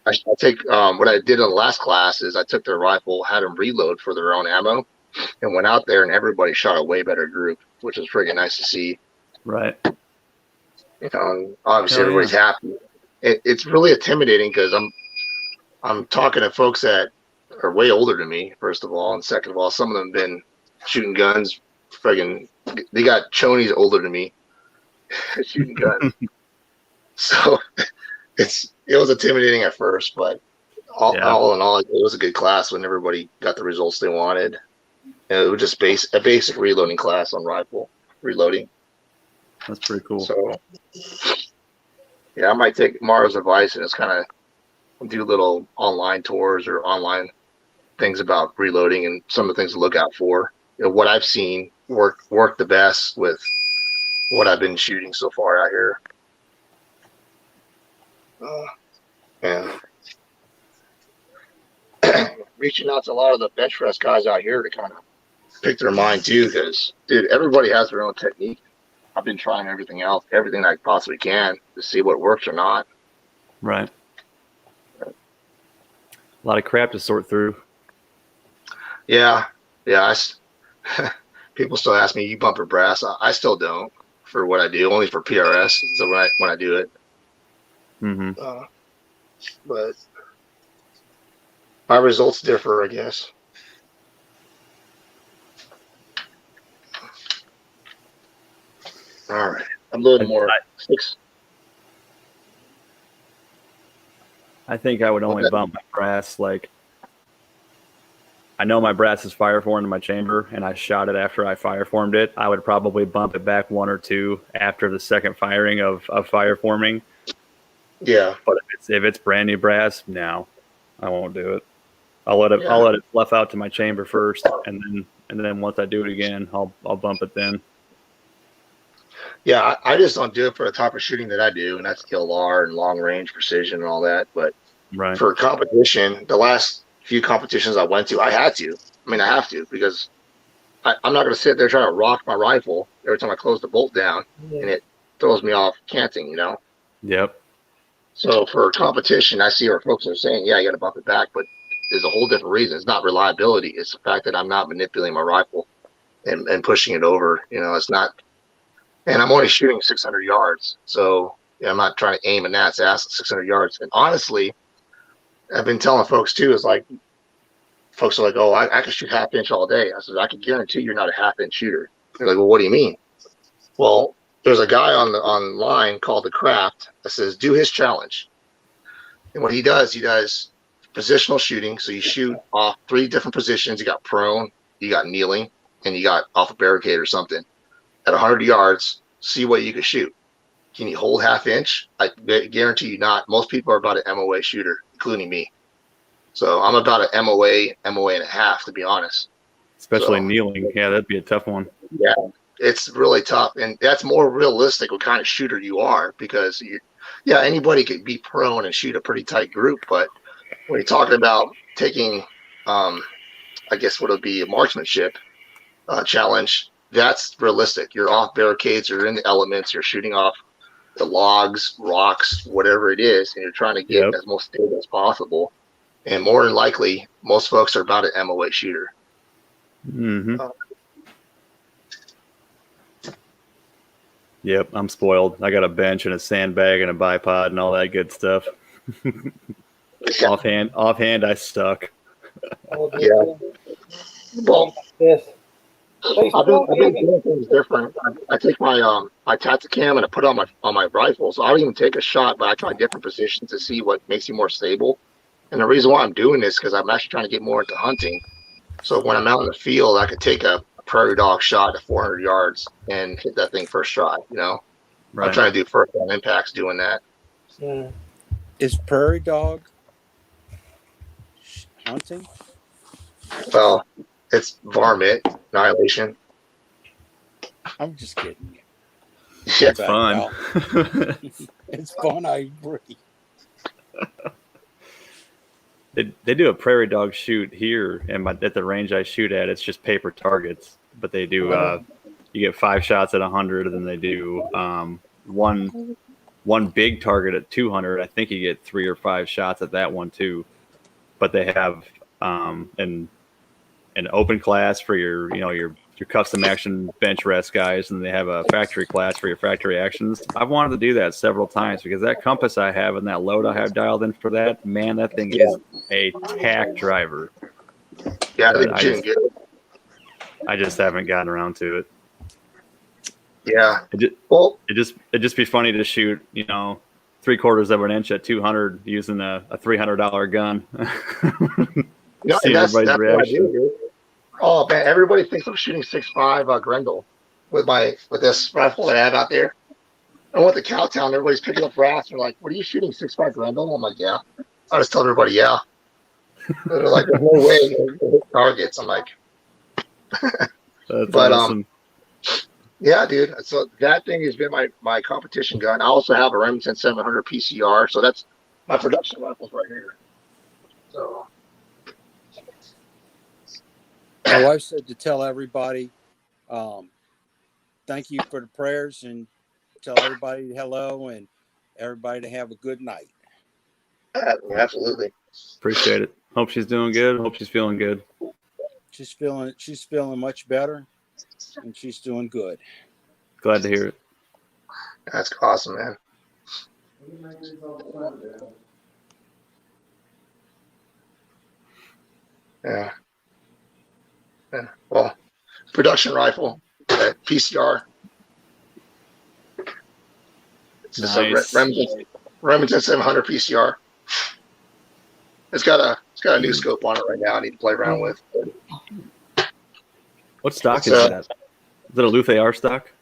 I take what I did in the last class is I took their rifle, had them reload for their own ammo, and went out there and everybody shot a way better group, which was freaking nice to see. Right. And obviously everybody's happy. It's really intimidating because I'm talking to folks that are way older than me, first of all, and second of all, some of them have been shooting guns. Friggin', they got chonies older than me shooting guns. So it was intimidating at first, but all in all, it was a good class when everybody got the results they wanted. And it was just a basic reloading class on rifle reloading. That's pretty cool. So yeah, I might take Mara's advice and just kind of do little online tours or online things about reloading and some of the things to look out for. What I've seen work the best with what I've been shooting so far out here. And reaching out to a lot of the bench press guys out here to kind of pick their mind too, because dude, everybody has their own technique. I've been trying everything I possibly can to see what works or not. Right. A lot of crap to sort through. Yeah. People still ask me, you bumper brass? I still don't for what I do, only for PRS. So when I do it. Mm-hmm. But my results differ, I guess. All right, I'm loading more. I think I would only bump my brass. Like, I know my brass is fire formed in my chamber, and I shot it after I fire formed it. I would probably bump it back 1 or 2 after the second firing of fire forming. Yeah, but if it's brand new brass, no, I won't do it. I'll let it fluff out to my chamber first, and then once I do it again, I'll bump it then. Yeah, I just don't do it for the type of shooting that I do, and that's KLR and long range precision and all that. But for competition, the last few competitions I went to, I had to. I mean, I have to because I'm not going to sit there trying to rock my rifle every time I close the bolt down, and it throws me off canting, Yep. So for competition, I see where folks are saying, yeah, you got to bump it back, but there's a whole different reason. It's not reliability. It's the fact that I'm not manipulating my rifle and pushing it over. It's not. And I'm only shooting 600 yards. So I'm not trying to aim a gnat's ass at 600 yards. And honestly, I've been telling folks too, is like, folks are like, oh, I can shoot half inch all day. I said, I can guarantee you're not a half inch shooter. They're like, well, what do you mean? Well, there's a guy online called The Craft that says, do his challenge. And what he does positional shooting. So you shoot off 3 different positions. You got prone, you got kneeling, and you got off a barricade or something. At 100 yards, see what you can shoot. Can you hold half inch? I guarantee you not. Most people are about an MOA shooter, including me. So I'm about an MOA and a half, to be honest. Especially kneeling. Yeah, that'd be a tough one. Yeah, it's really tough. And that's more realistic what kind of shooter you are, because anybody could be prone and shoot a pretty tight group. But when you're talking about taking, I guess what would be a marksmanship challenge, that's realistic. You're off barricades, you're in the elements, you're shooting off the logs, rocks, whatever it is, and you're trying to get as most stable as possible. And more than likely, most folks are about an MOA shooter. Mm-hmm. Yep, I'm spoiled. I got a bench and a sandbag and a bipod and all that good stuff. Offhand, I stuck. Yeah. Well, yes. I've been doing things different. I take my my Tacticam and I put it on my rifle. So I don't even take a shot, but I try different positions to see what makes you more stable. And the reason why I'm doing this is because I'm actually trying to get more into hunting. So when I'm out in the field, I could take a prairie dog shot at 400 yards and hit that thing first shot. Right. I'm trying to do first on impacts doing that. Yeah. Is prairie dog hunting? Well, it's varmint, annihilation. I'm just kidding. Yeah, it's fun. It's fun, I agree. They do a prairie dog shoot here, and at the range I shoot at, it's just paper targets. But they do you get 5 shots at 100, and then they do one big target at 200. I think you get 3 or 5 shots at that one too. But they have an open class for your custom action bench rest guys, and they have a factory class for your factory actions. I've wanted to do that several times because that compass I have and that load I have dialed in for that, man, that thing is a tack driver. Yeah, I just haven't gotten around to it. Yeah. It just be funny to shoot, 3/4 of an inch at 200 using a $300 gun. See everybody's reaction. Oh man, everybody thinks I'm shooting 6.5 Grendel with this rifle that I have out there. And with the Cowtown, everybody's picking up brass. They're like, "What are you shooting 6.5 Grendel?" I'm like, "Yeah." I just tell everybody, "Yeah." They're like, "There's no way to hit targets." I'm like, That's awesome. Yeah, dude. So that thing has been my competition gun. I also have a Remington 700 PCR, so that's my production rifles right here. So. My wife said to tell everybody, thank you for the prayers, and tell everybody hello and everybody to have a good night. Absolutely. Appreciate it. Hope she's doing good. Hope she's feeling good. She's feeling much better, and she's doing good. Glad to hear it. That's awesome, man. Yeah. Well, production rifle, PCR. It's a Remington 700 PCR. It's got a new scope on it right now. I need to play around with. What stock is that? Is it a Luth AR stock?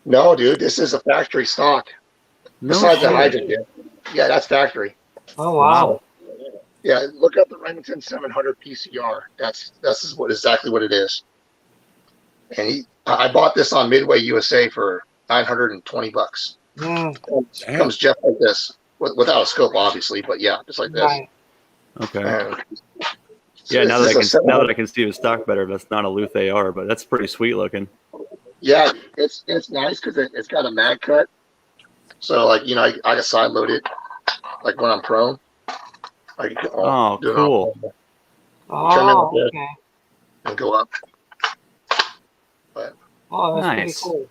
No, dude. This is a factory stock. Besides the hydrant, yeah, that's factory. Oh wow. Yeah, look up the Remington 700 PCR. That's exactly what it is. And I bought this on Midway USA for $920. Comes just like this, without a scope, obviously, but yeah, just like this. Right. Okay. Now that I can see the stock better, that's not a Luth AR, but that's pretty sweet looking. Yeah, it's nice because it's got a mag cut. So I can side load it, like when I'm prone. Cool. Okay. And go up. But that's nice. pretty cool.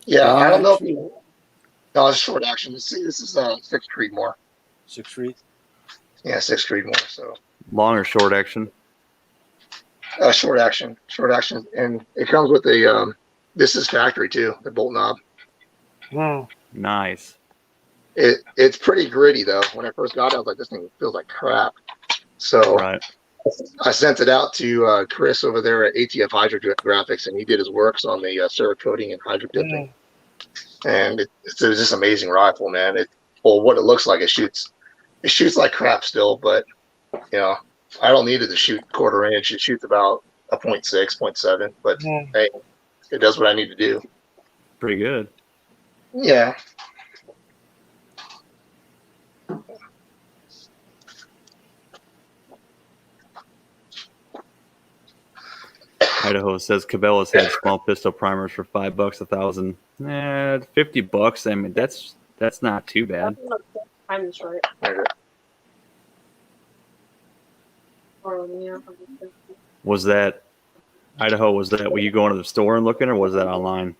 Yeah, I don't know if you. No, it's short action. See, this is 6 Creedmoor. 6 Creed. Yeah, 6 Creedmoor. So Long or short action? short action, and it comes with a. This is factory too. The bolt knob. Nice. It's pretty gritty though. When I first got it, I was like, this thing feels like crap. So right. I sent it out to Chris over there at ATF Hydrographics, and he did his works on the Cerakoting and hydro dipping. And it's just amazing rifle, man. What it looks like, it shoots like crap still, but you know, I don't need it to shoot quarter inch. It shoots about a 0.6, 0.7, but hey, it does what I need to do. Pretty good. Yeah. Idaho says Cabela's had small pistol primers for $5 1,000. $50. I mean, that's not too bad. I'm short. Was that Idaho? Was that were you going to the store and looking, or was that online?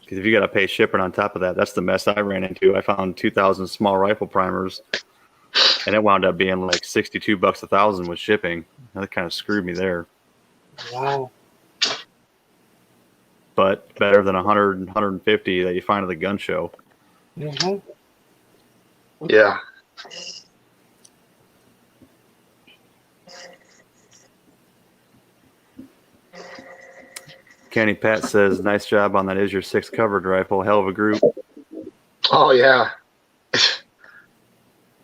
Because if you got to pay shipping on top of that, that's the mess I ran into. I found 2,000 small rifle primers, and it wound up being like $62 1,000 with shipping. That kind of screwed me there. Wow. But better than 100 and 150 that you find at the gun show. Yeah. Kenny Pat says, nice job on that Is Your 6 covered rifle. Hell of a group. Oh yeah.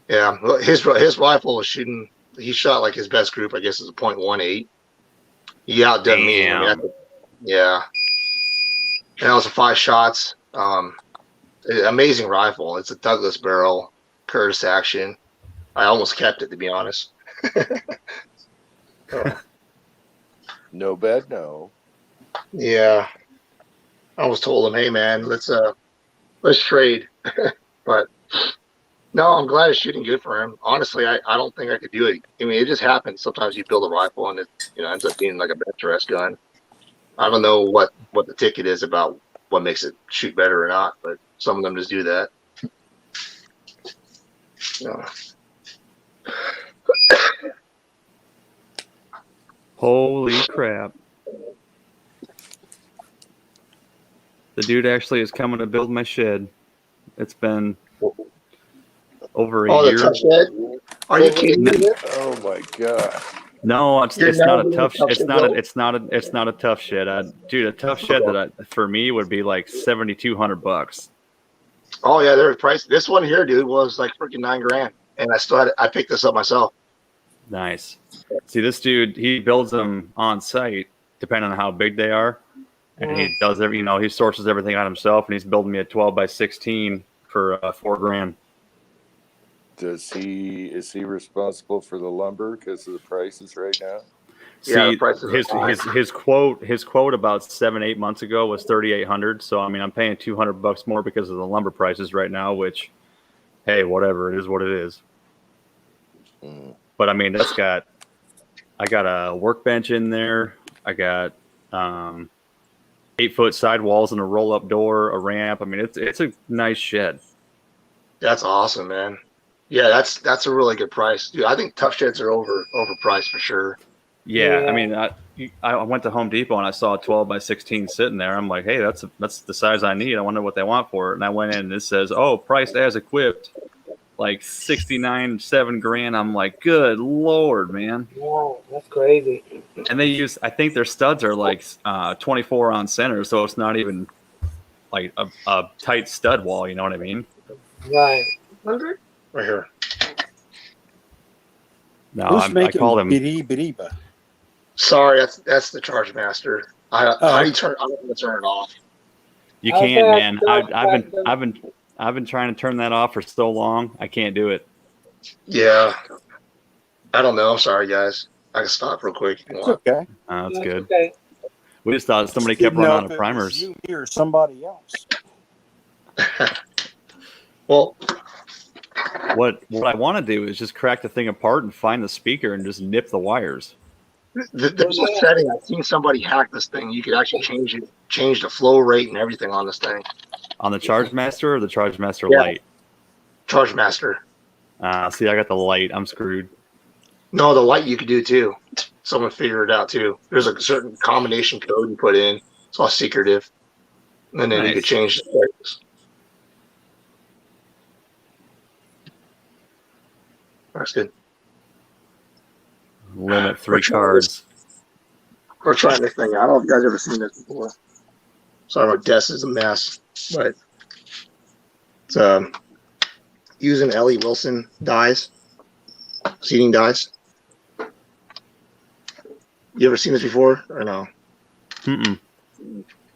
Yeah. Well, his rifle was shooting. He shot like his best group, I guess, is a .18. He outdone me. I mean, yeah. And that was 5 shots. Amazing rifle. It's a Douglas barrel, Curtis action. I almost kept it, to be honest. No bad, no. Yeah. I almost told him, hey man, let's trade. But no, I'm glad it's shooting good for him. Honestly, I don't think I could do it. I mean, it just happens. Sometimes you build a rifle and it ends up being like a bench gun. I don't know what the ticket is about what makes it shoot better or not, but some of them just do that. No. Holy crap. The dude actually is coming to build my shed. It's been over a year. The tough shed? Are you kidding me? Oh my god. No, it's not a tough. It's not a tough shed. Dude, a tough shed for me would be like $7,200. Oh yeah, they're priced. This one here, dude, was like freaking $9,000, and I picked this up myself. Nice. See, this dude, he builds them on site, depending on how big they are, and he does he sources everything out himself, and he's building me a 12x16 for $4,000. Is he responsible for the lumber because of the prices right now? See, his quote about 7-8 months ago was $3,800. So I mean, I'm paying $200 more because of the lumber prices right now. Which, hey, whatever, it is what it is. But I mean, I got a workbench in there. I got 8-foot sidewalls and a roll-up door, a ramp. I mean, it's a nice shed. That's awesome, man. Yeah, that's a really good price, dude. I think tough sheds are overpriced for sure. Yeah, I mean, I went to Home Depot and I saw a 12x16 sitting there. I'm like, hey, that's the size I need. I wonder what they want for it. And I went in and it says, oh, priced as equipped, like $69,700. I'm like, good Lord, man. Wow, that's crazy. And I think their studs are like 24 on center, so it's not even like a tight stud wall. You know what I mean? Right. 100? Right here. No, I called him. Biriba? Sorry, that's the Charge Master. I'm gonna turn it off. You can't, man. I've been trying to turn that off for so long. I can't do it. Yeah. I don't know. Sorry, guys. I can stop real quick. It's okay. That's good. Okay. We just thought somebody kept running out of primers. You or somebody else. Well, what I want to do is just crack the thing apart and find the speaker and just nip the wires. There's a setting. I've seen somebody hack this thing. You could actually change the flow rate and everything on this thing. On the Charge Master or the Charge Master Lite? Charge Master. See, I got the light. I'm screwed. No, the light you could do too. Someone figured it out too. There's a certain combination code you put in. It's all secretive. And then you could Nice. change the settings. That's good. Limit 3 cards. We're trying this thing out. I don't know if you guys ever seen this before. Sorry, my desk is a mess, but it's using Ellie Wilson dies, seating dies. You ever seen this before or no? Mm-mm.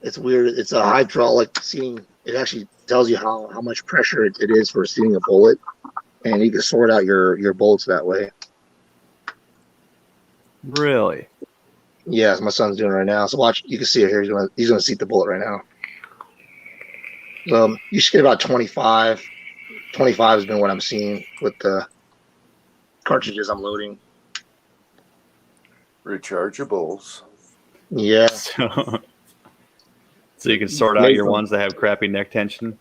It's weird. It's a hydraulic seating. It actually tells you how much pressure it is for seating a bullet, and you can sort out your bullets that way. Really? Yeah, my son's doing it right now. So watch, you can see it here. He's gonna seat the bullet right now. You should get about 25. 25 has been what I'm seeing with the cartridges I'm loading. Rechargeables. Yeah. So you can sort out your ones that have crappy neck tension.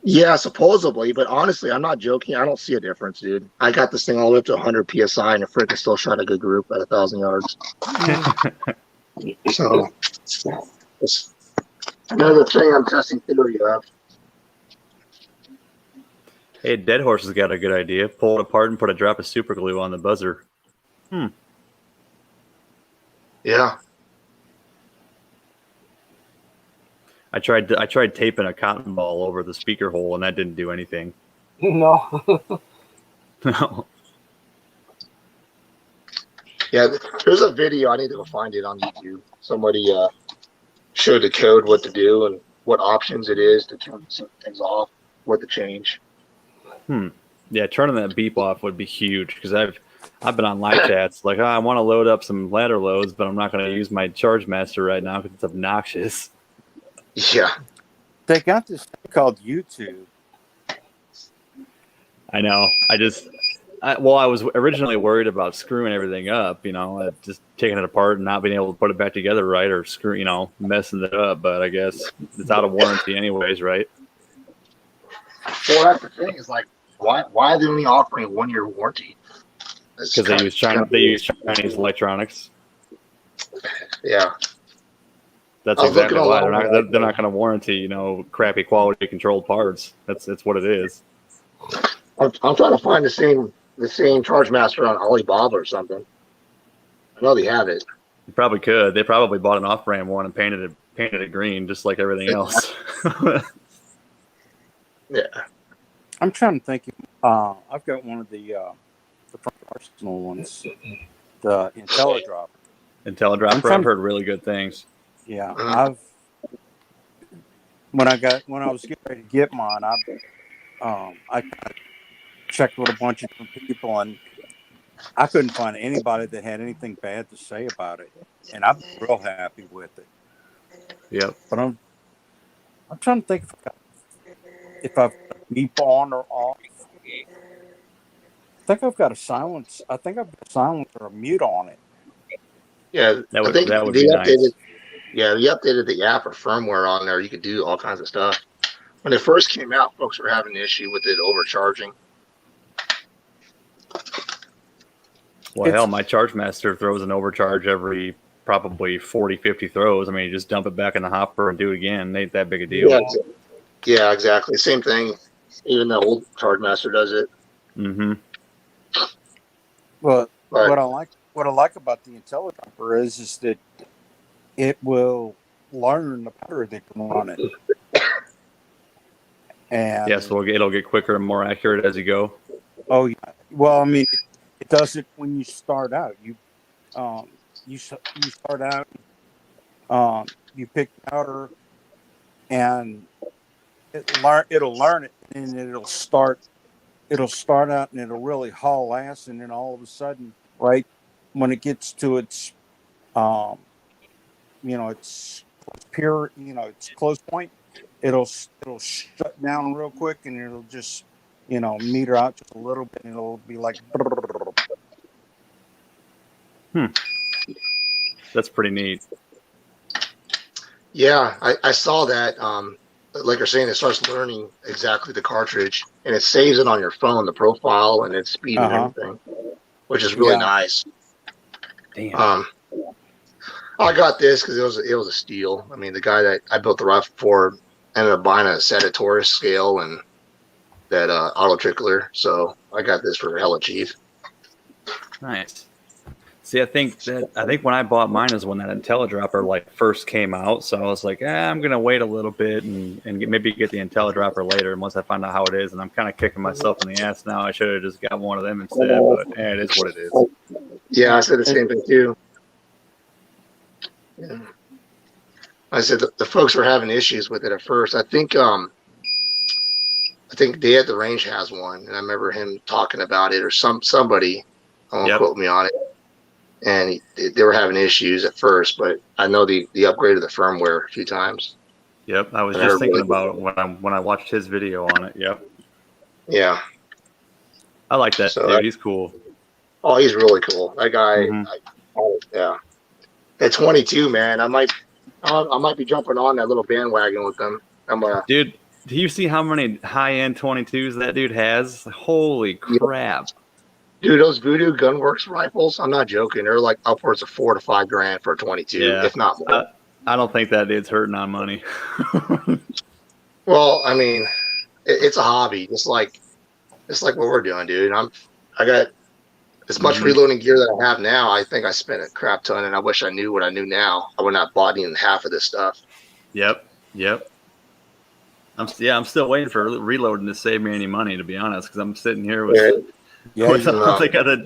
Yeah, supposedly, but honestly, I'm not joking. I don't see a difference, dude. I got this thing all the way up to 100 psi, and it freaking still shot a good group at 1,000 yards. So, it's another thing I'm testing theory of. Hey, Dead Horse has got a good idea. Pull it apart and put a drop of super glue on the buzzer. Yeah. I tried taping a cotton ball over the speaker hole, and that didn't do anything. No. No. Yeah, there's a video. I need to go find it on YouTube. Somebody showed the code what to do and what options it is to turn some things off, what to change. Yeah, turning that beep off would be huge because I've been on live chats like, I want to load up some ladder loads, but I'm not going to use my Charge Master right now because it's obnoxious. Yeah. They got this thing called YouTube. I know. I was originally worried about screwing everything up, just taking it apart and not being able to put it back together right, or messing it up. But I guess it's out of warranty anyways, right? Well, that's the thing is like, why are they only offering a 1-year warranty? Because they use Chinese electronics. Yeah. That's exactly why they're not going to warranty, crappy quality controlled parts. That's what it is. I'm trying to find the same Charge Master on Alibaba or something. I know they have it. You probably could. They probably bought an off-brand one and painted it green, just like everything else. Yeah. I'm trying to think. I've got one of the personal ones, the IntelliDropper. IntelliDropper, I've heard really good things. Yeah, when I was getting ready to get mine, I checked with a bunch of different people, and I couldn't find anybody that had anything bad to say about it, and I'm real happy with it. Yep. But I'm trying to think if I've got a beep on or off. I think I've got a silence. I think I've got a silence or a mute on it. Yeah, that would they be nice. Yeah, they updated the app or firmware on there. You could do all kinds of stuff. When it first came out, folks were having an issue with it overcharging. Well, hell, my Charge Master throws an overcharge every probably 40, 50 throws. I mean, you just dump it back in the hopper and do it again. It ain't that big a deal. Yeah, exactly. Same thing. Even the old Charge Master does it. Mm-hmm. Well, what I like about the IntelliDropper is that it will learn the pattern that you run it. And yeah, so it'll get quicker and more accurate as you go. Oh yeah. Well, I mean, it does it when you start out. You start out. You pick powder, and it'll learn it, and it'll start out, and it'll really haul ass, and then all of a sudden, right when it gets to its, it's pure, its close point, it'll shut down real quick, and it'll just, meter out just a little bit, and it'll be like. That's pretty neat. Yeah, I saw that. like you're saying, it starts learning exactly the cartridge, and it saves it on your phone, the profile and its speed and everything, which is really nice. Damn. I got this because it was a steal. I mean, the guy that I built the rifle for ended up buying a Taurus scale and that auto trickler, so I got this for hella cheap. Nice. See, I think when I bought mine is when that IntelliDropper like first came out. So I was like, I'm gonna wait a little bit and maybe get the IntelliDropper later. And once I find out how it is, and I'm kind of kicking myself in the ass now. I should have just got one of them instead. But it is what it is. Yeah, I said the same thing too. Yeah. I said the folks were having issues with it at first. I think Day at the Range has one, and I remember him talking about it, or somebody. I won't quote me on it. And they were having issues at first, but I know they upgraded the firmware a few times. Yep, I was just thinking about it when I watched his video on it. Yep. Yeah. I like that dude. He's cool. Oh, he's really cool. That guy. Yeah. At 22, man, I might be jumping on that little bandwagon with them. Dude, do you see how many high-end 22s that dude has? Holy crap. Dude, those Voodoo Gunworks rifles, I'm not joking. They're like upwards of $4,000 to $5,000 for a 22, if not more. I don't think that dude's hurting on money. Well, I mean, it's a hobby, just like what we're doing, dude. I got as much reloading gear that I have now. I think I spent a crap ton, and I wish I knew what I knew now. I would not bought even half of this stuff. Yep. I'm still waiting for reloading to save me any money, to be honest, because I'm sitting here with. They got a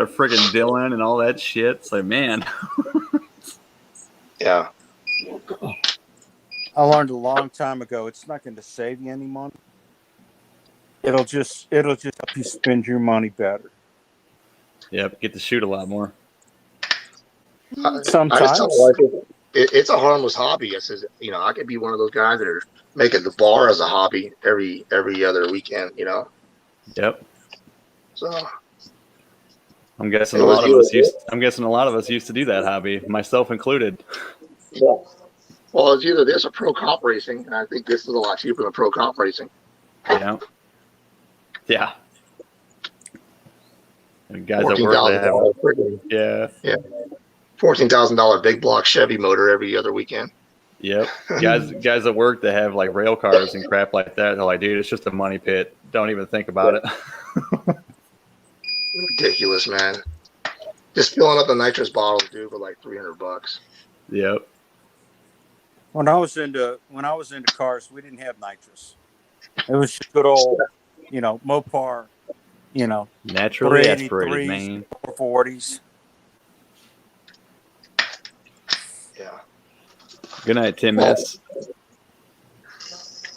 friggin' Dylan and all that shit. It's like, man. Yeah. I learned a long time ago. It's not going to save you any money. It'll just help you spend your money better. Yep, get to shoot a lot more. Sometimes I just tell my wife, it's a harmless hobby. I says, I could be one of those guys that are making the bar as a hobby every other weekend. Yep. So I'm guessing a lot of us used to do that hobby, myself included. Yeah. Well, it's either this or pro comp racing, and I think this is a lot cheaper than pro comp racing. Yeah. Yeah. And guys at work, yeah, $14,000 big block Chevy motor every other weekend. Yep. Guys at work that have like rail cars and crap like that, they're like, dude, it's just a money pit. Don't even think about it. Ridiculous, man. Just filling up the nitrous bottles, dude, for like $300. Yep. When I was into cars, we didn't have nitrous. It was just good old, Mopar, naturally aspirated, man. 440s. Yeah. Good night, Tim S.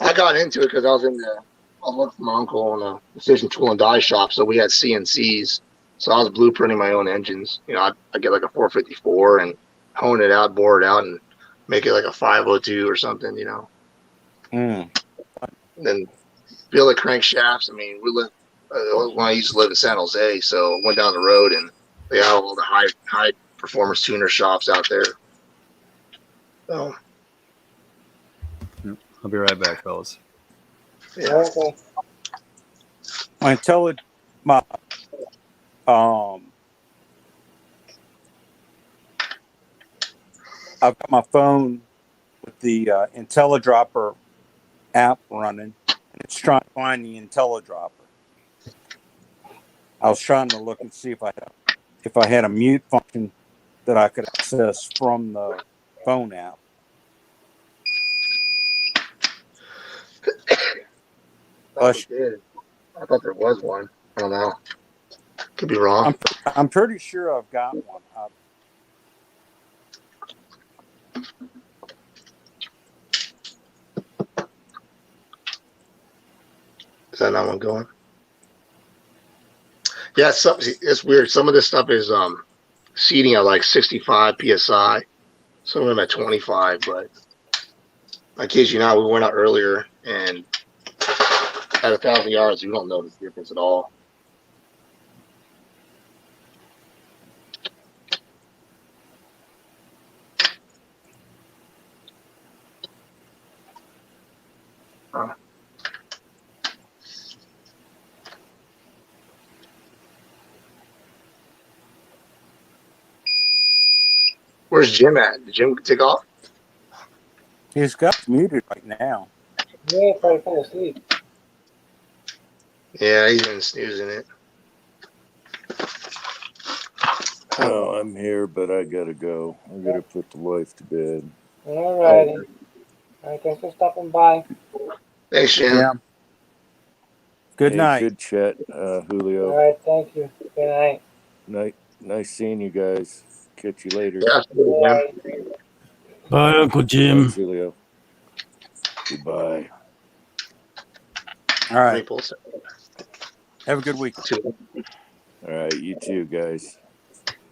I got into it because I worked for my uncle in a precision tool and die shop, so we had CNCs. So I was blueprinting my own engines. I get like a 454 and hone it out, bore it out, and make it like a 502 or something, And then build the crankshafts. I mean, we live when I used to live in San Jose, so I went down the road and they had all the high performance tuner shops out there. So I'll be right back, fellas. Yeah. Okay. I've got my phone with the IntelliDropper app running, and it's trying to find the IntelliDropper. I was trying to look and see if I had a mute function that I could access from the phone app. I thought there was one. I don't know. Could be wrong. I'm pretty sure I've got one. Is that not one going? Yeah, it's weird. Some of this stuff is seating at like 65 psi. Some of them at 25. But I kid you not, we went out earlier and at 1,000 yards, you don't notice the difference at all. Where's Jim at? Did Jim take off? He's got muted right now. Yeah, probably fell asleep. Yeah, he's been snoozing it. Oh, I'm here, but I gotta go. I gotta put the wife to bed. All righty. All right, thanks for stopping by. Thanks, Jim. Yeah. Good Hey, night. Good chat, All Julio. right, thank you. Good night. Nice seeing you guys. Catch you later. Yeah, absolutely, Jim. Bye. Bye, Uncle Jim. Bye, Julio. Goodbye. All right. Have a good week. All right, you too, guys.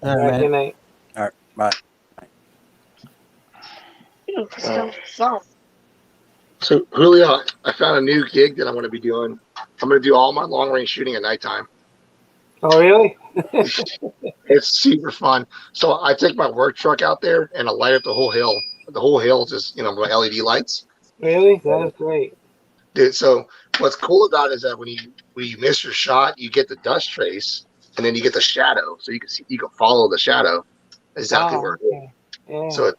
All right, good night. All right. Bye. So, Julio, I found a new gig that I'm going to be doing. I'm going to do all my long range shooting at nighttime. Oh, really? It's super fun. So I take my work truck out there and I light up the whole hill. The whole hill is just, with LED lights. Really? That is great. Dude, so what's cool about it is that when you miss your shot, you get the dust trace and then you get the shadow. So you can follow the shadow exactly where it is. Okay. Yeah. So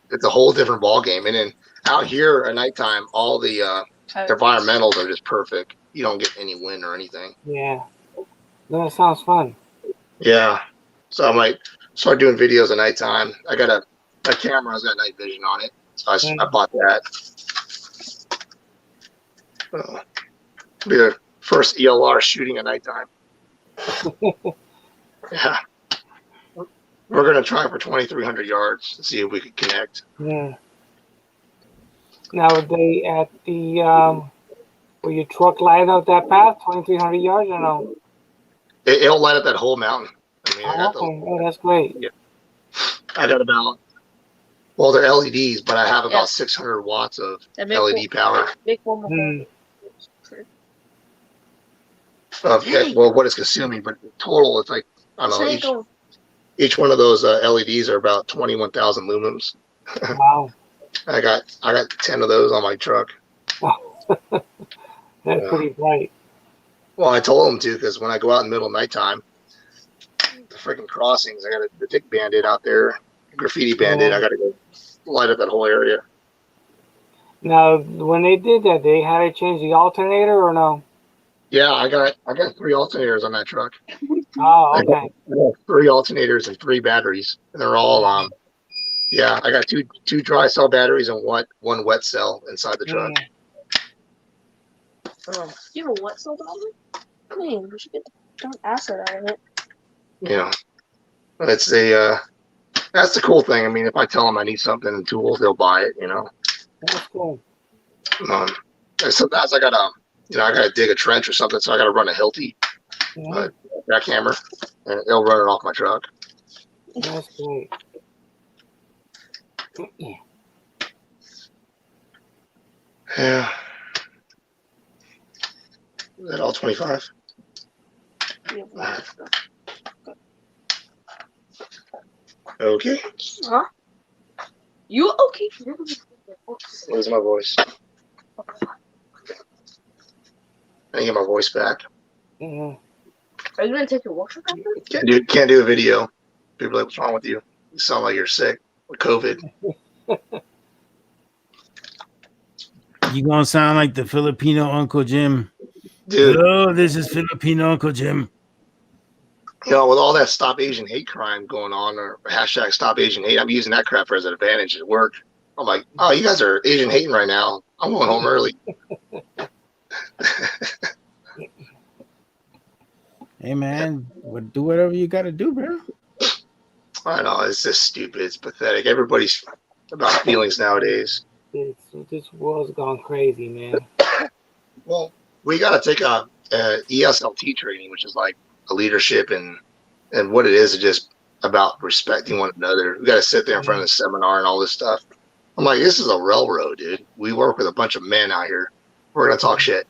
it's a whole different ball game. And then out here at nighttime, all the environmentals are just perfect. You don't get any wind or anything. Yeah. That sounds fun. Yeah. So I might start doing videos at nighttime. I got my camera's got night vision on it. So I bought that. Be the first ELR shooting at nighttime. Yeah. We're going to try for 2,300 yards to see if we can connect. Yeah. Now, are they at the, will your truck light out that path, 2,300 yards or no? It'll light up that whole mountain. I mean, Oh, that's great. Yeah. I got about, well, they're LEDs, but I have about 600 watts of LED power. Make one more. Well, what it's consuming, but total, it's like, I don't know, each one of those LEDs are about 21,000 lumens. Wow. I got 10 of those on my truck. That's pretty bright. Well, I told them to because when I go out in the middle of nighttime, the freaking crossings, I got the Dick Bandit out there, graffiti bandit. I got to go light up that whole area. Now, when they did that, they had to change the alternator or no? Yeah, I got 3 alternators on that truck. Oh, okay. I got 3 alternators and 3 batteries, and they're all yeah. I got two dry cell batteries and one wet cell inside the truck. You have a wet cell battery? Man, we should get the darn acid out of it. Yeah, it's that's the cool thing. I mean, if I tell them I need something and tools, they'll buy it. That's cool. Sometimes I gotta dig a trench or something, so I gotta run a Hilti jackhammer, and they'll run it off my truck. That's great. Yeah. Is that all 25? Okay. Huh? You okay? Lose my voice. I get my voice back. Are you gonna take your workshop after? Can't do a video. People are like, what's wrong with you? You sound like you're sick with COVID. You gonna sound like the Filipino Uncle Jim. Dude. Hello, this is Filipino Uncle Jim. With all that Stop Asian Hate crime going on, or hashtag Stop Asian Hate, I'm using that crap as an advantage at work. I'm like, oh, you guys are Asian hating right now. I'm going home early. Hey man, do whatever you gotta do, bro. I know, it's just stupid. It's pathetic. Everybody's about feelings nowadays. This world's gone crazy, man. Well, we got to take a ESLT training, which is like a leadership and what it is just about respecting one another. We got to sit there in front of the seminar and all this stuff. I'm like, this is a railroad, dude. We work with a bunch of men out here. We're gonna talk shit.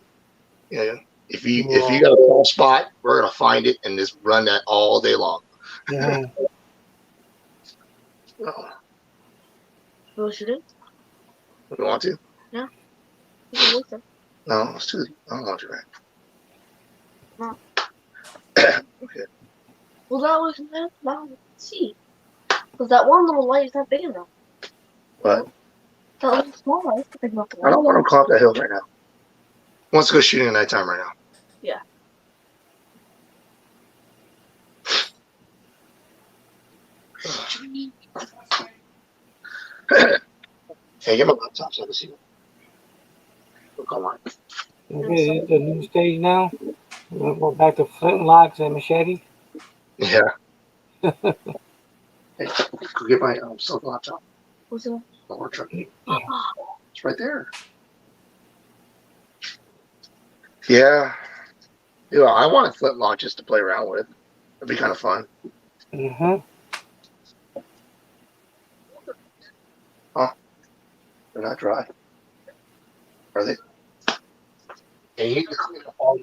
If you got a cool spot, we're gonna find it and just run that all day long. Yeah. What should it? If you want to. Yeah. No, it's too. I don't want you back. No. Okay. Well, that was now. See, because that one little light is not big enough. But That little small light is not big enough. I don't want to climb up that hill right now. He wants to go shooting at nighttime right now. Yeah. Hey, get my laptop so I can see it. Look online. Okay, it's a new stage now. We'll go back to flintlocks and machete. Yeah. Hey, go get my cell phone laptop. What's that? My work truck. It's right there. Yeah. Yeah, I want a flintlock just to play around with. It'd be kind of fun. Mm-hmm. Huh? They're not dry. Are they? Yeah, you need to clean up all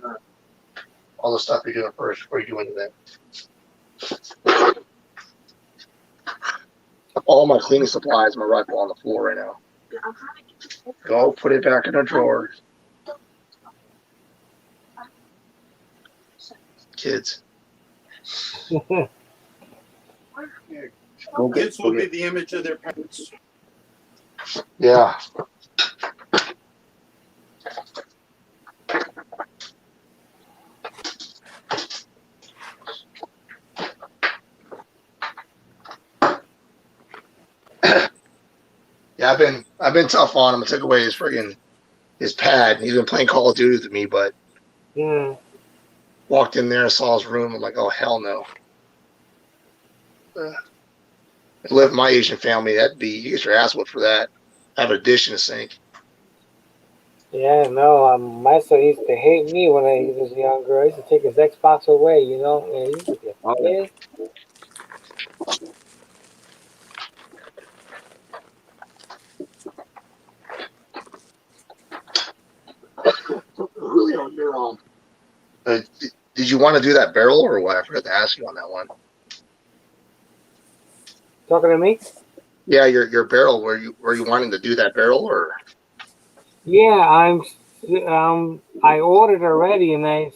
the stuff you're doing first before you go into that. All my cleaning supplies, my rifle on the floor right now. Go put it back in a drawer. Kids. Kids will be the image of their parents. Yeah. Yeah, I've been tough on him. I took away his pad. He's been playing Call of Duty with me, but walked in there, saw his room. I'm like, oh hell no. Live in my Asian family, that'd be you get your ass whipped for that. Have a dish in the sink. Yeah, no, my son used to hate me when I was younger. I used to take his Xbox away, you know, and he used to get pissed. Really on your own. Did you want to do that barrel or what? I forgot to ask you on that one. Talking to me? Yeah, your barrel. Were you wanting to do that barrel or? Yeah, I ordered already, and I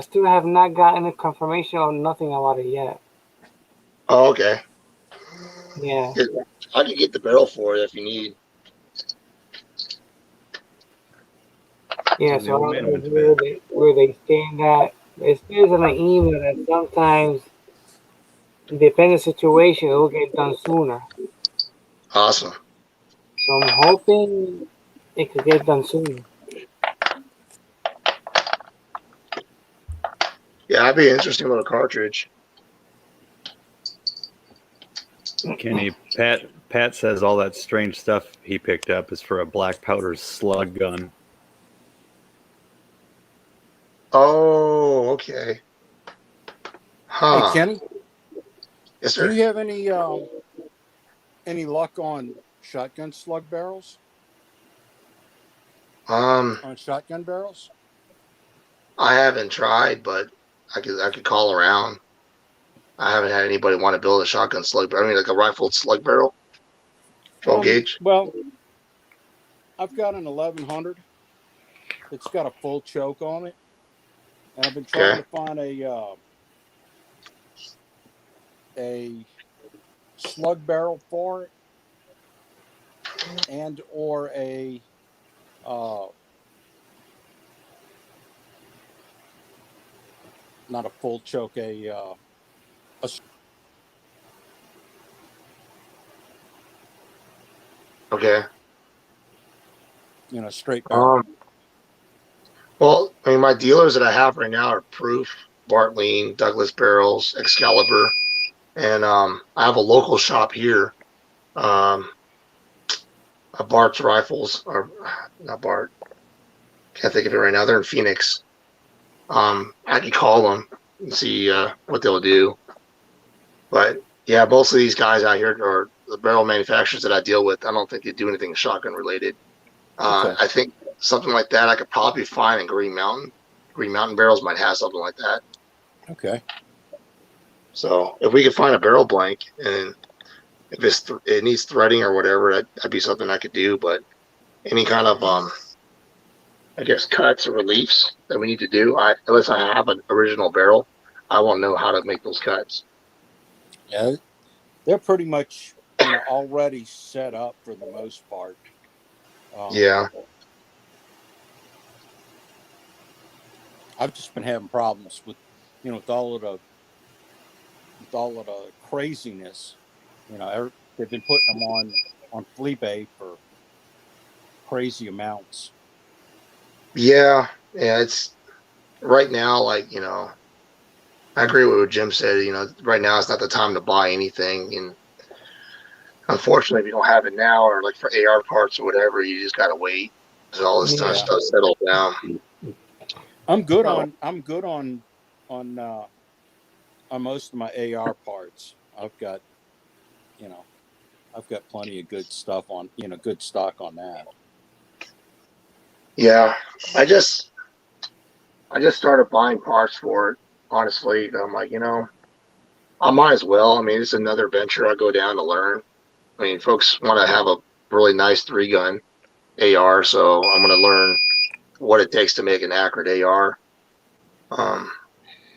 still have not gotten a confirmation or nothing about it yet. Oh, okay. Yeah. I can get the barrel for you if you need. Yeah, so I don't know where they stand at. It says in the email that sometimes, depending on the situation, it will get done sooner. Awesome. So I'm hoping it could get done sooner. Yeah, that'd be an interesting little cartridge. Kenny, Pat says all that strange stuff he picked up is for a black powder slug gun. Oh, okay. Huh. Hey, Kenny? Yes, sir. Do you have any luck on shotgun slug barrels? On shotgun barrels? I haven't tried, but I could call around. I haven't had anybody want to build a shotgun slug barrel. I mean, like a rifled slug barrel, 12 gauge. Well, I've got an 1100. It's got a full choke on it, and I've been trying to find a slug barrel for it, and or a not a full choke, a Okay. Straight barrel. Well, I mean, my dealers that I have right now are Proof, Bartlein, Douglas Barrels, Excalibur, and I have a local shop here. Bart's Rifles, or not Bart. Can't think of it right now. They're in Phoenix. I could call them and see what they'll do. But yeah, most of these guys out here are the barrel manufacturers that I deal with. I don't think they do anything shotgun related. Okay. I think something like that I could probably find in Green Mountain. Green Mountain Barrels might have something like that. Okay. So if we could find a barrel blank, and if it needs threading or whatever, that'd be something I could do. But any kind of I guess cuts or reliefs that we need to do. Unless I have an original barrel, I won't know how to make those cuts. Yeah, they're pretty much already set up for the most part. Yeah. I've just been having problems with with all of the craziness. They've been putting them on Fleabay for crazy amounts. Yeah, it's right now, like, I agree with what Jim said. Right now it's not the time to buy anything. And unfortunately, if you don't have it now, or like for AR parts or whatever, you just gotta wait until all this stuff settles down. I'm good on most of my AR parts. I've got plenty of good stuff on good stock on that. Yeah, I just started buying parts for it. Honestly, I'm like, I might as well. I mean, it's another venture I go down to learn. I mean, folks want to have a really nice 3-gun AR, so I'm going to learn what it takes to make an accurate AR.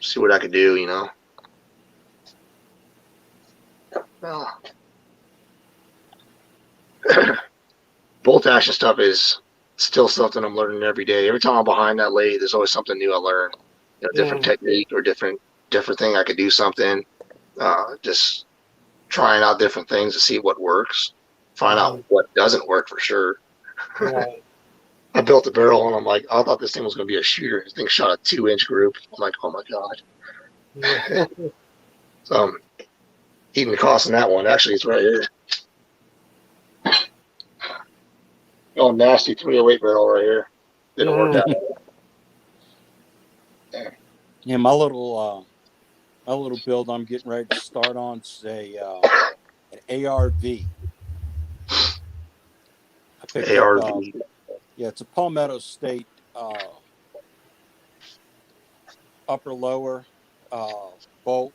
See what I can do, Well, bolt action stuff is still something I'm learning every day. Every time I'm behind that lathe, there's always something new I learn. Different technique or different thing I could do something. Just trying out different things to see what works. Find out what doesn't work for sure. Right. I built a barrel and I'm like, I thought this thing was going to be a shooter. This thing shot a 2-inch group. I'm like, oh my god. Yeah. So eating the cost on that one. Actually, it's right here. Oh, nasty 308 barrel right here. Didn't work out. Yeah, my little build I'm getting ready to start on is an ARV. I picked ARV. up, it's a Palmetto State upper lower bolt.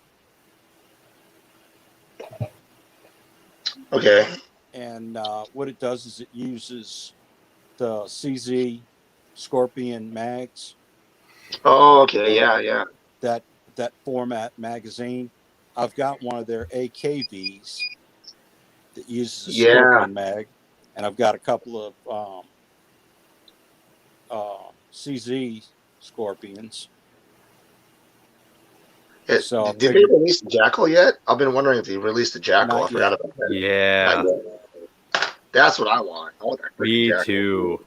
Okay. And what it does is it uses the CZ Scorpion mags. Oh, okay. Yeah. That format magazine. I've got one of their AKVs that uses a Scorpion mag, and I've got a couple of CZ Scorpions. So did they release the Jackal yet? I've been wondering if they released the Jackal. I forgot about that. Yeah. That's what I want. I want that freaking Me Jackal. too.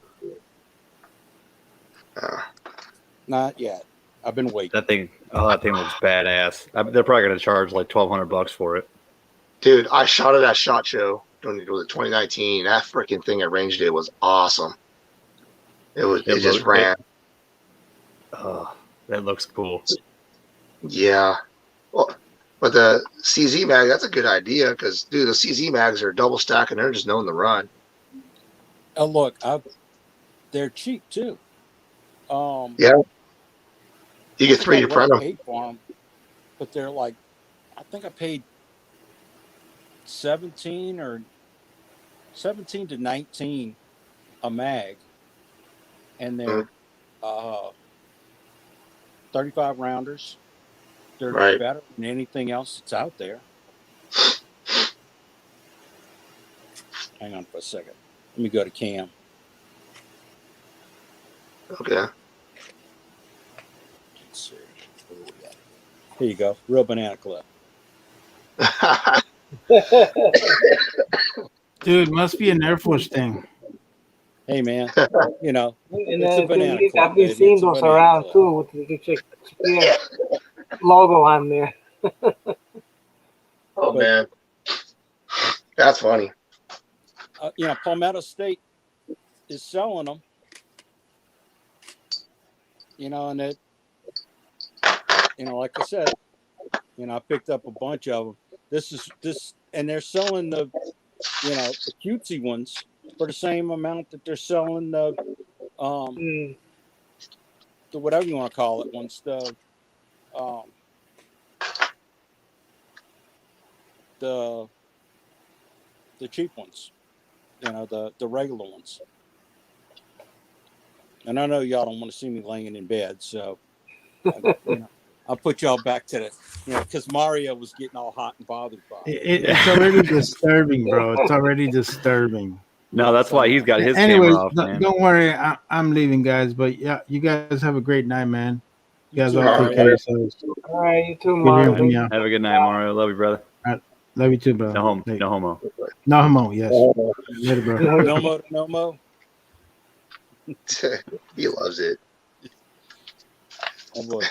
Not yet. I've been waiting. That thing looks badass. They're probably going to charge like $1,200 for it. Dude, I shot it at SHOT Show. Was it 2019? That freaking thing at Range Day was awesome. It just ran. Oh, that looks cool. Yeah. Well, but the CZ mag, that's a good idea because, dude, the CZ mags are double stacking. They're just known to run. Oh, look, they're cheap too. Yeah. You get 3 to print them. Paid for them, but they're like, I think I paid 17 to 19 a mag, and they're 35 rounders. They're better than anything else that's out there. Hang on for a second. Let me go to Cam. Okay. Let's see. Where we at? Here you go. Real banana clip. Dude, must be an Air Force thing. Hey, man. And it's a banana clip. I've been seeing those around too with the logo on there. Oh, man. That's funny. Palmetto State is selling them. And it, like I said, I picked up a bunch of them. And they're selling the cutesy ones for the same amount that they're selling the whatever you want to call it ones, the cheap ones, the regular ones. And I know y'all don't want to see me laying in bed, so I'll put y'all back to because Mario was getting all hot and bothered by it. It's already disturbing, bro. It's already disturbing. No, that's why he's got his Anyways, camera off, man. don't worry. I'm leaving, guys. But yeah, you guys have a great night, man. You guys too, all take Mario. care of yourselves. All right, you too, Good hearing Mario. from you. Have a good night, Mario. Love you, brother. All right. Love you too, bro. No homo. No homo. Yes. Later, bro. No mo. He loves it. Oh boy.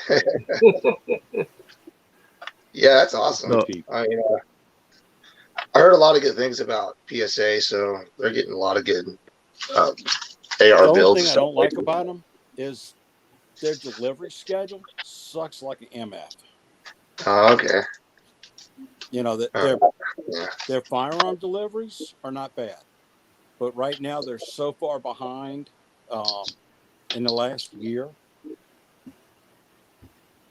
Yeah, that's awesome. No. I heard a lot of good things about PSA, so they're getting a lot of good AR The only builds. thing I don't like about them is their delivery schedule sucks like an MF. Oh, okay. Their firearm deliveries are not bad, but right now they're so far behind. In the last year,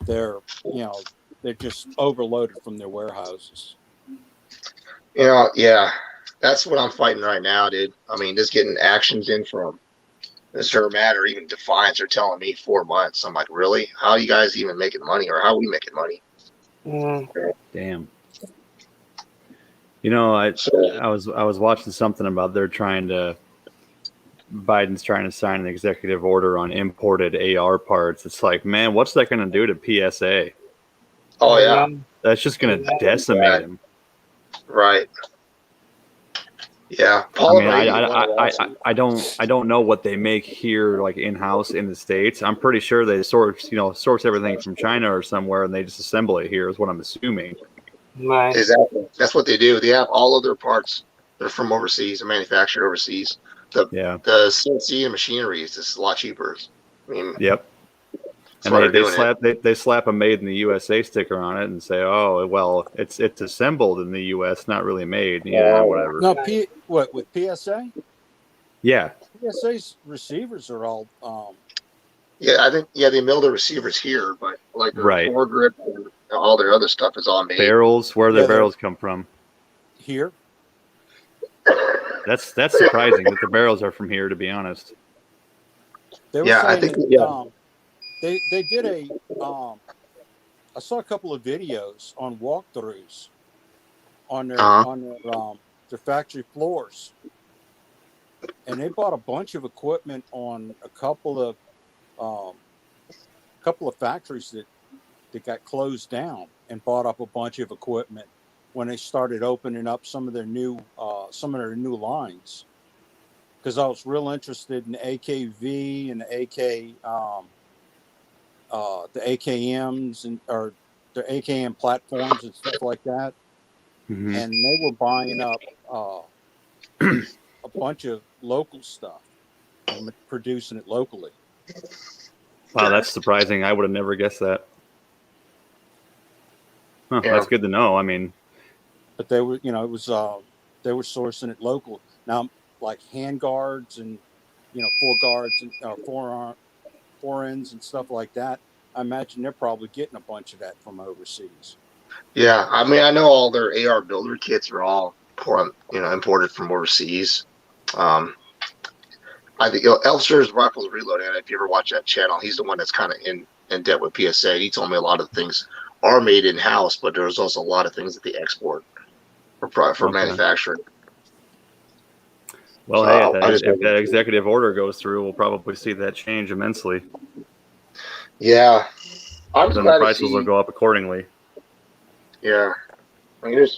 they're just overloaded from their warehouses. Yeah, that's what I'm fighting right now, dude. I mean, just getting actions in from Mr. Matt or even Defiance are telling me 4 months. I'm like, really? How are you guys even making money, or how are we making money? Damn. I was watching something about Biden's trying to sign an executive order on imported AR parts. It's like, man, what's that going to do to PSA? Oh yeah, that's just going to decimate him. Right. Yeah. I don't know what they make here, like in house in the States. I'm pretty sure they source everything from China or somewhere, and they just assemble it here. Is what I'm assuming. Right. Exactly. That's what they do. They have all of their parts. They're from overseas. They're manufactured overseas. The CNC and machinery is just a lot cheaper. I mean, yep. And they slap a "Made in the USA" sticker on it and say, "Oh, well, it's assembled in the U.S., not really made." Yeah, whatever. No, with PSA? Yeah. PSA's receivers are all. I think they mill the receivers here, but like the foregrip and all their other stuff is all made. Barrels, where their barrels come from? Here. That's surprising that the barrels are from here, to be honest. They were saying they did a. I saw a couple of videos on walkthroughs on their factory floors, and they bought a bunch of equipment on a couple of factories that got closed down, and bought up a bunch of equipment when they started opening up some of their new lines. Because I was real interested in the AKV and the AKMs or the AKM platforms and stuff like that. Mm-hmm. And they were buying up a bunch of local stuff and producing it locally. Wow, that's surprising. I would have never guessed that. Huh, yeah. That's good to know. I mean, but they were, it was they were sourcing it local. Now, like hand guards and foreguards and forends and stuff like that. I imagine they're probably getting a bunch of that from overseas. Yeah, I mean, I know all their AR builder kits are all imported from overseas. I think Elster's Rifles Reloaded. If you ever watch that channel, he's the one that's kind of in debt with PSA. He told me a lot of things are made in house, but there's also a lot of things that they export for manufacturing. Well, if that executive order goes through, we'll probably see that change immensely. Yeah, then the prices will go up accordingly. Yeah, I mean,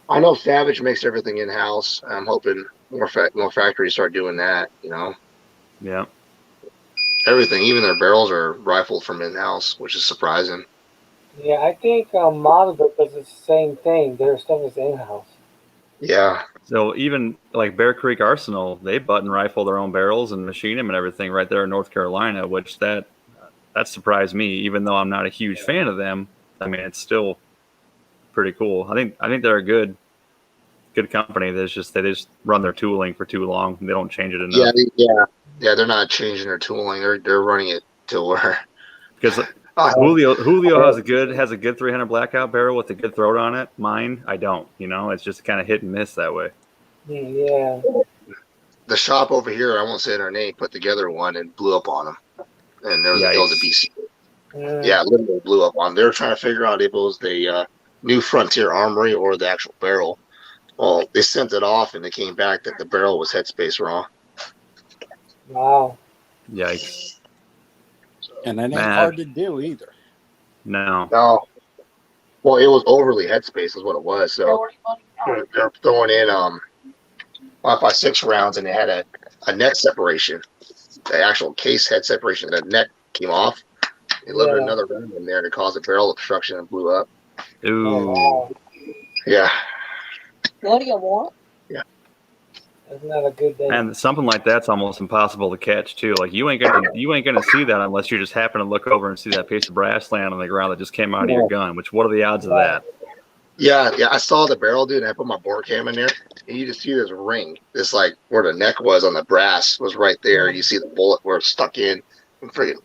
I know Savage makes everything in house. I'm hoping more factories start doing that. Yeah. Everything, even their barrels are rifled from in house, which is surprising. Yeah, I think Model does the same thing. Their stuff is in house. Yeah. So even like Bear Creek Arsenal, they button rifle their own barrels and machine them and everything right there in North Carolina, which that surprised me. Even though I'm not a huge fan of them, I mean, it's still pretty cool. I think they're a good company. They just run their tooling for too long. They don't change it enough. Yeah. They're not changing their tooling. They're running it to where because Julio has a good 300 blackout barrel with a good throat on it. Mine, I don't. It's just kind of hit and miss that way. Yeah. the shop over here, I won't say their name, put together one and blew up on them. And there was it was a BC. Yeah, literally blew up on them. They were trying to figure out if it was the New Frontier Armory or the actual barrel. Well, they sent it off and it came back that the barrel was headspace wrong. Wow. Yikes. And that ain't Man. hard to do either. No. No. Well, it was overly headspace is what it was. So they're throwing in 5.56 rounds and they had a neck separation. The actual case head separation, the neck came off. They loaded another round in there and it caused a barrel obstruction and blew up. Ooh. Yeah. What do you want? Yeah. Isn't that a good day? And something like that's almost impossible to catch too. Like you ain't gonna see that unless you just happen to look over and see that piece of brass laying on the ground that just came out of your gun. Which, what are the odds of that? Yeah, I saw the barrel, dude, and I put my bore cam in there, and you just see this ring. This like where the neck was on the brass was right there. You see the bullet where it's stuck in, and freaking.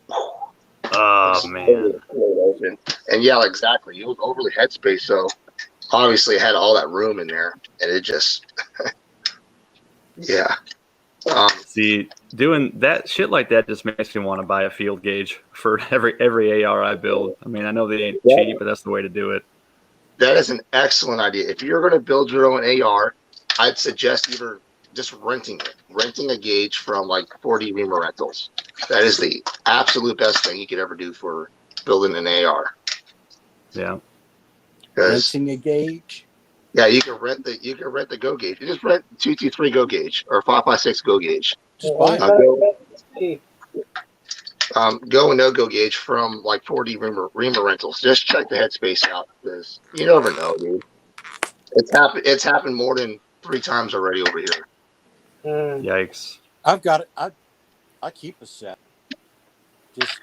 Oh man. Open. And yeah, exactly. It was overly headspace, so obviously it had all that room in there, and it just. Yeah. See, doing that shit like that just makes me want to buy a field gauge for every AR I build. I mean, I know they ain't cheap, but that's the way to do it. That is an excellent idea. If you're going to build your own AR, I'd suggest either just renting a gauge from like 4D Reamer Rentals. That is the absolute best thing you could ever do for building an AR. Yeah. Renting a gauge. Yeah, you can rent the Go gauge. You just rent 223 Go gauge or 5.56 Go gauge. Just buy it. Go and no go gauge from like 4D Reamer Rentals. Just check the headspace out because you never know, dude. It's happened more than 3 times already over here. Yikes. I've got it. I keep a set. Just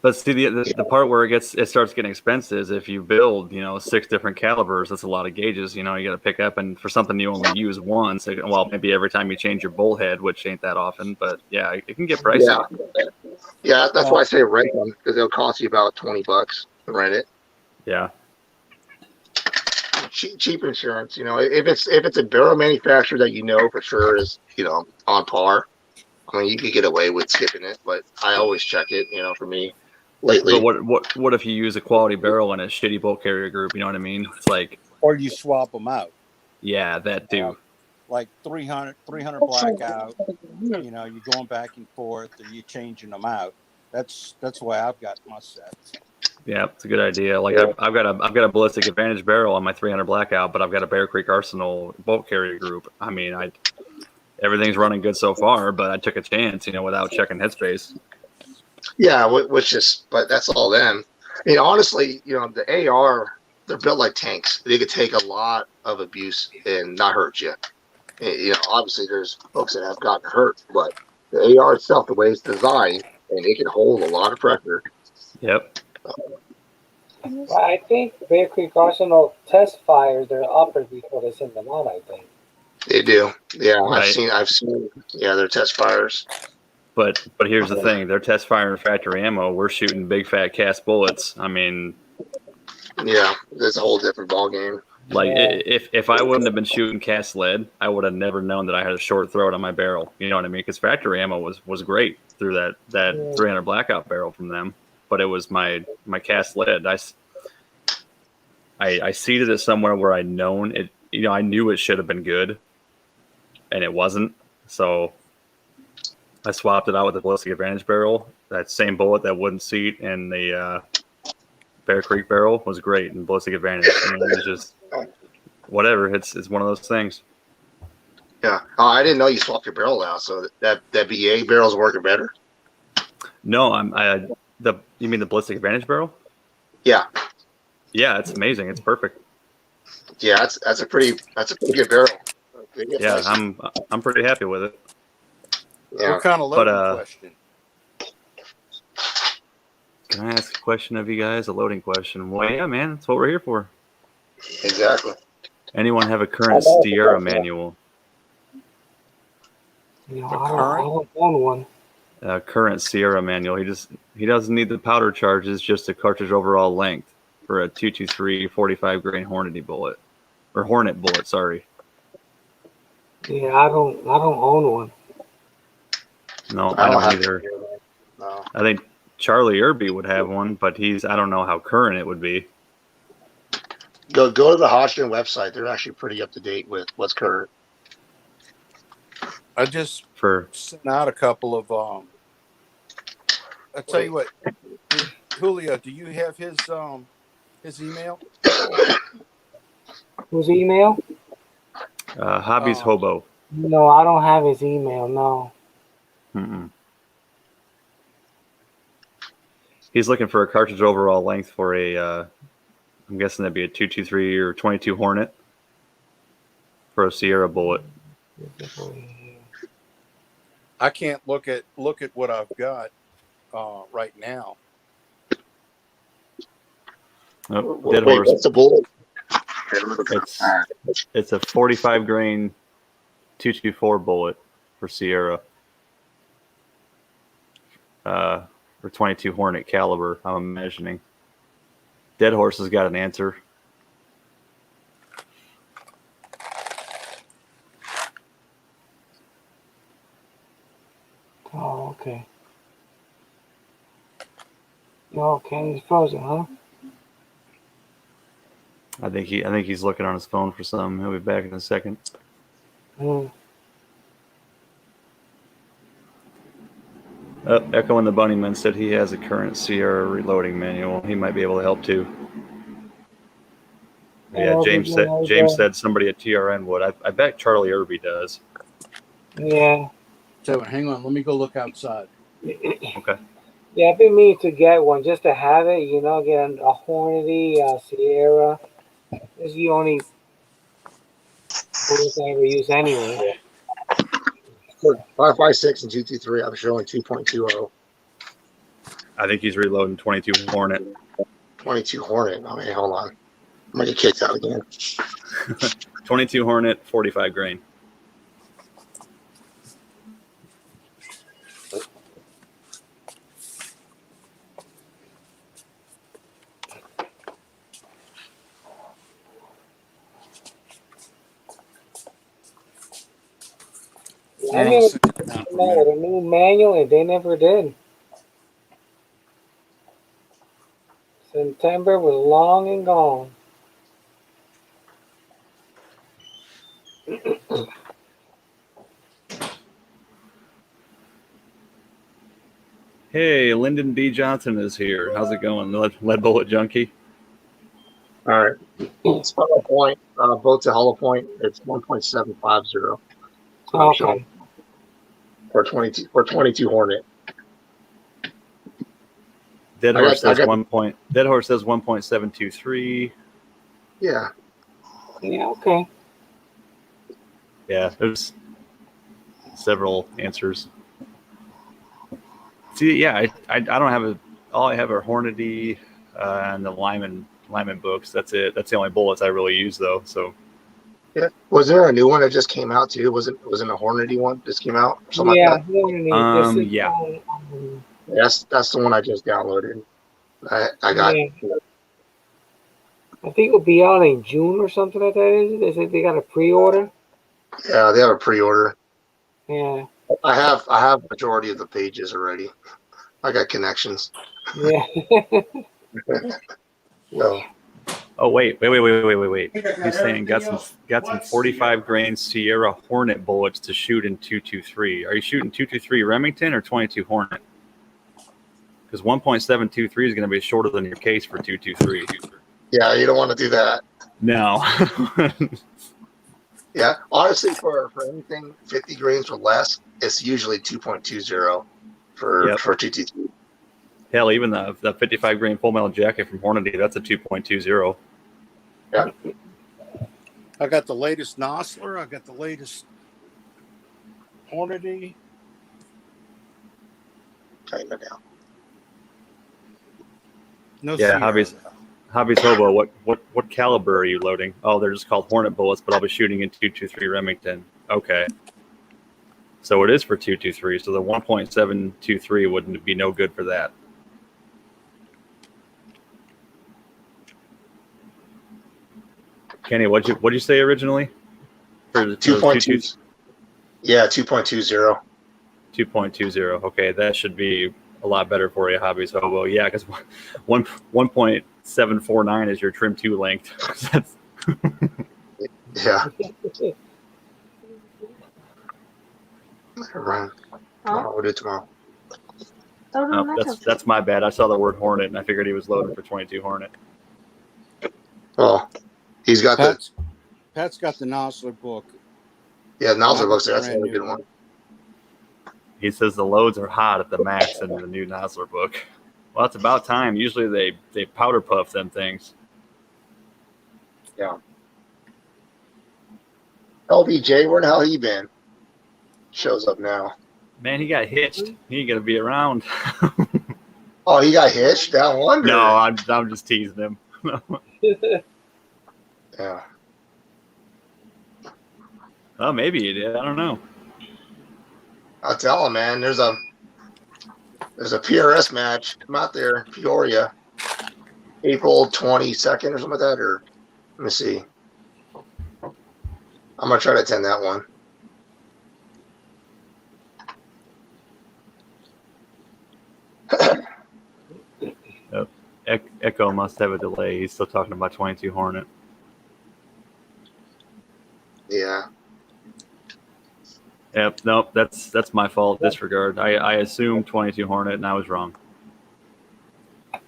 But see, the part where it starts getting expensive is if you build, 6 different calibers. That's a lot of gauges. You got to pick up, and for something you only use once, well, maybe every time you change your bolt head, which ain't that often. But yeah, it can get pricey. Yeah, that's why I say rent them because it'll cost you about $20 to rent it. Yeah. Cheap insurance. If it's a barrel manufacturer that for sure is on par. I mean, you could get away with skipping it, but I always check it. For me. Lately. But what if you use a quality barrel in a shitty bolt carrier group? You know what I mean? It's like, or you swap them out. Yeah, that too. Like 300 blackout. You're going back and forth, and you're changing them out. That's why I've got my sets. Yeah, it's a good idea. Like I've got a Ballistic Advantage barrel on my 300 blackout, but I've got a Bear Creek Arsenal bolt carrier group. I mean, everything's running good so far, but I took a chance, without checking headspace. Yeah, but that's all them. Honestly, the AR, they're built like tanks. They could take a lot of abuse and not hurt you. Obviously there's folks that have gotten hurt, but the AR itself, the way it's designed, and it can hold a lot of pressure. Yep. Well, I think Bear Creek Arsenal test fires their uppers before they send them out, I think. They do. Yeah, Right. I've seen their test fires. But here's the thing: they're test firing factory ammo. We're shooting big fat cast bullets. I mean, Yeah, it's a whole different ball game. like if I wouldn't have been shooting cast lead, I would have never known that I had a short throat on my barrel. You know what I mean? Because factory ammo was great through that 300 blackout barrel from them, but it was my cast lead. I seeded it somewhere where I known it. I knew it should have been good, and it wasn't. So I swapped it out with the Ballistic Advantage barrel. That same bullet that wouldn't seat in the Bear Creek barrel was great in Ballistic Advantage. I mean, it was just whatever. It's one of those things. Yeah. Oh, I didn't know you swapped your barrel out, so that BA barrel's working better. No, you mean the Ballistic Advantage barrel? Yeah. Yeah, it's amazing. It's perfect. Yeah, that's a pretty good barrel. Yeah, I'm pretty happy with it. Yeah. What kind of loading question? Can I ask a question of you guys? A loading question. Well, yeah, man, that's what we're here for. Exactly. Anyone have a current Sierra manual? I don't own one. Current Sierra manual. He doesn't need the powder charges, just a cartridge overall length for a 223 45 grain Hornet bullet, sorry. Yeah, I don't own one. No, I I don't don't have either. No. I think Charlie Irby would have one, but I don't know how current it would be. Go to the Hodgson website. They're actually pretty up to date with what's current. I just For sent out a couple of. I tell you what, Julio, do you have his email? Whose email? Hobbies Hobo. No, I don't have his email. No. Mm-mm. He's looking for a cartridge overall length for a. I'm guessing that'd be a 223 or 22 Hornet for a Sierra bullet. I can't look at what I've got right now. Oh, Dead Wait, Horse. what's the bullet? It's a 45 grain 224 bullet for Sierra. For 22 Hornet caliber, I'm imagining. Dead Horse has got an answer. Oh, okay. Okay, he's frozen, huh? I think he's looking on his phone for something. He'll be back in a second. Echo and the Bunnyman said he has a current Sierra reloading manual. He might be able to help too. Yeah, James said somebody at TRN would. I bet Charlie Irby does. Yeah. So hang on, let me go look outside. Okay. Yeah, I've been meaning to get one just to have it, get a Hornady, Sierra. This is the only bullets I ever use anyway. 5.56 and 223. I'm showing 2.20. I think he's reloading 22 Hornet. 22 Hornet. Okay, hold on. I'm gonna get kicked out again. 22 Hornet, 45 grain. I mean, a new manual, and they never did. September was long and gone. Hey, Lyndon B. Johnson is here. How's it going, Lead Bullet Junkie? All right. It's Hollow Point. Both to Hollow Point. It's 1.750. Okay. For 22 Hornet. Dead Horse says 1.723. Yeah. Yeah. Okay. Yeah, there's several answers. See, yeah, I don't have all I have are Hornady and the Lyman books. That's it. That's the only bullets I really use though. So. Yeah. Was there a new one that just came out too? Wasn't a Hornady one just came out? Or something like that? Hornady. Yeah. That's the one I just downloaded. I got. Yeah. I think it'll be out in June or something like that. Is it? They got a pre-order. Yeah, they have a pre-order. Yeah. I have majority of the pages already. I got connections. Yeah. No. Oh wait. He's saying got some 45 grain Sierra Hornet bullets to shoot in 223. Are you shooting 223 Remington or 22 Hornet? Because 1.723 is going to be shorter than your case for 223. Yeah, you don't want to do that. No. Yeah, honestly, for anything 50 grains or less, it's usually 2.20 for 223. Hell, even the 55 grain full metal jacket from Hornady, that's a 2.20. Yeah. I got the latest Nosler. I got the latest Hornady. Tighten it down. No. Yeah, Hobbies Hobo. What caliber are you loading? Oh, they're just called Hornet bullets, but I'll be shooting in 223 Remington. Okay. So it is for 223. So the 1.723 wouldn't be no good for that. Kenny, what'd you say originally? For 2.2. Yeah, 2.20. 2.20. Okay, that should be a lot better for you, Hobbies Hobo. Yeah, because 1.749 is your trim 2 length. Yeah. Run. We'll do it tomorrow. Oh, that's my bad. I saw the word Hornet and I figured he was loading for 22 Hornet. Oh, he's got Pat's got the Nosler book. Yeah, Nosler book's the that's a brand really new good one. He says the loads are hot at the max in the new Nosler book. Well, it's about time. Usually they powder puff them things. Yeah. LBJ, where the hell he been? Shows up now. Man, he got hitched. He ain't gonna be around. Oh, he got hitched? I wonder. No, I'm just teasing him. Yeah. Oh, maybe he did. I don't know. I'll tell him, man. There's a PRS match. Come out there, Peoria, April 22nd or something like that. Or let me see. I'm gonna try to attend that one. Echo must have a delay. He's still talking about 22 Hornet. Yeah. Yep. Nope. That's my fault. Disregard. I assumed 22 Hornet and I was wrong.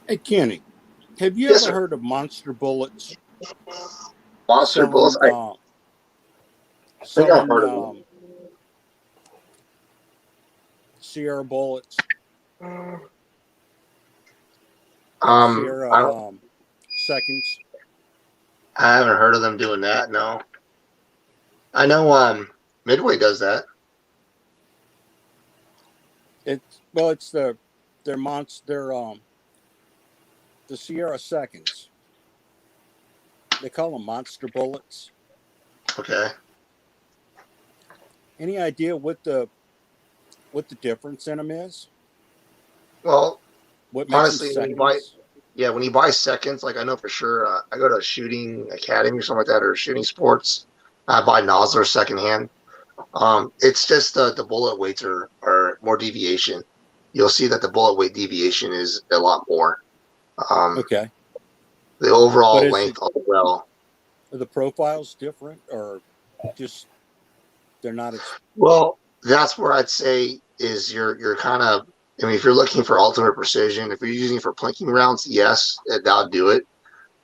Hey, Kenny, have you Yes, ever sir. heard of Monster Bullets? Monster Bullets? I think I've heard of them. Sierra Bullets. I Sierra Seconds. haven't heard of them doing that. No. I know Midway does that. It's their the Sierra Seconds. They call them Monster Bullets. Okay. Any idea what the difference in them is? Well, What makes honestly, them when you buy seconds, like I know for sure, I go to a shooting academy or something like that, or shooting sports. I buy Nosler secondhand. It's just the bullet weights are more deviation. You'll see that the bullet weight deviation is a lot more. Okay. The overall But is length of the well. Are the profiles different, or just they're not as Well, that's where I'd say is you're kind of. I mean, if you're looking for ultimate precision, if you're using it for plinking rounds, yes, that'll do it.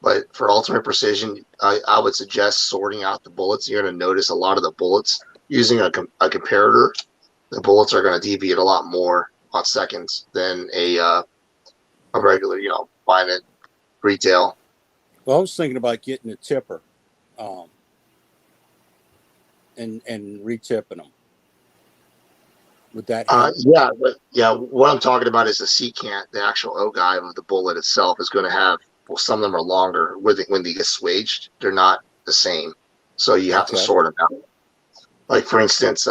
But for ultimate precision, I would suggest sorting out the bullets. You're going to notice a lot of the bullets using a comparator. The bullets are going to deviate a lot more on seconds than a regular, buying it retail. Well, I was thinking about getting a tipper, and retipping them. Would that help? What I'm talking about is the secant, the actual ogive of the bullet itself is going to have. Well, some of them are longer. When they get swaged, they're not the same, so you have to sort them out. Like for instance,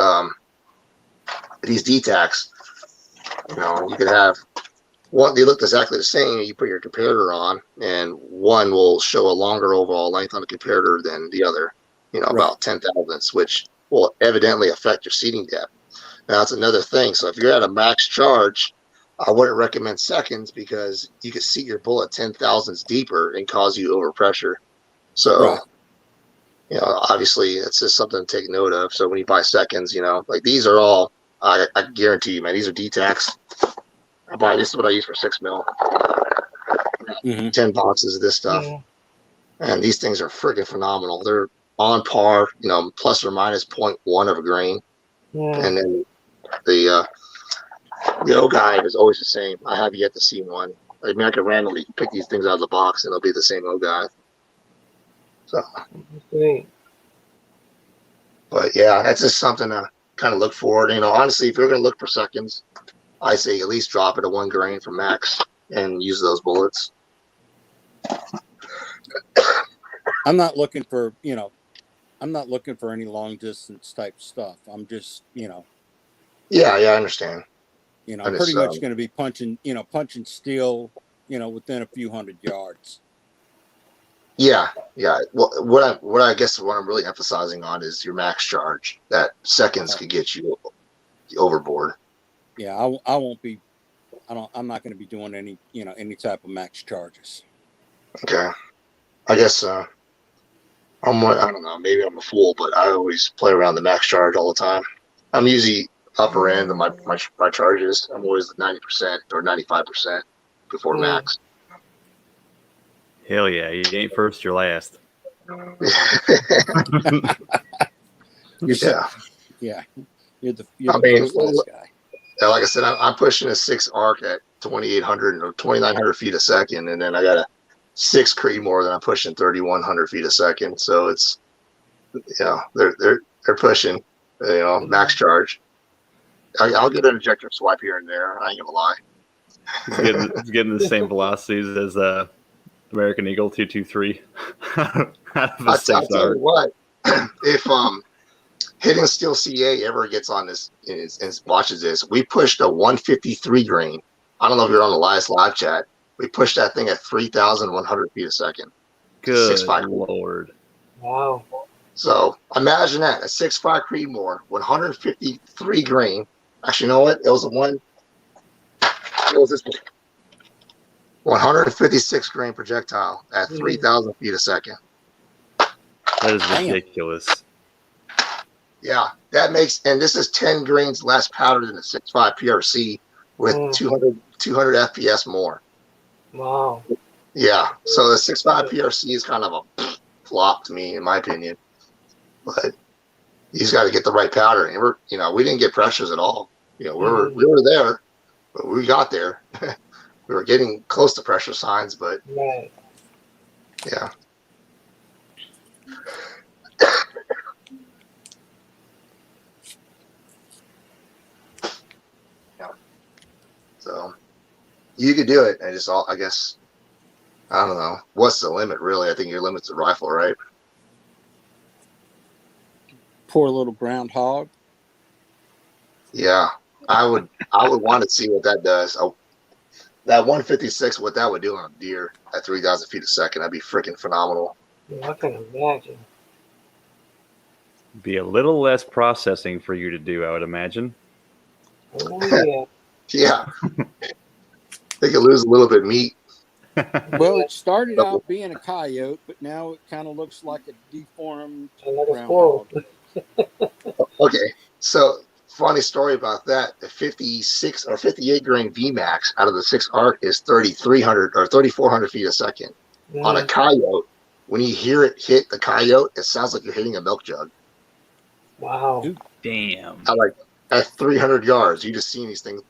these DTACs, you could have one. They look exactly the same. You put your comparator on, and one will show a longer overall length on the comparator than the other. About 10 thousandths, which will evidently affect your seating depth. Now that's another thing. So if you're at a max charge, I wouldn't recommend seconds because you could seat your bullet 10 thousandths deeper and cause you overpressure. So, obviously it's just something to take note of. So when you buy seconds, like these are all, I guarantee you, man, these are DTACs. This is what I use for 6 mil. 10 boxes of this stuff. Yeah. And these things are freaking phenomenal. They're on par, plus or minus 0.1 of a grain. Yeah. And then the ogive is always the same. I have yet to see one. I mean, I could randomly pick these things out of the box and it'll be the same ogive. So, Great. but yeah, that's just something to kind of look forward. Honestly, if you're going to look for seconds, I say at least drop it to 1 grain from max and use those bullets. I'm not looking for any long distance type stuff. I'm just, Yeah, I understand. I'm pretty much going to be punching steel, within a few 100 yards. Yeah, yeah. Well, what I guess what I'm really emphasizing on is your max charge. That seconds could get you overboard. Yeah, I won't be. I'm not going to be doing any type of max charges. Okay. I guess I don't know. Maybe I'm a fool, but I always play around the max charge all the time. I'm usually upper end of my charges. I'm always 90% or 95% before max. Hell yeah, you ain't first, you're last. Yeah. You're the first last guy. Like I said, I'm pushing a 6 arc at 2,800 or 2,900 feet a second, and then I got a 6 Creedmoor that I'm pushing 3,100 feet a second. So it's they're pushing max charge. I'll get an ejector swipe here and there. I ain't gonna lie. It's getting the same velocities as American Eagle 223. I'll tell you what, if Hidden Steel CA ever gets on this and watches this, we pushed a 153 grain. I don't know if you're on the last live chat. We pushed that thing at 3,100 feet a second. Good Lord. Wow. So imagine that, a 6.5 Creedmoor, 153 grain. Actually, you know what? It was what was this one? 156 grain projectile at 3,000 feet a second. That is ridiculous. Yeah, that makes, and this is 10 grains less powder than the 6.5 PRC with 200 FPS more. Wow. Yeah, so the 6.5 PRC is kind of a flop to me, in my opinion. But he's got to get the right powder, and we didn't get pressures at all. We were there, but we got there. We were getting close to pressure signs, but yeah. So you could do it. I guess, I don't know. What's the limit, really? I think your limit's a rifle, right? Poor little groundhog. Yeah, I would want to see what that does. That 156, what that would do on a deer at 3,000 feet a second, that'd be freaking phenomenal. Yeah, I can imagine. Be a little less processing for you to do, I would imagine. Oh, yeah. Yeah. They could lose a little bit of meat. Well, it started out being a coyote, but now it kind of looks like a deformed groundhog. Okay, so funny story about that. The 56 or 58 grain VMAX out of the 6 arc is 3,300 or 3,400 feet a second. Yeah. On a coyote, when you hear it hit the coyote, it sounds like you're hitting a milk jug. Wow. Damn. At 300 yards, you just seen these things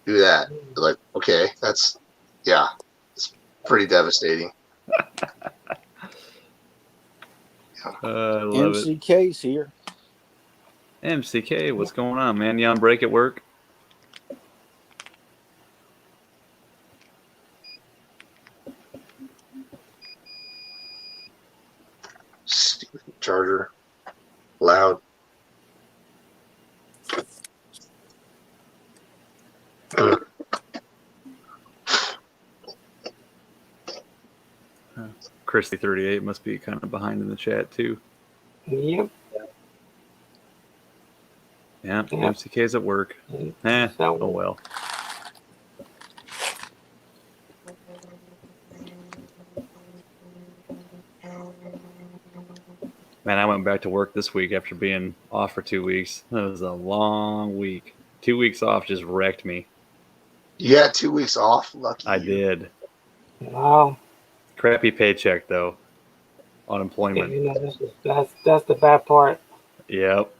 do that. You're like, okay, it's pretty devastating. I love it. MCK's here. MCK, what's going on, man? You on break at work? Stupid charger. Loud. Christy 38 must be kind of behind in the chat too. Yep. Yeah, MCK's at work. Oh well. Man, I went back to work this week after being off for 2 weeks. That was a long week. 2 weeks off just wrecked me. You had 2 weeks off? Lucky I did. Wow. Crappy paycheck though. Unemployment. That's the bad part. Yep.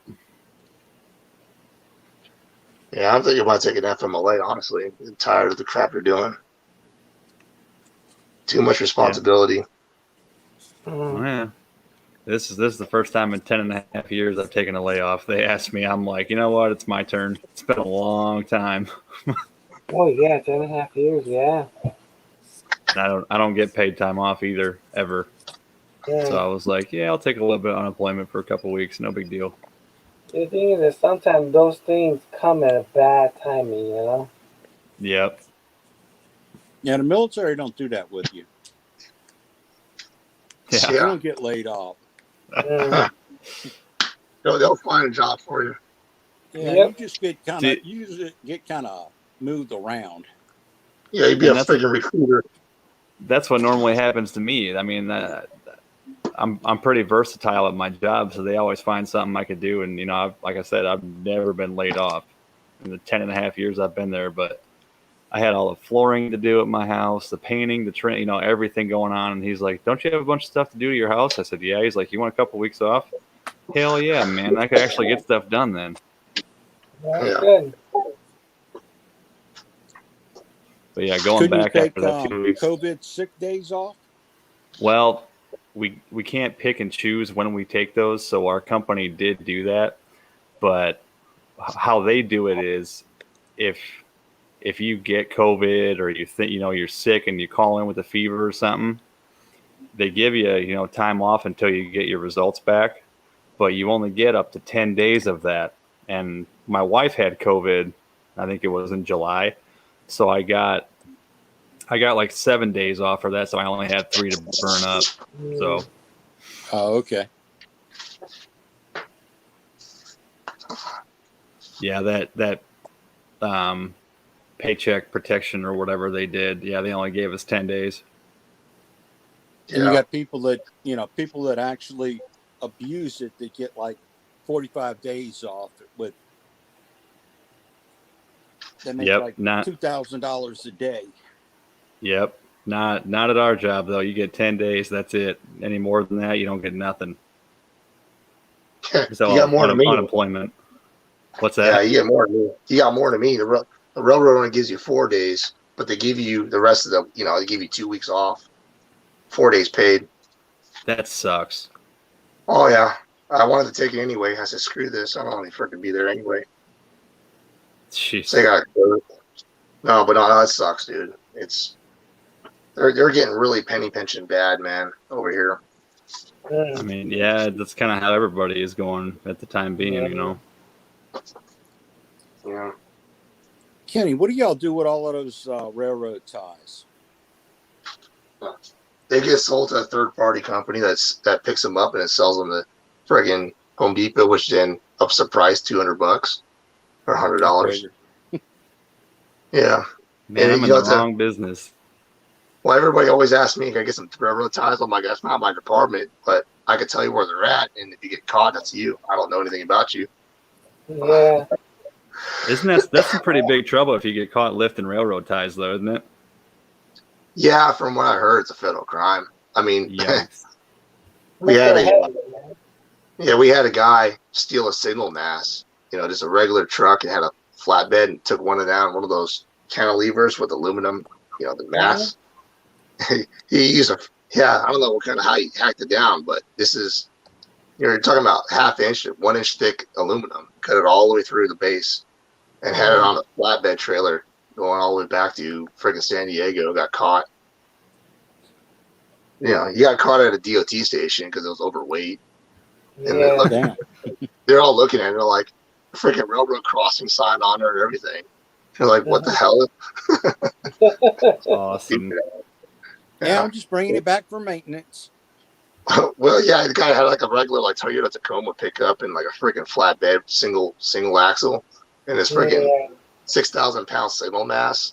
Yeah, I'm thinking about taking FMLA, honestly. I'm tired of the crap you're doing. Too much responsibility. Yeah. This is the first time in 10.5 years I've taken a layoff. They asked me, I'm like, you know what? It's my turn. It's been a long time. Oh yeah, 10.5 years, yeah. I don't get paid time off either, ever. Yeah. So I was like, yeah, I'll take a little bit of unemployment for a couple of weeks. No big deal. The thing is that sometimes those things come at a bad timing, Yep. Yeah, the military don't do that with you. Yeah. You don't get laid off. They'll find a job for you. Yeah, Yep. you just get kind of moved around. Yeah, you'd be And a that's freaking recruiter. That's what normally happens to me. I mean, I'm pretty versatile at my job, so they always find something I could do. And like I said, I've never been laid off in the 10.5 years I've been there. But I had all the flooring to do at my house, the painting, the trim, everything going on. And he's like, "Don't you have a bunch of stuff to do to your house?" I said, "Yeah." He's like, "You want a couple weeks off?" Hell yeah, man! I could actually get stuff done then. That's good. But yeah, going Couldn't back you take after that 2 weeks. COVID sick days off? Well, we can't pick and choose when we take those, so our company did do that. But how they do it is, if you get COVID or you think you're sick and you call in with a fever or something, they give you time off until you get your results back. But you only get up to 10 days of that. And my wife had COVID, I think it was in July. So I got like 7 days off for that. So I only had 3 to burn up. So. Oh, okay. Yeah, that paycheck protection or whatever they did. Yeah, they only gave us 10 days. And you got people that actually abuse it. They get like 45 days off with. They make like $2,000 a day. Yep. Not at our job though. You get 10 days. That's it. Any more than that, you don't get nothing. So You got more than me. Unemployment. What's that? Yeah, you get more than me. You got more than me. The railroad only gives you 4 days, but they give you the rest of they give you 2 weeks off, 4 days paid. That sucks. Oh yeah, I wanted to take it anyway. I said, screw this. I don't want to freaking be there anyway. Jeez. So no, that sucks, dude. They're getting really penny pinching bad, man, over here. I mean, yeah, that's kind of how everybody is going at the time being, Yeah. Kenny, what do y'all do with all of those railroad ties? They get sold to a third-party company that picks them up and it sells them to friggin' Home Depot, which then ups the price $200 or $100. Yeah. Man, I'm in the wrong business. Well, everybody always asks me, can I get some railroad ties? I'm like, that's not my department, but I can tell you where they're at, and if you get caught, that's you. I don't know anything about you. Yeah. That's some pretty big trouble if you get caught lifting railroad ties, though, isn't it? Yeah, from what I heard, it's a federal crime. I mean, we had a guy steal a signal mast, just a regular truck, and had a flatbed and took one of those cantilevers with aluminum, the mast. He used I don't know how he hacked it down, but this is, you're talking about 1 inch thick aluminum, cut it all the way through the base, and had it on a flatbed trailer going all the way back to freaking San Diego. Got caught. He got caught at a DOT station because it was overweight. And they're all looking at it, they're like, freaking railroad crossing sign on it and everything. They're like, what the hell? Awesome. Yeah, I'm just bringing it back for maintenance. Well, yeah, the guy had like a regular Toyota Tacoma pickup and like a freaking flatbed single axle and this freaking 6,000-pound signal mass.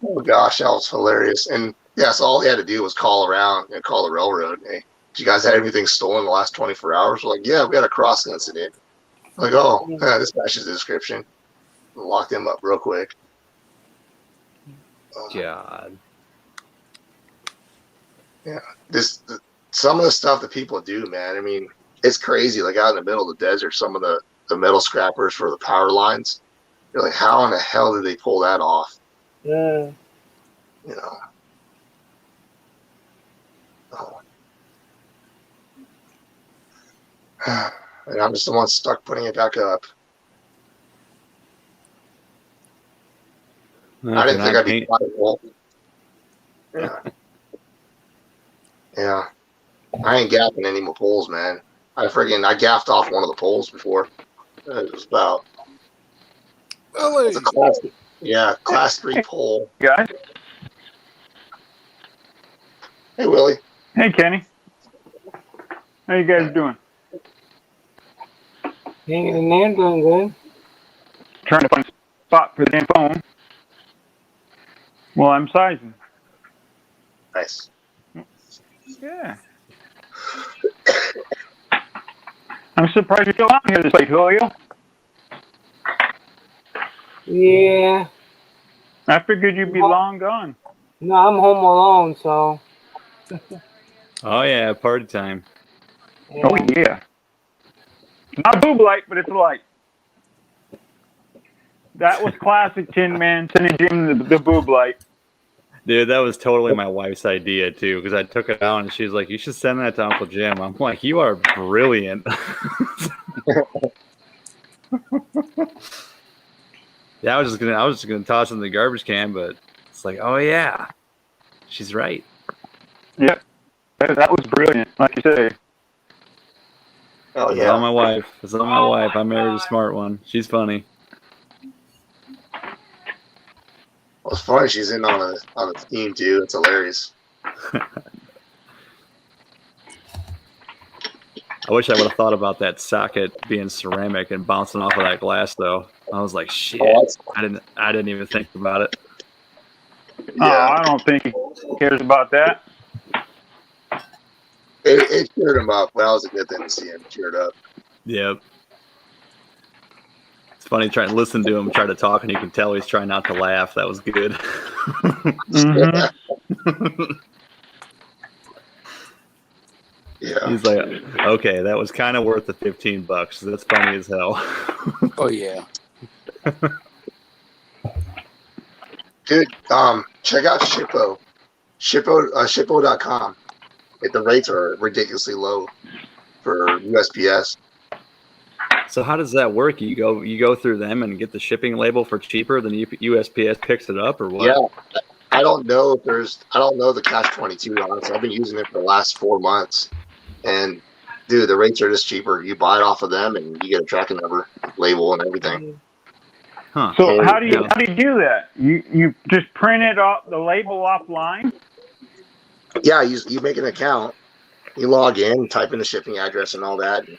Oh gosh, that was hilarious. And so all he had to do was call around and call the railroad. Hey, did you guys have anything stolen in the last 24 hours? We're like, yeah, we had a crossing incident. I'm like, oh, this matches the description. Locked him up real quick. God. Yeah, some of the stuff that people do, man. I mean, it's crazy. Like out in the middle of the desert, some of the metal scrappers for the power lines. You're like, how in the hell did they pull that off? Yeah. And I'm just the one stuck putting it back up. I didn't think I'd be pliable. Yeah. I ain't gapping any more poles, man. I gaffed off one of the poles before. It was about it's a class 3 pole. Guys? Hey, Willie. Hey, Kenny. How you guys doing? Hanging in there, doing good. Trying to find a spot for the damn phone. Well, I'm sizing. Nice. Yeah. I'm surprised you're still out here this late, Julio. Yeah. I figured you'd be long gone. No, I'm home alone, so. Oh yeah, party time. Yeah. Oh, yeah. Not a boob light, but it's a light. That was classic Tin Man, sending Jim the boob light. Dude, that was totally my wife's idea too, because I took it out and she's like, "You should send that to Uncle Jim." I'm like, "You are brilliant." Yeah, I was just gonna toss it in the garbage can, but it's like, oh yeah, she's right. Yep, that was brilliant, like you say. Oh It's yeah. all my wife. It's all my wife. I married a smart one. She's funny. Well, it's funny she's in on a team too. It's hilarious. I wish I would have thought about that socket being ceramic and bouncing off of that glass, though. I was like, shit. I didn't even think about it. Yeah. I don't think he cares about that. It cheered him up. Well, it was a good thing to see him cheered up. Yep. It's funny trying to listen to him try to talk, and you can tell he's trying not to laugh. That was good. Mm-hmm. Yeah. He's like, okay, that was kind of worth the $15. That's funny as hell. Oh yeah. Dude, check out Shippo. Shippo.com. The rates are ridiculously low for USPS. So how does that work? You go through them and get the shipping label for cheaper than USPS picks it up, or what? Yeah. I don't know the Catch-22 on it. So I've been using it for the last 4 months. And dude, the rates are just cheaper. You buy it off of them and you get a tracking number, label, and everything. Huh. So how do you do that? You just print it off the label offline? Yeah, you make an account, you log in, type in the shipping address and all that. And,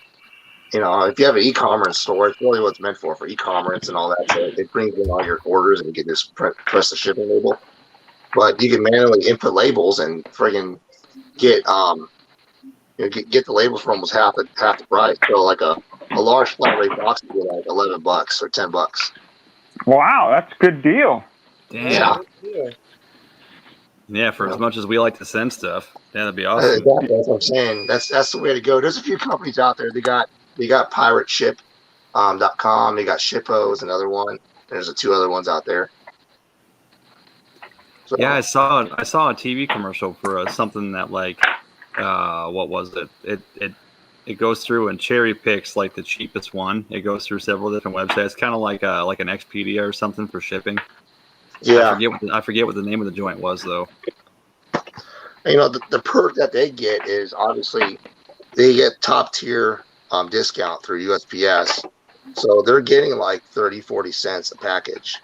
if you have an e-commerce store, it's really what it's meant for e-commerce and all that. So it brings in all your orders and you can just press the shipping label. But you can manually input labels and friggin' get get the labels for almost half the price. So like a large flat rate box would be like $11 or $10. Wow, that's a good deal. Damn. Yeah. Yeah, for as much as we like to send stuff, yeah, that'd be awesome. Exactly, that's what I'm saying. That's the way to go. There's a few companies out there. They got PirateShip.com. They got Shippo is another one. There's 2 other ones out there. So, Yeah, I saw a TV commercial for something that what was it? It goes through and cherry picks like the cheapest one. It goes through several different websites, kind of like an Expedia or something for shipping. Yeah. I forget what the name of the joint was though. The perk that they get is obviously they get top tier discount through USPS. So they're getting like 30-40 cents a package.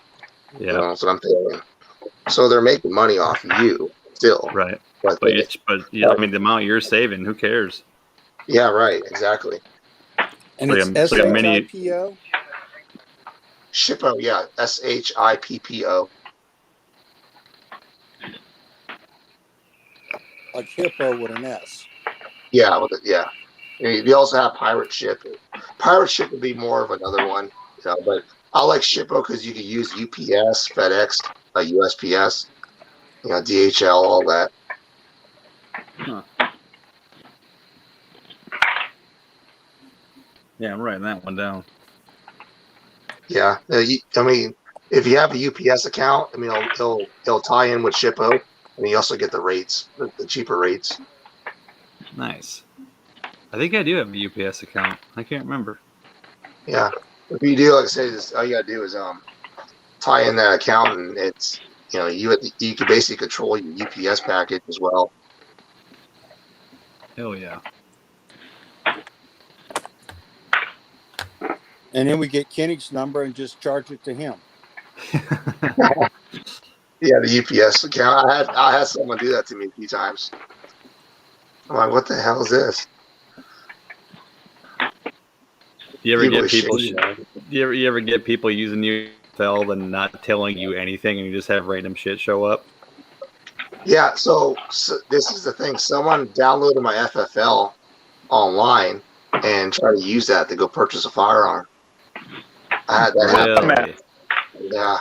Yeah. That's what I'm paying. So they're making money off you still. Right. But I mean, the amount you're saving, who cares? Yeah, right. Exactly. And Like it's a mini- SHIPO? Shippo, yeah. SHIPPO. Like hippo with an S. Yeah, yeah. You also have Pirate Ship. Pirate Ship would be more of another one, but I like Shippo because you can use UPS, FedEx, USPS, DHL, all that. Huh. Yeah, I'm writing that one down. Yeah, I mean, if you have a UPS account, I mean, it'll tie in with Shippo, and you also get the rates, the cheaper rates. Nice. I think I do have a UPS account. I can't remember. Yeah, if you do, like I say, all you gotta do is tie in that account, and it's you can basically control your UPS package as well. Hell yeah. And then we get Kenny's number and just charge it to him. Yeah, the UPS account. I had someone do that to me a few times. I'm like, what the hell is this? You ever People get are people? shady, man. You ever get people using your FFL and not telling you anything, and you just have random shit show up? Yeah, so this is the thing. Someone downloaded my FFL online and tried to use that to go purchase a firearm. I had that happen. Really? Yeah.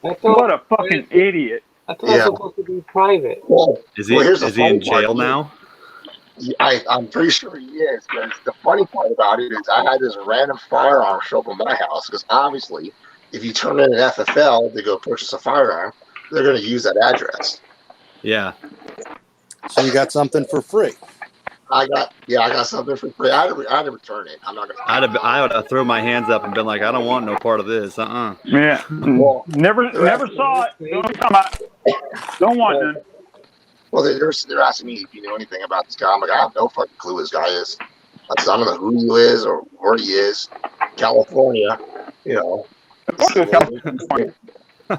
What a fucking idiot. I thought it was supposed to be private. Well, Is here's the he in funny part. jail now? I'm pretty sure he is, because the funny part about it is I had this random firearm show up in my house, because obviously, if you turn in an FFL to go purchase a firearm, they're going to use that address. Yeah. So you got something for free. I got something for free. I had to return it. I'm not going to. I would have thrown my hands up and been like, I don't want no part of this. Yeah. Well, never saw it. Don't want none. Well, they're asking me if you know anything about this guy. I'm like, I have no fucking clue who this guy is. I don't know who he is or where he is. California, you know.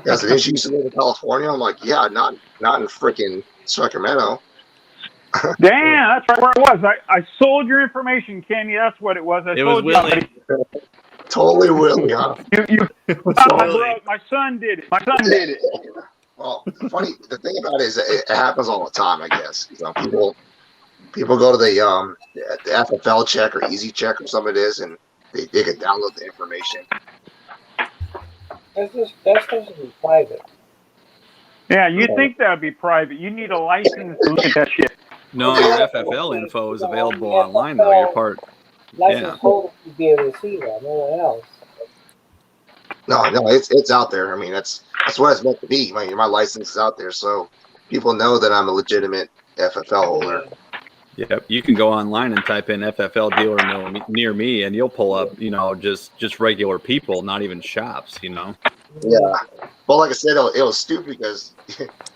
Yeah, so did you used to live in California? I'm like, yeah, not in freaking Sacramento. Damn, that's right where it was. I sold your information, Kenny. That's what it was. It was Willie. Totally Willie, huh? My son did it. My son did it. Well, the thing about it is it happens all the time, I guess. You know, people go to the FFL check or Easy Check or something it is, and they can download the information. That's supposed to be private. Yeah, you'd think that would be private. You need a license to look at that shit. No, your FFL info is available online, though. Your part. License holder to be able to see that. No one else. No, it's out there. I mean, that's what it's meant to be. My license is out there, so people know that I'm a legitimate FFL holder. Yep, you can go online and type in FFL dealer near me, and you'll pull up, just regular people, not even shops, Yeah. Well, like I said, it was stupid because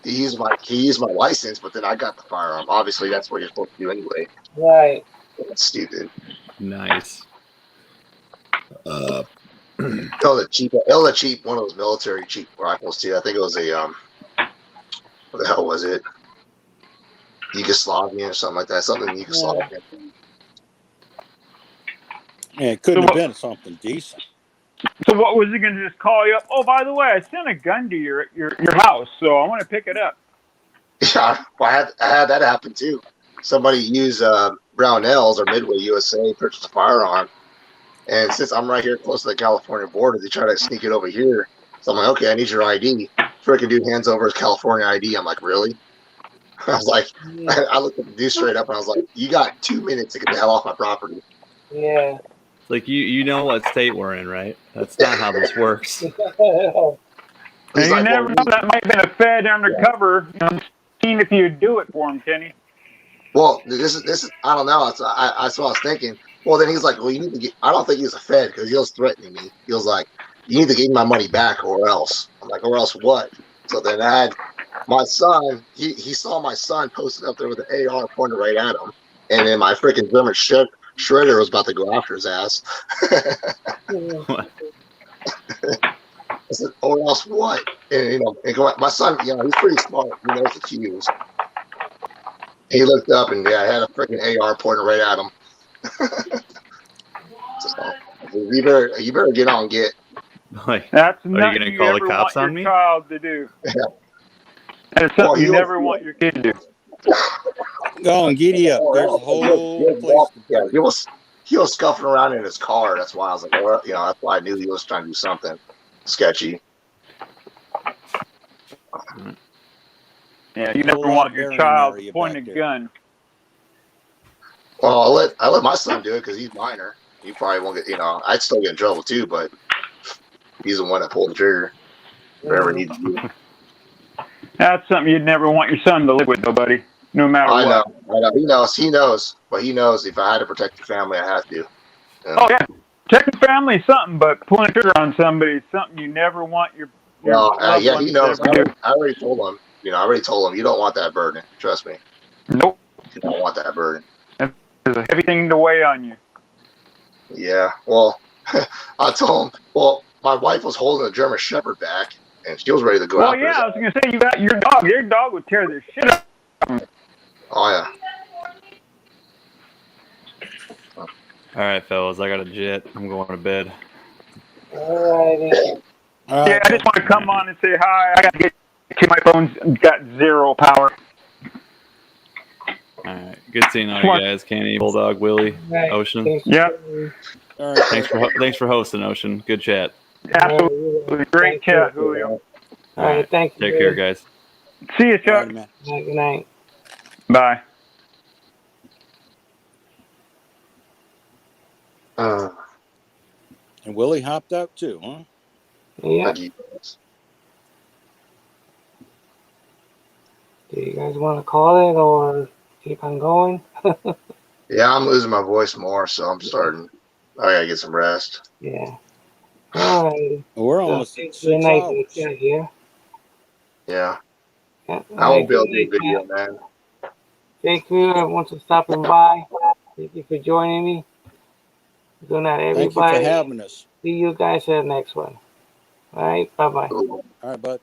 he used my license, but then I got the firearm. Obviously, that's what you're supposed to do anyway. Right. That's stupid. Nice. The cheap one of those military cheap rifles too. I think it was a what the hell was it? Yugoslavian or something like that. Something Yugoslavian. Yeah, it couldn't have been something decent. So what was he going to just call you up? Oh, by the way, I sent a gun to your house, so I want to pick it up. Yeah, well, I had that happen too. Somebody used Brownells or Midway USA, purchased a firearm, and since I'm right here close to the California border, they try to sneak it over here. So I'm like, okay, I need your ID. Freaking dude hands over his California ID. I'm like, really? I was like, I looked at the dude straight up and I was like, you got 2 minutes to get the hell off my property. Yeah. It's like you know what state we're in, right? That's not how this works. And you never know, that might have been a Fed undercover. Seeing if you'd do it for him, Kenny. Well, this is I don't know. That's what I was thinking. Well, then he's like, well, you need to get. I don't think he's a Fed because he was threatening me. He was like, you need to give me my money back or else. I'm like, or else what? So then I had my son. He saw my son posted up there with an AR pointed right at him, and then my freaking German shredder was about to go after his ass. I said, or else what? And my son, he's pretty smart. He knows the cues. He looked up and I had a freaking AR pointed right at him. So, you better get on get. Like, that's are you going to call the cops on me? Child to do. Yeah. That's something you never want your kid to do. Go and giddy up. There's a whole place. Yeah, he was scuffing around in his car. That's why I was like, well, that's why I knew he was trying to do something sketchy. Yeah, you never want your child to point a gun. Well, I let my son do it because he's minor. He probably won't get. I'd still get in trouble too, but he's the one that pulled the trigger. Whatever needs to do. That's something you'd never want your son to live with, though, buddy. No matter what. I know. He knows. But he knows if I had to protect the family, I have to. Oh yeah, protect the family is something, but pulling a trigger on somebody is something you never want your yeah, he knows. I already told him. I already told him you don't want that burden. Trust me. Nope. You don't want that burden. There's a heavy thing to weigh on you. Yeah. Well, I told him. Well, my wife was holding a German Shepherd back, and she was ready to go out. Well, yeah, I was gonna say you got your dog. Your dog would tear the shit up. Oh yeah. All right, fellas, I got a jet. I'm going to bed. Alrighty. Yeah, I just want to come on and say hi. I got to get to my phone's got zero power. All right, good seeing all you guys. Kenny, Bulldog, Willie, Ocean. Yeah. Thanks for hosting, Ocean. Good chat. Absolutely. Great chat, Julio. All right, thank you. Take care, guys. See you, Chuck. Good night. Bye. And Willie hopped out too, huh? Yeah. Do you guys want to call it or keep on going? Yeah, I'm losing my voice more, so I'm starting. I gotta get some rest. Yeah. All right. We're almost Good at 6 night, hours. here. Yeah. Yeah. I won't be able to do video, man. Thank you, everyone, for stopping by. Thank you for joining me. Good night, Thank you everybody. for having us. See you guys at the next one. All right. Bye-bye. All right, bud.